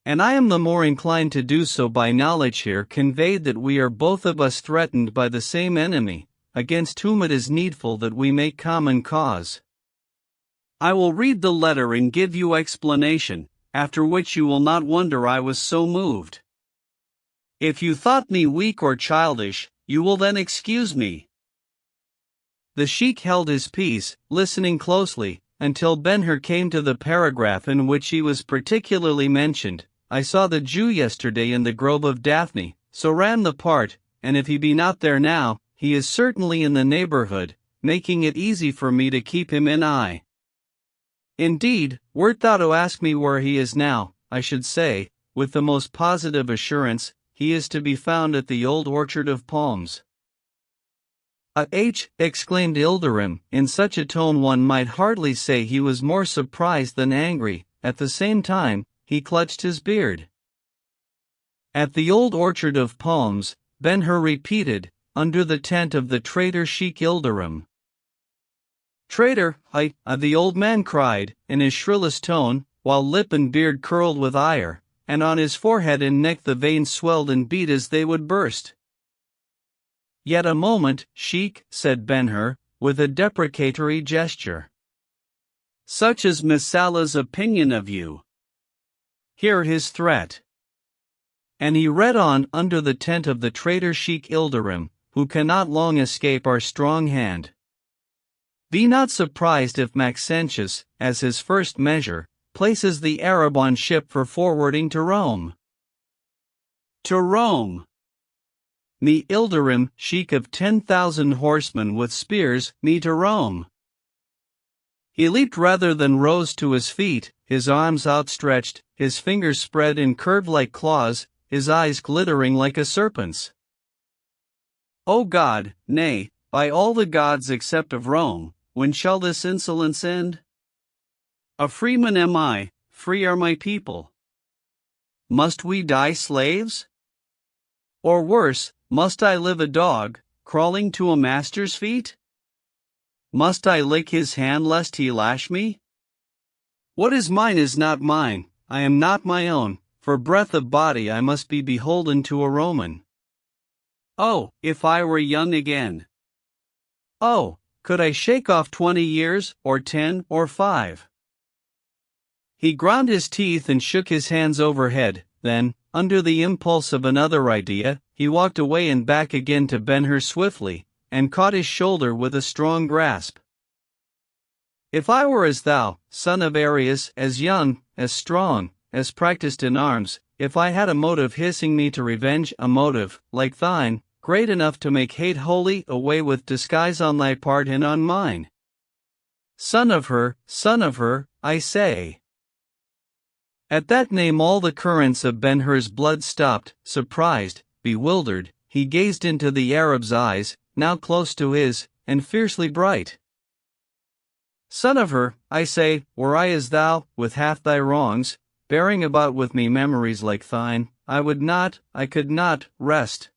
And I am the more inclined to do so by knowledge here conveyed that we are both of us threatened by the same enemy, against whom it is needful that we make common cause. I will read the letter and give you explanation, after which you will not wonder I was so moved. If you thought me weak or childish, you will then excuse me. The sheik held his peace, listening closely, until Ben-Hur came to the paragraph in which he was particularly mentioned. I saw the Jew yesterday in the grove of Daphne, so ran the part, and if he be not there now, he is certainly in the neighborhood, making it easy for me to keep him in eye. Indeed, wert thou to ask me where he is now, I should say, with the most positive assurance, he is to be found at the old orchard of palms. Exclaimed Ilderim, in such a tone one might hardly say he was more surprised than angry. At the same time, he clutched his beard. At the old orchard of palms, Ben-Hur repeated, under the tent of the traitor Sheik Ilderim. Traitor, the old man cried, in his shrillest tone, while lip and beard curled with ire, and on his forehead and neck the veins swelled and beat as they would burst. Yet a moment, Sheik, said Ben-Hur, with a deprecatory gesture. Such is Miss Salah's opinion of you. Hear his threat. And he read on under the tent of the traitor Sheik Ilderim, who cannot long escape our strong hand. Be not surprised if Maxentius, as his first measure, places the Arab on ship for forwarding to Rome. To Rome. Me Ilderim, Sheik of 10,000 horsemen with spears, me to Rome. He leaped rather than rose to his feet, his arms outstretched, his fingers spread and curved like claws, his eyes glittering like a serpent's. O God, nay, by all the gods except of Rome, when shall this insolence end? A freeman am I, free are my people. must we die slaves? Or worse, must I live a dog, crawling to a master's feet? Must I lick his hand lest he lash me? What is mine is not mine, I am not my own, for breath of body I must be beholden to a Roman. Oh, if I were young again! Oh, could I shake off 20 years, or 10, or 5? He ground his teeth and shook his hands overhead, then, under the impulse of another idea, he walked away and back again to Ben-Hur swiftly, and caught his shoulder with a strong grasp. If I were as thou, son of Areus, as young, as strong, as practiced in arms, if I had a motive hissing me to revenge, a motive, like thine, great enough to make hate wholly away with disguise on thy part and on mine. Son of her, I say. At that name all the currents of Ben-Hur's blood stopped, surprised, bewildered, he gazed into the Arab's eyes, now close to his, and fiercely bright. Son of her, I say, were I as thou, with half thy wrongs, bearing about with me memories like thine, I could not, rest.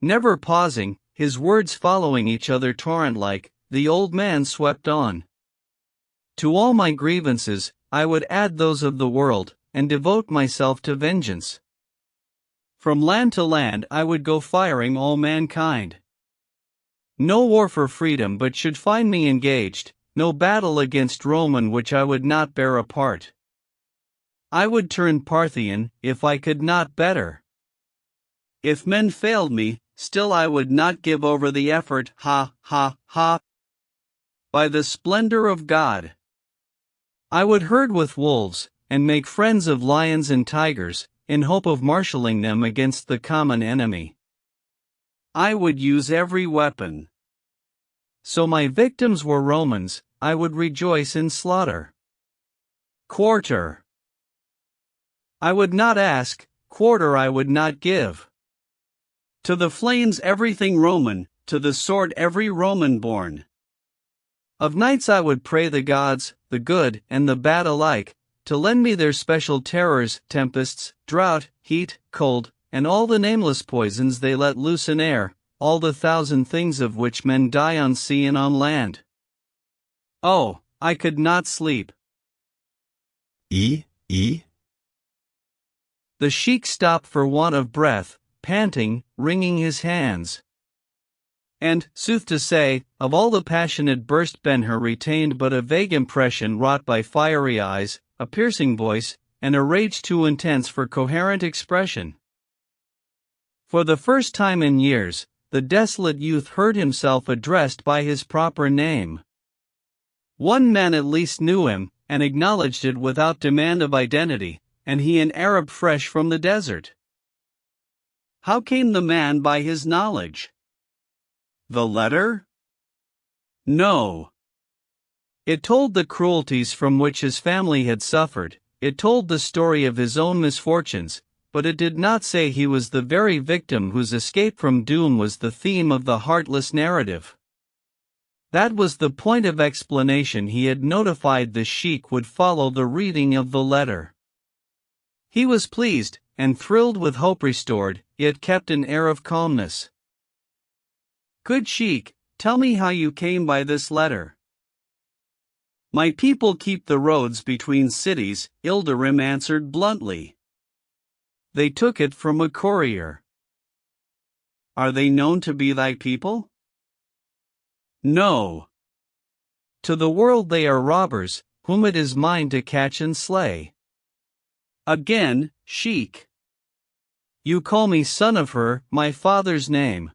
Never pausing, his words following each other torrent-like, the old man swept on. To all my grievances, I would add those of the world, and devote myself to vengeance. From land to land I would go firing all mankind. No war for freedom but should find me engaged, no battle against Rome in which I would not bear a part. I would turn Parthian, if I could not better. If men failed me, still I would not give over the effort, ha, ha, ha. By the splendor of God! I would herd with wolves, and make friends of lions and tigers, in hope of marshalling them against the common enemy. I would use every weapon. So my victims were Romans, I would rejoice in slaughter. Quarter. I would not ask, quarter I would not give. To the flames everything Roman, to the sword every Roman born. Of nights I would pray the gods, the good and the bad alike, to lend me their special terrors, tempests, drought, heat, cold, and all the nameless poisons they let loose in air, all the thousand things of which men die on sea and on land. Oh, I could not sleep. The sheik stopped for want of breath, panting, wringing his hands. And, sooth to say, of all the passionate burst Ben-Hur retained but a vague impression wrought by fiery eyes, a piercing voice, and a rage too intense for coherent expression. For the first time in years, the desolate youth heard himself addressed by his proper name. One man at least knew him, and acknowledged it without demand of identity, and he an Arab fresh from the desert. How came the man by his knowledge? The letter? No. It told the cruelties from which his family had suffered, it told the story of his own misfortunes, but it did not say he was the very victim whose escape from doom was the theme of the heartless narrative. That was the point of explanation he had notified the sheik would follow the reading of the letter. He was pleased, and thrilled with hope restored, yet kept an air of calmness. Good sheik, tell me how you came by this letter. My people keep the roads between cities, Ilderim answered bluntly. They took it from a courier. Are they known to be thy people? No. To the world they are robbers, whom it is mine to catch and slay. Again, sheik. You call me son of her, my father's name.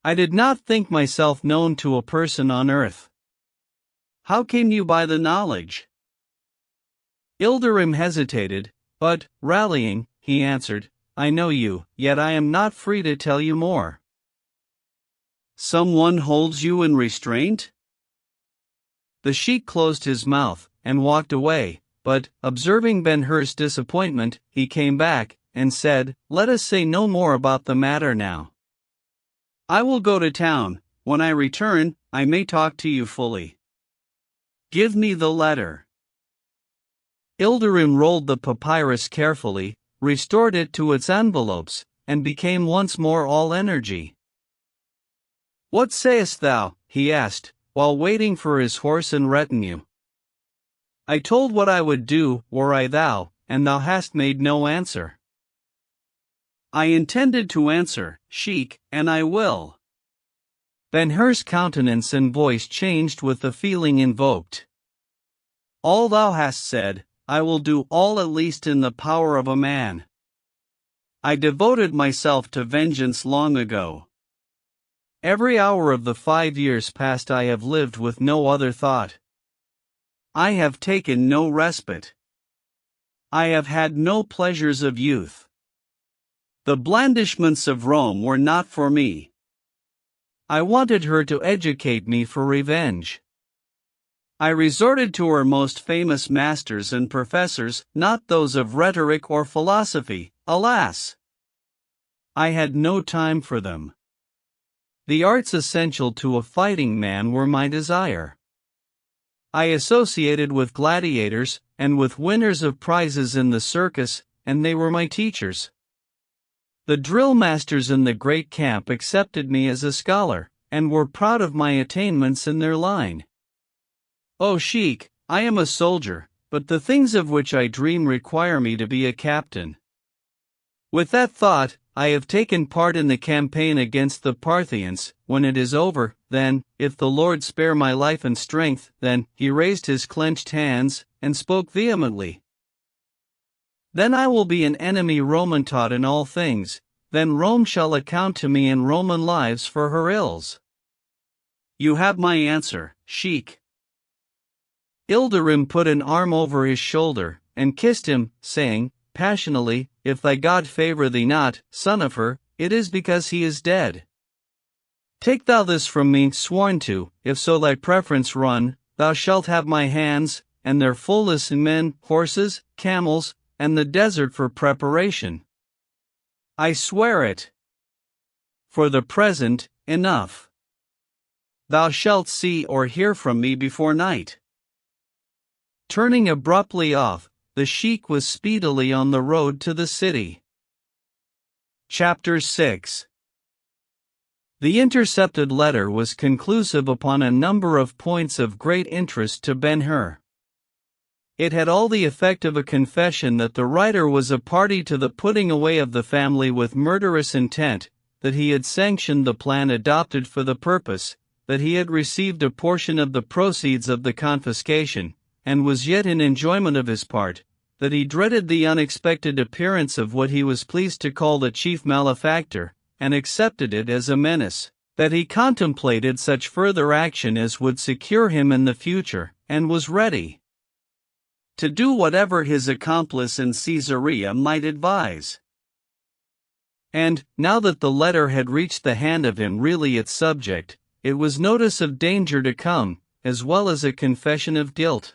I did not think myself known to a person on earth. How came you by the knowledge? Ilderim hesitated, but, rallying, he answered, I know you, yet I am not free to tell you more. Someone holds you in restraint? The sheik closed his mouth, and walked away, but, observing Ben-Hur's disappointment, he came back, and said, Let us say no more about the matter now. I will go to town. When I return, I may talk to you fully. Give me the letter. Ilderim rolled the papyrus carefully, restored it to its envelopes, and became once more all energy. "What sayest thou?" he asked, while waiting for his horse and retinue. "I told what I would do, were I thou, and thou hast made no answer." "I intended to answer, Sheik, and I will." Ben-Hur's countenance and voice changed with the feeling invoked. "All thou hast said, I will do, all at least in the power of a man. I devoted myself to vengeance long ago. Every hour of the 5 years past I have lived with no other thought. I have taken no respite. I have had no pleasures of youth. The blandishments of Rome were not for me. I wanted her to educate me for revenge. I resorted to her most famous masters and professors, not those of rhetoric or philosophy, alas! I had no time for them. The arts essential to a fighting man were my desire. I associated with gladiators, and with winners of prizes in the circus, and they were my teachers. The drill masters in the great camp accepted me as a scholar, and were proud of my attainments in their line. O Sheik, I am a soldier, but the things of which I dream require me to be a captain. With that thought, I have taken part in the campaign against the Parthians. When it is over, then, if the Lord spare my life and strength, then," he raised his clenched hands, and spoke vehemently. "Then I will be an enemy Roman taught in all things, then Rome shall account to me in Roman lives for her ills." "You have my answer, Sheik." Ilderim put an arm over his shoulder, and kissed him, saying, passionately, "If thy God favor thee not, son of her, it is because he is dead. Take thou this from me, sworn to, if so thy preference run, thou shalt have my hands, and their fullness in men, horses, camels, and the desert for preparation. I swear it. For the present, enough. Thou shalt see or hear from me before night." Turning abruptly off, the sheik was speedily on the road to the city. Chapter 6. The intercepted letter was conclusive upon a number of points of great interest to Ben-Hur. It had all the effect of a confession that the writer was a party to the putting away of the family with murderous intent, that he had sanctioned the plan adopted for the purpose, that he had received a portion of the proceeds of the confiscation, and was yet in enjoyment of his part, that he dreaded the unexpected appearance of what he was pleased to call the chief malefactor, and accepted it as a menace, that he contemplated such further action as would secure him in the future, and was ready to do whatever his accomplice in Caesarea might advise. And, now that the letter had reached the hand of him really its subject, it was notice of danger to come, as well as a confession of guilt.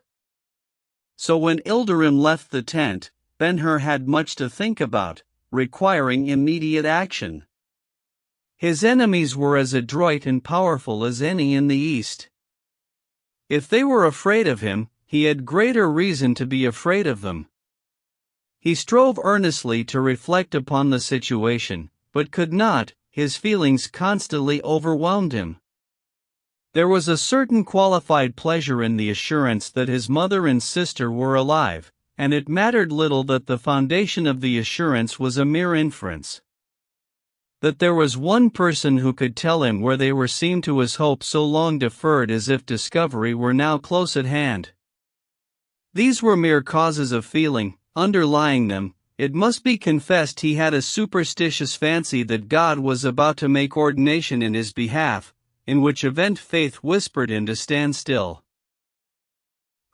So when Ilderim left the tent, Ben-Hur had much to think about, requiring immediate action. His enemies were as adroit and powerful as any in the East. If they were afraid of him, he had greater reason to be afraid of them. He strove earnestly to reflect upon the situation, but could not. His feelings constantly overwhelmed him. There was a certain qualified pleasure in the assurance that his mother and sister were alive, and it mattered little that the foundation of the assurance was a mere inference. That there was one person who could tell him where they were seemed to his hope so long deferred as if discovery were now close at hand. These were mere causes of feeling. Underlying them, it must be confessed he had a superstitious fancy that God was about to make ordination in his behalf, in which event faith whispered him to stand still.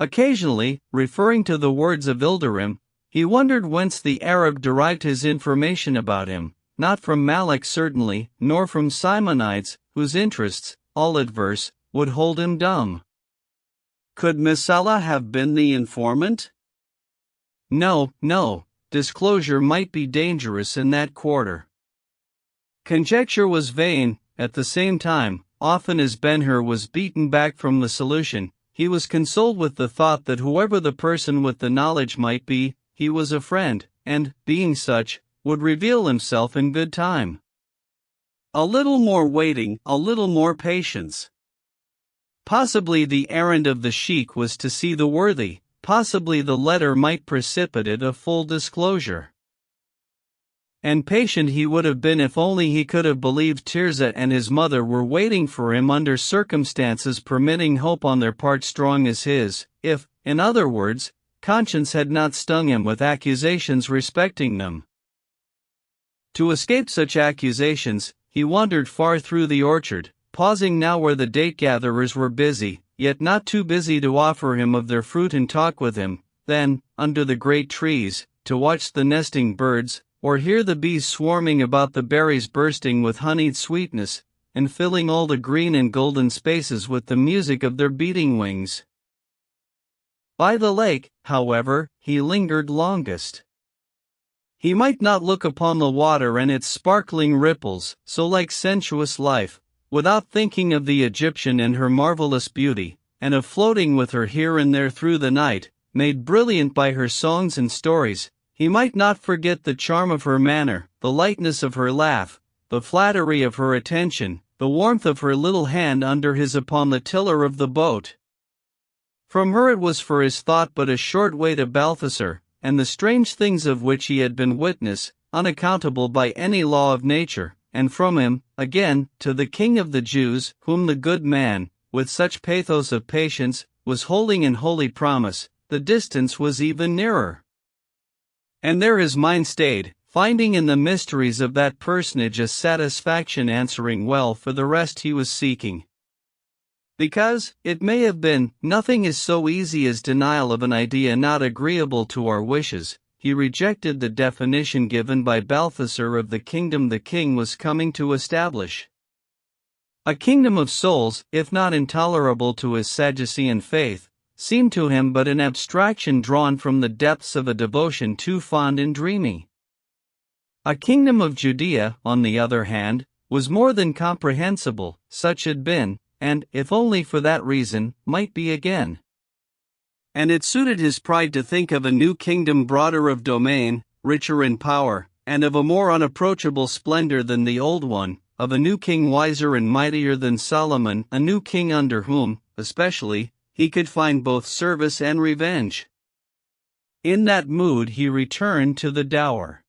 Occasionally, referring to the words of Ilderim, he wondered whence the Arab derived his information about him, not from Malek certainly, nor from Simonides, whose interests, all adverse, would hold him dumb. Could Messala have been the informant? No, disclosure might be dangerous in that quarter. Conjecture was vain. At the same time, often as Ben-Hur was beaten back from the solution, he was consoled with the thought that whoever the person with the knowledge might be, he was a friend, and, being such, would reveal himself in good time. A little more waiting, a little more patience. Possibly the errand of the sheik was to see the worthy, possibly the letter might precipitate a full disclosure. And patient he would have been if only he could have believed Tirzah and his mother were waiting for him under circumstances permitting hope on their part strong as his, if, in other words, conscience had not stung him with accusations respecting them. To escape such accusations, he wandered far through the orchard, pausing now where the date-gatherers were busy, yet not too busy to offer him of their fruit and talk with him, then, under the great trees, to watch the nesting birds, or hear the bees swarming about the berries bursting with honeyed sweetness, and filling all the green and golden spaces with the music of their beating wings. By the lake, however, he lingered longest. He might not look upon the water and its sparkling ripples, so like sensuous life, without thinking of the Egyptian and her marvelous beauty, and of floating with her here and there through the night, made brilliant by her songs and stories. He might not forget the charm of her manner, the lightness of her laugh, the flattery of her attention, the warmth of her little hand under his upon the tiller of the boat. From her it was for his thought but a short way to Balthasar, and the strange things of which he had been witness, unaccountable by any law of nature, and from him, again, to the King of the Jews, whom the good man, with such pathos of patience, was holding in holy promise. The distance was even nearer. And there his mind stayed, finding in the mysteries of that personage a satisfaction answering well for the rest he was seeking. Because, it may have been, nothing is so easy as denial of an idea not agreeable to our wishes, he rejected the definition given by Balthasar of the kingdom the king was coming to establish. A kingdom of souls, if not intolerable to his Sadducean faith, seemed to him but an abstraction drawn from the depths of a devotion too fond and dreamy. A kingdom of Judea, on the other hand, was more than comprehensible, such had been, and, if only for that reason, might be again. And it suited his pride to think of a new kingdom broader of domain, richer in power, and of a more unapproachable splendor than the old one, of a new king wiser and mightier than Solomon, a new king under whom, especially, he could find both service and revenge. In that mood he returned to the Dower.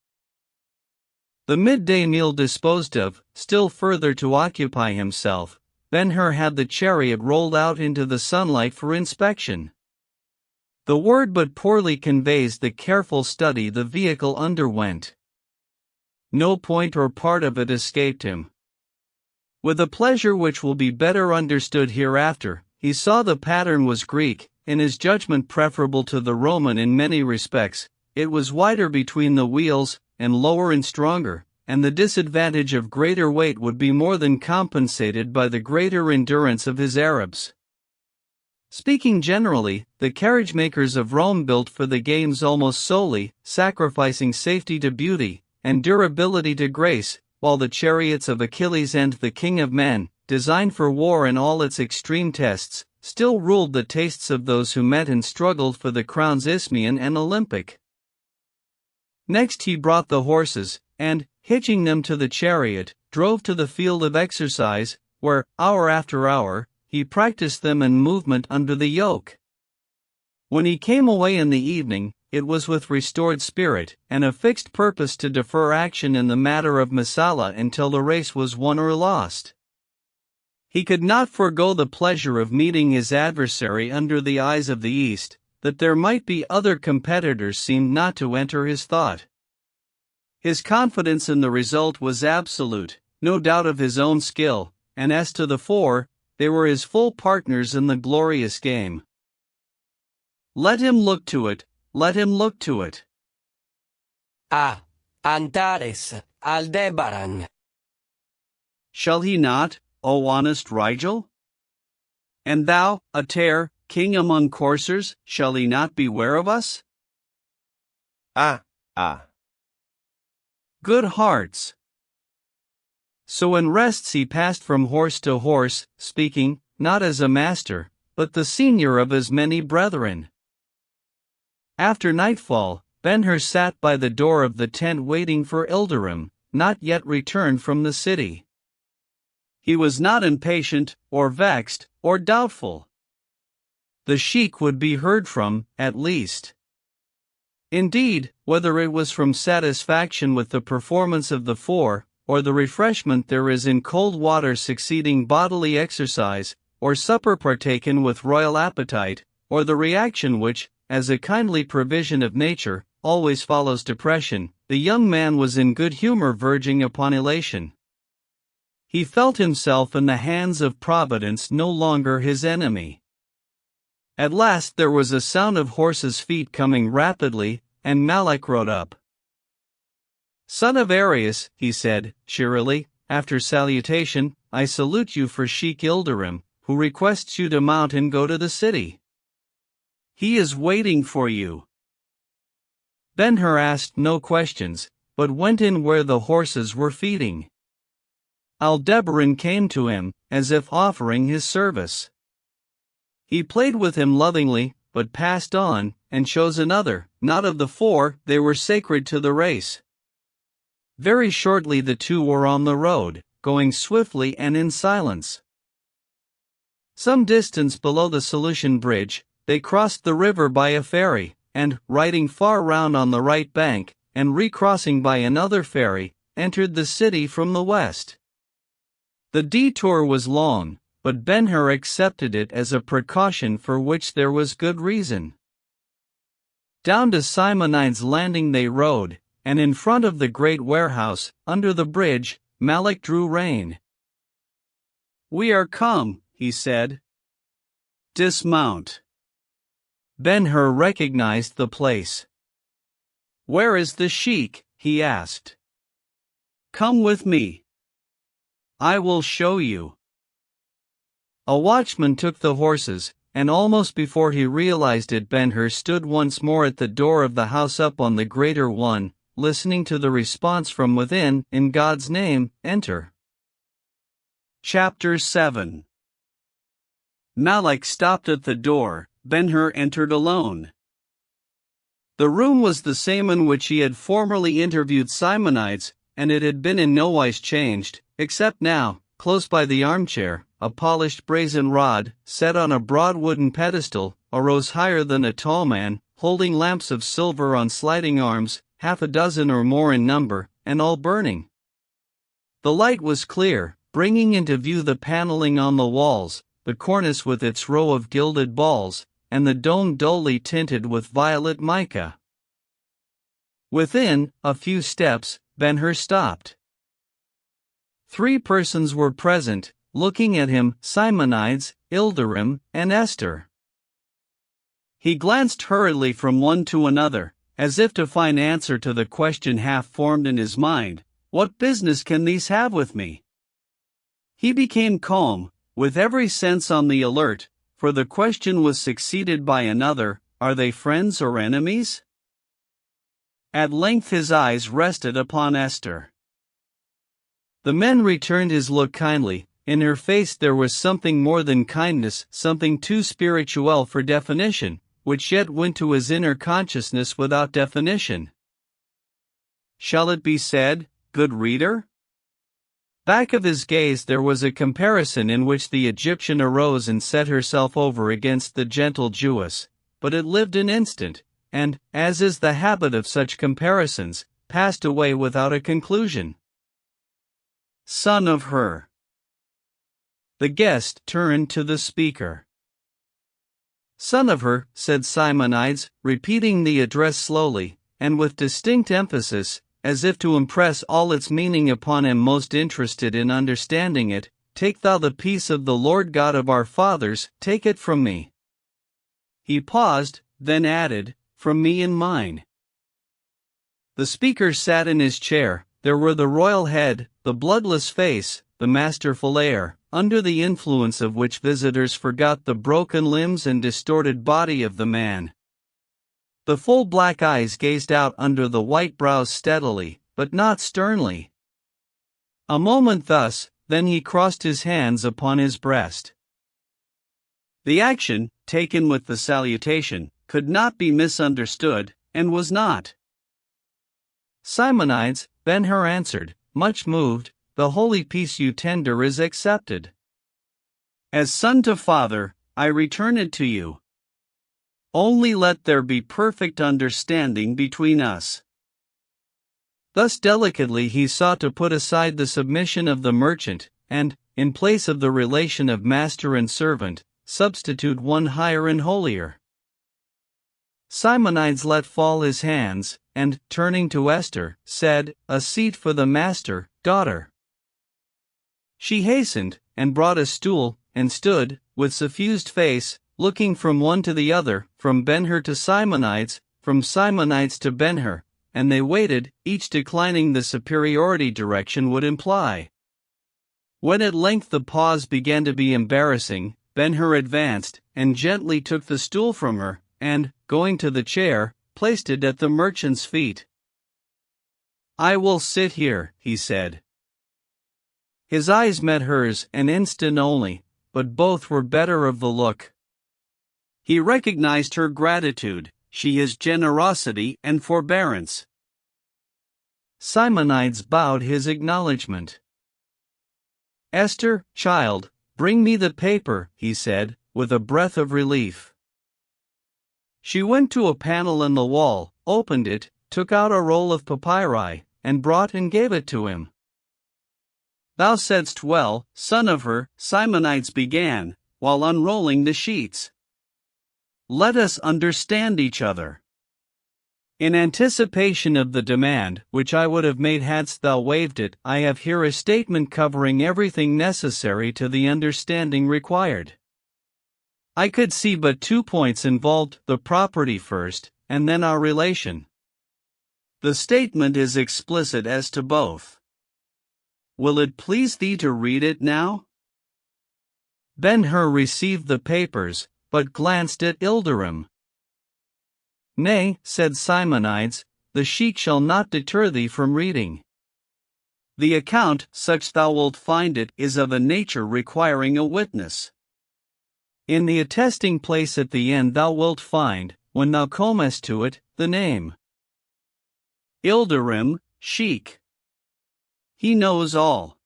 The midday meal disposed of, still further to occupy himself, Ben-Hur had the chariot rolled out into the sunlight for inspection. The word but poorly conveys the careful study the vehicle underwent. No point or part of it escaped him. With a pleasure which will be better understood hereafter, he saw the pattern was Greek, in his judgment preferable to the Roman in many respects. It was wider between the wheels, and lower and stronger, and the disadvantage of greater weight would be more than compensated by the greater endurance of his Arabs. Speaking generally, the carriage makers of Rome built for the games almost solely, sacrificing safety to beauty, and durability to grace, while the chariots of Achilles and the King of Men, designed for war and all its extreme tests, still ruled the tastes of those who met and struggled for the crowns Isthmian and Olympic. Next he brought the horses, and, hitching them to the chariot, drove to the field of exercise, where, hour after hour, he practiced them in movement under the yoke. When he came away in the evening, it was with restored spirit, and a fixed purpose to defer action in the matter of Masala until the race was won or lost. He could not forego the pleasure of meeting his adversary under the eyes of the East. That there might be other competitors seemed not to enter his thought. His confidence in the result was absolute, no doubt of his own skill, and as to the four, they were his full partners in the glorious game. Let him look to it, let him look to it. Antares, Aldebaran. Shall he not, O honest Rigel? And thou, Ater, king among coursers, shall he not beware of us? Good hearts. So in rests he passed from horse to horse, speaking, not as a master, but the senior of his many brethren. After nightfall, Ben-Hur sat by the door of the tent waiting for Ilderim, not yet returned from the city. He was not impatient, or vexed, or doubtful. The sheik would be heard from, at least. Indeed, whether it was from satisfaction with the performance of the four, or the refreshment there is in cold water succeeding bodily exercise, or supper partaken with royal appetite, or the reaction which, as a kindly provision of nature, always follows depression, the young man was in good humor verging upon elation. He felt himself in the hands of Providence no longer his enemy. At last there was a sound of horses' feet coming rapidly, and Malak rode up. "Son of Arius," he said, cheerily, after salutation, "I salute you for Sheik Ilderim, who requests you to mount and go to the city. He is waiting for you." Ben-Hur asked no questions, but went in where the horses were feeding. Aldebaran came to him, as if offering his service. He played with him lovingly, but passed on, and chose another, not of the four, they were sacred to the race. Very shortly the two were on the road, going swiftly and in silence. Some distance below the Solution Bridge, they crossed the river by a ferry, and, riding far round on the right bank, and recrossing by another ferry, entered the city from the west. The detour was long, but Ben-Hur accepted it as a precaution for which there was good reason. Down to Simonides landing they rode, and in front of the great warehouse, under the bridge, Malak drew rein. "We are come," he said. "Dismount." Ben-Hur recognized the place. "Where is the sheik?" he asked. "Come with me. I will show you." A watchman took the horses, and almost before he realized it Ben-Hur stood once more at the door of the house up on the greater one, listening to the response from within, "In God's name, enter." Chapter 7. Malak stopped at the door. Ben-Hur entered alone. The room was the same in which he had formerly interviewed Simonides, and it had been in nowise changed, except now, close by the armchair, a polished brazen rod, set on a broad wooden pedestal, arose higher than a tall man, holding lamps of silver on sliding arms, half a dozen or more in number, and all burning. The light was clear, bringing into view the paneling on the walls, the cornice with its row of gilded balls, and the dome dully tinted with violet mica. Within a few steps, Ben-Hur stopped. 3 persons were present, looking at him: Simonides, Ilderim, and Esther. He glanced hurriedly from one to another, as if to find answer to the question half formed in his mind: "What business can these have with me?" He became calm, with every sense on the alert, for the question was succeeded by another: "Are they friends or enemies?" At length his eyes rested upon Esther. The men returned his look kindly. In her face there was something more than kindness, something too spirituel for definition, which yet went to his inner consciousness without definition. Shall it be said, good reader? Back of his gaze there was a comparison in which the Egyptian arose and set herself over against the gentle Jewess, but it lived an instant, and, as is the habit of such comparisons, passed away without a conclusion. Son of Hur. The guest turned to the speaker. "Son of Hur," said Simonides, repeating the address slowly, and with distinct emphasis, as if to impress all its meaning upon him most interested in understanding it, "take thou the peace of the Lord God of our fathers, take it from me." He paused, then added, "from me and mine." The speaker sat in his chair. There were the royal head, the bloodless face, the masterful air, under the influence of which visitors forgot the broken limbs and distorted body of the man. The full black eyes gazed out under the white brows steadily, but not sternly. A moment thus, then he crossed his hands upon his breast. The action, taken with the salutation, could not be misunderstood, and was not. Simonides, Ben-Hur answered, much moved, the holy peace you tender is accepted. As son to father, I return it to you. Only let there be perfect understanding between us. Thus delicately he sought to put aside the submission of the merchant, and, in place of the relation of master and servant, substitute one higher and holier. Simonides let fall his hands, and, turning to Esther, said, "A seat for the master, daughter." She hastened, and brought a stool, and stood, with suffused face, looking from one to the other, from Ben-Hur to Simonides, from Simonides to Ben-Hur, and they waited, each declining the superiority direction would imply. When at length the pause began to be embarrassing, Ben-Hur advanced, and gently took the stool from her, and, going to the chair, placed it at the merchant's feet. "I will sit here," he said. His eyes met hers an instant only, but both were better of the look. He recognized her gratitude, his generosity and forbearance. Simonides bowed his acknowledgment. "Esther, child, bring me the paper," he said, with a breath of relief. She went to a panel in the wall, opened it, took out a roll of papyri, and brought and gave it to him. "Thou saidst well, son of Hur," Simonides began, while unrolling the sheets. "Let us understand each other. In anticipation of the demand, which I would have made hadst thou waived it, I have here a statement covering everything necessary to the understanding required. I could see but 2 points involved, the property first, and then our relation. The statement is explicit as to both. Will it please thee to read it now?" Ben-Hur received the papers, but glanced at Ilderim. "Nay," said Simonides, "the sheet shall not deter thee from reading. The account, such thou wilt find it, is of a nature requiring a witness. In the attesting place at the end thou wilt find, when thou comest to it, the name. Ilderim, Sheik. He knows all.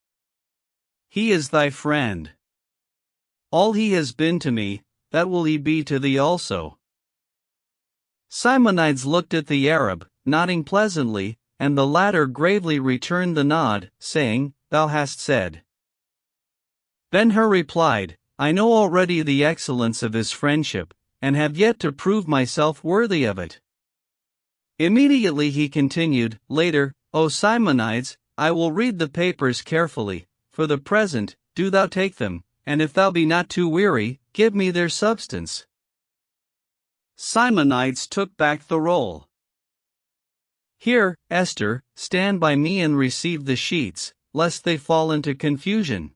He is thy friend. All he has been to me, that will he be to thee also." Simonides looked at the Arab, nodding pleasantly, and the latter gravely returned the nod, saying, "Thou hast said." Ben-Hur replied, "I know already the excellence of his friendship, and have yet to prove myself worthy of it." Immediately he continued, later, "O Simonides, I will read the papers carefully. For the present, do thou take them, and if thou be not too weary, give me their substance." Simonides took back the roll. "Here, Esther, stand by me and receive the sheets, lest they fall into confusion."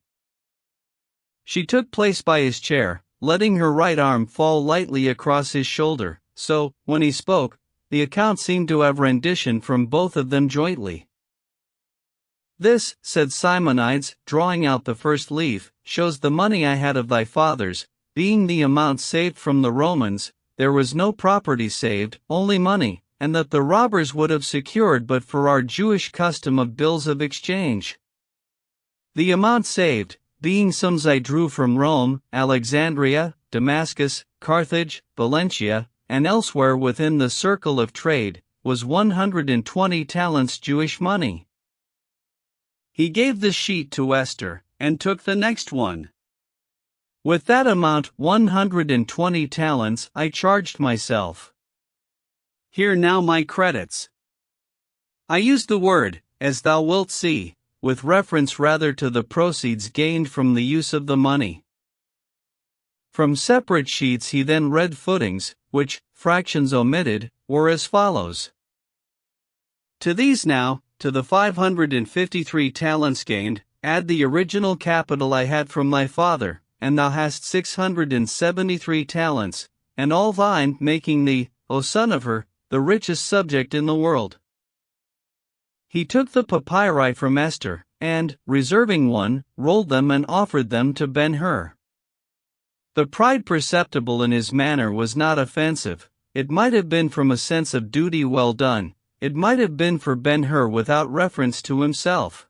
She took place by his chair, letting her right arm fall lightly across his shoulder, so, when he spoke, the account seemed to have rendition from both of them jointly. "This," said Simonides, drawing out the first leaf, "shows the money I had of thy fathers, being the amount saved from the Romans. There was no property saved, only money, and that the robbers would have secured but for our Jewish custom of bills of exchange. The amount saved, being sums I drew from Rome, Alexandria, Damascus, Carthage, Valentia, and elsewhere within the circle of trade, was 120 talents Jewish money." He gave the sheet to Esther, and took the next one. "With that amount, 120 talents, I charged myself. Here now my credits." I use the word, as thou wilt see, with reference rather to the proceeds gained from the use of the money. From separate sheets he then read footings, which, fractions omitted, were as follows. "To these now, to the 553 talents gained, add the original capital I had from thy father, and thou hast 673 talents, and all thine, making thee, O son of Hur, the richest subject in the world." He took the papyri from Esther, and, reserving one, rolled them and offered them to Ben-Hur. The pride perceptible in his manner was not offensive. It might have been from a sense of duty well done, it might have been for Ben-Hur without reference to himself.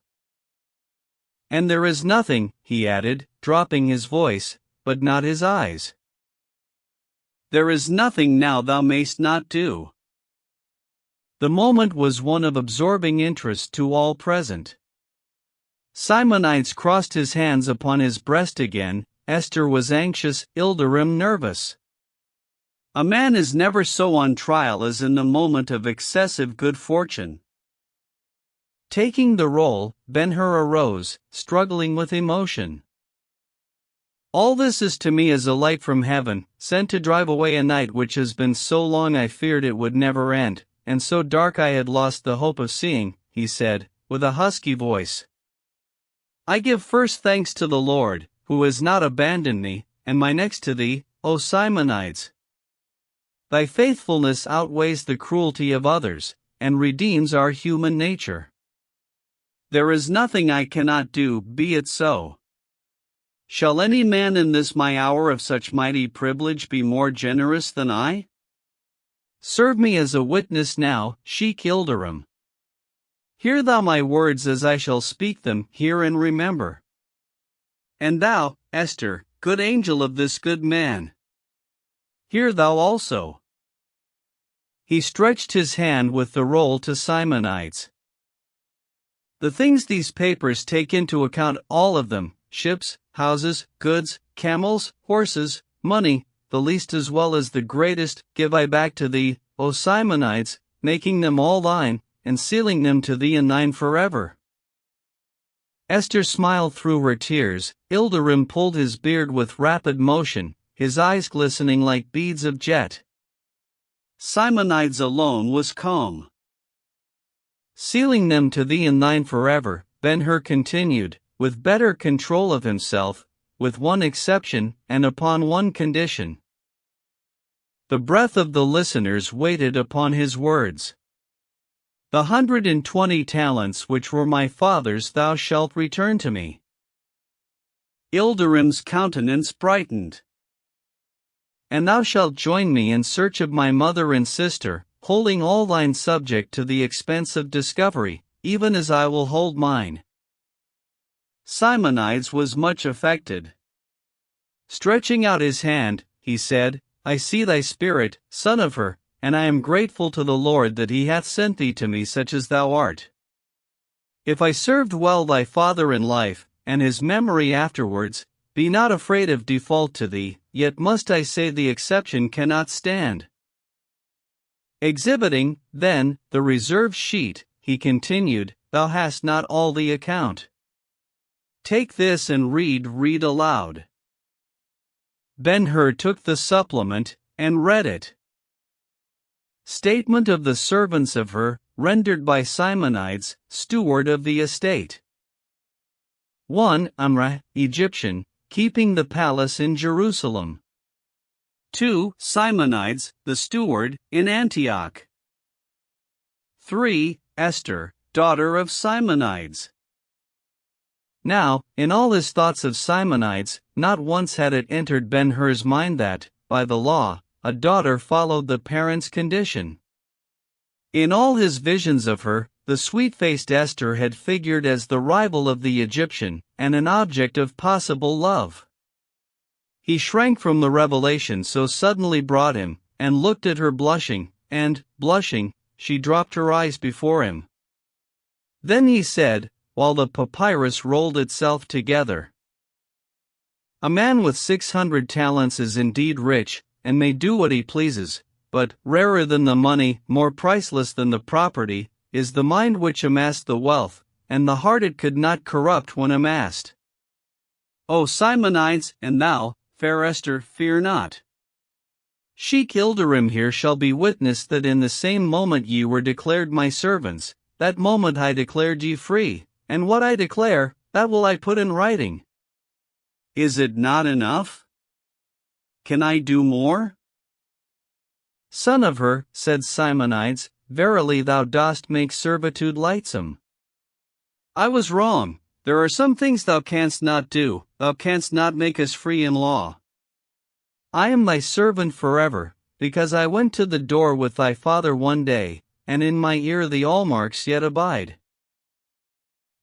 And there is nothing, he added, dropping his voice, but not his eyes. There is nothing now thou mayst not do. The moment was one of absorbing interest to all present. Simonides crossed his hands upon his breast again. Esther was anxious, Ilderim nervous. A man is never so on trial as in the moment of excessive good fortune. Taking the roll, Ben-Hur arose, struggling with emotion. All this is to me as a light from heaven, sent to drive away a night which has been so long I feared it would never end, and so dark I had lost the hope of seeing, he said, with a husky voice. I give first thanks to the Lord, who has not abandoned me, and my next to thee, O Simonides. Thy faithfulness outweighs the cruelty of others, and redeems our human nature. There is nothing I cannot do, be it so. Shall any man in this my hour of such mighty privilege be more generous than I? Serve me as a witness now, Sheik Ilderim. Hear thou my words as I shall speak them, hear and remember. And thou, Esther, good angel of this good man, hear thou also. He stretched his hand with the roll to Simonides. The things these papers take into account, all of them, ships, houses, goods, camels, horses, money, the least as well as the greatest, give I back to thee, O Simonides, making them all thine, and sealing them to thee and thine forever. Esther smiled through her tears. Ilderim pulled his beard with rapid motion, his eyes glistening like beads of jet. Simonides alone was calm. Sealing them to thee and thine forever, Ben-Hur continued, with better control of himself, with one exception, and upon one condition. The breath of the listeners waited upon his words. The 120 talents which were my father's thou shalt return to me. Ilderim's countenance brightened. And thou shalt join me in search of my mother and sister, holding all thine subject to the expense of discovery, even as I will hold mine. Simonides was much affected. Stretching out his hand, he said, I see thy spirit, son of her, and I am grateful to the Lord that he hath sent thee to me such as thou art. If I served well thy father in life, and his memory afterwards, be not afraid of default to thee, yet must I say the exception cannot stand. Exhibiting, then, the reserve sheet, he continued, thou hast not all the account. Take this and read aloud. Ben-Hur took the supplement, and read it. Statement of the servants of her, rendered by Simonides, steward of the estate. 1. Amrah, Egyptian, keeping the palace in Jerusalem. 2. Simonides, the steward, in Antioch. 3. Esther, daughter of Simonides. Now, in all his thoughts of Simonides, not once had it entered Ben-Hur's mind that, by the law, a daughter followed the parent's condition. In all his visions of her, the sweet-faced Esther had figured as the rival of the Egyptian, and an object of possible love. He shrank from the revelation so suddenly brought him, and looked at her blushing, and, blushing, she dropped her eyes before him. Then he said, while the papyrus rolled itself together, a man with 600 talents is indeed rich, and may do what he pleases, but, rarer than the money, more priceless than the property, is the mind which amassed the wealth, and the heart it could not corrupt when amassed. O Simonides, and thou, fair Esther, fear not. Sheik Ilderim here shall be witness that in the same moment ye were declared my servants, that moment I declared ye free, and what I declare, that will I put in writing. Is it not enough? Can I do more? Son of her, said Simonides, verily thou dost make servitude lightsome. I was wrong. There are some things thou canst not do, thou canst not make us free in law. I am thy servant forever, because I went to the door with thy father one day, and in my ear the allmarks yet abide.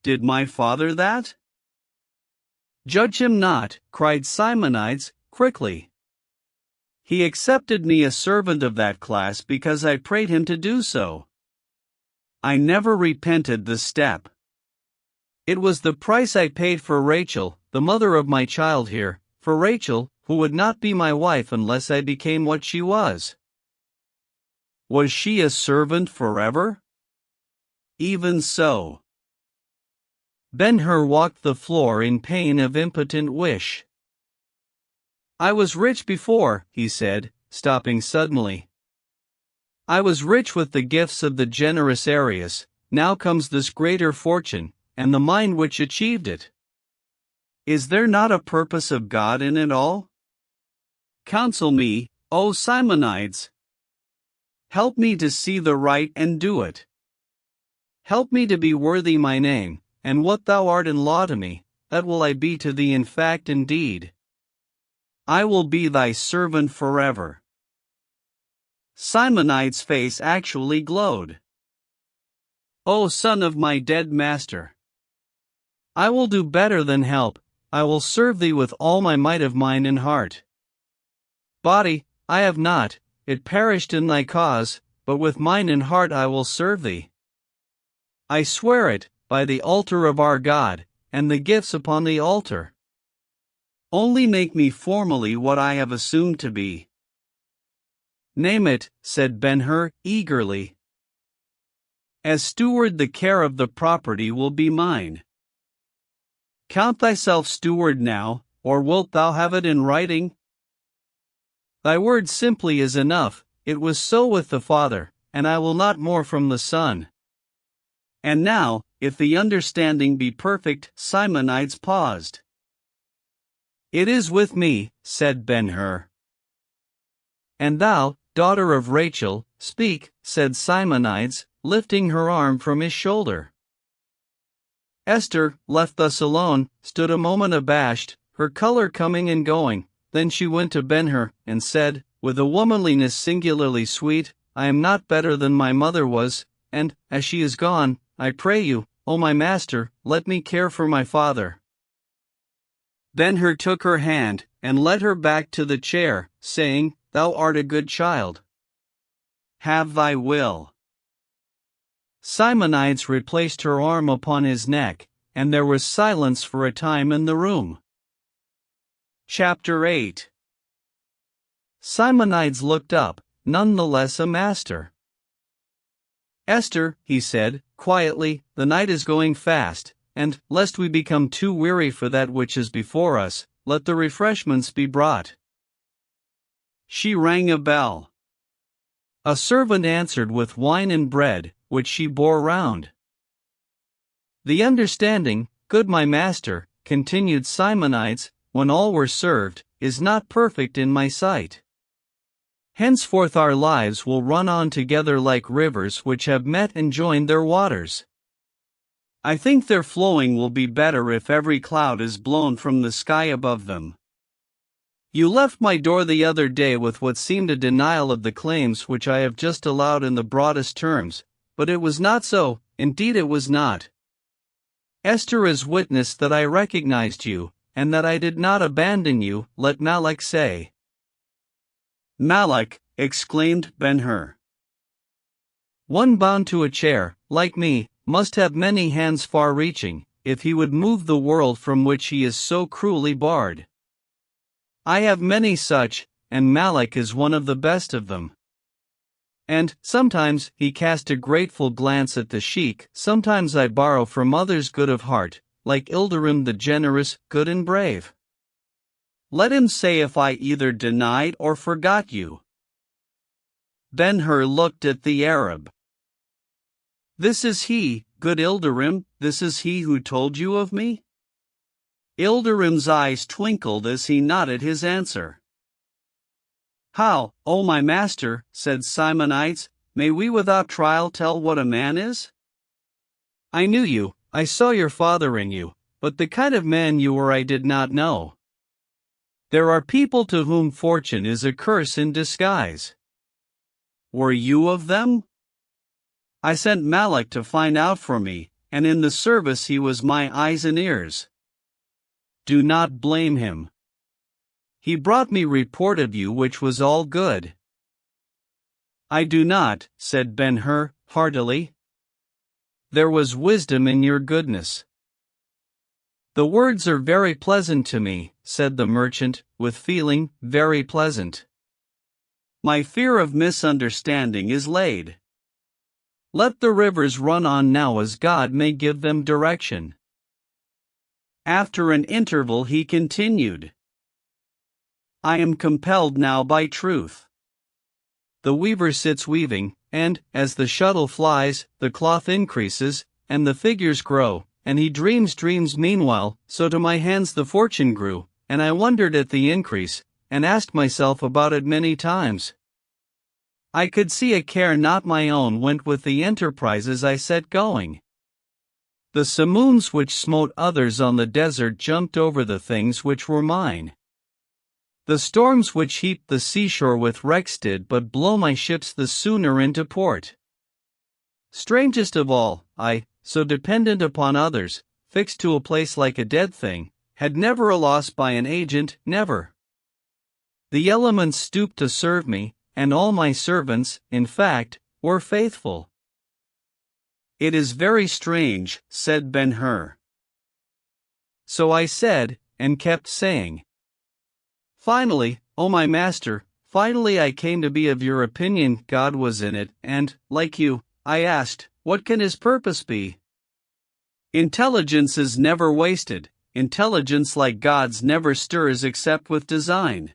Did my father that? Judge him not, cried Simonides, quickly. He accepted me a servant of that class because I prayed him to do so. I never repented the step. It was the price I paid for Rachel, the mother of my child here, for Rachel, who would not be my wife unless I became what she was. Was she a servant forever? Even so. Ben-Hur walked the floor in pain of impotent wish. I was rich before, he said, stopping suddenly. I was rich with the gifts of the generous Arius, now comes this greater fortune, and the mind which achieved it. Is there not a purpose of God in it all? Counsel me, O Simonides. Help me to see the right and do it. Help me to be worthy my name, and what thou art in law to me, that will I be to thee in fact and deed. I will be thy servant forever. Simonides' face actually glowed. O son of my dead master! I will do better than help, I will serve thee with all my might of mind and heart. Body, I have not, it perished in thy cause, but with mind and heart I will serve thee. I swear it, by the altar of our God, and the gifts upon the altar. Only make me formally what I have assumed to be. Name it, said Ben-Hur, eagerly. As steward, the care of the property will be mine. Count thyself steward now, or wilt thou have it in writing? Thy word simply is enough, it was so with the Father, and I will not more from the Son. And now, if the understanding be perfect, Simonides paused. It is with me, said Ben-Hur. And thou, daughter of Rachel, speak, said Simonides, lifting her arm from his shoulder. Esther, left thus alone, stood a moment abashed, her color coming and going. Then she went to Ben-Hur, and said, with a womanliness singularly sweet, I am not better than my mother was, and, as she is gone, I pray you, O my master, let me care for my father. Ben-Hur took her hand, and led her back to the chair, saying, Thou art a good child. Have thy will. Simonides replaced her arm upon his neck, and there was silence for a time in the room. Chapter 8. Simonides looked up, none the less a master. Esther, he said, quietly, the night is going fast, and, lest we become too weary for that which is before us, let the refreshments be brought. She rang a bell. A servant answered with wine and bread, which she bore round. The understanding, good my master, continued Simonides, when all were served, is not perfect in my sight. Henceforth our lives will run on together like rivers which have met and joined their waters. I think their flowing will be better if every cloud is blown from the sky above them. You left my door the other day with what seemed a denial of the claims which I have just allowed in the broadest terms, but it was not so, indeed it was not. Esther is witness that I recognized you, and that I did not abandon you, let Malak say. Malak, exclaimed Ben-Hur. One bound to a chair, like me, must have many hands far-reaching, if he would move the world from which he is so cruelly barred. I have many such, and Malak is one of the best of them. And, sometimes, he cast a grateful glance at the sheik, sometimes I borrow from others good of heart, like Ilderim the generous, good and brave. Let him say if I either denied or forgot you. Ben-Hur looked at the Arab. This is he, good Ilderim, this is he who told you of me? Ilderim's eyes twinkled as he nodded his answer. How, O my master, said Simonides, may we without trial tell what a man is? I knew you, I saw your father in you, but the kind of man you were I did not know. There are people to whom fortune is a curse in disguise. Were you of them? I sent Malak to find out for me, and in the service he was my eyes and ears. Do not blame him. He brought me report of you which was all good. I do not, said Ben-Hur, heartily. There was wisdom in your goodness. The words are very pleasant to me, said the merchant, with feeling, very pleasant. My fear of misunderstanding is laid. Let the rivers run on now as God may give them direction. After an interval he continued. I am compelled now by truth. The weaver sits weaving, and, as the shuttle flies, the cloth increases, and the figures grow, and he dreams dreams meanwhile, so to my hands the fortune grew, and I wondered at the increase, and asked myself about it many times. I could see a care not my own went with the enterprises I set going. The simoons which smote others on the desert jumped over the things which were mine. The storms which heaped the seashore with wrecks did but blow my ships the sooner into port. Strangest of all, I, so dependent upon others, fixed to a place like a dead thing, had never a loss by an agent, never. The elements stooped to serve me, and all my servants, in fact, were faithful. It is very strange, said Ben-Hur. So I said, and kept saying. Finally, O my master, finally I came to be of your opinion God was in it, and, like you, I asked, what can his purpose be? Intelligence is never wasted, intelligence like God's never stirs except with design.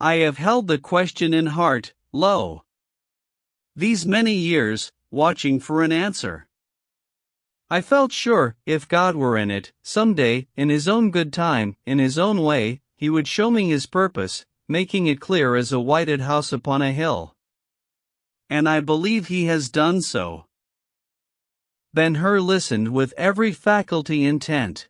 I have held the question in heart, lo, these many years, watching for an answer. I felt sure, if God were in it, some day, in his own good time, in his own way, he would show me his purpose, making it clear as a whited house upon a hill. And I believe he has done so. Ben-Hur listened with every faculty intent.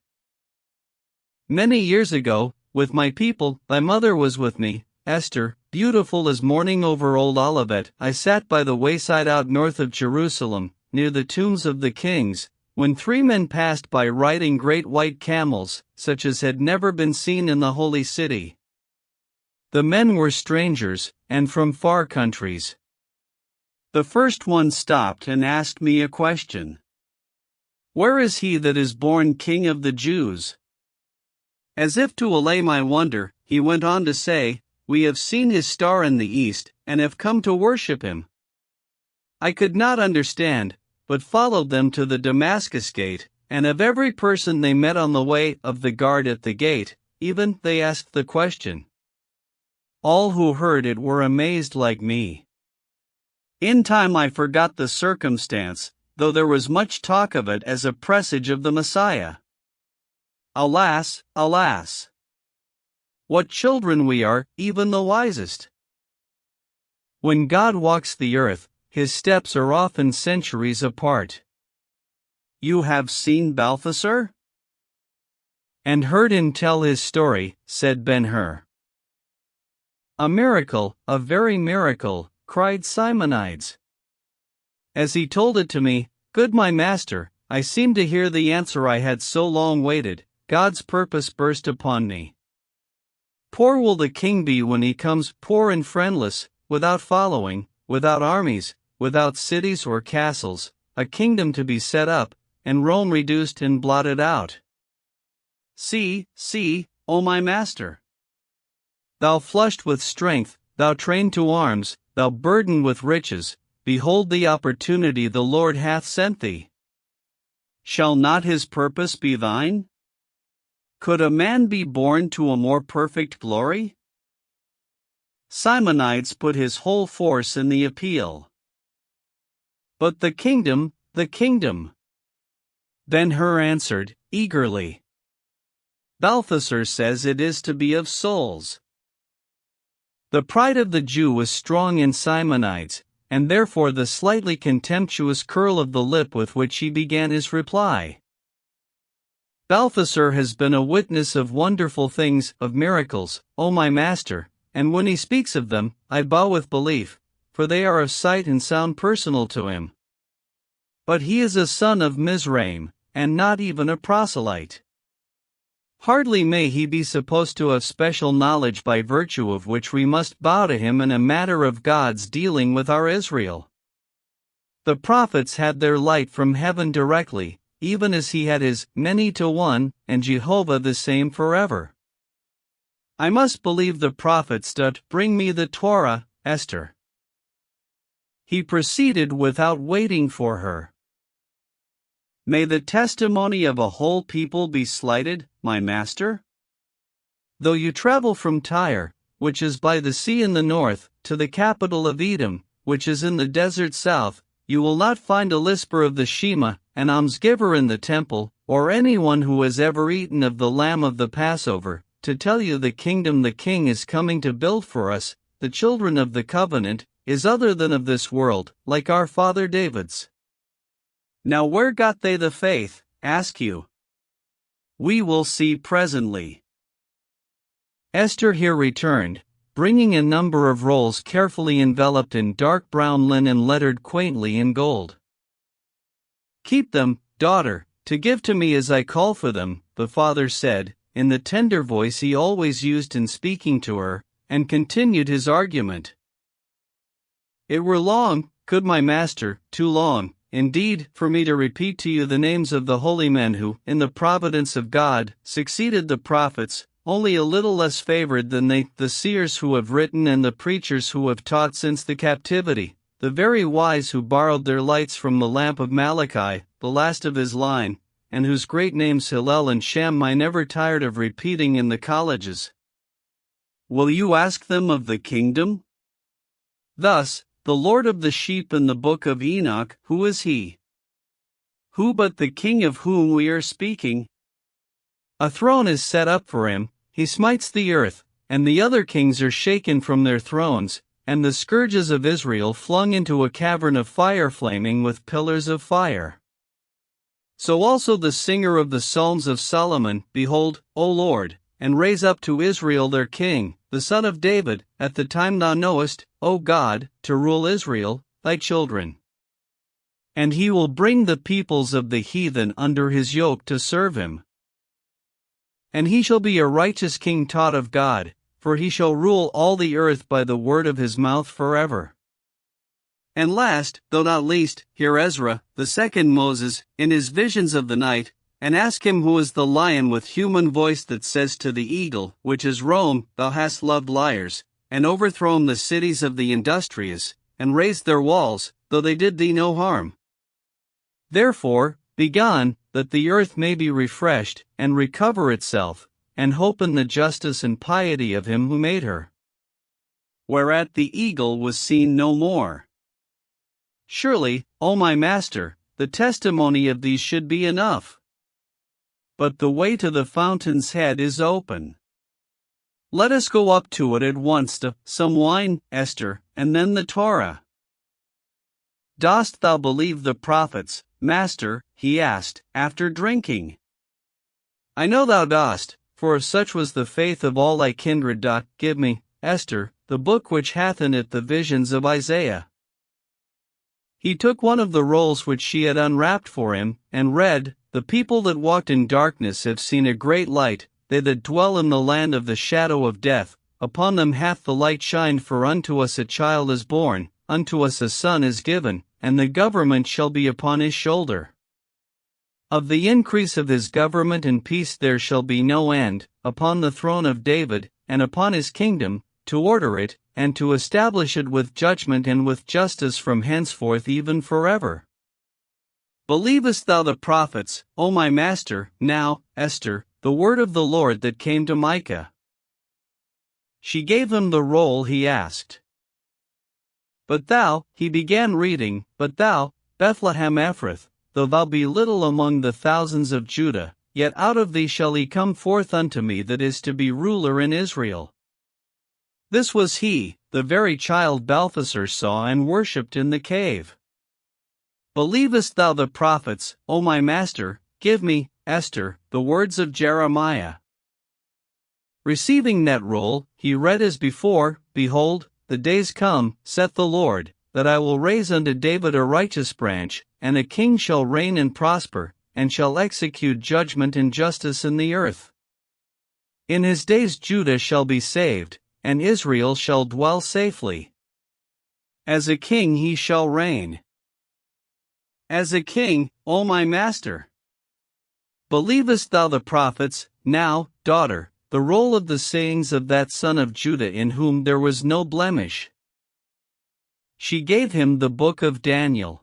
Many years ago, with my people, thy mother was with me, Esther, beautiful as morning over old Olivet. I sat by the wayside out north of Jerusalem, near the tombs of the kings, when 3 men passed by riding great white camels, such as had never been seen in the holy city. The men were strangers, and from far countries. The first one stopped and asked me a question. Where is he that is born King of the Jews? As if to allay my wonder, he went on to say, we have seen his star in the east, and have come to worship him. I could not understand, but followed them to the Damascus gate, and of every person they met on the way, of the guard at the gate, even they asked the question. All who heard it were amazed like me. In time I forgot the circumstance, though there was much talk of it as a presage of the Messiah. Alas, alas! What children we are, even the wisest! When God walks the earth, his steps are often centuries apart. You have seen Balthasar? And heard him tell his story, said Ben-Hur. A miracle, a very miracle, cried Simonides. As he told it to me, good my master, I seemed to hear the answer I had so long waited. God's purpose burst upon me. Poor will the king be when he comes, poor and friendless, without following, without armies, without cities or castles, a kingdom to be set up, and Rome reduced and blotted out. See, O my master. Thou flushed with strength, thou trained to arms, thou burdened with riches, behold the opportunity the Lord hath sent thee. Shall not his purpose be thine? Could a man be born to a more perfect glory? Simonides put his whole force in the appeal. But the kingdom, the kingdom. Ben-Hur answered, eagerly. Balthasar says it is to be of souls. The pride of the Jew was strong in Simonides, and therefore the slightly contemptuous curl of the lip with which he began his reply. Balthasar has been a witness of wonderful things, of miracles, O my master, and when he speaks of them, I bow with belief, for they are of sight and sound personal to him. But he is a son of Mizraim, and not even a proselyte. Hardly may he be supposed to have special knowledge by virtue of which we must bow to him in a matter of God's dealing with our Israel. The prophets had their light from heaven directly, even as he had his many to one, and Jehovah the same forever. I must believe the prophets that bring me the Torah, Esther. He proceeded without waiting for her. May the testimony of a whole people be slighted, my master? Though you travel from Tyre, which is by the sea in the north, to the capital of Edom, which is in the desert south, you will not find a lisper of the Shema, an almsgiver in the temple, or anyone who has ever eaten of the lamb of the Passover, to tell you the kingdom the king is coming to build for us, the children of the covenant, is other than of this world, like our father David's. Now where got they the faith, ask you? We will see presently. Esther here returned, bringing a number of rolls carefully enveloped in dark brown linen lettered quaintly in gold. Keep them, daughter, to give to me as I call for them, the father said, in the tender voice he always used in speaking to her, and continued his argument. It were long, good my master, too long, indeed, for me to repeat to you the names of the holy men who, in the providence of God, succeeded the prophets, only a little less favored than they, the seers who have written and the preachers who have taught since the captivity, the very wise who borrowed their lights from the lamp of Malachi, the last of his line, and whose great names Hillel and Shem I never tired of repeating in the colleges. Will you ask them of the kingdom? Thus, the Lord of the sheep in the book of Enoch, who is he? Who but the king of whom we are speaking? A throne is set up for him, he smites the earth, and the other kings are shaken from their thrones, and the scourges of Israel flung into a cavern of fire flaming with pillars of fire. So also the singer of the Psalms of Solomon, behold, O Lord, and raise up to Israel their king, the son of David, at the time thou knowest, O God, to rule Israel, thy children. And he will bring the peoples of the heathen under his yoke to serve him. And he shall be a righteous king taught of God, for he shall rule all the earth by the word of his mouth forever. And last, though not least, hear Ezra, the second Moses, in his visions of the night, and ask him who is the lion with human voice that says to the eagle, which is Rome, thou hast loved liars, and overthrown the cities of the industrious, and raised their walls, though they did thee no harm. Therefore, begone, that the earth may be refreshed, and recover itself, and hope in the justice and piety of him who made her. Whereat the eagle was seen no more. Surely, O my master, the testimony of these should be enough. But the way to the fountain's head is open. Let us go up to it at once to some wine, Esther, and then the Torah. Dost thou believe the prophets, master? He asked, after drinking. I know thou dost, for if such was the faith of all thy kindred. Give me, Esther, the book which hath in it the visions of Isaiah. He took one of the rolls which she had unwrapped for him, and read, The people that walked in darkness have seen a great light, they that dwell in the land of the shadow of death, upon them hath the light shined, for unto us a child is born, unto us a son is given, and the government shall be upon his shoulder. Of the increase of his government and peace there shall be no end, upon the throne of David, and upon his kingdom, to order it, and to establish it with judgment and with justice from henceforth even forever. Believest thou the prophets, O my master, now, Esther, the word of the Lord that came to Micah? She gave him the roll he asked. But thou, he began reading, but thou, Bethlehem Ephrath, though thou be little among the thousands of Judah, yet out of thee shall he come forth unto me that is to be ruler in Israel. This was he, the very child Balthasar saw and worshipped in the cave. Believest thou the prophets, O my master? Give me, Esther, the words of Jeremiah. Receiving that roll, he read as before, Behold, the days come, saith the Lord, that I will raise unto David a righteous branch, and a king shall reign and prosper, and shall execute judgment and justice in the earth. In his days Judah shall be saved, and Israel shall dwell safely. As a king he shall reign. As a king, O my master. Believest thou the prophets, now, daughter, the roll of the sayings of that son of Judah in whom there was no blemish? She gave him the book of Daniel.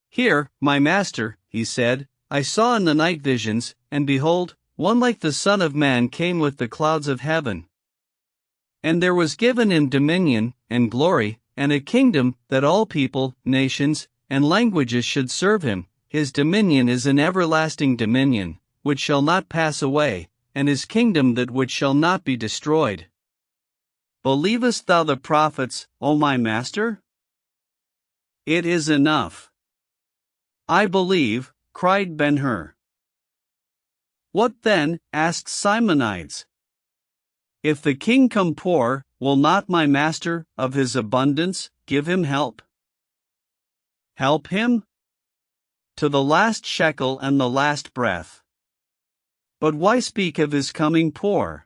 Here, my master, he said, I saw in the night visions, and behold, one like the Son of Man came with the clouds of heaven. And there was given him dominion, and glory, and a kingdom, that all people, nations, and languages should serve him. His dominion is an everlasting dominion, which shall not pass away, and his kingdom that which shall not be destroyed. Believest thou the prophets, O my master? It is enough. I believe, cried Ben-Hur. What then? Asked Simonides. If the king come poor, will not my master, of his abundance, give him help? Help him? To the last shekel and the last breath. But why speak of his coming poor?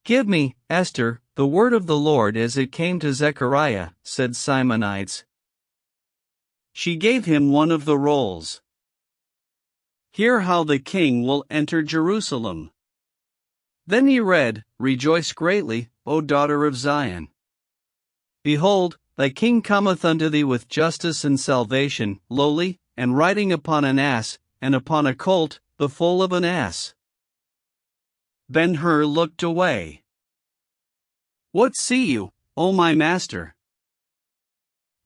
Give me, Esther, the word of the Lord as it came to Zechariah, said Simonides. She gave him one of the rolls. Hear how the king will enter Jerusalem. Then he read, Rejoice greatly, O daughter of Zion. Behold, thy king cometh unto thee with justice and salvation, lowly, and riding upon an ass, and upon a colt, the foal of an ass. Ben-Hur looked away. What see you, O my master?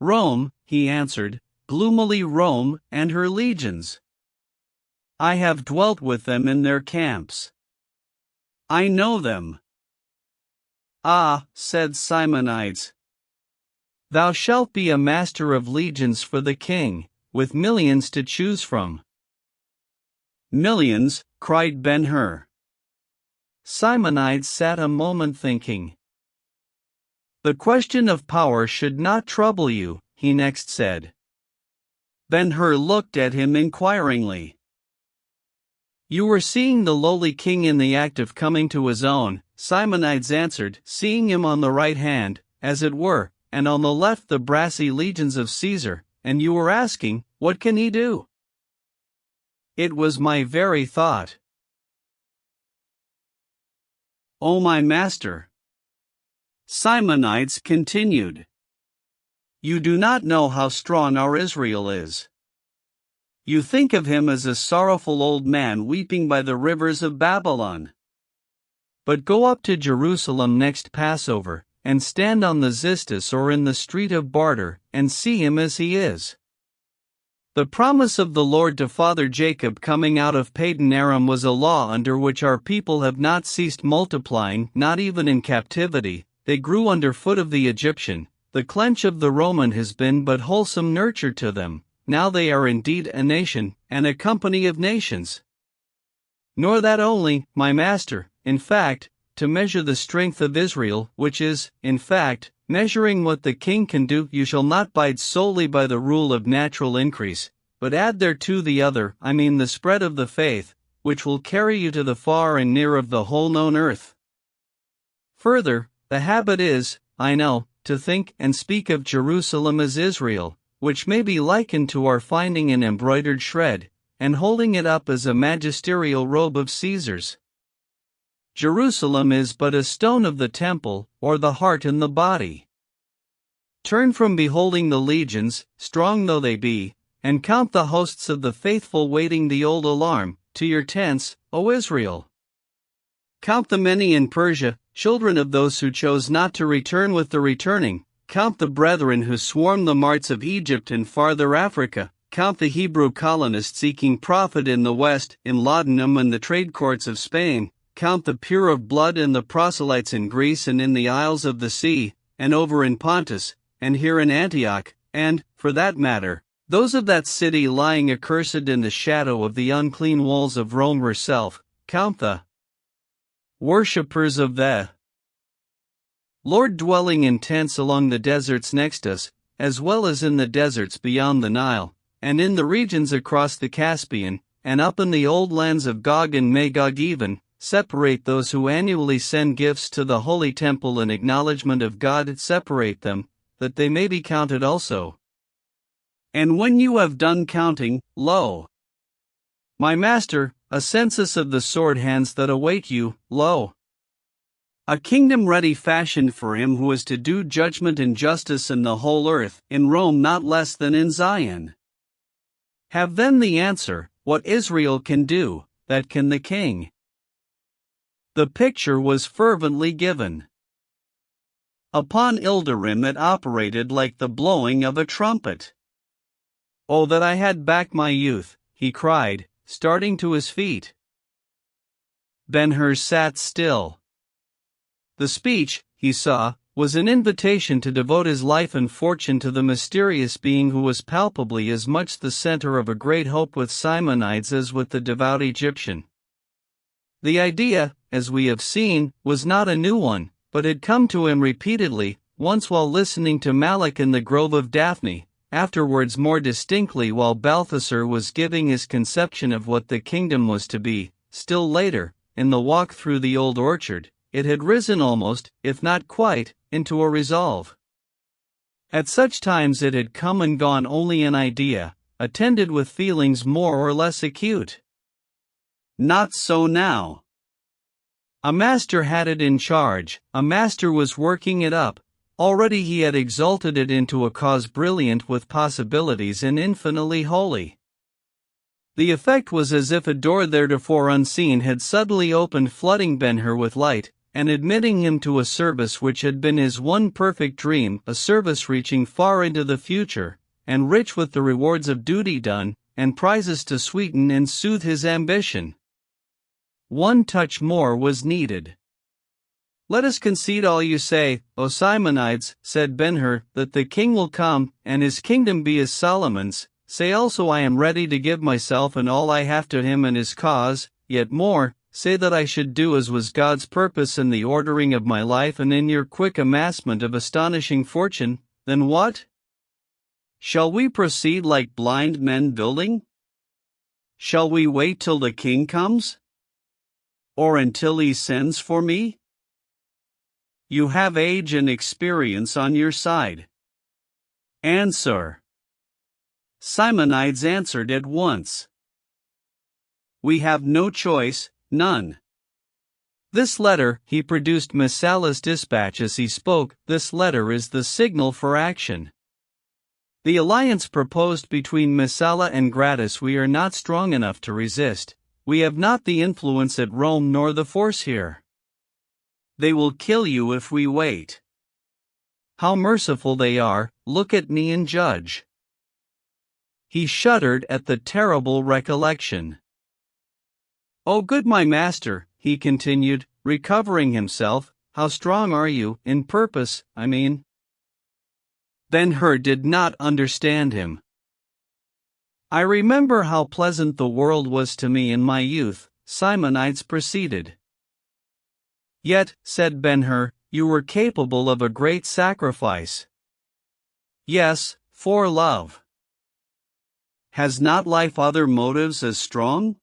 Rome, he answered, gloomily Rome and her legions. I have dwelt with them in their camps. I know them. Ah, said Simonides. Thou shalt be a master of legions for the king, with millions to choose from. Millions, cried Ben-Hur. Simonides sat a moment thinking. The question of power should not trouble you, he next said. Ben-Hur looked at him inquiringly. You were seeing the lowly king in the act of coming to his own, Simonides answered, seeing him on the right hand, as it were, and on the left the brassy legions of Caesar, and you were asking, what can he do? It was my very thought. O my master. Simonides continued. You do not know how strong our Israel is. You think of him as a sorrowful old man weeping by the rivers of Babylon. But go up to Jerusalem next Passover, and stand on the Xistus or in the street of Barter, and see him as he is. The promise of the Lord to Father Jacob coming out of Padan Aram was a law under which our people have not ceased multiplying, not even in captivity. They grew under foot of the Egyptian. The clench of the Roman has been but wholesome nurture to them. Now they are indeed a nation, and a company of nations. Nor that only, my master, in fact, to measure the strength of Israel, which is, in fact, measuring what the king can do, you shall not bide solely by the rule of natural increase, but add thereto the other, I mean the spread of the faith, which will carry you to the far and near of the whole known earth. Further, the habit is, I know, to think and speak of Jerusalem as Israel, which may be likened to our finding an embroidered shred, and holding it up as a magisterial robe of Caesar's. Jerusalem is but a stone of the temple, or the heart and the body. Turn from beholding the legions, strong though they be, and count the hosts of the faithful waiting the old alarm, to your tents, O Israel. Count the many in Persia, children of those who chose not to return with the returning. Count the brethren who swarmed the marts of Egypt and farther Africa. Count the Hebrew colonists seeking profit in the West, in laudanum and the trade courts of Spain. Count the pure of blood and the proselytes in Greece and in the isles of the sea, and over in Pontus, and here in Antioch, and, for that matter, Those of that city lying accursed in the shadow of the unclean walls of Rome herself, count the worshippers of the Lord dwelling in tents along the deserts next us, as well as in the deserts beyond the Nile, and in the regions across the Caspian, and up in the old lands of Gog and Magog even, separate those who annually send gifts to the holy temple in acknowledgement of God, separate them, that they may be counted also. And when you have done counting, lo, my master, a census of the sword hands that await you, lo, a kingdom ready fashioned for him who is to do judgment and justice in the whole earth, in Rome not less than in Zion. Have then the answer, what Israel can do, that can the king. The picture was fervently given. Upon Ilderim it operated like the blowing of a trumpet. Oh, that I had back my youth, he cried, starting to his feet. Ben-Hur sat still. The speech, he saw, was an invitation to devote his life and fortune to the mysterious being who was palpably as much the center of a great hope with Simonides as with the devout Egyptian. The idea, as we have seen, was not a new one, but had come to him repeatedly, once while listening to Malak in the Grove of Daphne, afterwards more distinctly while Balthasar was giving his conception of what the kingdom was to be, still later, in the walk through the old orchard. It had risen almost, if not quite, into a resolve. At such times it had come and gone only an idea, attended with feelings more or less acute. Not so now. A master had it in charge, a master was working it up, already he had exalted it into a cause brilliant with possibilities and infinitely holy. The effect was as if a door theretofore unseen had suddenly opened, flooding Ben-Hur with light, and admitting him to a service which had been his one perfect dream, a service reaching far into the future, and rich with the rewards of duty done, and prizes to sweeten and soothe his ambition. One touch more was needed. Let us concede all you say, O Simonides, said Ben-Hur, that the king will come, and his kingdom be as Solomon's. Say also I am ready to give myself and all I have to him and his cause, yet more, say that I should do as was God's purpose in the ordering of my life and in your quick amassment of astonishing fortune. Then what? Shall we proceed like blind men building? Shall we wait till the king comes? Or until he sends for me? You have age and experience on your side. Answer. Simonides answered at once. We have no choice, none. This letter, he produced Messala's dispatch as he spoke, this letter is the signal for action. The alliance proposed between Messala and Gratus we are not strong enough to resist, we have not the influence at Rome nor the force here. They will kill you if we wait. How merciful they are, look at me and judge. He shuddered at the terrible recollection. Oh good my master, he continued, recovering himself, how strong are you, in purpose, I mean? Ben-Hur did not understand him. I remember how pleasant the world was to me in my youth, Simonides proceeded. Yet, said Ben-Hur, you were capable of a great sacrifice. Yes, for love. Has not life other motives as strong?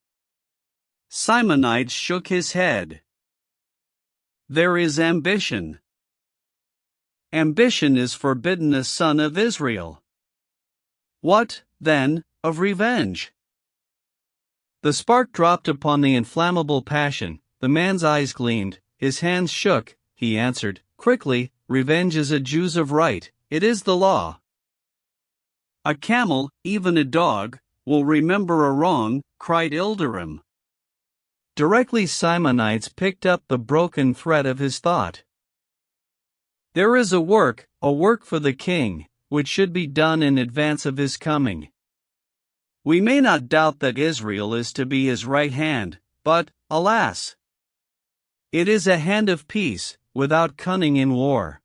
Simonides shook his head. There is ambition. Ambition is forbidden a son of Israel. What, then, of revenge? The spark dropped upon the inflammable passion, the man's eyes gleamed, his hands shook, he answered, quickly, revenge is a Jew's of right, it is the law. A camel, even a dog, will remember a wrong, cried Ilderim. Directly Simonides picked up the broken thread of his thought. There is a work for the king, which should be done in advance of his coming. We may not doubt that Israel is to be his right hand, but, alas! It is a hand of peace, without cunning in war.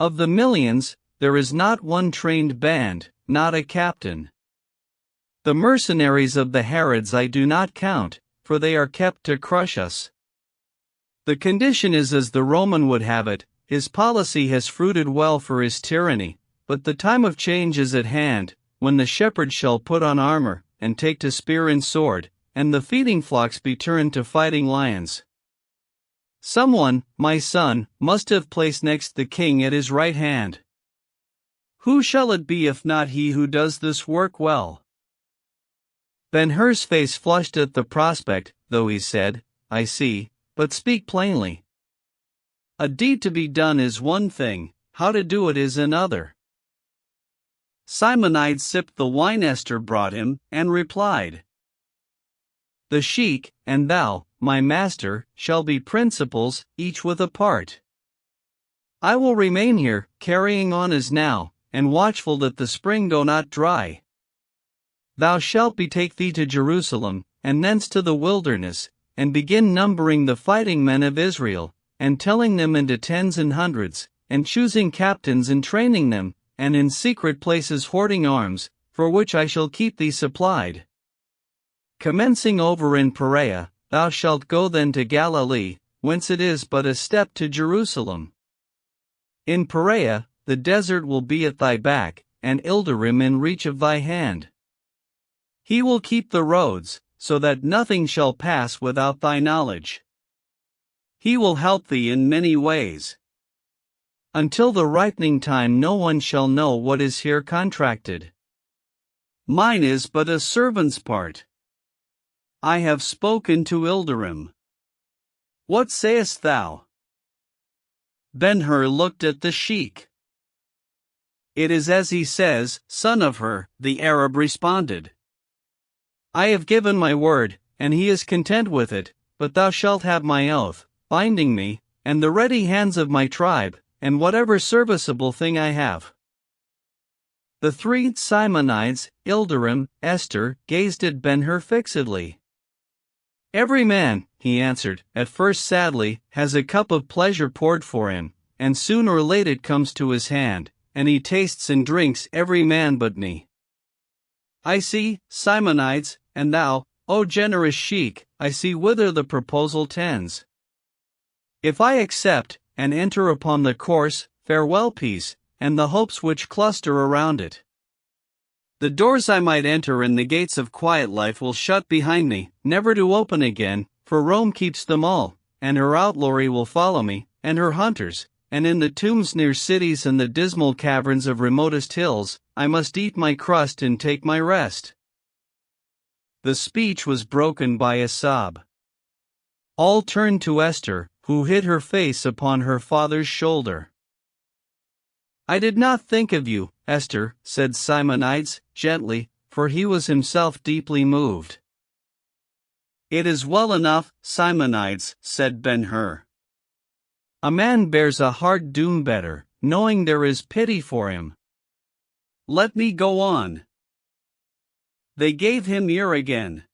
Of the millions, there is not one trained band, not a captain. The mercenaries of the Herods I do not count, for they are kept to crush us. The condition is as the Roman would have it, his policy has fruited well for his tyranny, but the time of change is at hand, when the shepherd shall put on armor, and take to spear and sword, and the feeding flocks be turned to fighting lions. Someone, my son, must have placed next the king at his right hand. Who shall it be if not he who does this work well? Ben-Hur's face flushed at the prospect, though he said, I see, but speak plainly. A deed to be done is one thing, how to do it is another. Simonides sipped the wine Esther brought him, and replied, The sheik, and thou, my master, shall be principals, each with a part. I will remain here, carrying on as now, and watchful that the spring go not dry. Thou shalt betake thee to Jerusalem, and thence to the wilderness, and begin numbering the fighting men of Israel, and telling them into tens and hundreds, and choosing captains and training them, and in secret places hoarding arms, for which I shall keep thee supplied. Commencing over in Perea, thou shalt go then to Galilee, whence it is but a step to Jerusalem. In Perea, the desert will be at thy back, and Ilderim in reach of thy hand. He will keep the roads, so that nothing shall pass without thy knowledge. He will help thee in many ways. Until the ripening time no one shall know what is here contracted. Mine is but a servant's part. I have spoken to Ilderim. What sayest thou? Ben-Hur looked at the sheik. It is as he says, son of Hur, the Arab responded. I have given my word, and he is content with it, but thou shalt have my oath, binding me, and the ready hands of my tribe, and whatever serviceable thing I have. The three Simonides, Ilderim, Esther, gazed at Ben-Hur fixedly. Every man, he answered, at first sadly, has a cup of pleasure poured for him, and soon or late it comes to his hand, and he tastes and drinks every man but me. I see, Simonides, and thou, O generous sheik, I see whither the proposal tends. If I accept, and enter upon the course, farewell peace, and the hopes which cluster around it. The doors I might enter and the gates of quiet life will shut behind me, never to open again, for Rome keeps them all, and her outlawry will follow me, and her hunters, and in the tombs near cities and the dismal caverns of remotest hills, I must eat my crust and take my rest. The speech was broken by a sob. All turned to Esther, who hid her face upon her father's shoulder. I did not think of you, Esther, said Simonides, gently, for he was himself deeply moved. It is well enough, Simonides, said Ben-Hur. A man bears a hard doom better, knowing there is pity for him. Let me go on. They gave him ear again.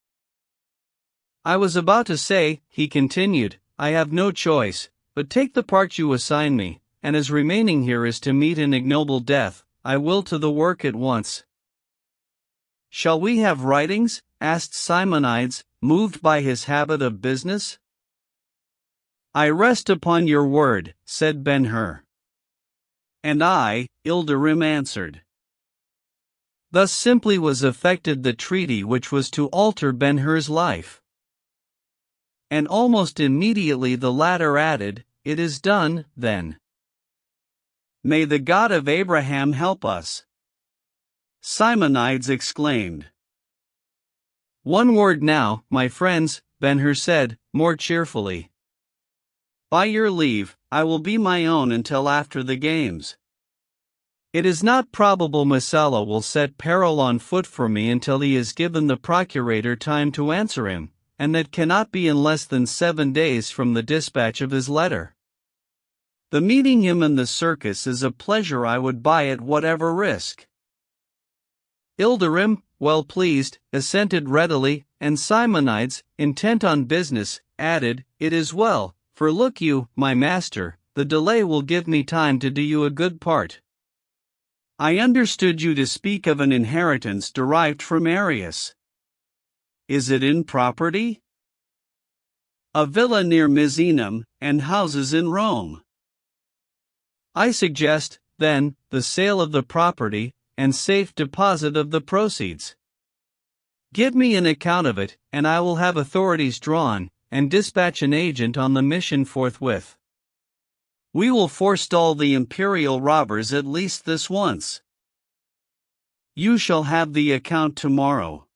I was about to say, he continued, I have no choice, but take the part you assign me, and as remaining here is to meet an ignoble death, I will to the work at once. Shall we have writings? Asked Simonides, moved by his habit of business. I rest upon your word, said Ben-Hur. And I, Ilderim answered. Thus simply was effected the treaty which was to alter Ben-Hur's life. And almost immediately the latter added, It is done, then. May the God of Abraham help us. Simonides exclaimed. One word now, my friends, Ben-Hur said, more cheerfully. By your leave, I will be my own until after the games. It is not probable Messala will set peril on foot for me until he has given the procurator time to answer him, and that cannot be in less than 7 days from the dispatch of his letter. The meeting him in the circus is a pleasure I would buy at whatever risk. Ilderim, well pleased, assented readily, and Simonides, intent on business, added, It is well, for look you, my master, the delay will give me time to do you a good part. I understood you to speak of an inheritance derived from Arius. Is it in property? A villa near Misenum, and houses in Rome. I suggest, then, the sale of the property, and safe deposit of the proceeds. Give me an account of it, and I will have authorities drawn, and dispatch an agent on the mission forthwith. We will forestall the imperial robbers at least this once. You shall have the account tomorrow.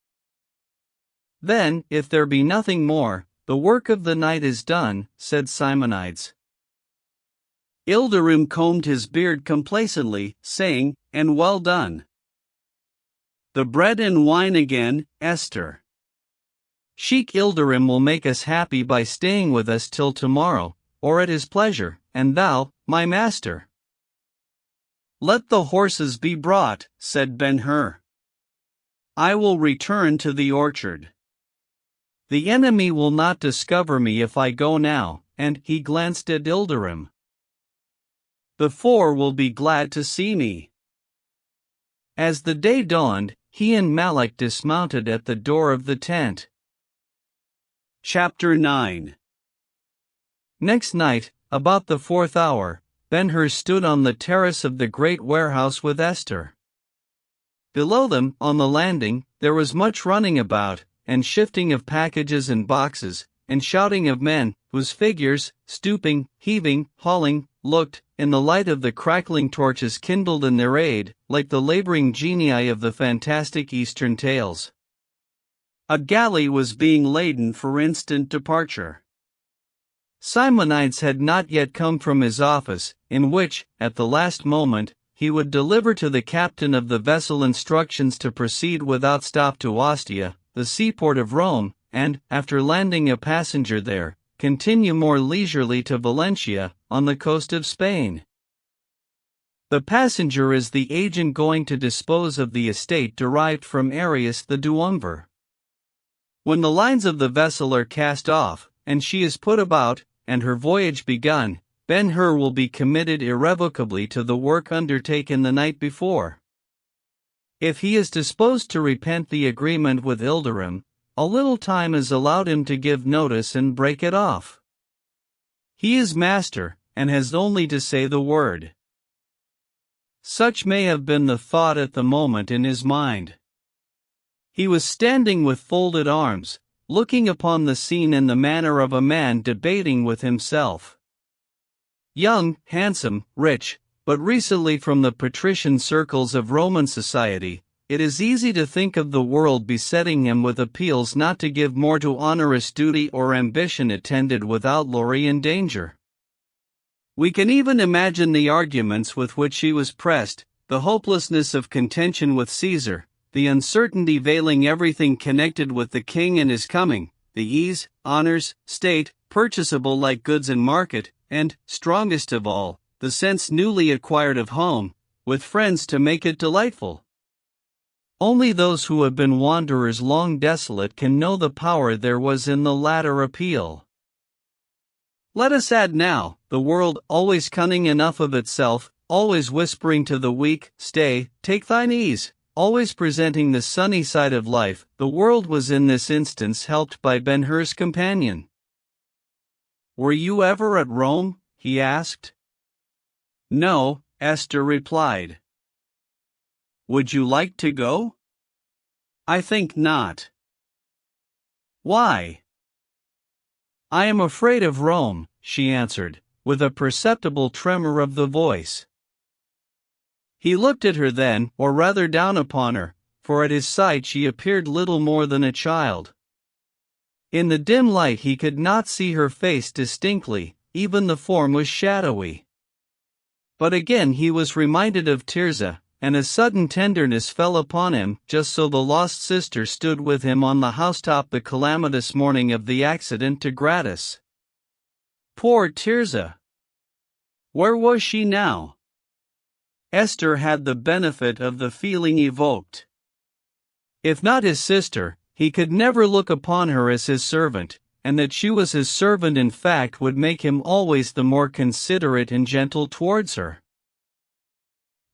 Then, if there be nothing more, the work of the night is done, said Simonides. Ilderim combed his beard complacently, saying, and well done. The bread and wine again, Esther. Sheik Ilderim will make us happy by staying with us till tomorrow, or at his pleasure, and thou, my master. Let the horses be brought, said Ben-Hur. I will return to the orchard. The enemy will not discover me if I go now, and he glanced at Ilderim. The four will be glad to see me. As the day dawned, he and Malak dismounted at the door of the tent. Chapter 9. Next night, about the 4th hour, Ben-Hur stood on the terrace of the great warehouse with Esther. Below them, on the landing, there was much running about, and shifting of packages and boxes, and shouting of men, whose figures, stooping, heaving, hauling, looked, in the light of the crackling torches kindled in their aid, like the laboring genii of the fantastic Eastern tales. A galley was being laden for instant departure. Simonides had not yet come from his office, in which, at the last moment, he would deliver to the captain of the vessel instructions to proceed without stop to Ostia, the seaport of Rome, and, after landing a passenger there, continue more leisurely to Valentia, on the coast of Spain. The passenger is the agent going to dispose of the estate derived from Arius the Duumvir. When the lines of the vessel are cast off, and she is put about, and her voyage begun, Ben-Hur will be committed irrevocably to the work undertaken the night before. If he is disposed to repent the agreement with Ilderim, a little time is allowed him to give notice and break it off. He is master, and has only to say the word. Such may have been the thought at the moment in his mind. He was standing with folded arms, looking upon the scene in the manner of a man debating with himself. Young, handsome, rich, but recently from the patrician circles of Roman society, it is easy to think of the world besetting him with appeals not to give more to onerous duty or ambition attended with outlawry and danger. We can even imagine the arguments with which he was pressed, the hopelessness of contention with Caesar, the uncertainty veiling everything connected with the king and his coming, the ease, honors, state, purchasable like goods in market, and, strongest of all, the sense newly acquired of home, with friends to make it delightful. Only those who have been wanderers long desolate can know the power there was in the latter appeal. Let us add now, the world, always cunning enough of itself, always whispering to the weak, stay, take thine ease, always presenting the sunny side of life, the world was in this instance helped by Ben-Hur's companion. "Were you ever at Rome?" he asked. "No," Esther replied. "Would you like to go?" "I think not." "Why?" "I am afraid of Rome," she answered, with a perceptible tremor of the voice. He looked at her then, or rather down upon her, for at his sight she appeared little more than a child. In the dim light he could not see her face distinctly, even the form was shadowy. But again he was reminded of Tirzah, and a sudden tenderness fell upon him, just so the lost sister stood with him on the housetop the calamitous morning of the accident to Gratus. Poor Tirzah! Where was she now? Esther had the benefit of the feeling evoked. If not his sister, he could never look upon her as his servant, and that she was his servant in fact would make him always the more considerate and gentle towards her.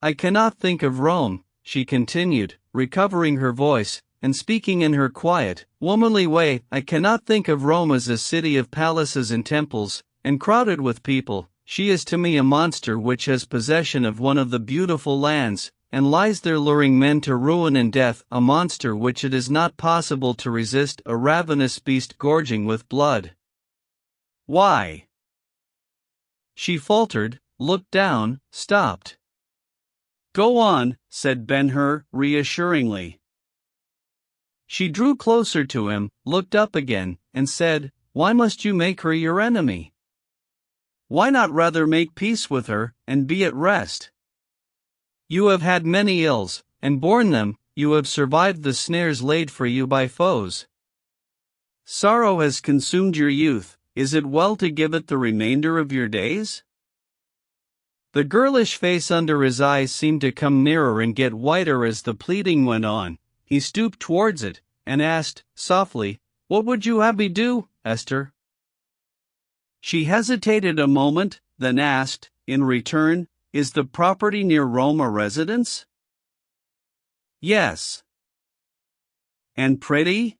I cannot think of Rome, she continued, recovering her voice, and speaking in her quiet, womanly way. I cannot think of Rome as a city of palaces and temples, and crowded with people. She is to me a monster which has possession of one of the beautiful lands, and lies there luring men to ruin and death, a monster which it is not possible to resist, a ravenous beast gorging with blood. Why? She faltered, looked down, stopped. Go on, said Ben-Hur, reassuringly. She drew closer to him, looked up again, and said, Why must you make her your enemy? Why not rather make peace with her, and be at rest? You have had many ills, and borne them. You have survived the snares laid for you by foes. Sorrow has consumed your youth. Is it well to give it the remainder of your days? The girlish face under his eyes seemed to come nearer and get whiter as the pleading went on. He stooped towards it, and asked, softly, What would you have me do, Esther? She hesitated a moment, then asked, in return, Is the property near Rome a residence? Yes. And pretty?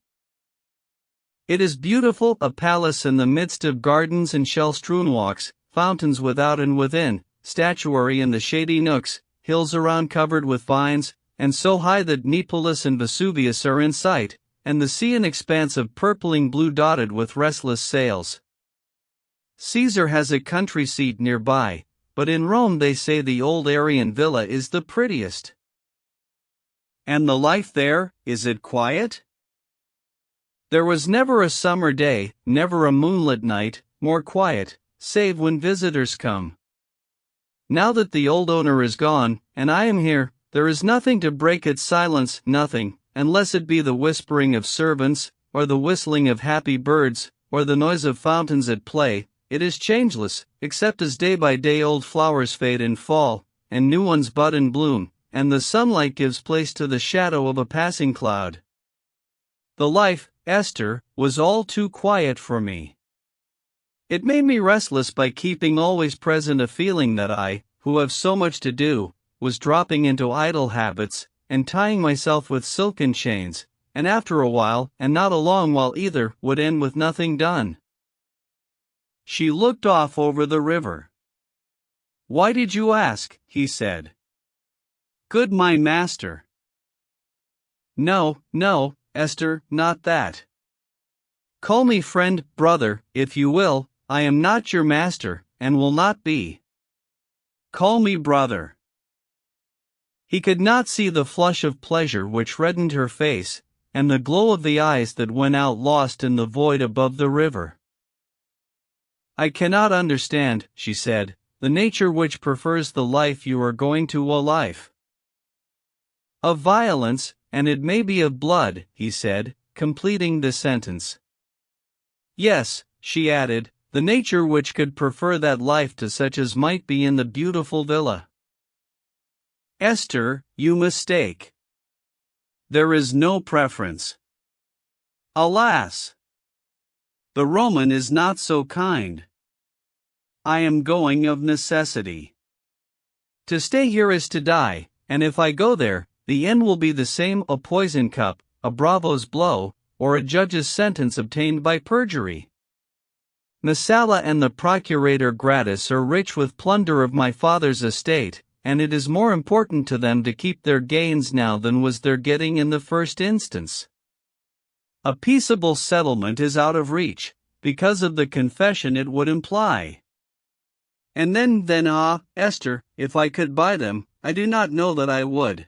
It is beautiful, a palace in the midst of gardens and shell-strewn walks, fountains without and within, statuary in the shady nooks, hills around covered with vines, and so high that Neapolis and Vesuvius are in sight, and the sea an expanse of purpling blue dotted with restless sails. Caesar has a country seat nearby, but in Rome they say the old Aryan villa is the prettiest. And the life there, is it quiet? There was never a summer day, never a moonlit night, more quiet, save when visitors come. Now that the old owner is gone, and I am here, there is nothing to break its silence, nothing, unless it be the whispering of servants, or the whistling of happy birds, or the noise of fountains at play. It is changeless, except as day by day old flowers fade and fall, and new ones bud and bloom, and the sunlight gives place to the shadow of a passing cloud. The life, Esther, was all too quiet for me. It made me restless by keeping always present a feeling that I, who have so much to do, was dropping into idle habits, and tying myself with silken chains, and after a while, and not a long while either, would end with nothing done. She looked off over the river. Why did you ask? He said. Good my master. No, Esther, not that. Call me friend, brother, if you will. I am not your master, and will not be. Call me brother. He could not see the flush of pleasure which reddened her face, and the glow of the eyes that went out lost in the void above the river. I cannot understand, she said, the nature which prefers the life you are going to a life of violence, and it may be of blood, he said, completing the sentence. Yes, she added, the nature which could prefer that life to such as might be in the beautiful villa. Esther, you mistake. There is no preference. Alas! The Roman is not so kind. I am going of necessity. To stay here is to die, and if I go there, the end will be the same, a poison cup, a bravo's blow, or a judge's sentence obtained by perjury. Messala and the procurator Gratus are rich with plunder of my father's estate, and it is more important to them to keep their gains now than was their getting in the first instance. A peaceable settlement is out of reach, because of the confession it would imply. And then Esther, if I could buy them, I do not know that I would.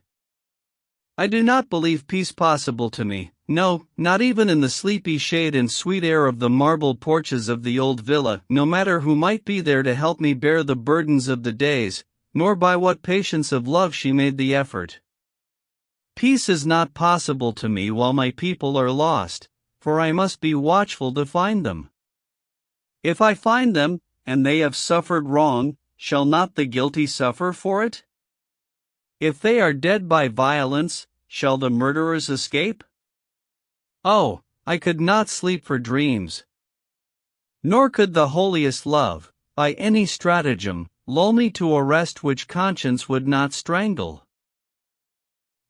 I do not believe peace possible to me, no, not even in the sleepy shade and sweet air of the marble porches of the old villa, no matter who might be there to help me bear the burdens of the days, nor by what patience of love she made the effort. Peace is not possible to me while my people are lost, for I must be watchful to find them. If I find them, and they have suffered wrong, shall not the guilty suffer for it? If they are dead by violence, shall the murderers escape? Oh, I could not sleep for dreams. Nor could the holiest love, by any stratagem, lull me to a rest which conscience would not strangle.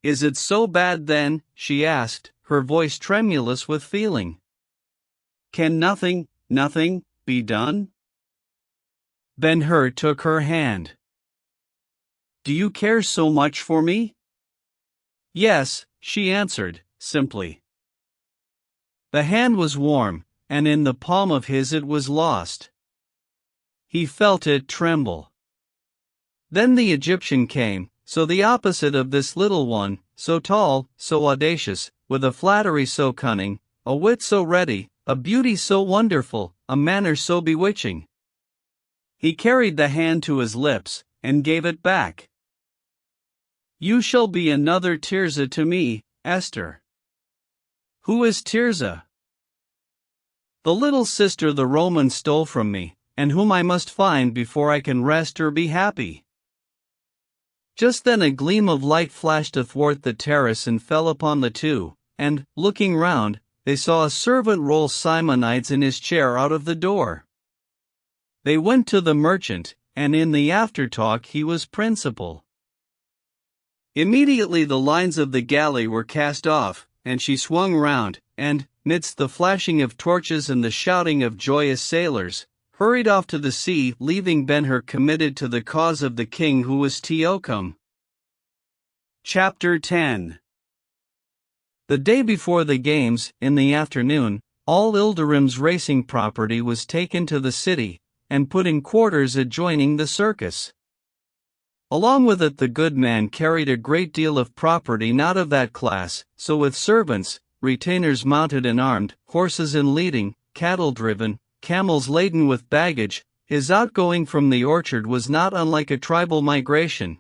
Is it so bad then? She asked, her voice tremulous with feeling. Can nothing be done? Ben-Hur took her hand. Do you care so much for me? Yes, she answered, simply. The hand was warm, and in the palm of his it was lost. He felt it tremble. Then the Egyptian came, so the opposite of this little one, so tall, so audacious, with a flattery so cunning, a wit so ready, a beauty so wonderful, a manner so bewitching. He carried the hand to his lips, and gave it back. You shall be another Tirzah to me, Esther. Who is Tirzah? The little sister the Romans stole from me, and whom I must find before I can rest or be happy. Just then a gleam of light flashed athwart the terrace and fell upon the two, and, looking round, they saw a servant roll Simonides in his chair out of the door. They went to the merchant, and in the aftertalk he was principal. Immediately the lines of the galley were cast off, and she swung round, and, midst the flashing of torches and the shouting of joyous sailors, hurried off to the sea, leaving Ben-Hur committed to the cause of the king who was Teocum. Chapter 10. The day before the games, in the afternoon, all Ilderim's racing property was taken to the city, and put in quarters adjoining the circus. Along with it the good man carried a great deal of property not of that class, so with servants, retainers mounted and armed, horses in leading, cattle driven, camels laden with baggage, his outgoing from the orchard was not unlike a tribal migration.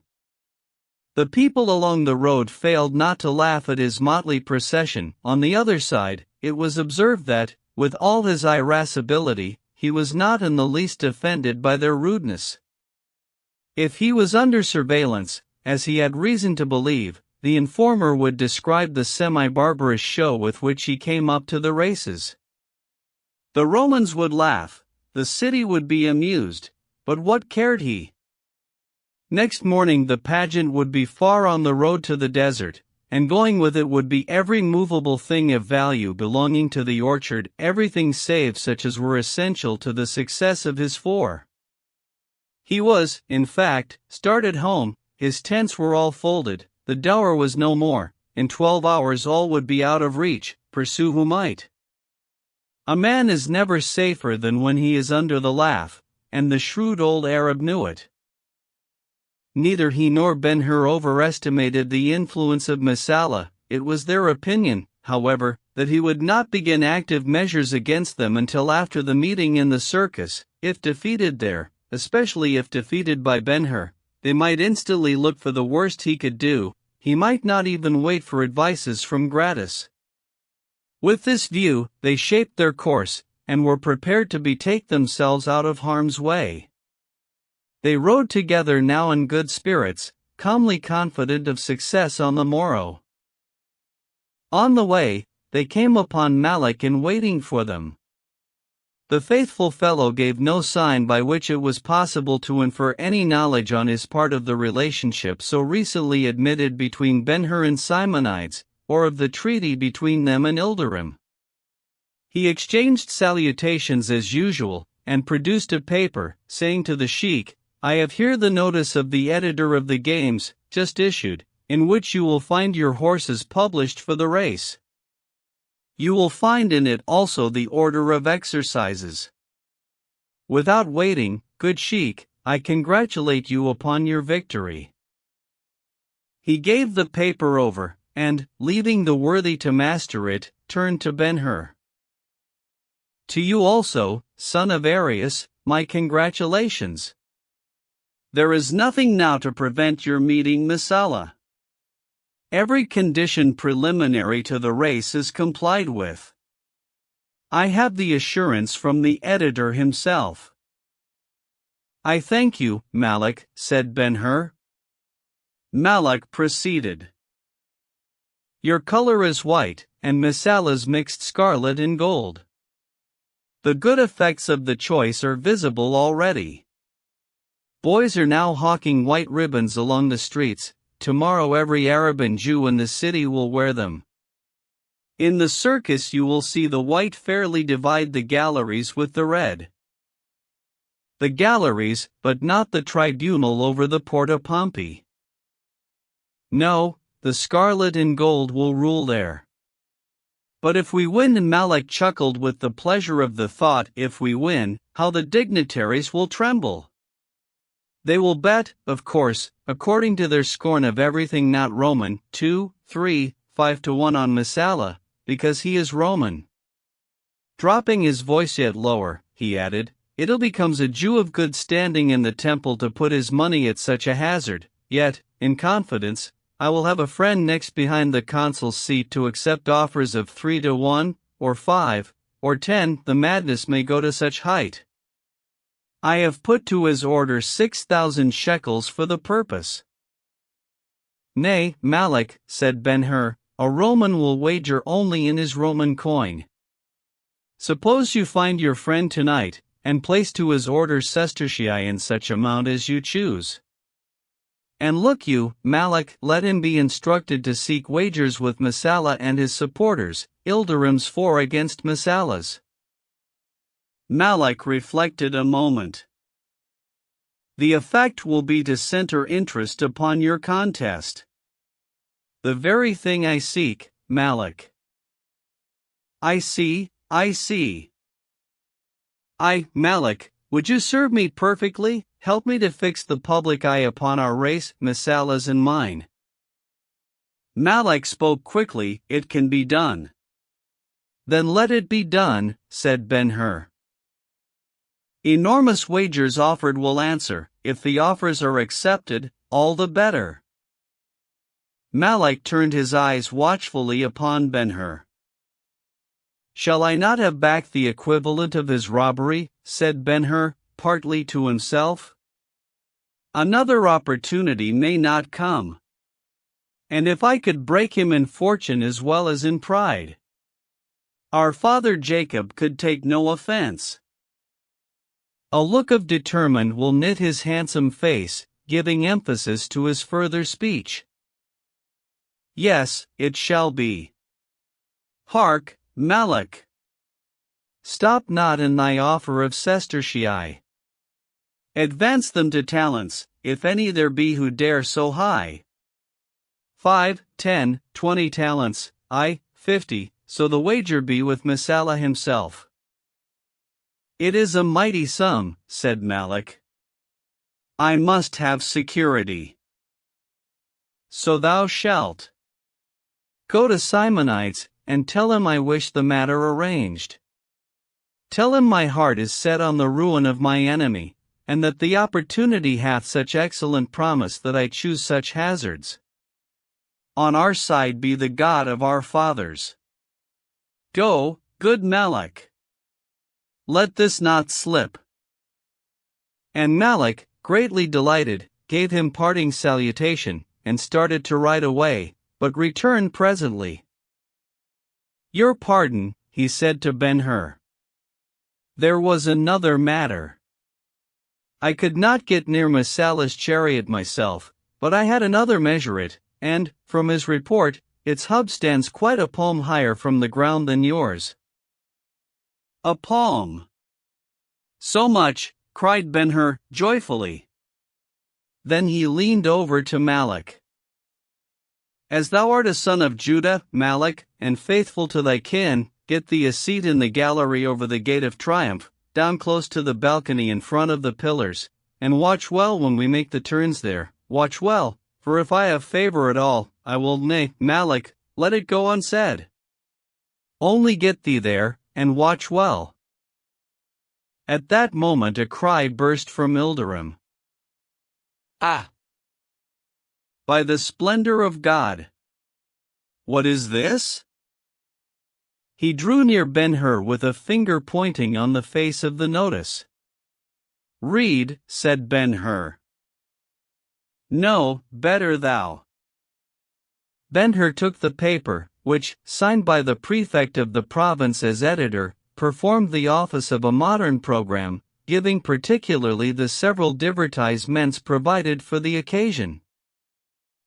The people along the road failed not to laugh at his motley procession. On the other side, it was observed that, with all his irascibility, he was not in the least offended by their rudeness. If he was under surveillance, as he had reason to believe, the informer would describe the semi-barbarous show with which he came up to the races. The Romans would laugh, the city would be amused, but what cared he? Next morning the pageant would be far on the road to the desert, and going with it would be every movable thing of value belonging to the orchard, everything save such as were essential to the success of his four. He was, in fact, started home, his tents were all folded, the dower was no more, in 12 hours all would be out of reach, pursue who might. A man is never safer than when he is under the laugh, and the shrewd old Arab knew it. Neither he nor Ben-Hur overestimated the influence of Messala. It was their opinion, however, that he would not begin active measures against them until after the meeting in the circus. If defeated there, especially if defeated by Ben-Hur, they might instantly look for the worst he could do. He might not even wait for advices from Gratus. With this view, they shaped their course, and were prepared to betake themselves out of harm's way. They rode together now in good spirits, calmly confident of success on the morrow. On the way, they came upon Malak in waiting for them. The faithful fellow gave no sign by which it was possible to infer any knowledge on his part of the relationship so recently admitted between Ben-Hur and Simonides, or of the treaty between them and Ilderim. He exchanged salutations as usual, and produced a paper, saying to the sheik, "I have here the notice of the editor of the games, just issued, in which you will find your horses published for the race. You will find in it also the order of exercises. Without waiting, good sheik, I congratulate you upon your victory." He gave the paper over, and, leaving the worthy to master it, turned to Ben-Hur. "To you also, son of Arius, my congratulations. There is nothing now to prevent your meeting Messala. Every condition preliminary to the race is complied with. I have the assurance from the editor himself." "I thank you, Malak," said Ben-Hur. Malak proceeded. "Your color is white, and Messala's mixed scarlet and gold. The good effects of the choice are visible already. Boys are now hawking white ribbons along the streets. Tomorrow every Arab and Jew in the city will wear them. In the circus you will see the white fairly divide the galleries with the red. The galleries, but not the tribunal over the Porta Pompei. No, the scarlet and gold will rule there. But if we win, and Malak chuckled with the pleasure of the thought, if we win, how the dignitaries will tremble. They will bet, of course, according to their scorn of everything not Roman, 2, 3, 5 to 1 on Messala, because he is Roman. Dropping his voice yet lower, he added, "It'll becomes a Jew of good standing in the temple to put his money at such a hazard, yet, in confidence, I will have a friend next behind the consul's seat to accept offers of 3 to 1, or 5, or 10, the madness may go to such height. I have put to his order 6,000 shekels for the purpose." "Nay, Malak," said Ben-Hur, "a Roman will wager only in his Roman coin. Suppose you find your friend tonight, and place to his order sestertii in such amount as you choose. And look you, Malak, let him be instructed to seek wagers with Messala and his supporters, Ildirim's 4 against Messala's." Malak reflected a moment. "The effect will be to center interest upon your contest." "The very thing I seek, Malak." I see. Malak, would you serve me perfectly, help me to fix the public eye upon our race, Messala's and mine?" Malak spoke quickly, "It can be done." "Then let it be done," said Ben-Hur. "Enormous wagers offered will answer, if the offers are accepted, all the better." Malak turned his eyes watchfully upon Ben-Hur. "Shall I not have back the equivalent of his robbery?" said Ben-Hur, partly to himself. "Another opportunity may not come. And if I could break him in fortune as well as in pride, our father Jacob could take no offense." A look of determination will knit his handsome face, giving emphasis to his further speech. "Yes, it shall be. Hark, Malak! Stop not in thy offer of sestertii. Advance them to talents, if any there be who dare so high. 5, 10, 20 talents, 50, so the wager be with Messala himself." "It is a mighty sum," said Malak. "I must have security." "So thou shalt. Go to Simonides, and tell him I wish the matter arranged. Tell him my heart is set on the ruin of my enemy, and that the opportunity hath such excellent promise that I choose such hazards. On our side be the God of our fathers. Go, good Malak. Let this not slip." And Malak, greatly delighted, gave him parting salutation, and started to ride away, but returned presently. "Your pardon," he said to Ben-Hur. "There was another matter. I could not get near Messala's chariot myself, but I had another measure it, and, from his report, its hub stands quite a palm higher from the ground than yours." "A palm! So much," cried Ben-Hur, joyfully. Then he leaned over to Malak. "As thou art a son of Judah, Malak, and faithful to thy kin, get thee a seat in the gallery over the gate of triumph, down close to the balcony in front of the pillars, and watch well when we make the turns there, watch well, for if I have favor at all, I will, nay, Malak, let it go unsaid. Only get thee there, and watch well." At that moment a cry burst from Ildirim. Ah! By the splendor of God! What is this? He drew near Ben-Hur with a finger pointing on the face of the notice. "Read," said Ben-Hur. "No, better thou." Ben-Hur took the paper, which, signed by the prefect of the province as editor, performed the office of a modern program, giving particularly the several divertisements provided for the occasion.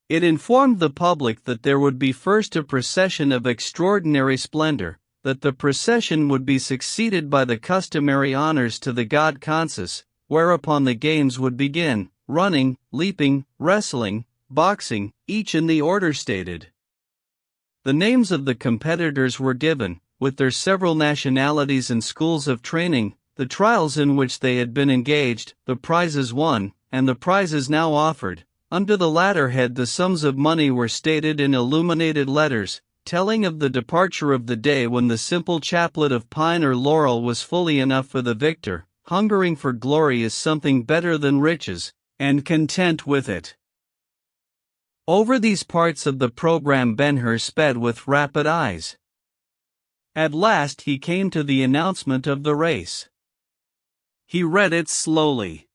It informed the public that there would be first a procession of extraordinary splendor, that the procession would be succeeded by the customary honors to the god Consus, whereupon the games would begin, running, leaping, wrestling, boxing, each in the order stated. The names of the competitors were given, with their several nationalities and schools of training, the trials in which they had been engaged, the prizes won, and the prizes now offered. Under the latter head the sums of money were stated in illuminated letters, telling of the departure of the day when the simple chaplet of pine or laurel was fully enough for the victor, hungering for glory is something better than riches, and content with it. Over these parts of the program Ben-Hur sped with rapid eyes. At last he came to the announcement of the race. He read it slowly.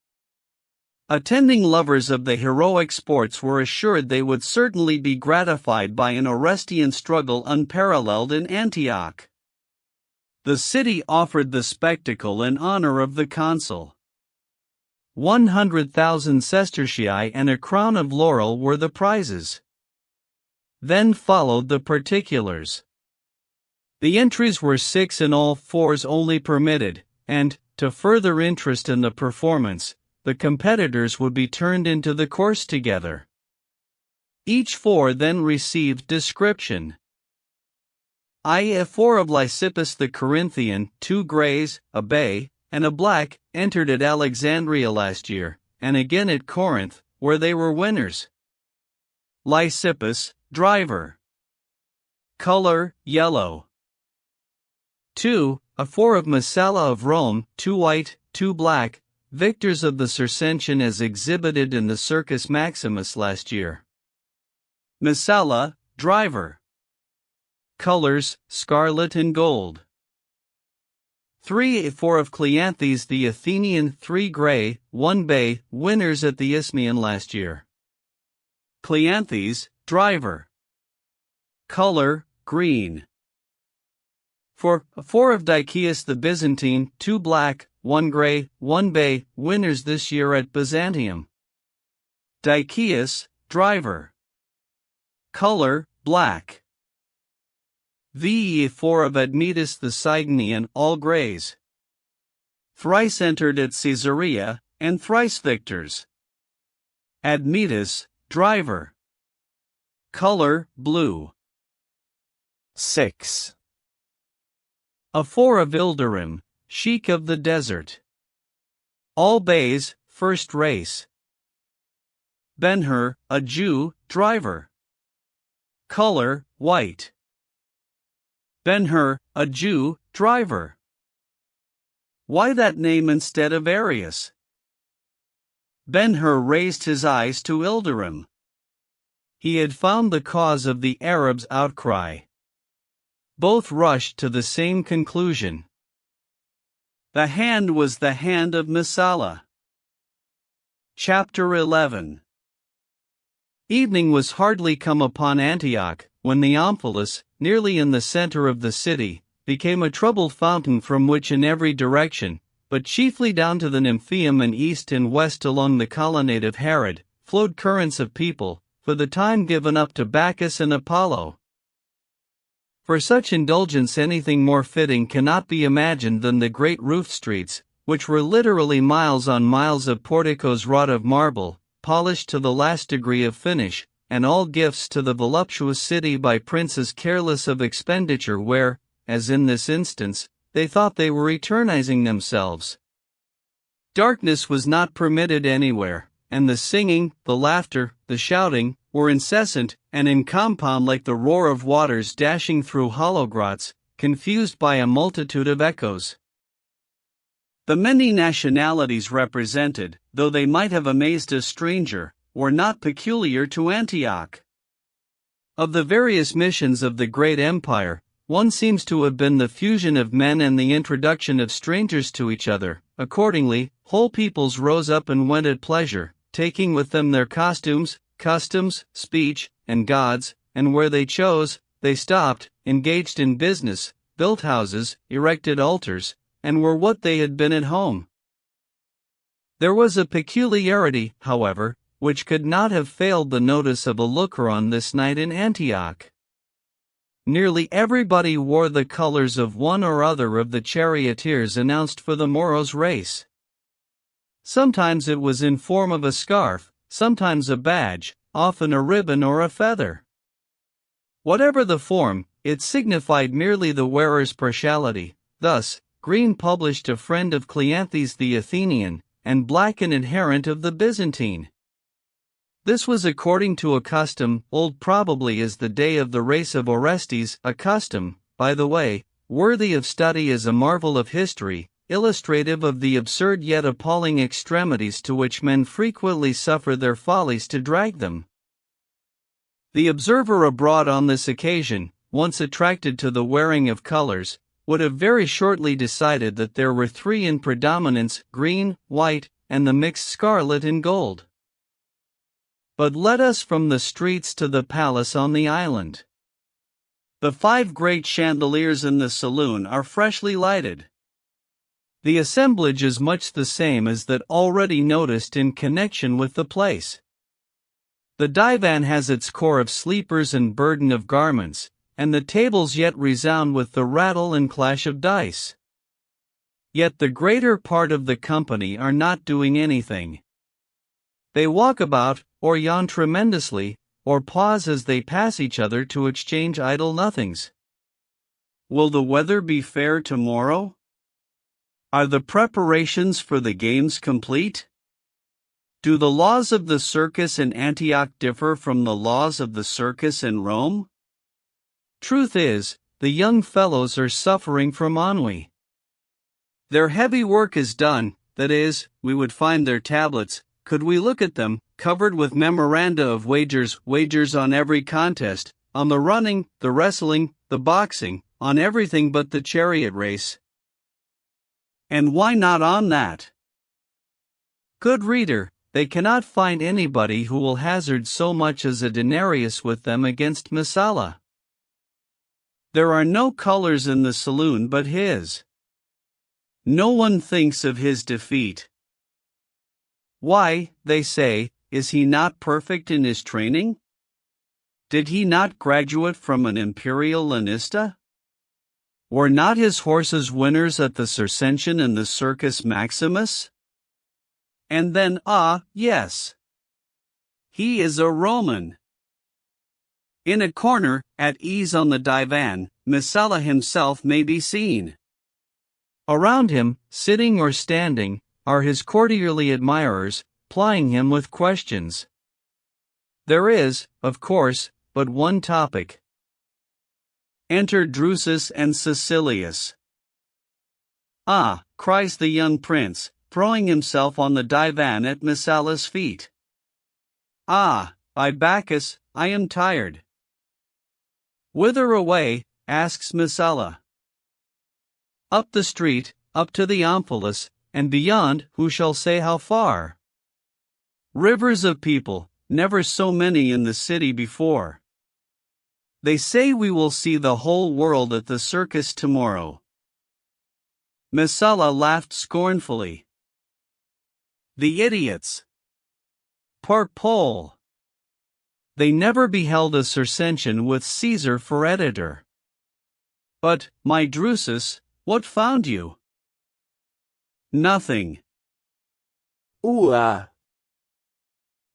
Attending lovers of the heroic sports were assured they would certainly be gratified by an Orestian struggle unparalleled in Antioch. The city offered the spectacle in honor of the consul. 100,000 sestertii and a crown of laurel were the prizes. Then followed the particulars. The entries were 6 in all, 4s only permitted, and, to further interest in the performance, the competitors would be turned into the course together. Each 4 then received description. A 4 of Lysippus the Corinthian, 2 grays, a bay, and a black, entered at Alexandria last year, and again at Corinth, where they were winners. Lysippus, driver. Color, yellow. 2, a 4 of Messala of Rome, 2 white, 2 black, victors of the Circensian as exhibited in the Circus Maximus last year. Messala, driver. Colors, scarlet and gold. 3, a 4 of Cleanthes the Athenian, 3 gray, 1 bay, winners at the Isthmian last year. Cleanthes, driver. Color, green. 4, a 4 of Dicaeus the Byzantine, 2 black, 1 gray, 1 bay, winners this year at Byzantium. Dicaeus, driver. Color, black. A 4 of Admetus the Cydonian, all grays. Thrice entered at Caesarea, and thrice victors. Admetus, driver. Color, blue. 6. A 4 of Ilderim, sheik of the desert. All bays, first race. Ben-Hur, a Jew, driver. Color, white. Ben-Hur, a Jew, driver. Why that name instead of Arius? Ben-Hur raised his eyes to Ilderim. He had found the cause of the Arabs' outcry. Both rushed to the same conclusion. The hand was the hand of Messala. Chapter 11. Evening was hardly come upon Antioch, when the Omphalos, nearly in the center of the city, became a troubled fountain from which in every direction, but chiefly down to the Nymphaeum and east and west along the colonnade of Herod, flowed currents of people, for the time given up to Bacchus and Apollo. For such indulgence anything more fitting cannot be imagined than the great roofed streets, which were literally miles on miles of porticos wrought of marble, polished to the last degree of finish, and all gifts to the voluptuous city by princes careless of expenditure where, as in this instance, they thought they were eternizing themselves. Darkness was not permitted anywhere, and the singing, the laughter, the shouting, were incessant, and in compound like the roar of waters dashing through hollow grots, confused by a multitude of echoes. The many nationalities represented, though they might have amazed a stranger, were not peculiar to Antioch. Of the various missions of the great empire, one seems to have been the fusion of men and the introduction of strangers to each other. Accordingly, whole peoples rose up and went at pleasure, taking with them their costumes, customs, speech, and gods, and where they chose, they stopped, engaged in business, built houses, erected altars, and were what they had been at home. There was a peculiarity, however, which could not have failed the notice of a looker on this night in Antioch. Nearly everybody wore the colors of one or other of the charioteers announced for the morrow's race. Sometimes it was in form of a scarf, sometimes a badge, often a ribbon or a feather. Whatever the form, it signified merely the wearer's partiality. Thus, green published a friend of Cleanthes the Athenian, and black an adherent of the Byzantine. This was according to a custom, old probably as the day of the race of Orestes, a custom, by the way, worthy of study as a marvel of history, illustrative of the absurd yet appalling extremities to which men frequently suffer their follies to drag them. The observer abroad on this occasion, once attracted to the wearing of colors, would have very shortly decided that there were three in predominance: green, white, and the mixed scarlet and gold. But let us from the streets to the palace on the island. The 5 great chandeliers in the saloon are freshly lighted. The assemblage is much the same as that already noticed in connection with the place. The divan has its core of sleepers and burden of garments, and the tables yet resound with the rattle and clash of dice. Yet the greater part of the company are not doing anything. They walk about, or yawn tremendously, or pause as they pass each other to exchange idle nothings. Will the weather be fair tomorrow? Are the preparations for the games complete? Do the laws of the circus in Antioch differ from the laws of the circus in Rome? Truth is, the young fellows are suffering from ennui. Their heavy work is done, that is, we would find their tablets, could we look at them, covered with memoranda of wagers on every contest, on the running, the wrestling, the boxing, on everything but the chariot race. And why not on that? Good reader, they cannot find anybody who will hazard so much as a denarius with them against Messala. There are no colors in the saloon but his. No one thinks of his defeat. Why, they say, is he not perfect in his training? Did he not graduate from an imperial lanista? Were not his horses winners at the Circensian and the Circus Maximus? And then, yes, he is a Roman. In a corner, at ease on the divan, Messala himself may be seen. Around him, sitting or standing, are his courtierly admirers, plying him with questions. There is, of course, but one topic. Enter Drusus and Caecilius. Ah, cries the young prince, throwing himself on the divan at Messala's feet. Ah, by Bacchus, I am tired. Whither away? Asks Messala. Up the street, up to the Omphalos, and beyond, who shall say how far? Rivers of people, never so many in the city before. They say we will see the whole world at the circus tomorrow. Messala laughed scornfully. The idiots! Parpole! They never beheld a Circensian with Caesar for editor. But, my Drusus, what found you? Nothing.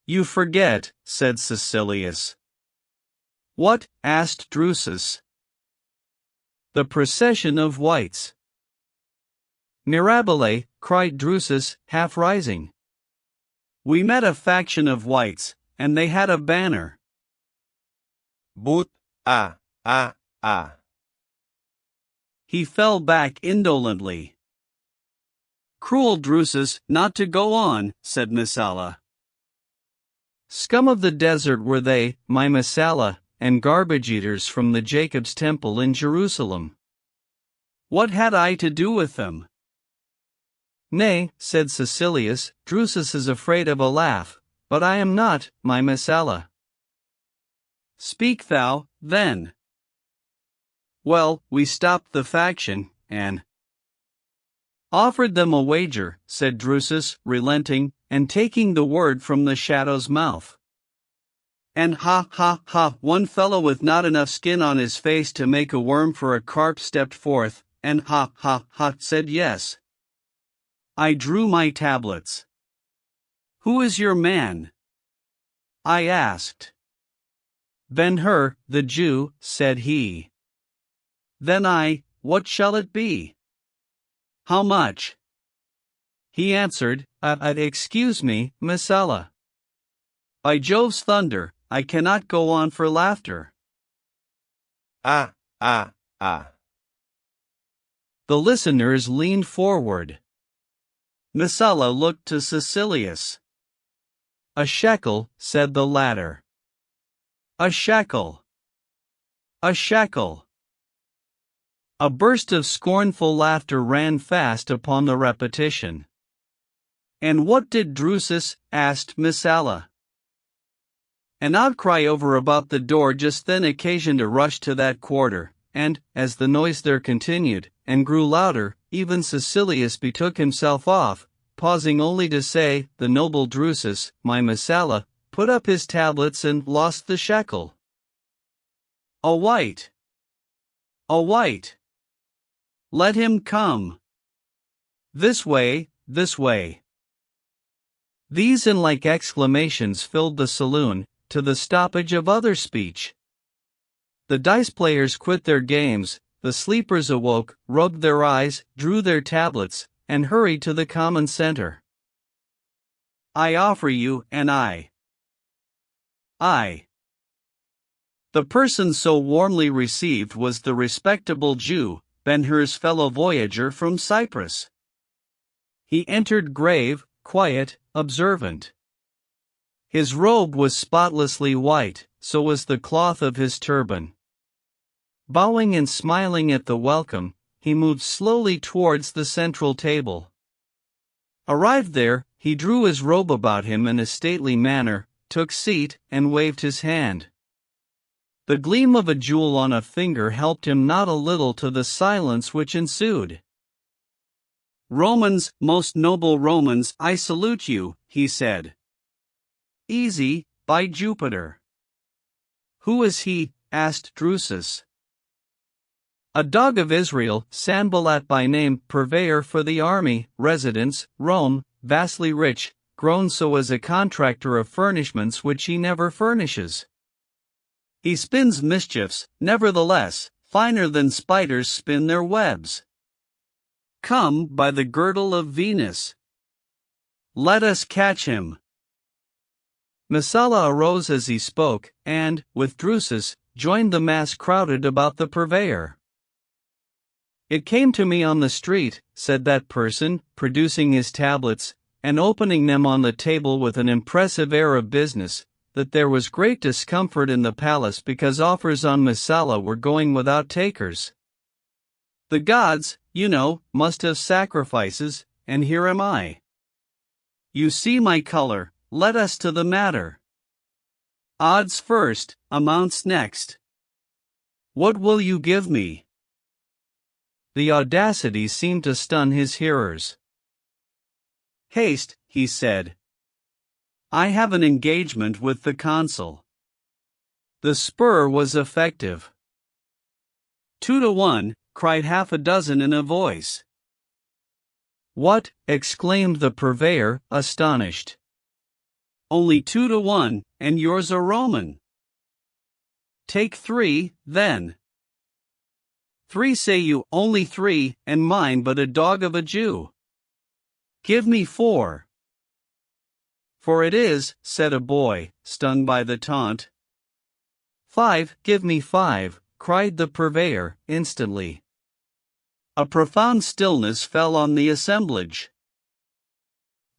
You forget, said Caecilius. What? Asked Drusus. The procession of whites. Mirabile, cried Drusus, half rising. We met a faction of whites, and they had a banner. But, He fell back indolently. Cruel Drusus, not to go on, said Messala. Scum of the desert were they, my Messala, and garbage eaters from the Jacob's temple in Jerusalem. What had I to do with them? Nay, said Caecilius, Drusus is afraid of a laugh, but I am not, my Messala. Speak thou, then. Well, we stopped the faction, and Offered them a wager, said Drusus, relenting, and taking the word from the shadow's mouth. And ha ha ha, one fellow with not enough skin on his face to make a worm for a carp stepped forth, and ha ha ha said yes. I drew my tablets. Who is your man? I asked. Ben-Hur, the Jew, said he. Then what shall it be? How much? He answered, excuse me, Messala. By Jove's thunder, I cannot go on for laughter. Ah. The listeners leaned forward. Messala looked to Caecilius. A shekel, said the latter. A shekel. A shekel. A burst of scornful laughter ran fast upon the repetition. And what did Drusus? Asked Messala. An outcry over about the door just then occasioned a rush to that quarter, and, as the noise there continued, and grew louder, even Caecilius betook himself off, pausing only to say, the noble Drusus, my Messala, put up his tablets and lost the shekel. A white. A white. Let him come. This way, this way. These and like exclamations filled the saloon, to the stoppage of other speech. The dice players quit their games, the sleepers awoke, rubbed their eyes, drew their tablets, and hurried to the common center. I offer you an I. The person so warmly received was the respectable Jew, Ben-Hur's fellow voyager from Cyprus. He entered grave, quiet, observant. His robe was spotlessly white, so was the cloth of his turban. Bowing and smiling at the welcome, he moved slowly towards the central table. Arrived there, he drew his robe about him in a stately manner, took seat, and waved his hand. The gleam of a jewel on a finger helped him not a little to the silence which ensued. Romans, most noble Romans, I salute you, he said. Easy, by Jupiter. Who is he? Asked Drusus. A dog of Israel, Sanballat by name, purveyor for the army, residence, Rome, vastly rich, grown so as a contractor of furnishments which he never furnishes. He spins mischiefs, nevertheless, finer than spiders spin their webs. Come by the girdle of Venus. Let us catch him. Messala arose as he spoke, and, with Drusus, joined the mass crowded about the purveyor. It came to me on the street, said that person, producing his tablets, and opening them on the table with an impressive air of business, that there was great discomfort in the palace because offers on Messala were going without takers. The gods, you know, must have sacrifices, and here am I. You see my color, let us to the matter. Odds first, amounts next. What will you give me? The audacity seemed to stun his hearers. Haste, he said. I have an engagement with the consul. The spur was effective. 2 to 1, cried half a dozen in a voice. What? Exclaimed the purveyor, astonished. Only 2 to 1, and yours a Roman. Take 3, then. 3 say you, only 3, and mine but a dog of a Jew. Give me 4. For it is, said a boy, stung by the taunt. 5, give me 5, cried the purveyor, instantly. A profound stillness fell on the assemblage.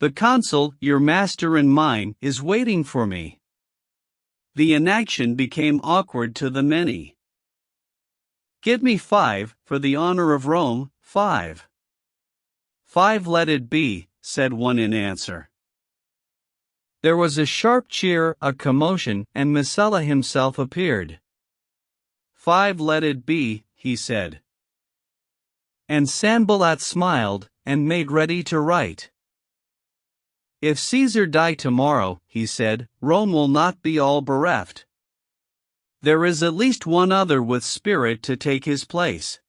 The consul, your master and mine, is waiting for me. The inaction became awkward to the many. Give me 5, for the honor of Rome, 5. 5 let it be, said one in answer. There was a sharp cheer, a commotion, and Messala himself appeared. 5 let it be, he said. And Sanballat smiled, and made ready to write. "If Caesar die tomorrow," he said, "Rome will not be all bereft. There is at least one other with spirit to take his place.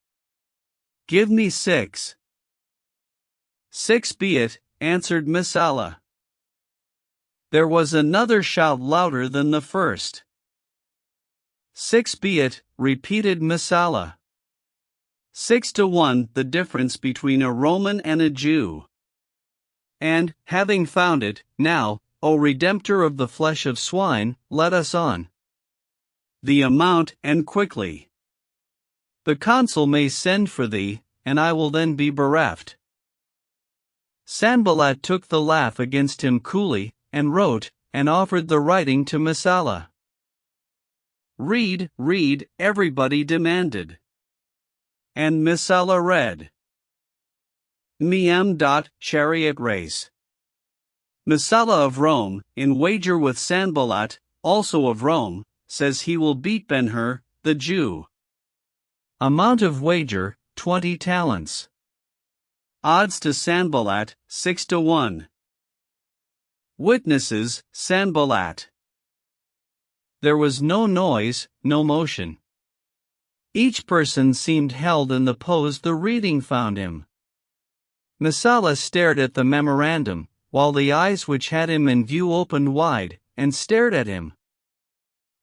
Give me 6. 6 be it," answered Messala. There was another shout louder than the first. 6 be it, repeated Messala. 6-1 the difference between a Roman and a Jew. "And, having found it, now, O Redemptor of the flesh of swine, let us on. The amount, and quickly. The consul may send for thee, and I will then be bereft." Sanballat took the laugh against him coolly, and wrote, and offered the writing to Messala. "Read, read," everybody demanded. And Messala read. Chariot race. Messala of Rome, in wager with Sanballat, also of Rome, says he will beat Ben-Hur, the Jew. Amount of wager, 20 talents. Odds to Sanballat, 6-1. Witnesses, Sanballat. There was no noise, no motion. Each person seemed held in the pose the reading found him. Messala stared at the memorandum, while the eyes which had him in view opened wide, and stared at him.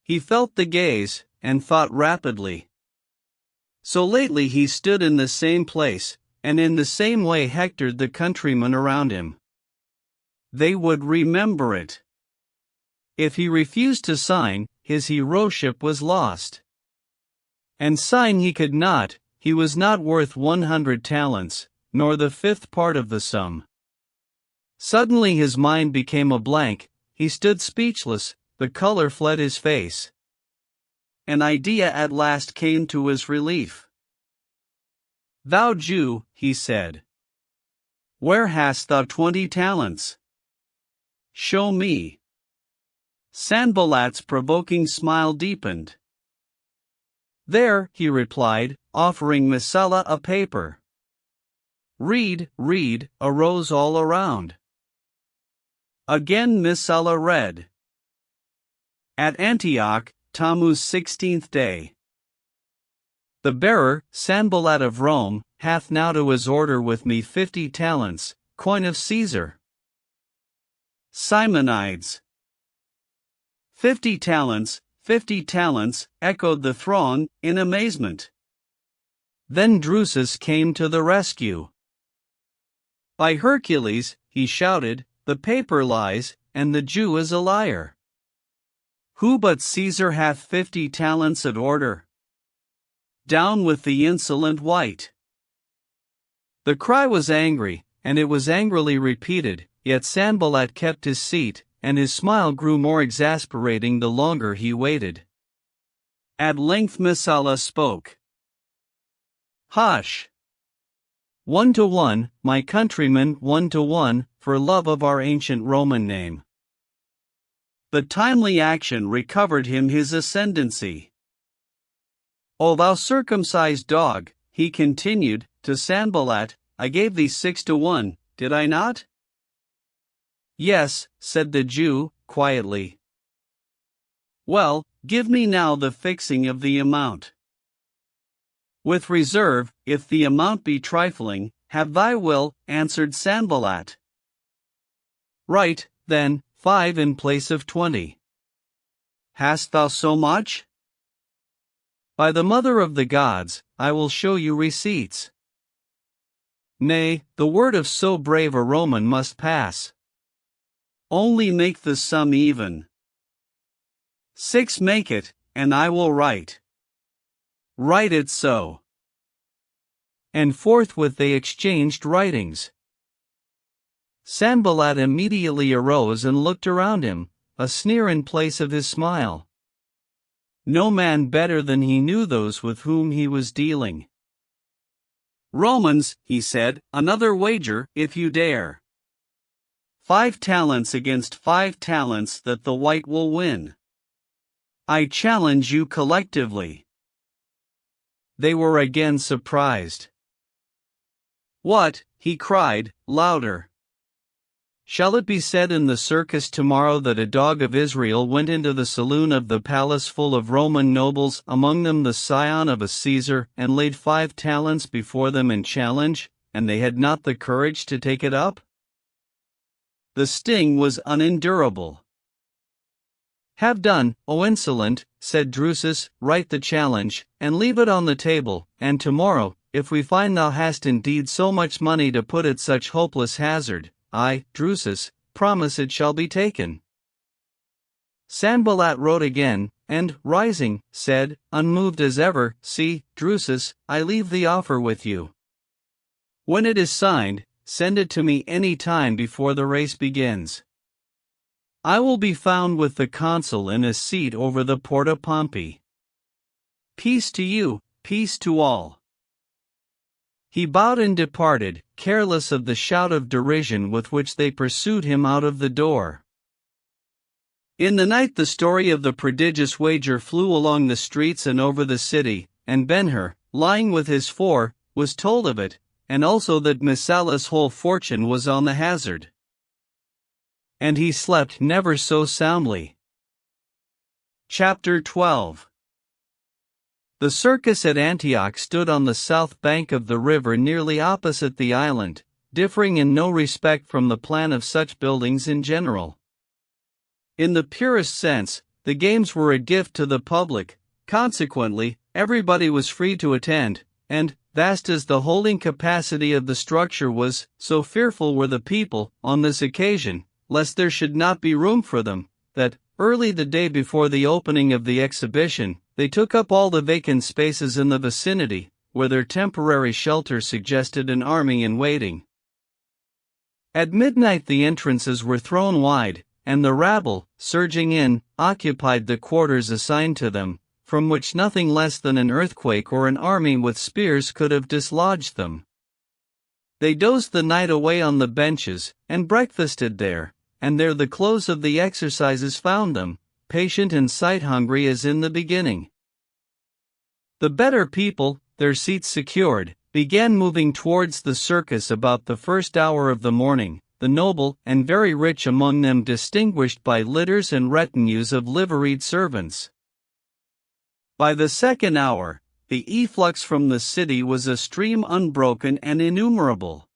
He felt the gaze, and thought rapidly. So lately he stood in the same place, and in the same way hectored the countrymen around him. They would remember it. If he refused to sign, his heroship was lost. And sign he could not, he was not worth 100 talents, nor the 5th part of the sum. Suddenly his mind became a blank, he stood speechless, the color fled his face. An idea at last came to his relief. "Thou Jew," he said, "where hast thou 20 talents? Show me." Sanballat's provoking smile deepened. "There," he replied, offering Messala a paper. "Read, read," arose all around. Again Messala read. "At Antioch, Tammuz 16th day. The bearer, Sanballat of Rome, hath now to his order with me 50 talents, coin of Caesar." Simonides. 50 talents, 50 talents, echoed the throng, in amazement. Then Drusus came to the rescue. "By Hercules," he shouted, "the paper lies, and the Jew is a liar. Who but Caesar hath 50 talents at order? Down with the insolent wight." The cry was angry, and it was angrily repeated, yet Sanballat kept his seat, and his smile grew more exasperating the longer he waited. At length Messala spoke. "Hush! 1-1, my countrymen, 1-1, for love of our ancient Roman name." The timely action recovered him his ascendancy. "O thou circumcised dog," he continued, to Sanballat, "I gave thee 6-1, did I not?" "Yes," said the Jew, quietly. "Well, give me now the fixing of the amount." "With reserve, if the amount be trifling, have thy will," answered Sanballat. "Right, then, 5 in place of 20. Hast thou so much? By the mother of the gods, I will show you receipts. Nay, the word of so brave a Roman must pass. Only make the sum even. 6 make it, and I will write. Write it so." And forthwith they exchanged writings. Sanballat immediately arose and looked around him, a sneer in place of his smile. No man better than he knew those with whom he was dealing. "Romans," he said, "another wager, if you dare. 5 talents against 5 talents that the white will win. I challenge you collectively." They were again surprised. "What," he cried, louder. Shall it be said in the circus tomorrow that a dog of Israel went into the saloon of the palace full of Roman nobles, among them the scion of a Caesar, and laid 5 talents before them in challenge, and they had not the courage to take it up? The sting was unendurable. Have done, O insolent, said Drusus, write the challenge, and leave it on the table, and tomorrow, if we find thou hast indeed so much money to put at such hopeless hazard, I, Drusus, promise it shall be taken. Sanballat wrote again, and, rising, said, unmoved as ever, See, Drusus, I leave the offer with you. When it is signed, send it to me any time before the race begins. I will be found with the consul in a seat over the Porta Pompei. Peace to you, peace to all. He bowed and departed, careless of the shout of derision with which they pursued him out of the door. In the night the story of the prodigious wager flew along the streets and over the city, and Ben-Hur, lying with his 4, was told of it, and also that Messala's whole fortune was on the hazard. And he slept never so soundly. Chapter 12. The circus at Antioch stood on the south bank of the river nearly opposite the island, differing in no respect from the plan of such buildings in general. In the purest sense, the games were a gift to the public, consequently, everybody was free to attend, and, vast as the holding capacity of the structure was, so fearful were the people, on this occasion, lest there should not be room for them, that, early the day before the opening of the exhibition, they took up all the vacant spaces in the vicinity, where their temporary shelter suggested an army in waiting. At midnight the entrances were thrown wide, and the rabble, surging in, occupied the quarters assigned to them, from which nothing less than an earthquake or an army with spears could have dislodged them. They dozed the night away on the benches, and breakfasted there, and there the close of the exercises found them, patient and sight-hungry as in the beginning. The better people, their seats secured, began moving towards the circus about the first hour of the morning, the noble and very rich among them distinguished by litters and retinues of liveried servants. By the second hour, the efflux from the city was a stream unbroken and innumerable.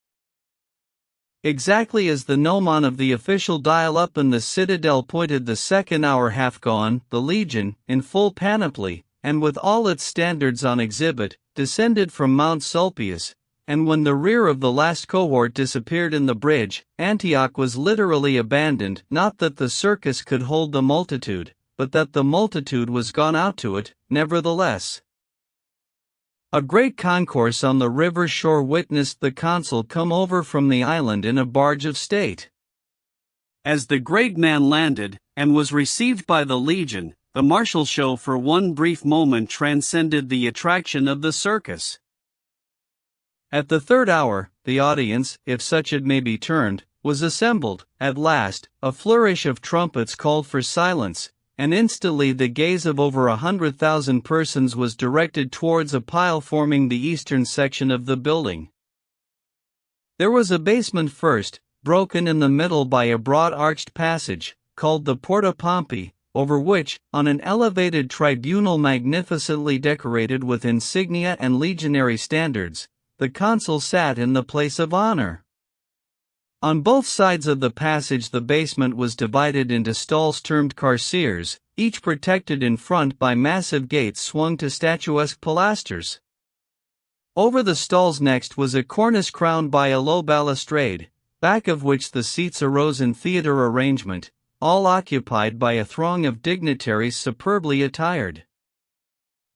Exactly as the gnomon of the official dial up in the citadel pointed the second hour half gone, the legion, in full panoply, and with all its standards on exhibit, descended from Mount Sulpius, and when the rear of the last cohort disappeared in the bridge, Antioch was literally abandoned, not that the circus could hold the multitude, but that the multitude was gone out to it, nevertheless. A great concourse on the river shore witnessed the consul come over from the island in a barge of state. As the great man landed, and was received by the legion, the martial show for one brief moment transcended the attraction of the circus. At the third hour, the audience, if such it may be termed, was assembled. At last, a flourish of trumpets called for silence, and instantly the gaze of over 100,000 persons was directed towards a pile forming the eastern section of the building. There was a basement first, broken in the middle by a broad arched passage, called the Porta Pompei, over which, on an elevated tribunal magnificently decorated with insignia and legionary standards, the consul sat in the place of honor. On both sides of the passage the basement was divided into stalls termed carceres, each protected in front by massive gates swung to statuesque pilasters. Over the stalls next was a cornice crowned by a low balustrade, back of which the seats arose in theater arrangement, all occupied by a throng of dignitaries superbly attired.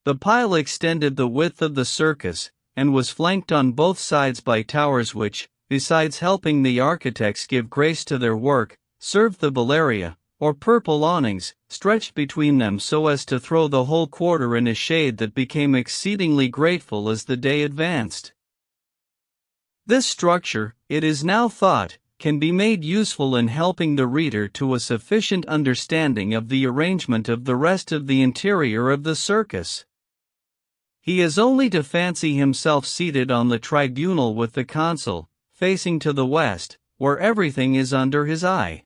The pile extended the width of the circus, and was flanked on both sides by towers which, besides helping the architects give grace to their work, served the velaria, or purple awnings, stretched between them so as to throw the whole quarter in a shade that became exceedingly grateful as the day advanced. This structure, it is now thought, can be made useful in helping the reader to a sufficient understanding of the arrangement of the rest of the interior of the circus. He has only to fancy himself seated on the tribunal with the consul, facing to the west, where everything is under his eye.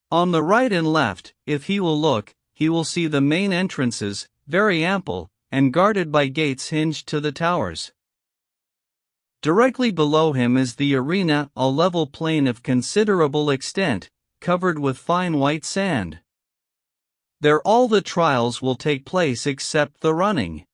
On the right and left, if he will look, he will see the main entrances, very ample, and guarded by gates hinged to the towers. Directly below him is the arena, a level plain of considerable extent, covered with fine white sand. There all the trials will take place except the running.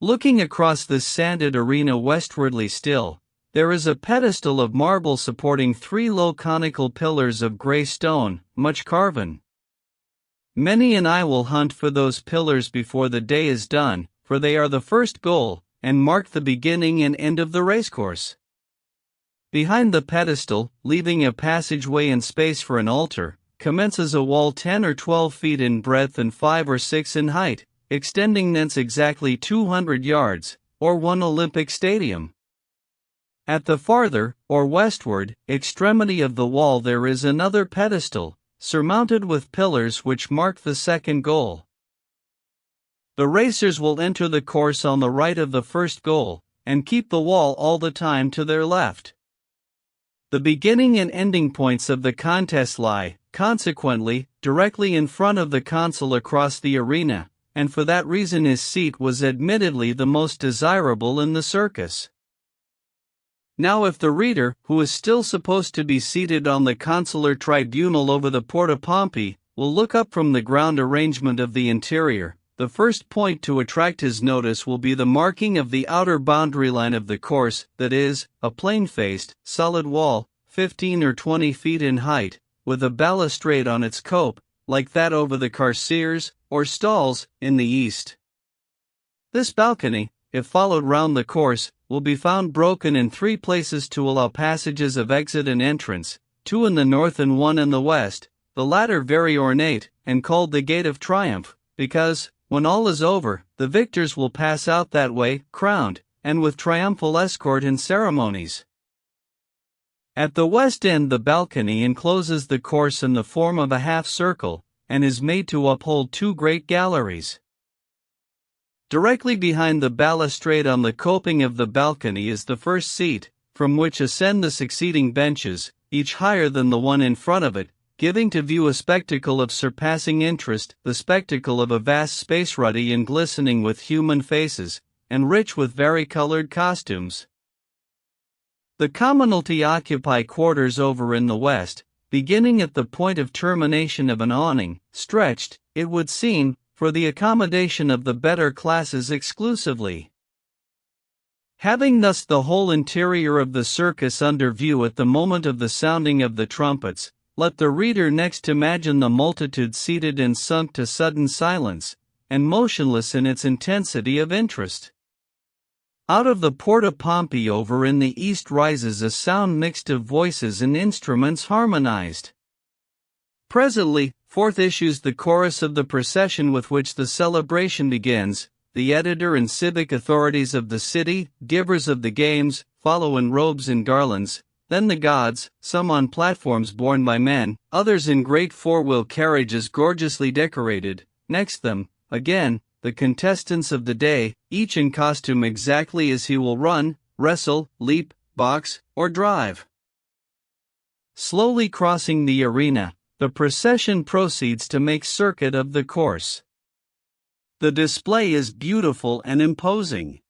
Looking across this sanded arena westwardly still, there is a pedestal of marble supporting 3 low conical pillars of grey stone, much carven. Many an eye will hunt for those pillars before the day is done, for they are the first goal, and mark the beginning and end of the racecourse. Behind the pedestal, leaving a passageway and space for an altar, commences a wall 10 or 12 feet in breadth and 5 or 6 in height, extending thence exactly 200 yards, or 1 Olympic stadium. At the farther, or westward, extremity of the wall there is another pedestal, surmounted with pillars which mark the second goal. The racers will enter the course on the right of the first goal, and keep the wall all the time to their left. The beginning and ending points of the contest lie, consequently, directly in front of the consul across the arena, and for that reason his seat was admittedly the most desirable in the circus. Now if the reader, who is still supposed to be seated on the consular tribunal over the Porta Pompei, will look up from the ground arrangement of the interior, the first point to attract his notice will be the marking of the outer boundary line of the course, that is, a plain-faced, solid wall, 15 or 20 feet in height, with a balustrade on its cope, like that over the carceres, or stalls, in the east. This balcony, if followed round the course, will be found broken in 3 places to allow passages of exit and entrance, 2 in the north and 1 in the west, the latter very ornate, and called the Gate of Triumph, because, when all is over, the victors will pass out that way, crowned, and with triumphal escort and ceremonies. At the west end the balcony encloses the course in the form of a half-circle, and is made to uphold 2 great galleries. Directly behind the balustrade on the coping of the balcony is the first seat, from which ascend the succeeding benches, each higher than the one in front of it, giving to view a spectacle of surpassing interest, the spectacle of a vast space ruddy and glistening with human faces, and rich with varicolored costumes. The commonalty occupy quarters over in the west, beginning at the point of termination of an awning, stretched, it would seem, for the accommodation of the better classes exclusively. Having thus the whole interior of the circus under view at the moment of the sounding of the trumpets, let the reader next imagine the multitude seated and sunk to sudden silence, and motionless in its intensity of interest. Out of the Porta Pompei over in the east rises a sound mixed of voices and instruments harmonized. Presently, forth issues the chorus of the procession with which the celebration begins. The editor and civic authorities of the city, givers of the games, follow in robes and garlands. Then the gods, some on platforms borne by men, others in great 4-wheel carriages gorgeously decorated. Next them, again, the contestants of the day, each in costume exactly as he will run, wrestle, leap, box, or drive. Slowly crossing the arena, the procession proceeds to make circuit of the course. The display is beautiful and imposing.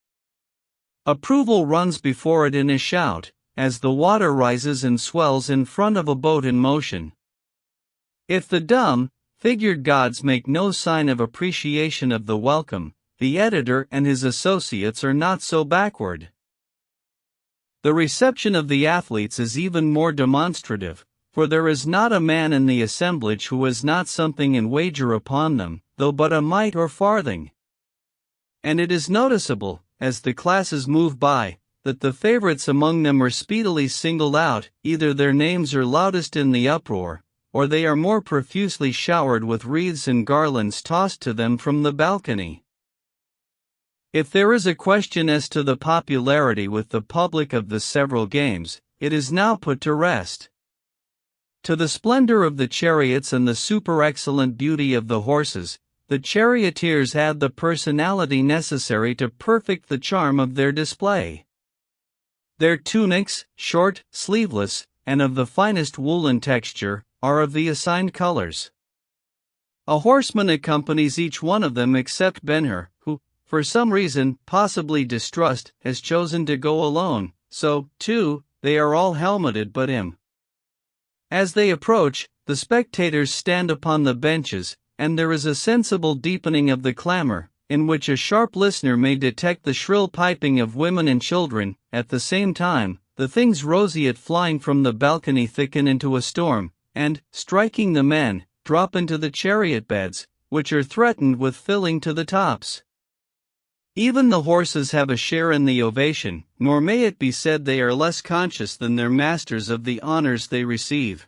Approval runs before it in a shout, as the water rises and swells in front of a boat in motion. If the dumb, figured gods make no sign of appreciation of the welcome, the editor and his associates are not so backward. The reception of the athletes is even more demonstrative, for there is not a man in the assemblage who has not something in wager upon them, though but a mite or farthing. And it is noticeable, as the classes move by, that the favorites among them are speedily singled out, either their names are loudest in the uproar, or they are more profusely showered with wreaths and garlands tossed to them from the balcony. If there is a question as to the popularity with the public of the several games, it is now put to rest. To the splendor of the chariots and the super-excellent beauty of the horses, the charioteers add the personality necessary to perfect the charm of their display. Their tunics, short, sleeveless, and of the finest woolen texture, are of the assigned colors. A horseman accompanies each one of them except Ben-Hur, who, for some reason, possibly distrust, has chosen to go alone, so, too, they are all helmeted but him. As they approach, the spectators stand upon the benches, and there is a sensible deepening of the clamor, in which a sharp listener may detect the shrill piping of women and children. At the same time, the things roseate flying from the balcony thicken into a storm, and, striking the men, drop into the chariot beds, which are threatened with filling to the tops. Even the horses have a share in the ovation, nor may it be said they are less conscious than their masters of the honors they receive.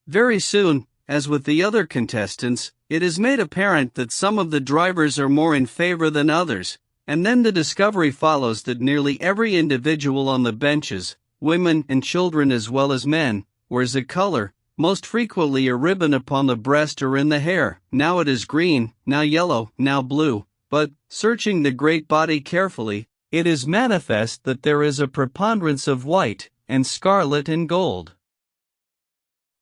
Very soon, as with the other contestants, it is made apparent that some of the drivers are more in favor than others, and then the discovery follows that nearly every individual on the benches, women and children as well as men, wears a color, most frequently a ribbon upon the breast or in the hair. Now it is green, now yellow, now blue, but, searching the great body carefully, it is manifest that there is a preponderance of white, and scarlet and gold.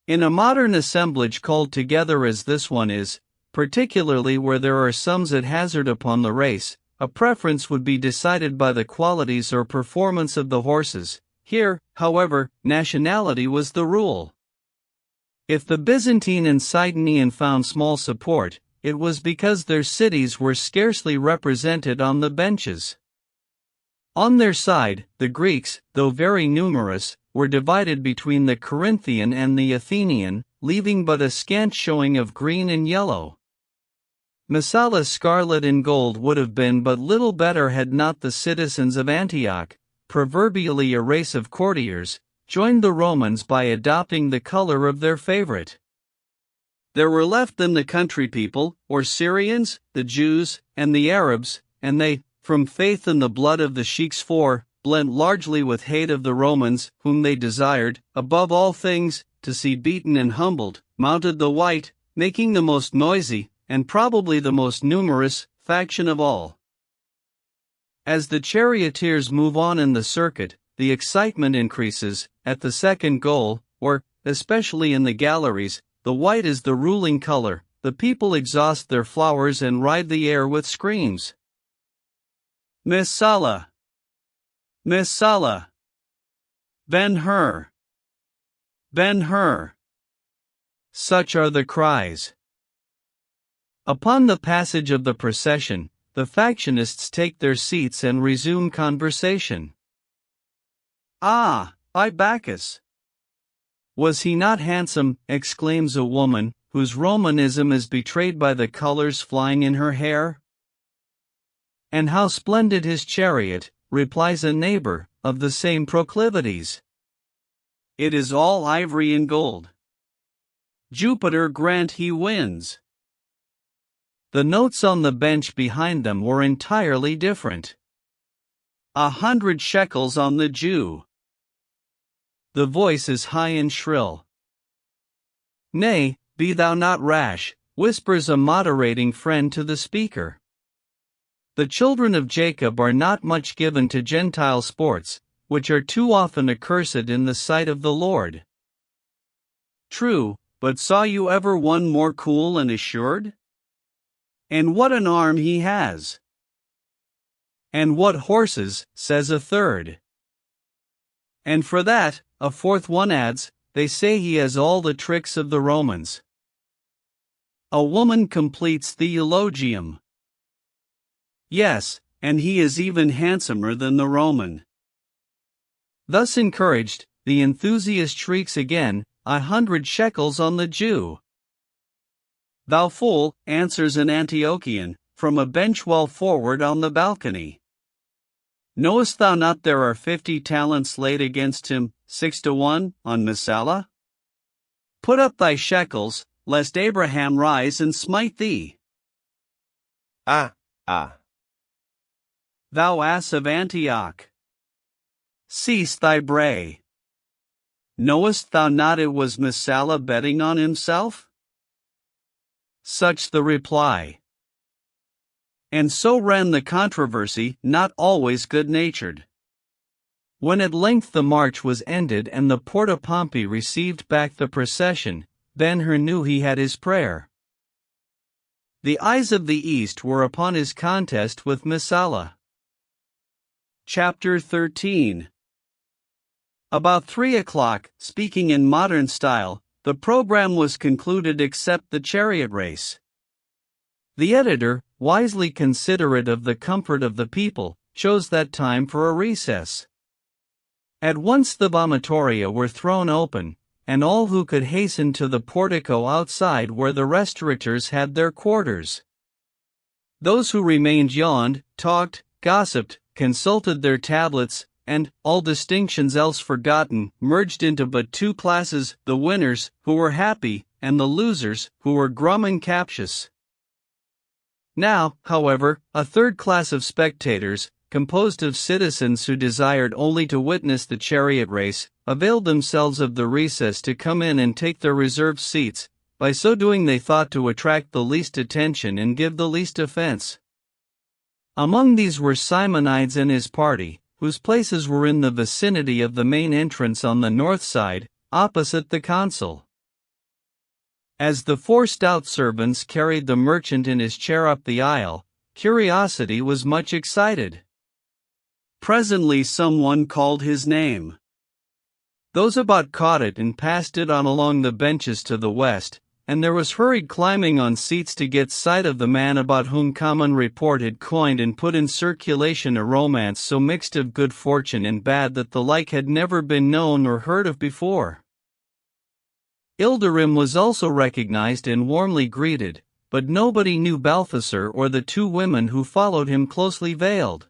In a modern assemblage called together as this one is, particularly where there are sums at hazard upon the race, a preference would be decided by the qualities or performance of the horses. Here, however, nationality was the rule. If the Byzantine and Sidonian found small support, it was because their cities were scarcely represented on the benches. On their side, the Greeks, though very numerous, were divided between the Corinthian and the Athenian, leaving but a scant showing of green and yellow. Messala's scarlet and gold would have been but little better had not the citizens of Antioch, proverbially a race of courtiers, joined the Romans by adopting the color of their favorite. There were left then the country people, or Syrians, the Jews, and the Arabs, and they, from faith in the blood of the sheiks blent largely with hate of the Romans, whom they desired, above all things, to see beaten and humbled, mounted the white, making the most noisy, and probably the most numerous, faction of all. As the charioteers move on in the circuit, the excitement increases. At the second goal, or, especially in the galleries, the white is the ruling color. The people exhaust their flowers and ride the air with screams. Messala! Messala! Ben-Hur! Ben-Hur! Such are the cries. Upon the passage of the procession, the factionists take their seats and resume conversation. Ah, by Bacchus! Was he not handsome? Exclaims a woman, whose Romanism is betrayed by the colors flying in her hair. And how splendid his chariot, replies a neighbor, of the same proclivities. It is all ivory and gold. Jupiter grant he wins. The notes on the bench behind them were entirely different. 100 shekels on the Jew. The voice is high and shrill. Nay, be thou not rash, whispers a moderating friend to the speaker. The children of Jacob are not much given to Gentile sports, which are too often accursed in the sight of the Lord. True, but saw you ever one more cool and assured? And what an arm he has! And what horses, says a third. And for that, a fourth one adds, they say he has all the tricks of the Romans. A woman completes the eulogium. Yes, and he is even handsomer than the Roman. Thus encouraged, the enthusiast shrieks again, 100 shekels on the Jew. Thou fool, answers an Antiochian, from a bench well forward on the balcony. Knowest thou not there are 50 talents laid against him, 6-1, on Messala? Put up thy shekels, lest Abraham rise and smite thee. Ah. Thou ass of Antioch! Cease thy bray. Knowest thou not it was Messala betting on himself? Such the reply. And so ran the controversy, not always good-natured. When at length the march was ended and the Porta Pompey received back the procession, Ben-Hur knew he had his prayer. The eyes of the East were upon his contest with Messala. Chapter 13. About 3 o'clock, speaking in modern style, the program was concluded except the chariot race. The editor, wisely considerate of the comfort of the people, chose that time for a recess. At once the vomitoria were thrown open, and all who could hasten to the portico outside where the restaurateurs had their quarters. Those who remained yawned, talked, gossiped, consulted their tablets, and, all distinctions else forgotten, merged into but two classes, the winners, who were happy, and the losers, who were grum and captious. Now, however, a third class of spectators, composed of citizens who desired only to witness the chariot race, availed themselves of the recess to come in and take their reserved seats. By so doing they thought to attract the least attention and give the least offense. Among these were Simonides and his party, whose places were in the vicinity of the main entrance on the north side, opposite the consul. As the 4 stout servants carried the merchant in his chair up the aisle, curiosity was much excited. Presently someone called his name. Those about caught it and passed it on along the benches to the west, and there was hurried climbing on seats to get sight of the man about whom common report had coined and put in circulation a romance so mixed of good fortune and bad that the like had never been known or heard of before. Ilderim was also recognized and warmly greeted, but nobody knew Balthasar or the 2 women who followed him closely veiled.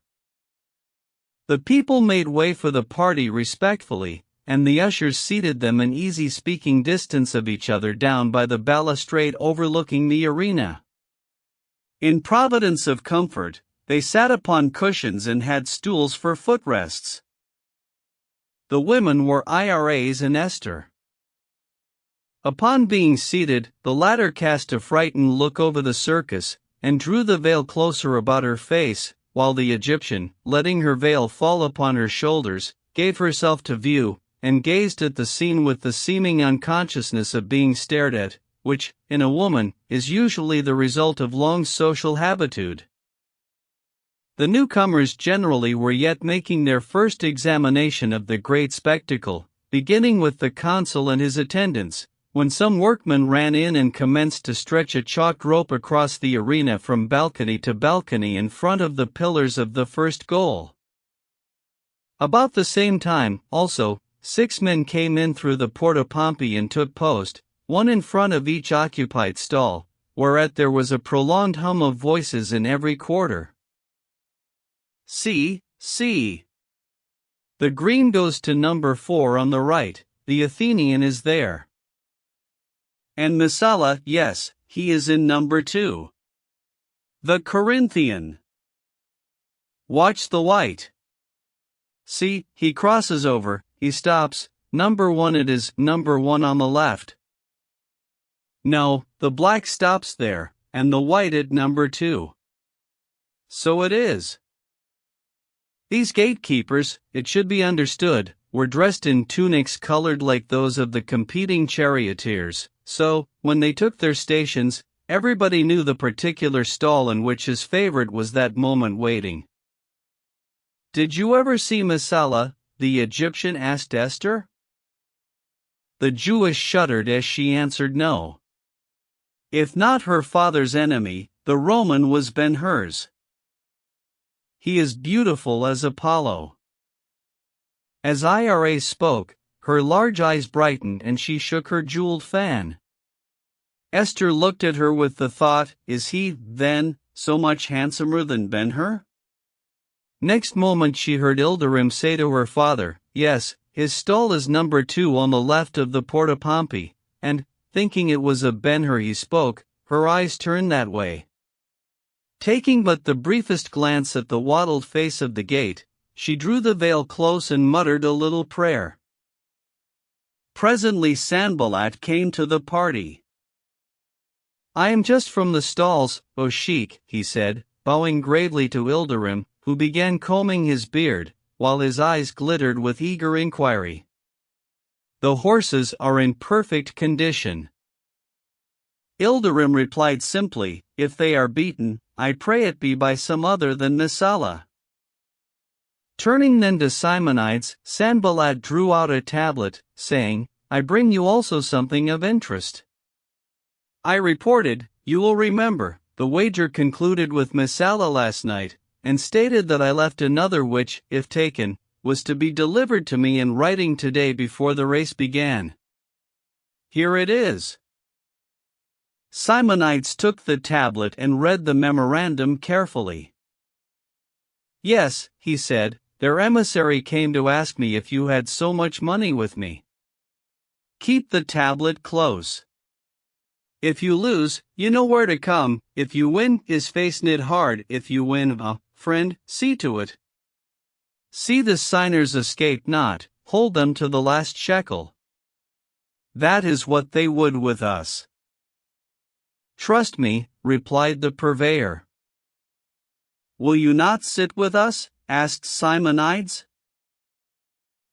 The people made way for the party respectfully, and the ushers seated them in easy speaking distance of each other down by the balustrade overlooking the arena. In providence of comfort, they sat upon cushions and had stools for footrests. The women were Iras and Esther. Upon being seated, the latter cast a frightened look over the circus, and drew the veil closer about her face, while the Egyptian, letting her veil fall upon her shoulders, gave herself to view, and gazed at the scene with the seeming unconsciousness of being stared at, which, in a woman, is usually the result of long social habitude. The newcomers generally were yet making their first examination of the great spectacle, beginning with the consul and his attendants, when some workmen ran in and commenced to stretch a chalked rope across the arena from balcony to balcony in front of the pillars of the first goal. About the same time, also, 6 men came in through the Porta Pompey and took post, one in front of each occupied stall, whereat there was a prolonged hum of voices in every quarter. See. The green goes to number 4 on the right, the Athenian is there. And Messala, yes, he is in number 2. The Corinthian. Watch the white. See, he crosses over. He stops, number 1 it is, number 1 on the left. No, the black stops there, and the white at number 2. So it is. These gatekeepers, it should be understood, were dressed in tunics colored like those of the competing charioteers, so, when they took their stations, everybody knew the particular stall in which his favorite was that moment waiting. Did you ever see Messala? The Egyptian asked Esther. The Jewess shuddered as she answered no. If not her father's enemy, the Roman was Ben-Hur's. He is beautiful as Apollo. As Ira spoke, her large eyes brightened and she shook her jeweled fan. Esther looked at her with the thought, is he, then, so much handsomer than Ben-Hur? Next moment she heard Ilderim say to her father, yes, his stall is number 2 on the left of the Porta Pompey, and, thinking it was of Ben-Hur he spoke, her eyes turned that way. Taking but the briefest glance at the wattled face of the gate, she drew the veil close and muttered a little prayer. Presently Sanballat came to the party. I am just from the stalls, O Sheik, he said, bowing gravely to Ilderim, who began combing his beard, while his eyes glittered with eager inquiry. "The horses are in perfect condition." Ilderim replied simply, "If they are beaten, I pray it be by some other than Messala." Turning then to Simonides, Sanballat drew out a tablet, saying, "I bring you also something of interest." I reported, you will remember, the wager concluded with Messala last night, and stated that I left another which, if taken, was to be delivered to me in writing today before the race began. Here it is. Simonides took the tablet and read the memorandum carefully. "Yes," he said, "their emissary came to ask me if you had so much money with me." Keep the tablet close. If you lose, you know where to come. If you win, his face knit hard. If you win, friend, see to it. See the signers escape not, hold them to the last shekel. That is what they would with us. Trust me, replied the purveyor. Will you not sit with us? Asked Simonides.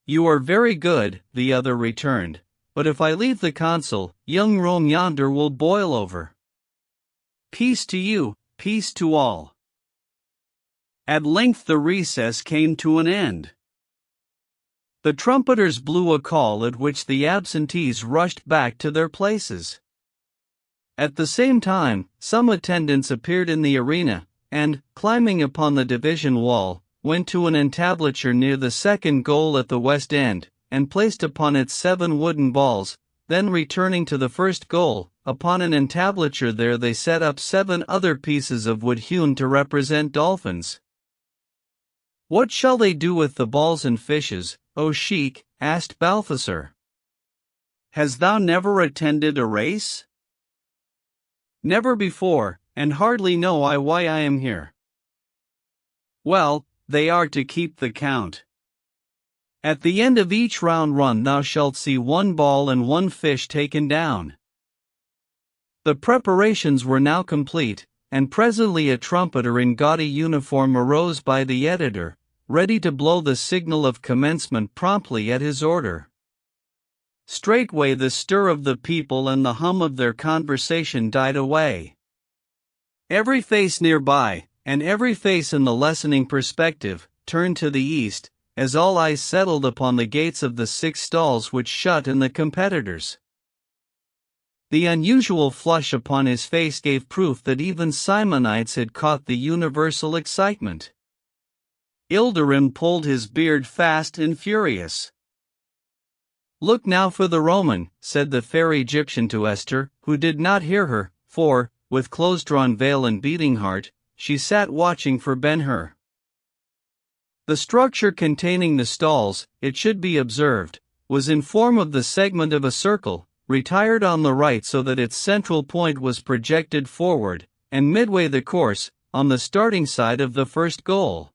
You are very good, the other returned, but if I leave the consul, young Rome yonder will boil over. Peace to you, peace to all. At length the recess came to an end. The trumpeters blew a call at which the absentees rushed back to their places. At the same time, some attendants appeared in the arena, and, climbing upon the division wall, went to an entablature near the second goal at the west end, and placed upon it 7 wooden balls. Then returning to the first goal, upon an entablature there they set up 7 other pieces of wood hewn to represent dolphins. What shall they do with the balls and fishes, O Sheik? Asked Balthasar. Hast thou never attended a race? Never before, and hardly know I why I am here. Well, they are to keep the count. At the end of each round run thou shalt see 1 ball and 1 fish taken down. The preparations were now complete, and presently a trumpeter in gaudy uniform arose by the editor, ready to blow the signal of commencement promptly at his order. Straightway the stir of the people and the hum of their conversation died away. Every face nearby, and every face in the lessening perspective, turned to the east, as all eyes settled upon the gates of the 6 stalls which shut in the competitors. The unusual flush upon his face gave proof that even Simonides had caught the universal excitement. Ilderim pulled his beard fast and furious. "Look now for the Roman," said the fair Egyptian to Esther, who did not hear her, for, with close-drawn veil and beating heart, she sat watching for Ben-Hur. The structure containing the stalls, it should be observed, was in form of the segment of a circle, retired on the right so that its central point was projected forward, and midway the course, on the starting side of the first goal.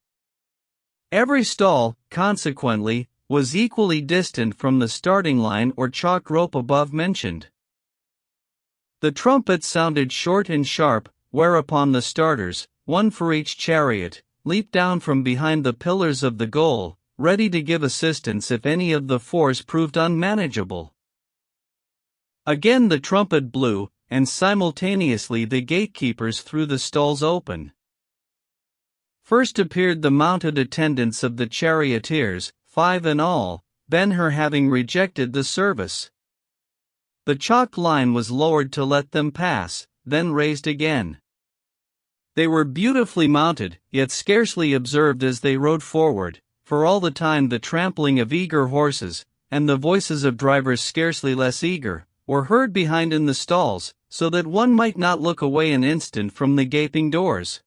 Every stall, consequently, was equally distant from the starting line or chalk rope above mentioned. The trumpet sounded short and sharp, whereupon the starters, 1 for each chariot, leaped down from behind the pillars of the goal, ready to give assistance if any of the force proved unmanageable. Again the trumpet blew, and simultaneously the gatekeepers threw the stalls open. First appeared the mounted attendants of the charioteers, 5 in all, Ben-Hur having rejected the service. The chalk line was lowered to let them pass, then raised again. They were beautifully mounted, yet scarcely observed as they rode forward, for all the time the trampling of eager horses, and the voices of drivers scarcely less eager, were heard behind in the stalls, so that one might not look away an instant from the gaping doors.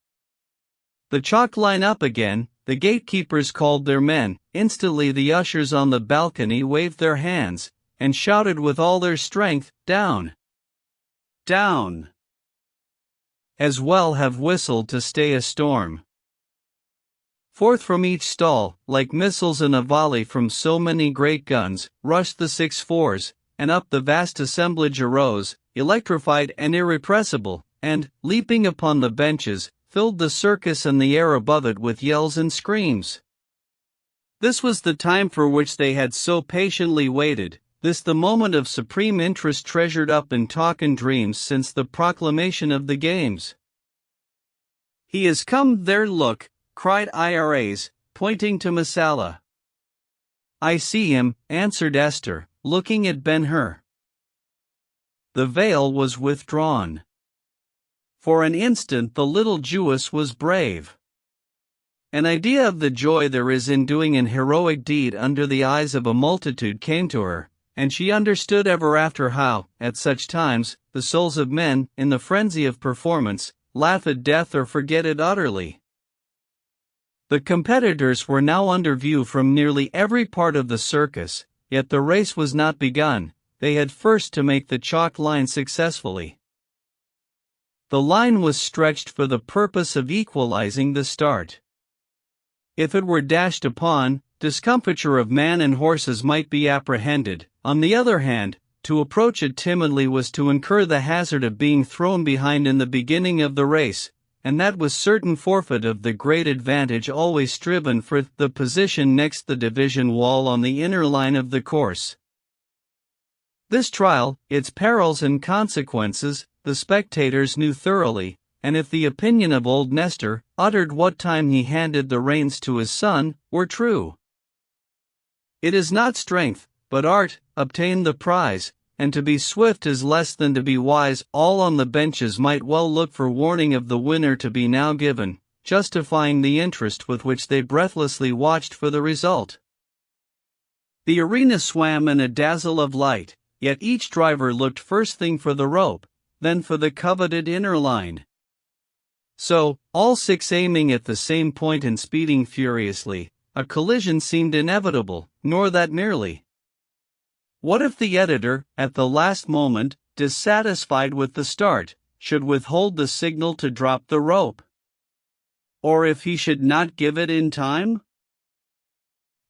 The chalk line up again, the gatekeepers called their men, instantly the ushers on the balcony waved their hands, and shouted with all their strength, "Down! Down!" As well have whistled to stay a storm. Forth from each stall, like missiles in a volley from so many great guns, rushed the 6 fours, and up the vast assemblage arose, electrified and irrepressible, and, leaping upon the benches, filled the circus and the air above it with yells and screams. This was the time for which they had so patiently waited, this the moment of supreme interest treasured up in talk and dreams since the proclamation of the games. "He has come there, look," cried Iras, pointing to Messala. "I see him," answered Esther, looking at Ben-Hur. The veil was withdrawn. For an instant the little Jewess was brave. An idea of the joy there is in doing an heroic deed under the eyes of a multitude came to her, and she understood ever after how, at such times, the souls of men, in the frenzy of performance, laugh at death or forget it utterly. The competitors were now under view from nearly every part of the circus, yet the race was not begun. They had first to make the chalk line successfully. The line was stretched for the purpose of equalizing the start. If it were dashed upon, discomfiture of man and horses might be apprehended. On the other hand, to approach it timidly was to incur the hazard of being thrown behind in the beginning of the race, and that was certain forfeit of the great advantage always striven for, the position next the division wall on the inner line of the course. This trial, its perils and consequences, the spectators knew thoroughly, and if the opinion of old Nestor, uttered what time he handed the reins to his son, were true, "It is not strength, but art, obtained the prize, and to be swift is less than to be wise." All on the benches might well look for warning of the winner to be now given, justifying the interest with which they breathlessly watched for the result. The arena swam in a dazzle of light, yet each driver looked first thing for the rope, then for the coveted inner line. So, all six aiming at the same point and speeding furiously, a collision seemed inevitable, nor that merely. What if the editor, at the last moment, dissatisfied with the start, should withhold the signal to drop the rope? Or if he should not give it in time?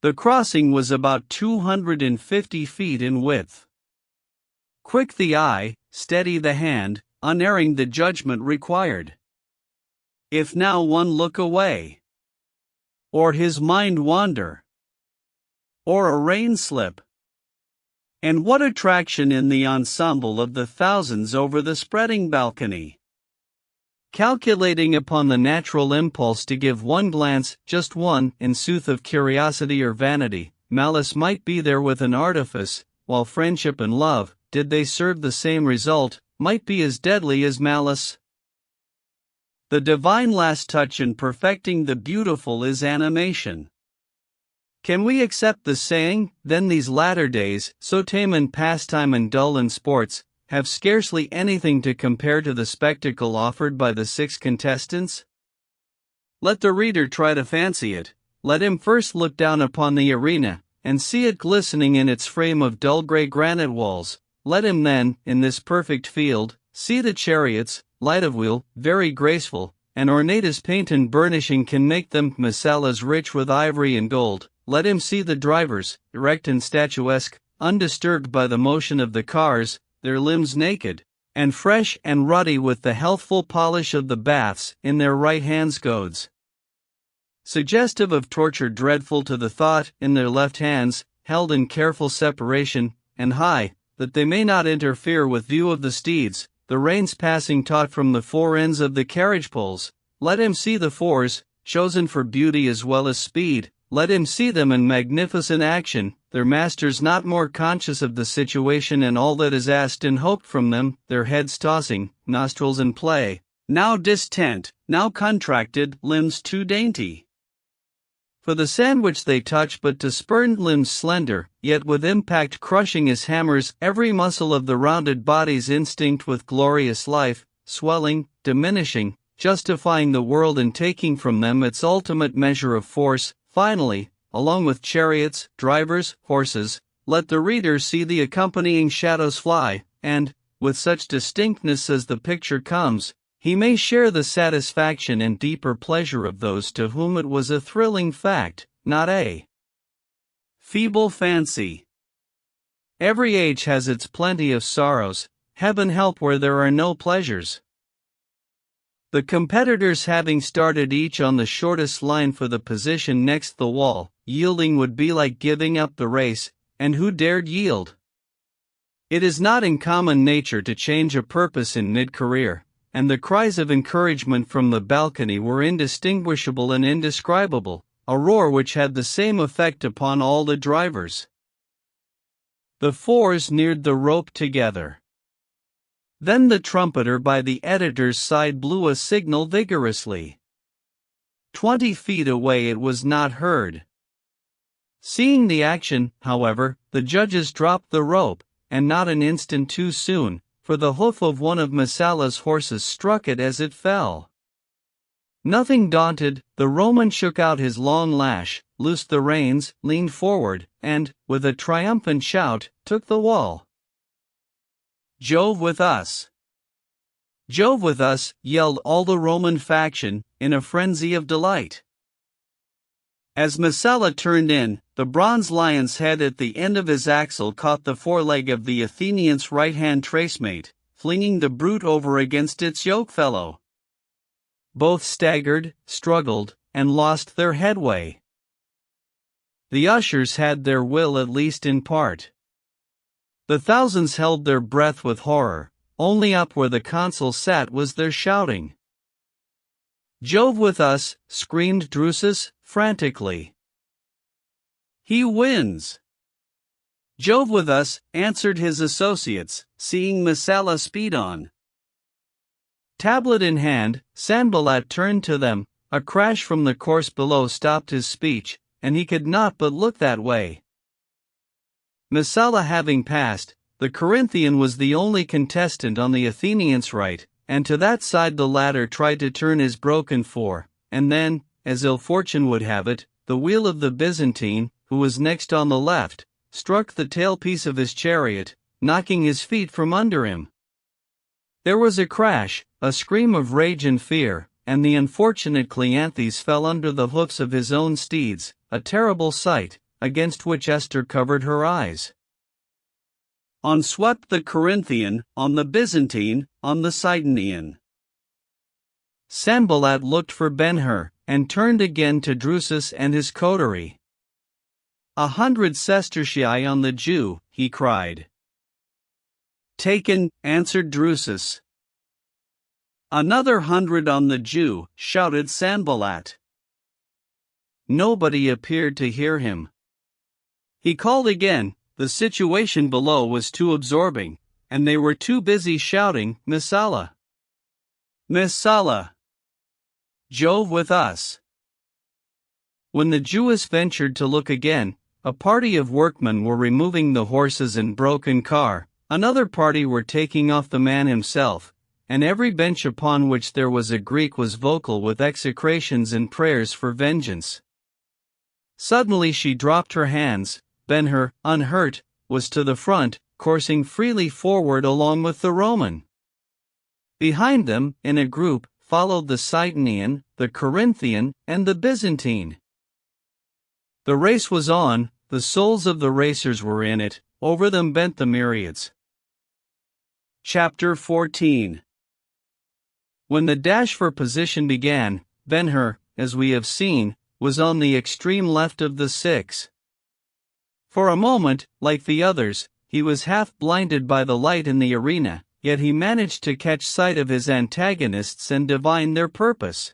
The crossing was about 250 feet in width. Quick the eye, steady the hand, unerring the judgment required. If now one look away, or his mind wander, or a rein slip, and what attraction in the ensemble of the thousands over the spreading balcony? Calculating upon the natural impulse to give one glance, just one, in sooth of curiosity or vanity, malice might be there with an artifice, while friendship and love, did they serve the same result, might be as deadly as malice. The divine last touch in perfecting the beautiful is animation. Can we accept the saying, then these latter days, so tame in pastime and dull in sports, have scarcely anything to compare to the spectacle offered by the six contestants? Let the reader try to fancy it. Let him first look down upon the arena, and see it glistening in its frame of dull gray granite walls. Let him then, in this perfect field, see the chariots, light of wheel, very graceful, and ornate as paint and burnishing can make them, Messala's rich with ivory and gold. Let him see the drivers, erect and statuesque, undisturbed by the motion of the cars, their limbs naked, and fresh and ruddy with the healthful polish of the baths, in their right hands goads, suggestive of torture dreadful to the thought, in their left hands, held in careful separation, and high, that they may not interfere with view of the steeds, the reins passing taut from the four ends of the carriage poles. Let him see the fours, chosen for beauty as well as speed. Let him see them in magnificent action, their masters not more conscious of the situation and all that is asked and hoped from them, their heads tossing, nostrils in play, now distent, now contracted, limbs too dainty for the sandwich they touch, but to spurned limbs slender, yet with impact crushing as hammers every muscle of the rounded bodies instinct with glorious life, swelling, diminishing, justifying the world and taking from them its ultimate measure of force. Finally, along with chariots, drivers, horses, let the reader see the accompanying shadows fly, and, with such distinctness as the picture comes, he may share the satisfaction and deeper pleasure of those to whom it was a thrilling fact, not a feeble fancy. Every age has its plenty of sorrows. Heaven help where there are no pleasures. The competitors having started each on the shortest line for the position next the wall, yielding would be like giving up the race, and who dared yield? It is not in common nature to change a purpose in mid-career, and the cries of encouragement from the balcony were indistinguishable and indescribable, a roar which had the same effect upon all the drivers. The fours neared the rope together. Then the trumpeter by the editor's side blew a signal vigorously. 20 feet away it was not heard. Seeing the action, however, the judges dropped the rope, and not an instant too soon, for the hoof of one of Messala's horses struck it as it fell. Nothing daunted, the Roman shook out his long lash, loosed the reins, leaned forward, and, with a triumphant shout, took the wall. "Jove with us! Jove with us!" yelled all the Roman faction, in a frenzy of delight. As Messala turned in, the bronze lion's head at the end of his axle caught the foreleg of the Athenian's right-hand tracemate, flinging the brute over against its yokefellow. Both staggered, struggled, and lost their headway. The ushers had their will at least in part. The thousands held their breath with horror, only up where the consul sat was there shouting. "Jove with us!" screamed Drusus, frantically. "He wins!" "Jove with us!" answered his associates, seeing Messala speed on. Tablet in hand, Sanballat turned to them. A crash from the course below stopped his speech, and he could not but look that way. Messala having passed, the Corinthian was the only contestant on the Athenian's right, and to that side the latter tried to turn his broken fore, and then, as ill fortune would have it, the wheel of the Byzantine, who was next on the left, struck the tailpiece of his chariot, knocking his feet from under him. There was a crash, a scream of rage and fear, and the unfortunate Cleanthes fell under the hoofs of his own steeds, a terrible sight, against which Esther covered her eyes. On swept the Corinthian, on the Byzantine, on the Sidonian. Sanballat looked for Ben-Hur, and turned again to Drusus and his coterie. 100 sestertii on the Jew, he cried. Taken, answered Drusus. Another 100 on the Jew, shouted Sanballat. Nobody appeared to hear him. He called again. The situation below was too absorbing, and they were too busy shouting, Messala! Messala! Jove with us! When the Jewess ventured to look again, a party of workmen were removing the horses and broken car, another party were taking off the man himself, and every bench upon which there was a Greek was vocal with execrations and prayers for vengeance. Suddenly she dropped her hands. Ben-Hur, unhurt, was to the front, coursing freely forward along with the Roman. Behind them, in a group, followed the Sidonian, the Corinthian, and the Byzantine. The race was on, the souls of the racers were in it, over them bent the myriads. Chapter 14. When the dash for position began, Ben-Hur, as we have seen, was on the extreme left of the six. For a moment, like the others, he was half blinded by the light in the arena, yet he managed to catch sight of his antagonists and divine their purpose.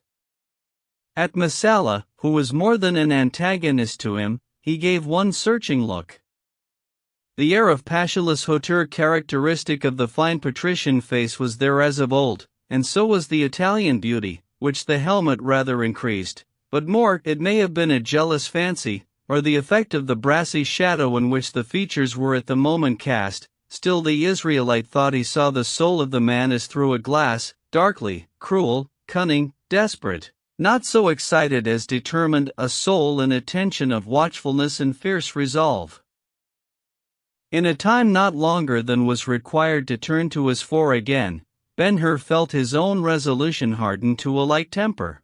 At Messala, who was more than an antagonist to him, he gave one searching look. The air of passionless hauteur characteristic of the fine patrician face was there as of old, and so was the Italian beauty, which the helmet rather increased, but more it may have been a jealous fancy, or the effect of the brassy shadow in which the features were at the moment cast. Still the Israelite thought he saw the soul of the man as through a glass, darkly, cruel, cunning, desperate, not so excited as determined, a soul in a tension of watchfulness and fierce resolve. In a time not longer than was required to turn to his fore again, Ben-Hur felt his own resolution harden to a like temper.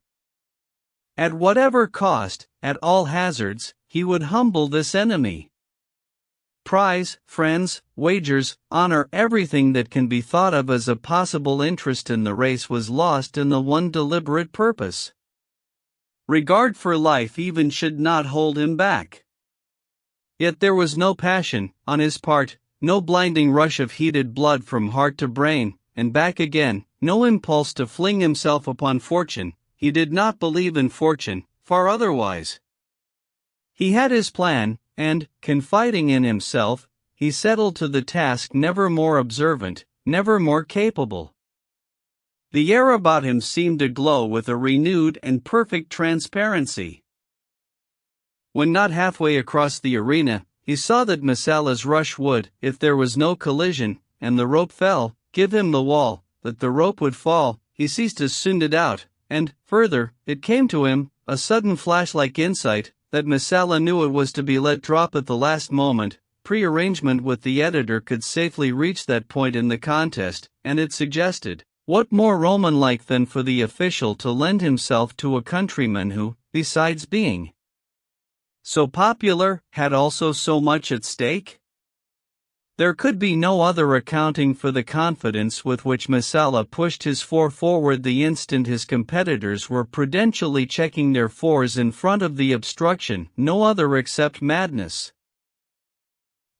At whatever cost, at all hazards, he would humble this enemy. Prize, friends, wagers, honor, everything that can be thought of as a possible interest in the race was lost in the one deliberate purpose. Regard for life even should not hold him back. Yet there was no passion, on his part, no blinding rush of heated blood from heart to brain, and back again, no impulse to fling himself upon fortune. He did not believe in fortune, far otherwise. He had his plan, and, confiding in himself, he settled to the task never more observant, never more capable. The air about him seemed to glow with a renewed and perfect transparency. When not halfway across the arena, he saw that Mesala's rush would, if there was no collision, and the rope fell, give him the wall, that the rope would fall. He ceased as soon it out, and, further, it came to him, a sudden flash-like insight, that Mesala knew it was to be let drop at the last moment. Pre-arrangement with the editor could safely reach that point in the contest, and it suggested, what more Roman-like than for the official to lend himself to a countryman who, besides being so popular, had also so much at stake? There could be no other accounting for the confidence with which Mesala pushed his four forward the instant his competitors were prudentially checking their fours in front of the obstruction, no other except madness.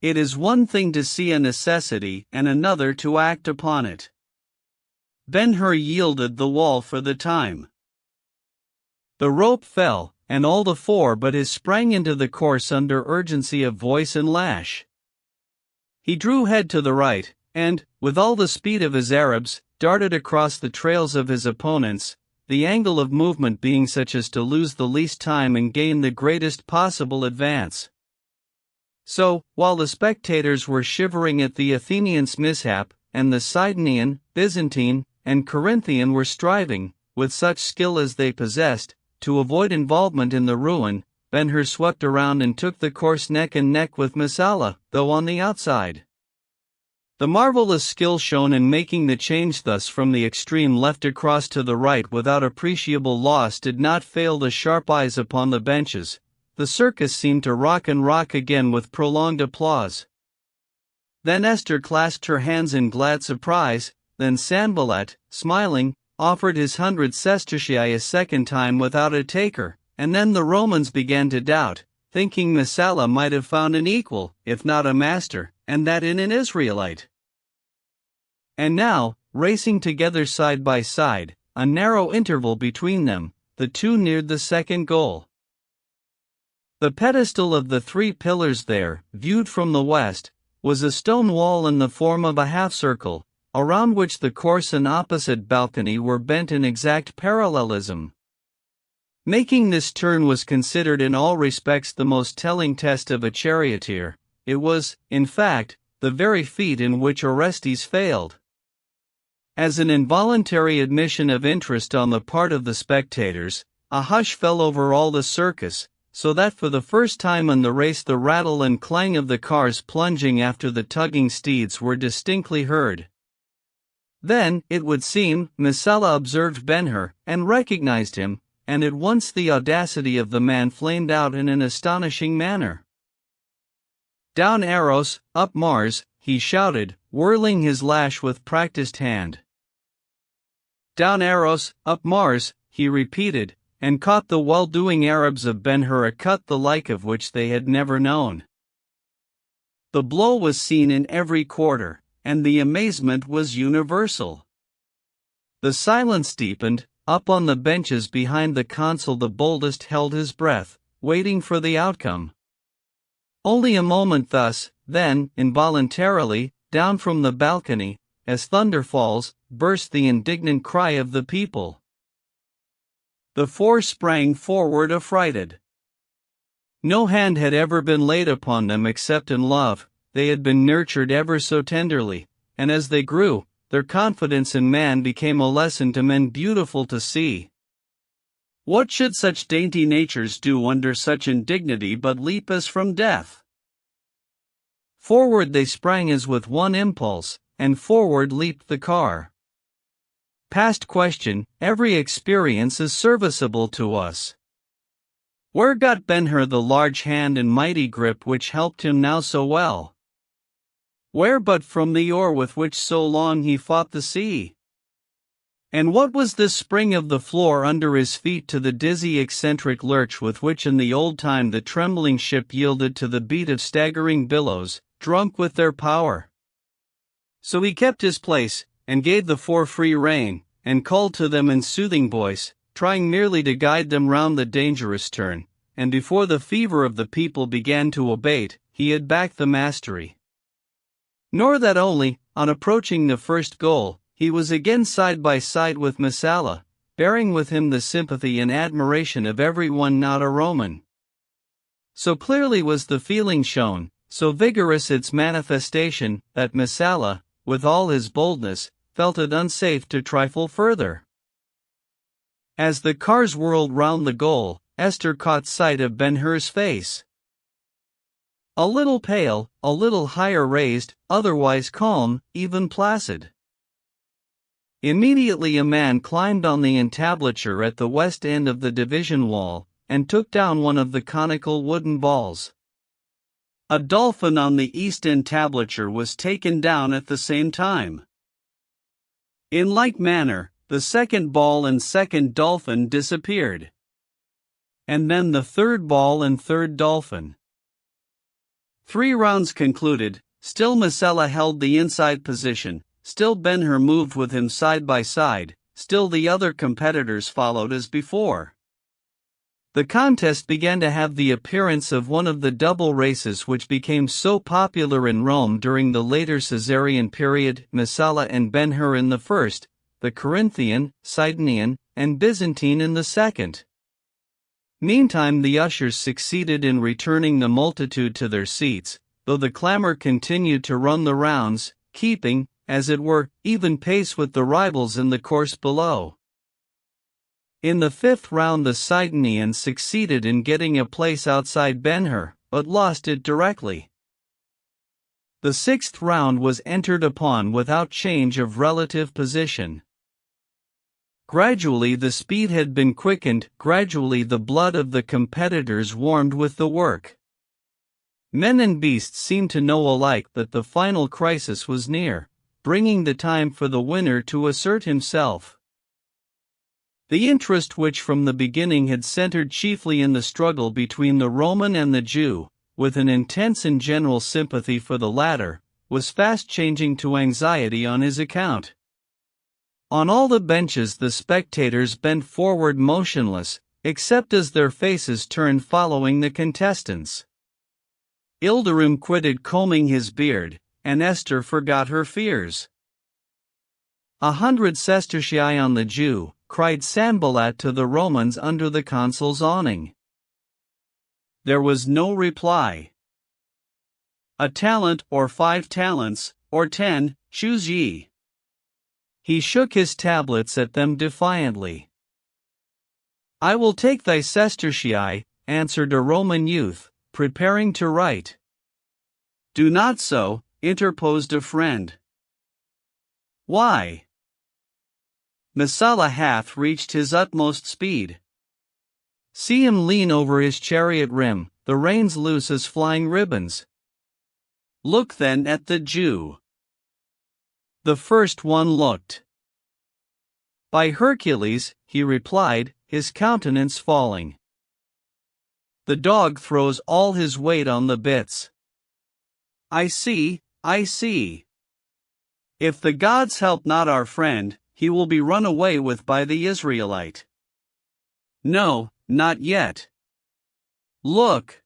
It is one thing to see a necessity and another to act upon it. Ben-Hur yielded the wall for the time. The rope fell, and all the four but his sprang into the course under urgency of voice and lash. He drew head to the right, and, with all the speed of his Arabs, darted across the trails of his opponents, the angle of movement being such as to lose the least time and gain the greatest possible advance. So, while the spectators were shivering at the Athenian's mishap, and the Sidonian, Byzantine, and Corinthian were striving, with such skill as they possessed, to avoid involvement in the ruin, Ben-Hur swept around and took the course neck and neck with Mesala, though on the outside. The marvelous skill shown in making the change thus from the extreme left across to the right without appreciable loss did not fail the sharp eyes upon the benches. The circus seemed to rock and rock again with prolonged applause. Then Esther clasped her hands in glad surprise, then Sanballat, smiling, offered his 100 sestertii a second time without a taker. And then the Romans began to doubt, thinking Mesala might have found an equal, if not a master, and that in an Israelite. And now, racing together side by side, a narrow interval between them, the two neared the second goal. The pedestal of the 3 pillars there, viewed from the west, was a stone wall in the form of a half-circle, around which the course and opposite balcony were bent in exact parallelism. Making this turn was considered in all respects the most telling test of a charioteer. It was, in fact, the very feat in which Orestes failed. As an involuntary admission of interest on the part of the spectators, a hush fell over all the circus, so that for the first time in the race the rattle and clang of the cars plunging after the tugging steeds were distinctly heard. Then, it would seem, Mesala observed Ben-Hur, and recognized him, and at once the audacity of the man flamed out in an astonishing manner. "Down Eros, up Mars," he shouted, whirling his lash with practiced hand. "Down Eros, up Mars," he repeated, and caught the well-doing Arabs of Ben-Hur a cut the like of which they had never known. The blow was seen in every quarter, and the amazement was universal. The silence deepened. Up on the benches behind the consul the boldest held his breath, waiting for the outcome. Only a moment thus, then, involuntarily, down from the balcony, as thunder falls, burst the indignant cry of the people. The 4 sprang forward affrighted. No hand had ever been laid upon them except in love. They had been nurtured ever so tenderly, and as they grew, their confidence in man became a lesson to men beautiful to see. What should such dainty natures do under such indignity but leap as from death? Forward they sprang as with one impulse, and forward leaped the car. Past question, every experience is serviceable to us. Where got Ben-Hur the large hand and mighty grip which helped him now so well? Where but from the oar with which so long he fought the sea? And what was this spring of the floor under his feet to the dizzy eccentric lurch with which in the old time the trembling ship yielded to the beat of staggering billows, drunk with their power? So he kept his place, and gave the four free rein, and called to them in soothing voice, trying merely to guide them round the dangerous turn, and before the fever of the people began to abate, he had back the mastery. Nor that only, on approaching the first goal, he was again side by side with Messala, bearing with him the sympathy and admiration of every one not a Roman. So clearly was the feeling shown, so vigorous its manifestation, that Messala, with all his boldness, felt it unsafe to trifle further. As the cars whirled round the goal, Esther caught sight of Ben-Hur's face. A little pale, a little higher raised, otherwise calm, even placid. Immediately a man climbed on the entablature at the west end of the division wall, and took down one of the conical wooden balls. A dolphin on the east entablature was taken down at the same time. In like manner, the second ball and second dolphin disappeared. And then the third ball and third dolphin. 3 rounds concluded, still Messala held the inside position, still Ben-Hur moved with him side by side, still the other competitors followed as before. The contest began to have the appearance of one of the double races which became so popular in Rome during the later Caesarean period, Messala and Ben-Hur in the first, the Corinthian, Sidonian, and Byzantine in the second. Meantime the ushers succeeded in returning the multitude to their seats, though the clamor continued to run the rounds, keeping, as it were, even pace with the rivals in the course below. In the 5th round the Sidonian succeeded in getting a place outside Ben-Hur, but lost it directly. The 6th round was entered upon without change of relative position. Gradually the speed had been quickened, gradually the blood of the competitors warmed with the work. Men and beasts seemed to know alike that the final crisis was near, bringing the time for the winner to assert himself. The interest which from the beginning had centered chiefly in the struggle between the Roman and the Jew, with an intense and general sympathy for the latter, was fast changing to anxiety on his account. On all the benches the spectators bent forward motionless, except as their faces turned following the contestants. Ilderim quitted combing his beard, and Esther forgot her fears. 100 sestertii on the Jew, cried Sanballat to the Romans under the consul's awning. There was no reply. A talent or 5 talents, or 10, choose ye. He shook his tablets at them defiantly. I will take thy sestertii, answered a Roman youth, preparing to write. Do not so, interposed a friend. Why? Messala hath reached his utmost speed. See him lean over his chariot rim, the reins loose as flying ribbons. Look then at the Jew. The first one looked. By Hercules, he replied, his countenance falling. The dog throws all his weight on the bits. I see, I see. If the gods help not our friend, he will be run away with by the Israelite. No, not yet. Look!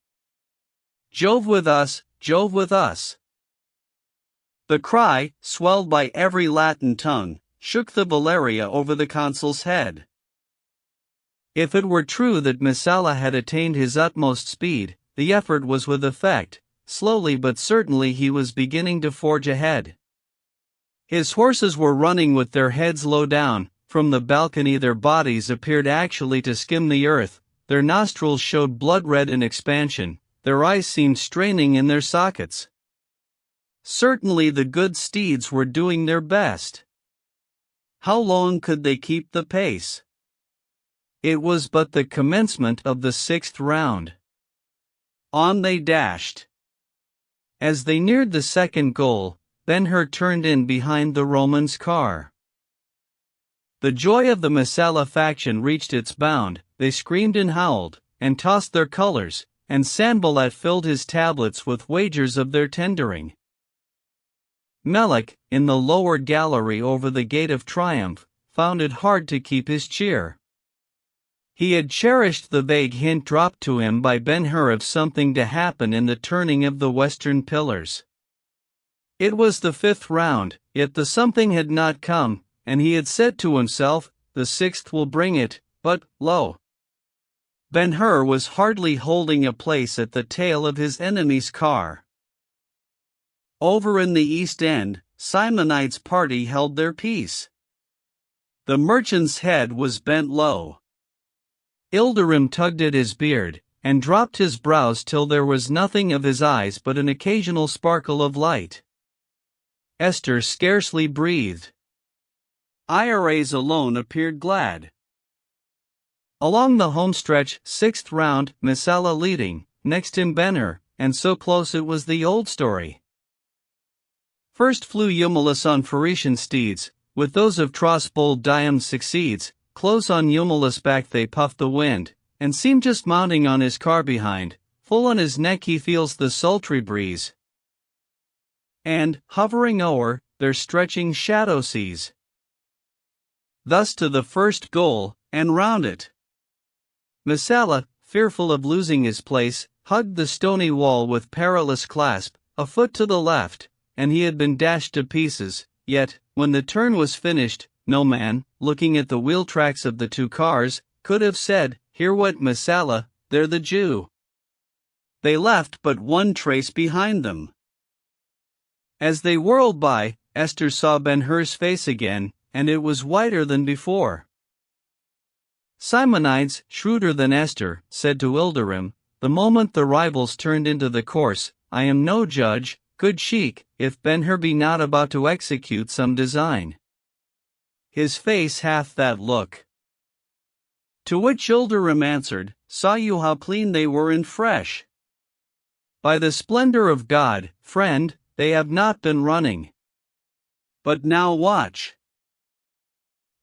Jove with us, Jove with us. The cry, swelled by every Latin tongue, shook the Valeria over the consul's head. If it were true that Messala had attained his utmost speed, the effort was with effect, slowly but certainly he was beginning to forge ahead. His horses were running with their heads low down, from the balcony their bodies appeared actually to skim the earth, their nostrils showed blood-red in expansion, their eyes seemed straining in their sockets. Certainly the good steeds were doing their best. How long could they keep the pace? It was but the commencement of the 6th round. On they dashed. As they neared the second goal, Ben-Hur turned in behind the Romans' car. The joy of the Messala faction reached its bound. They screamed and howled, and tossed their colors, and Sanballat filled his tablets with wagers of their tendering. Melek, in the lower gallery over the Gate of Triumph, found it hard to keep his cheer. He had cherished the vague hint dropped to him by Ben-Hur of something to happen in the turning of the western pillars. It was the 5th round, yet the something had not come, and he had said to himself, the 6th will bring it, but, lo! Ben-Hur was hardly holding a place at the tail of his enemy's car. Over in the East End, Simonides' party held their peace. The merchant's head was bent low. Ilderim tugged at his beard, and dropped his brows till there was nothing of his eyes but an occasional sparkle of light. Esther scarcely breathed. Iores alone appeared glad. Along the homestretch, 6th round, Messala leading, next him Ben-Hur, and so close it was the old story. First flew Eumelus on Phaeacian steeds, with those of Tros bold Dium succeeds. Close on Eumelus' back they puff the wind, and seem just mounting on his car behind. Full on his neck he feels the sultry breeze, and, hovering o'er, their stretching shadow sees. Thus to the first goal, and round it. Messala, fearful of losing his place, hugged the stony wall with perilous clasp, a foot to the left, and he had been dashed to pieces. Yet, when the turn was finished, no man, looking at the wheel tracks of the two cars, could have said, "Here what Messala, there the Jew." They left but one trace behind them. As they whirled by, Esther saw Ben-Hur's face again, and it was whiter than before. Simonides, shrewder than Esther, said to Ilderim, the moment the rivals turned into the course, "I am no judge, good sheik, if Ben-Hur be not about to execute some design. His face hath that look." To which Ilderim answered, "Saw you how clean they were and fresh? By the splendor of God, friend, they have not been running. But now watch."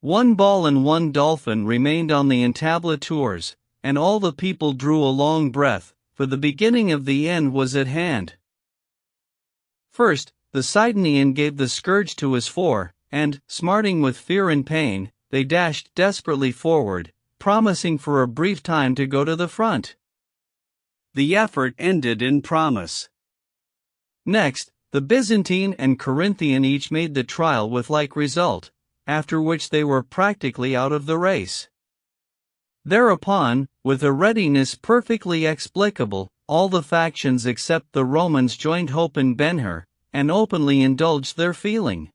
One ball and one dolphin remained on the entablatures, and all the people drew a long breath, for the beginning of the end was at hand. First, the Sidonian gave the scourge to his fore, and, smarting with fear and pain, they dashed desperately forward, promising for a brief time to go to the front. The effort ended in promise. Next, the Byzantine and Corinthian each made the trial with like result, after which they were practically out of the race. Thereupon, with a readiness perfectly explicable, all the factions except the Romans joined hope in Ben-Hur, and openly indulged their feeling.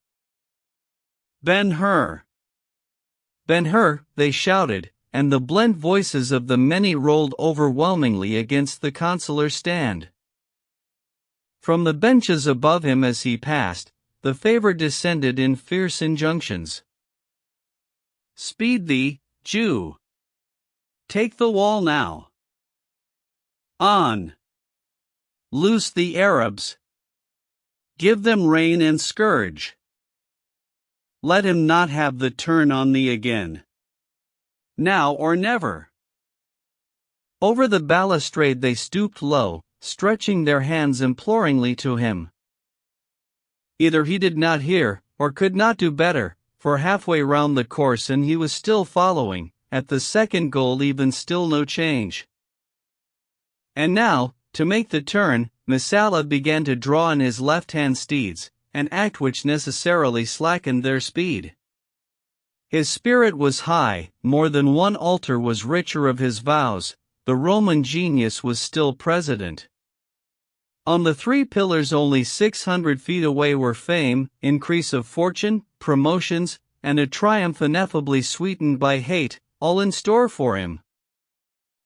Ben-Hur! Ben-Hur, they shouted, and the blent voices of the many rolled overwhelmingly against the consular stand. From the benches above him as he passed, the favor descended in fierce injunctions. "Speed thee, Jew! Take the wall now! On! Loose the Arabs! Give them rein and scourge! Let him not have the turn on thee again! Now or never!" Over the balustrade they stooped low, stretching their hands imploringly to him. Either he did not hear, or could not do better, for halfway round the course and he was still following, at the second goal even still no change. And now, to make the turn, Messala began to draw on his left-hand steeds, an act which necessarily slackened their speed. His spirit was high, more than one altar was richer of his vows, the Roman genius was still president. On the three pillars only 600 feet away were fame, increase of fortune, promotions, and a triumph ineffably sweetened by hate, all in store for him.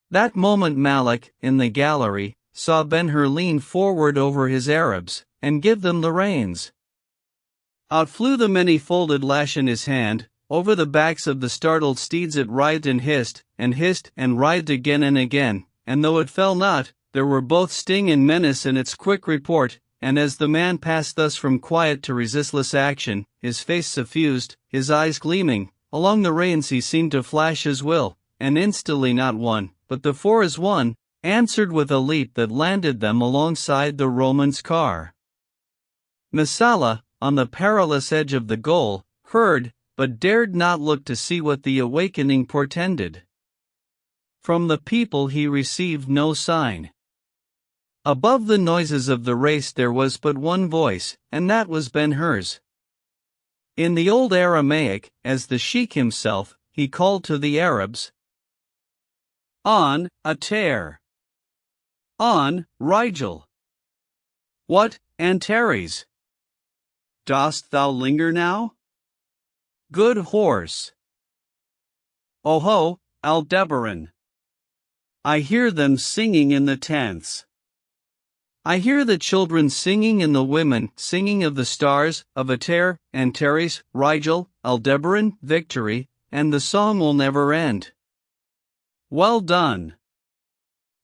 That moment Malek, in the gallery, saw Ben-Hur lean forward over his Arabs, and give them the reins. Out flew the many-folded lash in his hand, over the backs of the startled steeds it writhed and hissed and writhed again and again, and though it fell not, there were both sting and menace in its quick report, and as the man passed thus from quiet to resistless action, his face suffused, his eyes gleaming, along the reins he seemed to flash his will, and instantly not one, but the four as one, answered with a leap that landed them alongside the Roman's car. Messala, on the perilous edge of the goal, heard, but dared not look to see what the awakening portended. From the people he received no sign. Above the noises of the race there was but one voice, and that was Ben-Hur's. In the old Aramaic, as the sheikh himself, he called to the Arabs, "On, Ater! On, Rigel! What, Antares? Dost thou linger now? Good horse! Oho, Aldebaran! I hear them singing in the tents. I hear the children singing and the women singing of the stars, of Ater, Antares, Rigel, Aldebaran, victory, and the song will never end. Well done!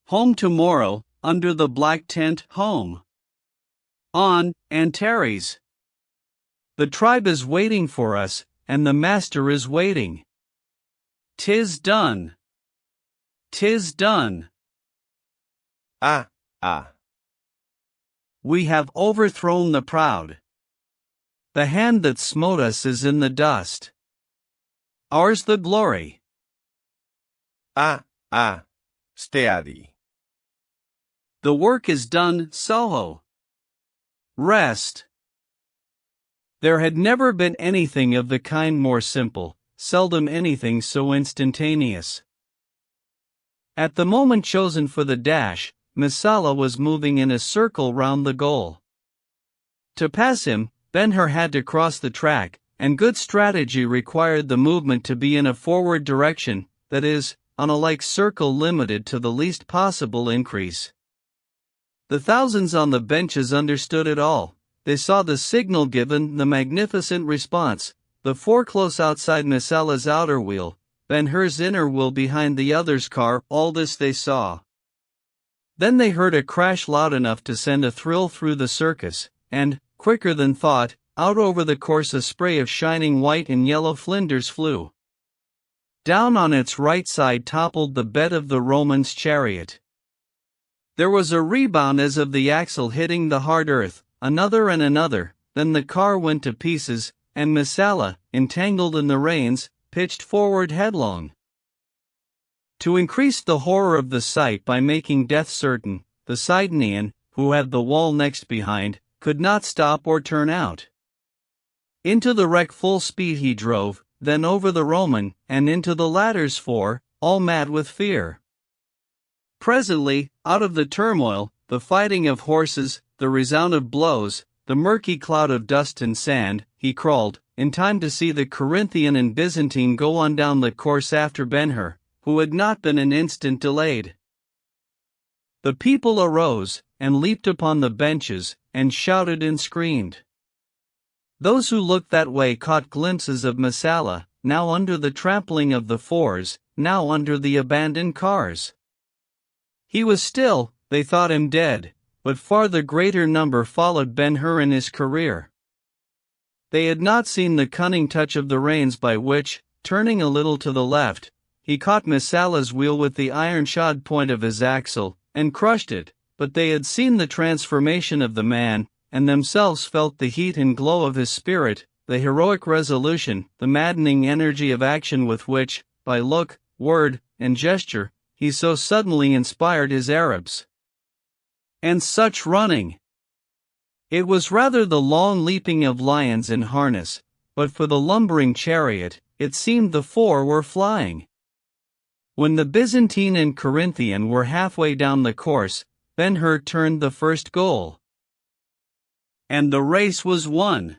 Home tomorrow, under the black tent, home. On, Antares! The tribe is waiting for us, and the master is waiting. 'Tis done! 'Tis done! Ah, ah. We have overthrown the proud. The hand that smote us is in the dust. Ours the glory. Ah, ah. Steady. The work is done, Soho. Rest. There had never been anything of the kind more simple, seldom anything so instantaneous. At the moment chosen for the dash, Messala was moving in a circle round the goal. To pass him, Ben-Hur had to cross the track, and good strategy required the movement to be in a forward direction, that is, on a like circle limited to the least possible increase. The thousands on the benches understood it all. They saw the signal given, the magnificent response, the four close outside Messala's outer wheel, Ben-Hur's inner wheel behind the other's car, all this they saw. Then they heard a crash loud enough to send a thrill through the circus, and, quicker than thought, out over the course a spray of shining white and yellow flinders flew. Down on its right side toppled the bed of the Roman's chariot. There was a rebound as of the axle hitting the hard earth, another and another, then the car went to pieces, and Messala, entangled in the reins, pitched forward headlong. To increase the horror of the sight by making death certain, the Sidonian, who had the wall next behind, could not stop or turn out. Into the wreck full speed he drove, then over the Roman, and into the latter's four, all mad with fear. Presently, out of the turmoil, the fighting of horses, the resound of blows, the murky cloud of dust and sand, he crawled, in time to see the Corinthian and Byzantine go on down the course after Ben-Hur, who had not been an instant delayed. The people arose, and leaped upon the benches, and shouted and screamed. Those who looked that way caught glimpses of Messala, now under the trampling of the fours, now under the abandoned cars. He was still, they thought him dead, but far the greater number followed Ben-Hur in his career. They had not seen the cunning touch of the reins by which, turning a little to the left, he caught Messala's wheel with the iron-shod point of his axle, and crushed it, but they had seen the transformation of the man, and themselves felt the heat and glow of his spirit, the heroic resolution, the maddening energy of action with which, by look, word, and gesture, he so suddenly inspired his Arabs. And such running! It was rather the long leaping of lions in harness, but for the lumbering chariot, it seemed the four were flying. When the Byzantine and Corinthian were halfway down the course, Ben-Hur turned the first goal. And the race was won.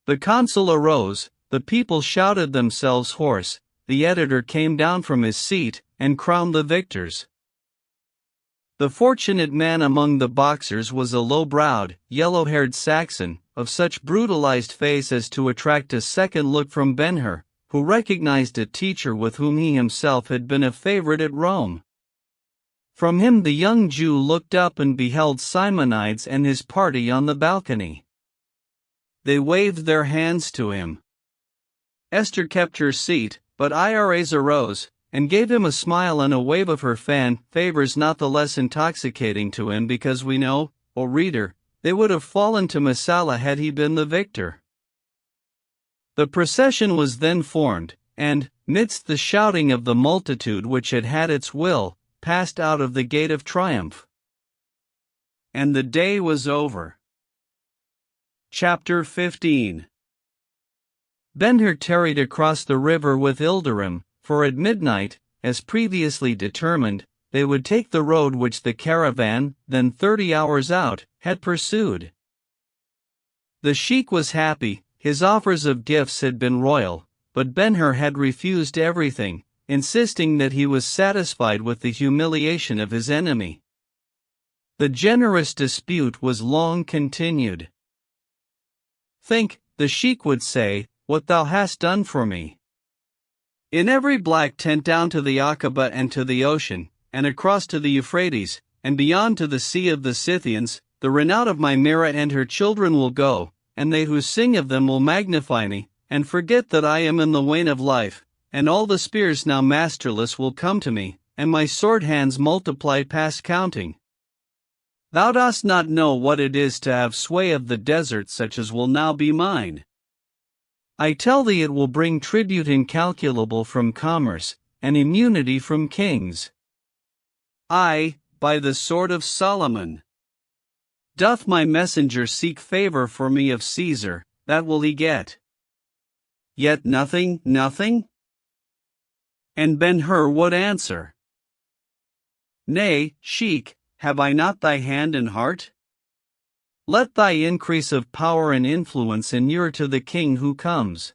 The consul arose, the people shouted themselves hoarse, the editor came down from his seat, and crowned the victors. The fortunate man among the boxers was a low-browed, yellow-haired Saxon, of such brutalized face as to attract a second look from Ben-Hur, who recognized a teacher with whom he himself had been a favorite at Rome. From him the young Jew looked up and beheld Simonides and his party on the balcony. They waved their hands to him. Esther kept her seat, but Iras arose, and gave him a smile and a wave of her fan, favors not the less intoxicating to him because we know, O reader, they would have fallen to Messala had he been the victor. The procession was then formed, and, midst the shouting of the multitude which had had its will, passed out of the gate of triumph. And the day was over. Chapter 15. Ben-Hur tarried across the river with Ilderim, for at midnight, as previously determined, they would take the road which the caravan, then 30 hours out, had pursued. The sheik was happy, his offers of gifts had been royal, but Ben-Hur had refused everything, insisting that he was satisfied with the humiliation of his enemy. The generous dispute was long continued. "Think," the sheik would say, "what thou hast done for me. In every black tent down to the Aqaba and to the ocean, and across to the Euphrates, and beyond to the sea of the Scythians, the renown of my Mira and her children will go, and they who sing of them will magnify me, and forget that I am in the wane of life, and all the spears now masterless will come to me, and my sword hands multiply past counting. Thou dost not know what it is to have sway of the desert such as will now be mine. I tell thee it will bring tribute incalculable from commerce, and immunity from kings. Aye, by the sword of Solomon. Doth my messenger seek favor for me of Caesar, that will he get. Yet nothing, nothing?" And Ben-Hur would answer, "Nay, sheik, have I not thy hand and heart? Let thy increase of power and influence inure to the king who comes.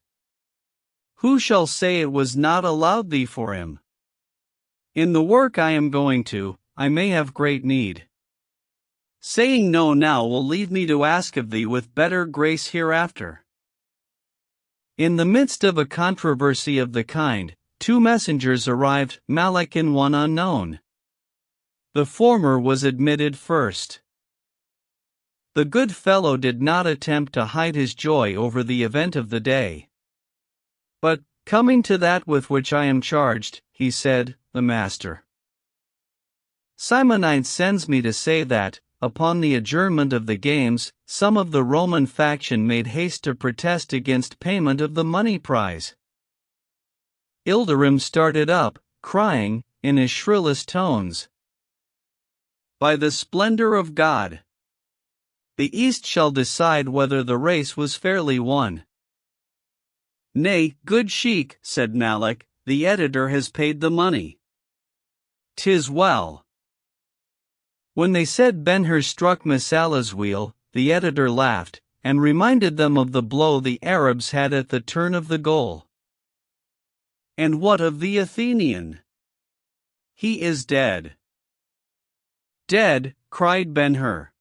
Who shall say it was not allowed thee for him? In the work I am going to, I may have great need. Saying no now will leave me to ask of thee with better grace hereafter." In the midst of a controversy of the kind, two messengers arrived, Malak and one unknown. The former was admitted first. The good fellow did not attempt to hide his joy over the event of the day. But, coming to that with which I am charged, he said, "The master Simonides sends me to say that, upon the adjournment of the games, some of the Roman faction made haste to protest against payment of the money prize." Ilderim started up, crying, in his shrillest tones, "By the splendor of God! The East shall decide whether the race was fairly won." "Nay, good sheik," said Malak, "the editor has paid the money." "'Tis well." When they said Ben-Hur struck Messala's wheel, the editor laughed, and reminded them of the blow the Arabs had at the turn of the goal. "And what of the Athenian?" "He is dead." "Dead," cried Ben-Hur.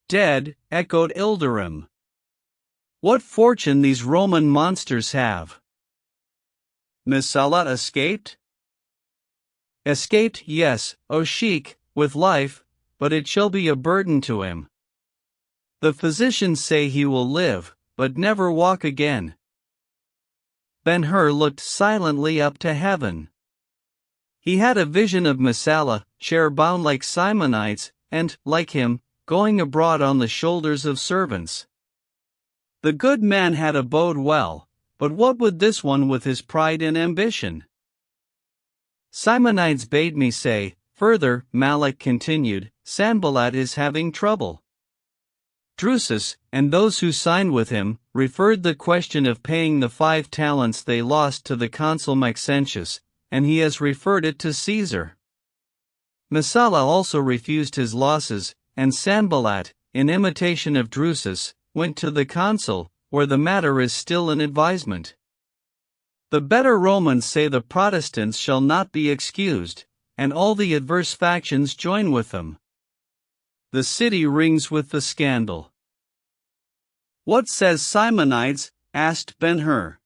"Dead," echoed Ilderim. "What fortune these Roman monsters have!" "Messala escaped?" "Escaped, yes, O sheik, with life, but it shall be a burden to him. The physicians say he will live, but never walk again." Ben-Hur looked silently up to heaven. He had a vision of Messala, chair-bound like Simonides, and, like him, going abroad on the shoulders of servants. The good man had abode well, but what would this one with his pride and ambition? "Simonides bade me say, further," Malak continued, "Sanballat is having trouble. Drusus, and those who signed with him, referred the question of paying the 5 talents they lost to the consul Maxentius, and he has referred it to Caesar. Messala also refused his losses, and Sanballat, in imitation of Drusus, went to the consul, where the matter is still in advisement. The better Romans say the Protestants shall not be excused, and all the adverse factions join with them. The city rings with the scandal. "What says Simonides?" asked Ben-Hur.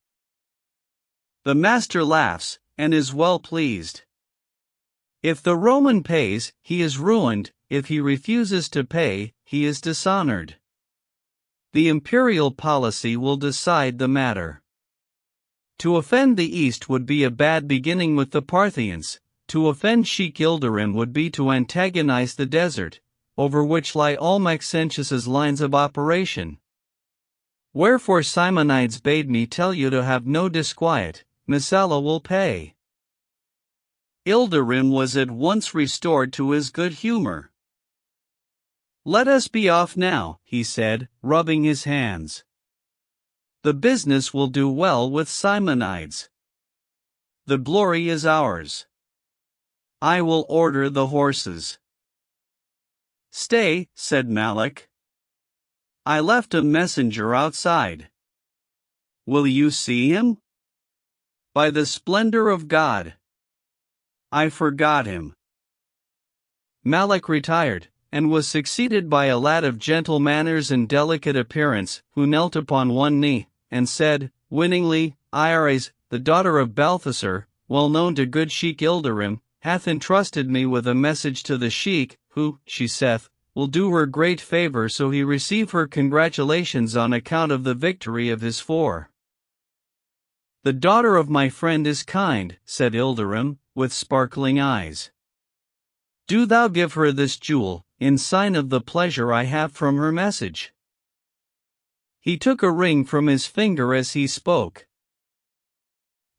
The master laughs, and is well pleased. If the Roman pays, he is ruined; if he refuses to pay, he is dishonored. The imperial policy will decide the matter. To offend the East would be a bad beginning with the Parthians. To offend Sheik Ilderim would be to antagonize the desert, over which lie all Maxentius's lines of operation. Wherefore Simonides bade me tell you to have no disquiet. Messala will pay. Ilderim was at once restored to his good humor. "Let us be off now," he said, rubbing his hands. "The business will do well with Simonides. The glory is ours. I will order the horses." "Stay," said Malak. "I left a messenger outside. Will you see him?" "By the splendor of God, I forgot him." Malak retired, and was succeeded by a lad of gentle manners and delicate appearance, who knelt upon one knee, and said, winningly, "Ires, the daughter of Balthasar, well known to good Sheik Ilderim, hath entrusted me with a message to the Sheik, who, she saith, will do her great favor so he receive her congratulations on account of the victory of his four." "The daughter of my friend is kind," said Ilderim, with sparkling eyes. "Do thou give her this jewel, in sign of the pleasure I have from her message." He took a ring from his finger as he spoke.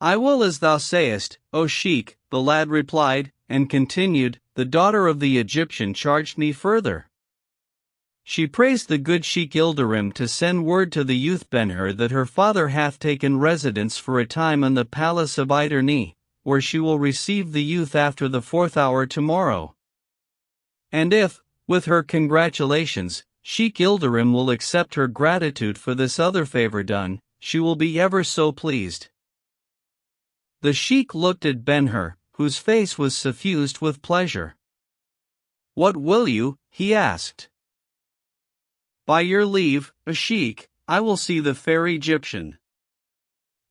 "I will as thou sayest, O Sheik," the lad replied, and continued, "The daughter of the Egyptian charged me further. She praised the good Sheik Ilderim to send word to the youth Ben-Hur that her father hath taken residence for a time in the palace of Iderni, where she will receive the youth after the 4th hour tomorrow. And if, with her congratulations, Sheik Ilderim will accept her gratitude for this other favor done, she will be ever so pleased." The Sheik looked at Ben-Hur, whose face was suffused with pleasure. "What will you?" he asked. "By your leave, O Sheik, I will see the fair Egyptian."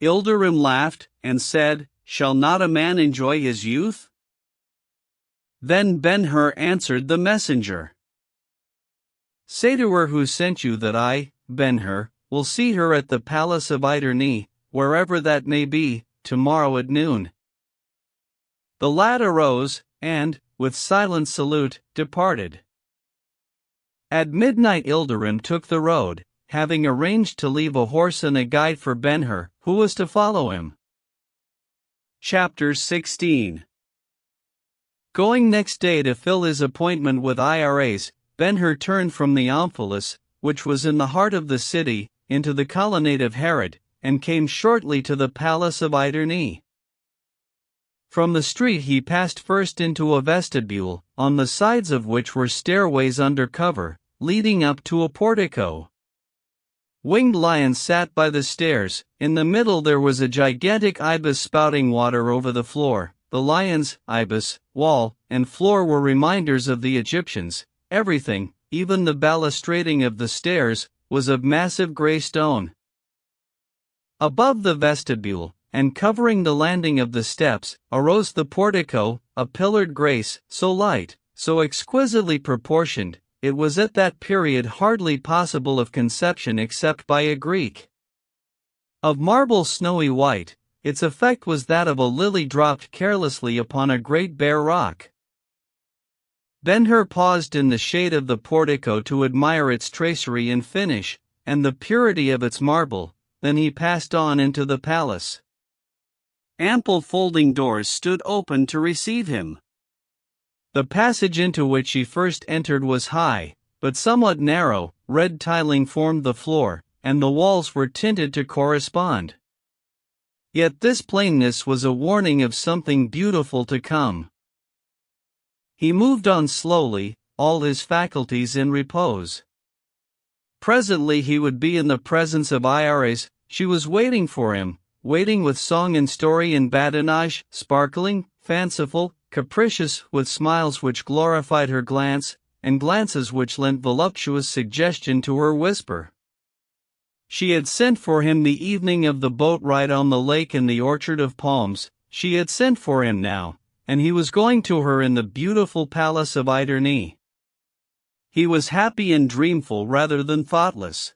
Ilderim laughed, and said, "Shall not a man enjoy his youth?" Then Ben-Hur answered the messenger. "Say to her who sent you that I, Ben-Hur, will see her at the palace of Iderni, wherever that may be, tomorrow at noon." The lad arose, and, with silent salute, departed. At midnight Ilderim took the road, having arranged to leave a horse and a guide for Ben-Hur, who was to follow him. Chapter 16. Going next day to fill his appointment with Ires, Ben-Hur turned from the Omphalos, which was in the heart of the city, into the colonnade of Herod, and came shortly to the palace of Iderni. From the street he passed first into a vestibule, on the sides of which were stairways under cover, leading up to a portico. Winged lions sat by the stairs. In the middle there was a gigantic ibis spouting water over the floor. The lions, ibis, wall, and floor were reminders of the Egyptians. Everything, even the balustrading of the stairs, was of massive gray stone. Above the vestibule, and covering the landing of the steps, arose the portico, a pillared grace, so light, so exquisitely proportioned, it was at that period hardly possible of conception except by a Greek. Of marble snowy white, its effect was that of a lily dropped carelessly upon a great bare rock. Ben-Hur paused in the shade of the portico to admire its tracery and finish, and the purity of its marble, then he passed on into the palace. Ample folding doors stood open to receive him. The passage into which he first entered was high, but somewhat narrow. Red tiling formed the floor, and the walls were tinted to correspond. Yet this plainness was a warning of something beautiful to come. He moved on slowly, all his faculties in repose. Presently he would be in the presence of Iris. She was waiting for him, waiting with song and story and badinage, sparkling, fanciful, capricious, with smiles which glorified her glance, and glances which lent voluptuous suggestion to her whisper. She had sent for him the evening of the boat ride on the lake in the orchard of palms. She had sent for him now, and he was going to her in the beautiful palace of Iderne. He was happy and dreamful rather than thoughtless.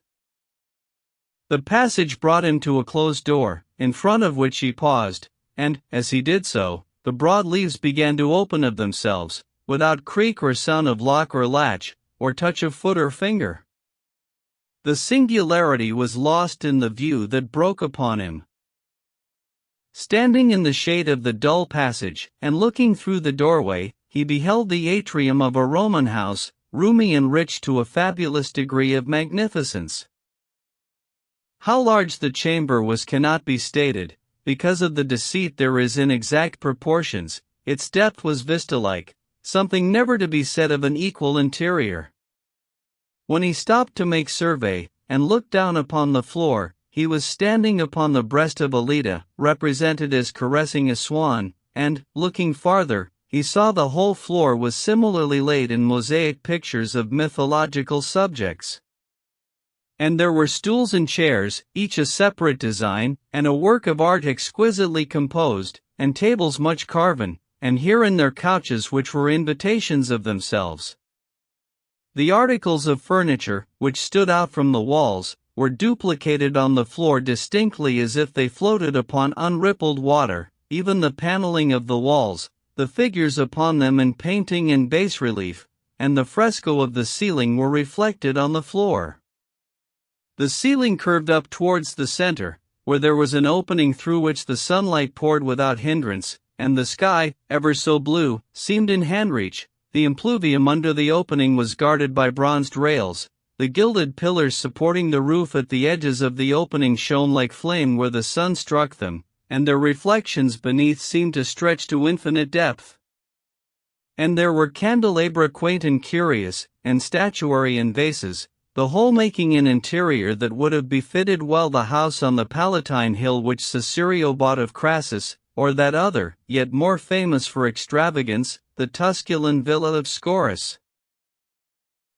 The passage brought him to a closed door, in front of which he paused, and, as he did so, the broad leaves began to open of themselves, without creak or sound of lock or latch, or touch of foot or finger. The singularity was lost in the view that broke upon him. Standing in the shade of the dull passage, and looking through the doorway, he beheld the atrium of a Roman house, roomy and rich to a fabulous degree of magnificence. How large the chamber was cannot be stated, because of the deceit there is in exact proportions. Its depth was vista-like, something never to be said of an equal interior. When he stopped to make survey, and looked down upon the floor, he was standing upon the breast of Alida, represented as caressing a swan, and, looking farther, he saw the whole floor was similarly laid in mosaic pictures of mythological subjects. And there were stools and chairs, each a separate design, and a work of art exquisitely composed, and tables much carven, and here and there couches which were invitations of themselves. The articles of furniture, which stood out from the walls, were duplicated on the floor distinctly as if they floated upon unrippled water. Even the paneling of the walls, the figures upon them in painting and bas-relief, and the fresco of the ceiling were reflected on the floor. The ceiling curved up towards the center, where there was an opening through which the sunlight poured without hindrance, and the sky, ever so blue, seemed in hand-reach. The impluvium under the opening was guarded by bronzed rails. The gilded pillars supporting the roof at the edges of the opening shone like flame where the sun struck them, and their reflections beneath seemed to stretch to infinite depth. And there were candelabra quaint and curious, and statuary and vases, the whole making an interior that would have befitted well the house on the Palatine hill which Caesario bought of Crassus, or that other, yet more famous for extravagance, the Tusculan villa of Scaurus.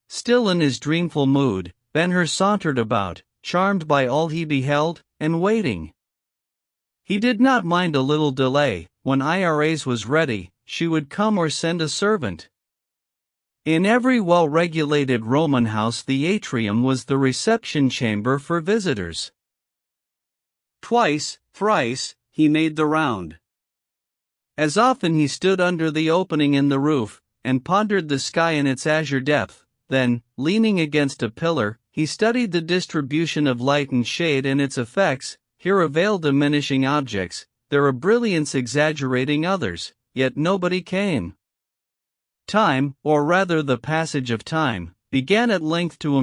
Still in his dreamful mood, Ben-Hur sauntered about, charmed by all he beheld, and waiting. He did not mind a little delay. When Iris was ready, she would come or send a servant. In every well-regulated Roman house the atrium was the reception chamber for visitors. Twice, thrice, he made the round. As often he stood under the opening in the roof, and pondered the sky in its azure depth. Then, leaning against a pillar, he studied the distribution of light and shade and its effects, here a veil diminishing objects, there a brilliance exaggerating others, yet nobody came. Time, or rather the passage of time, began at length to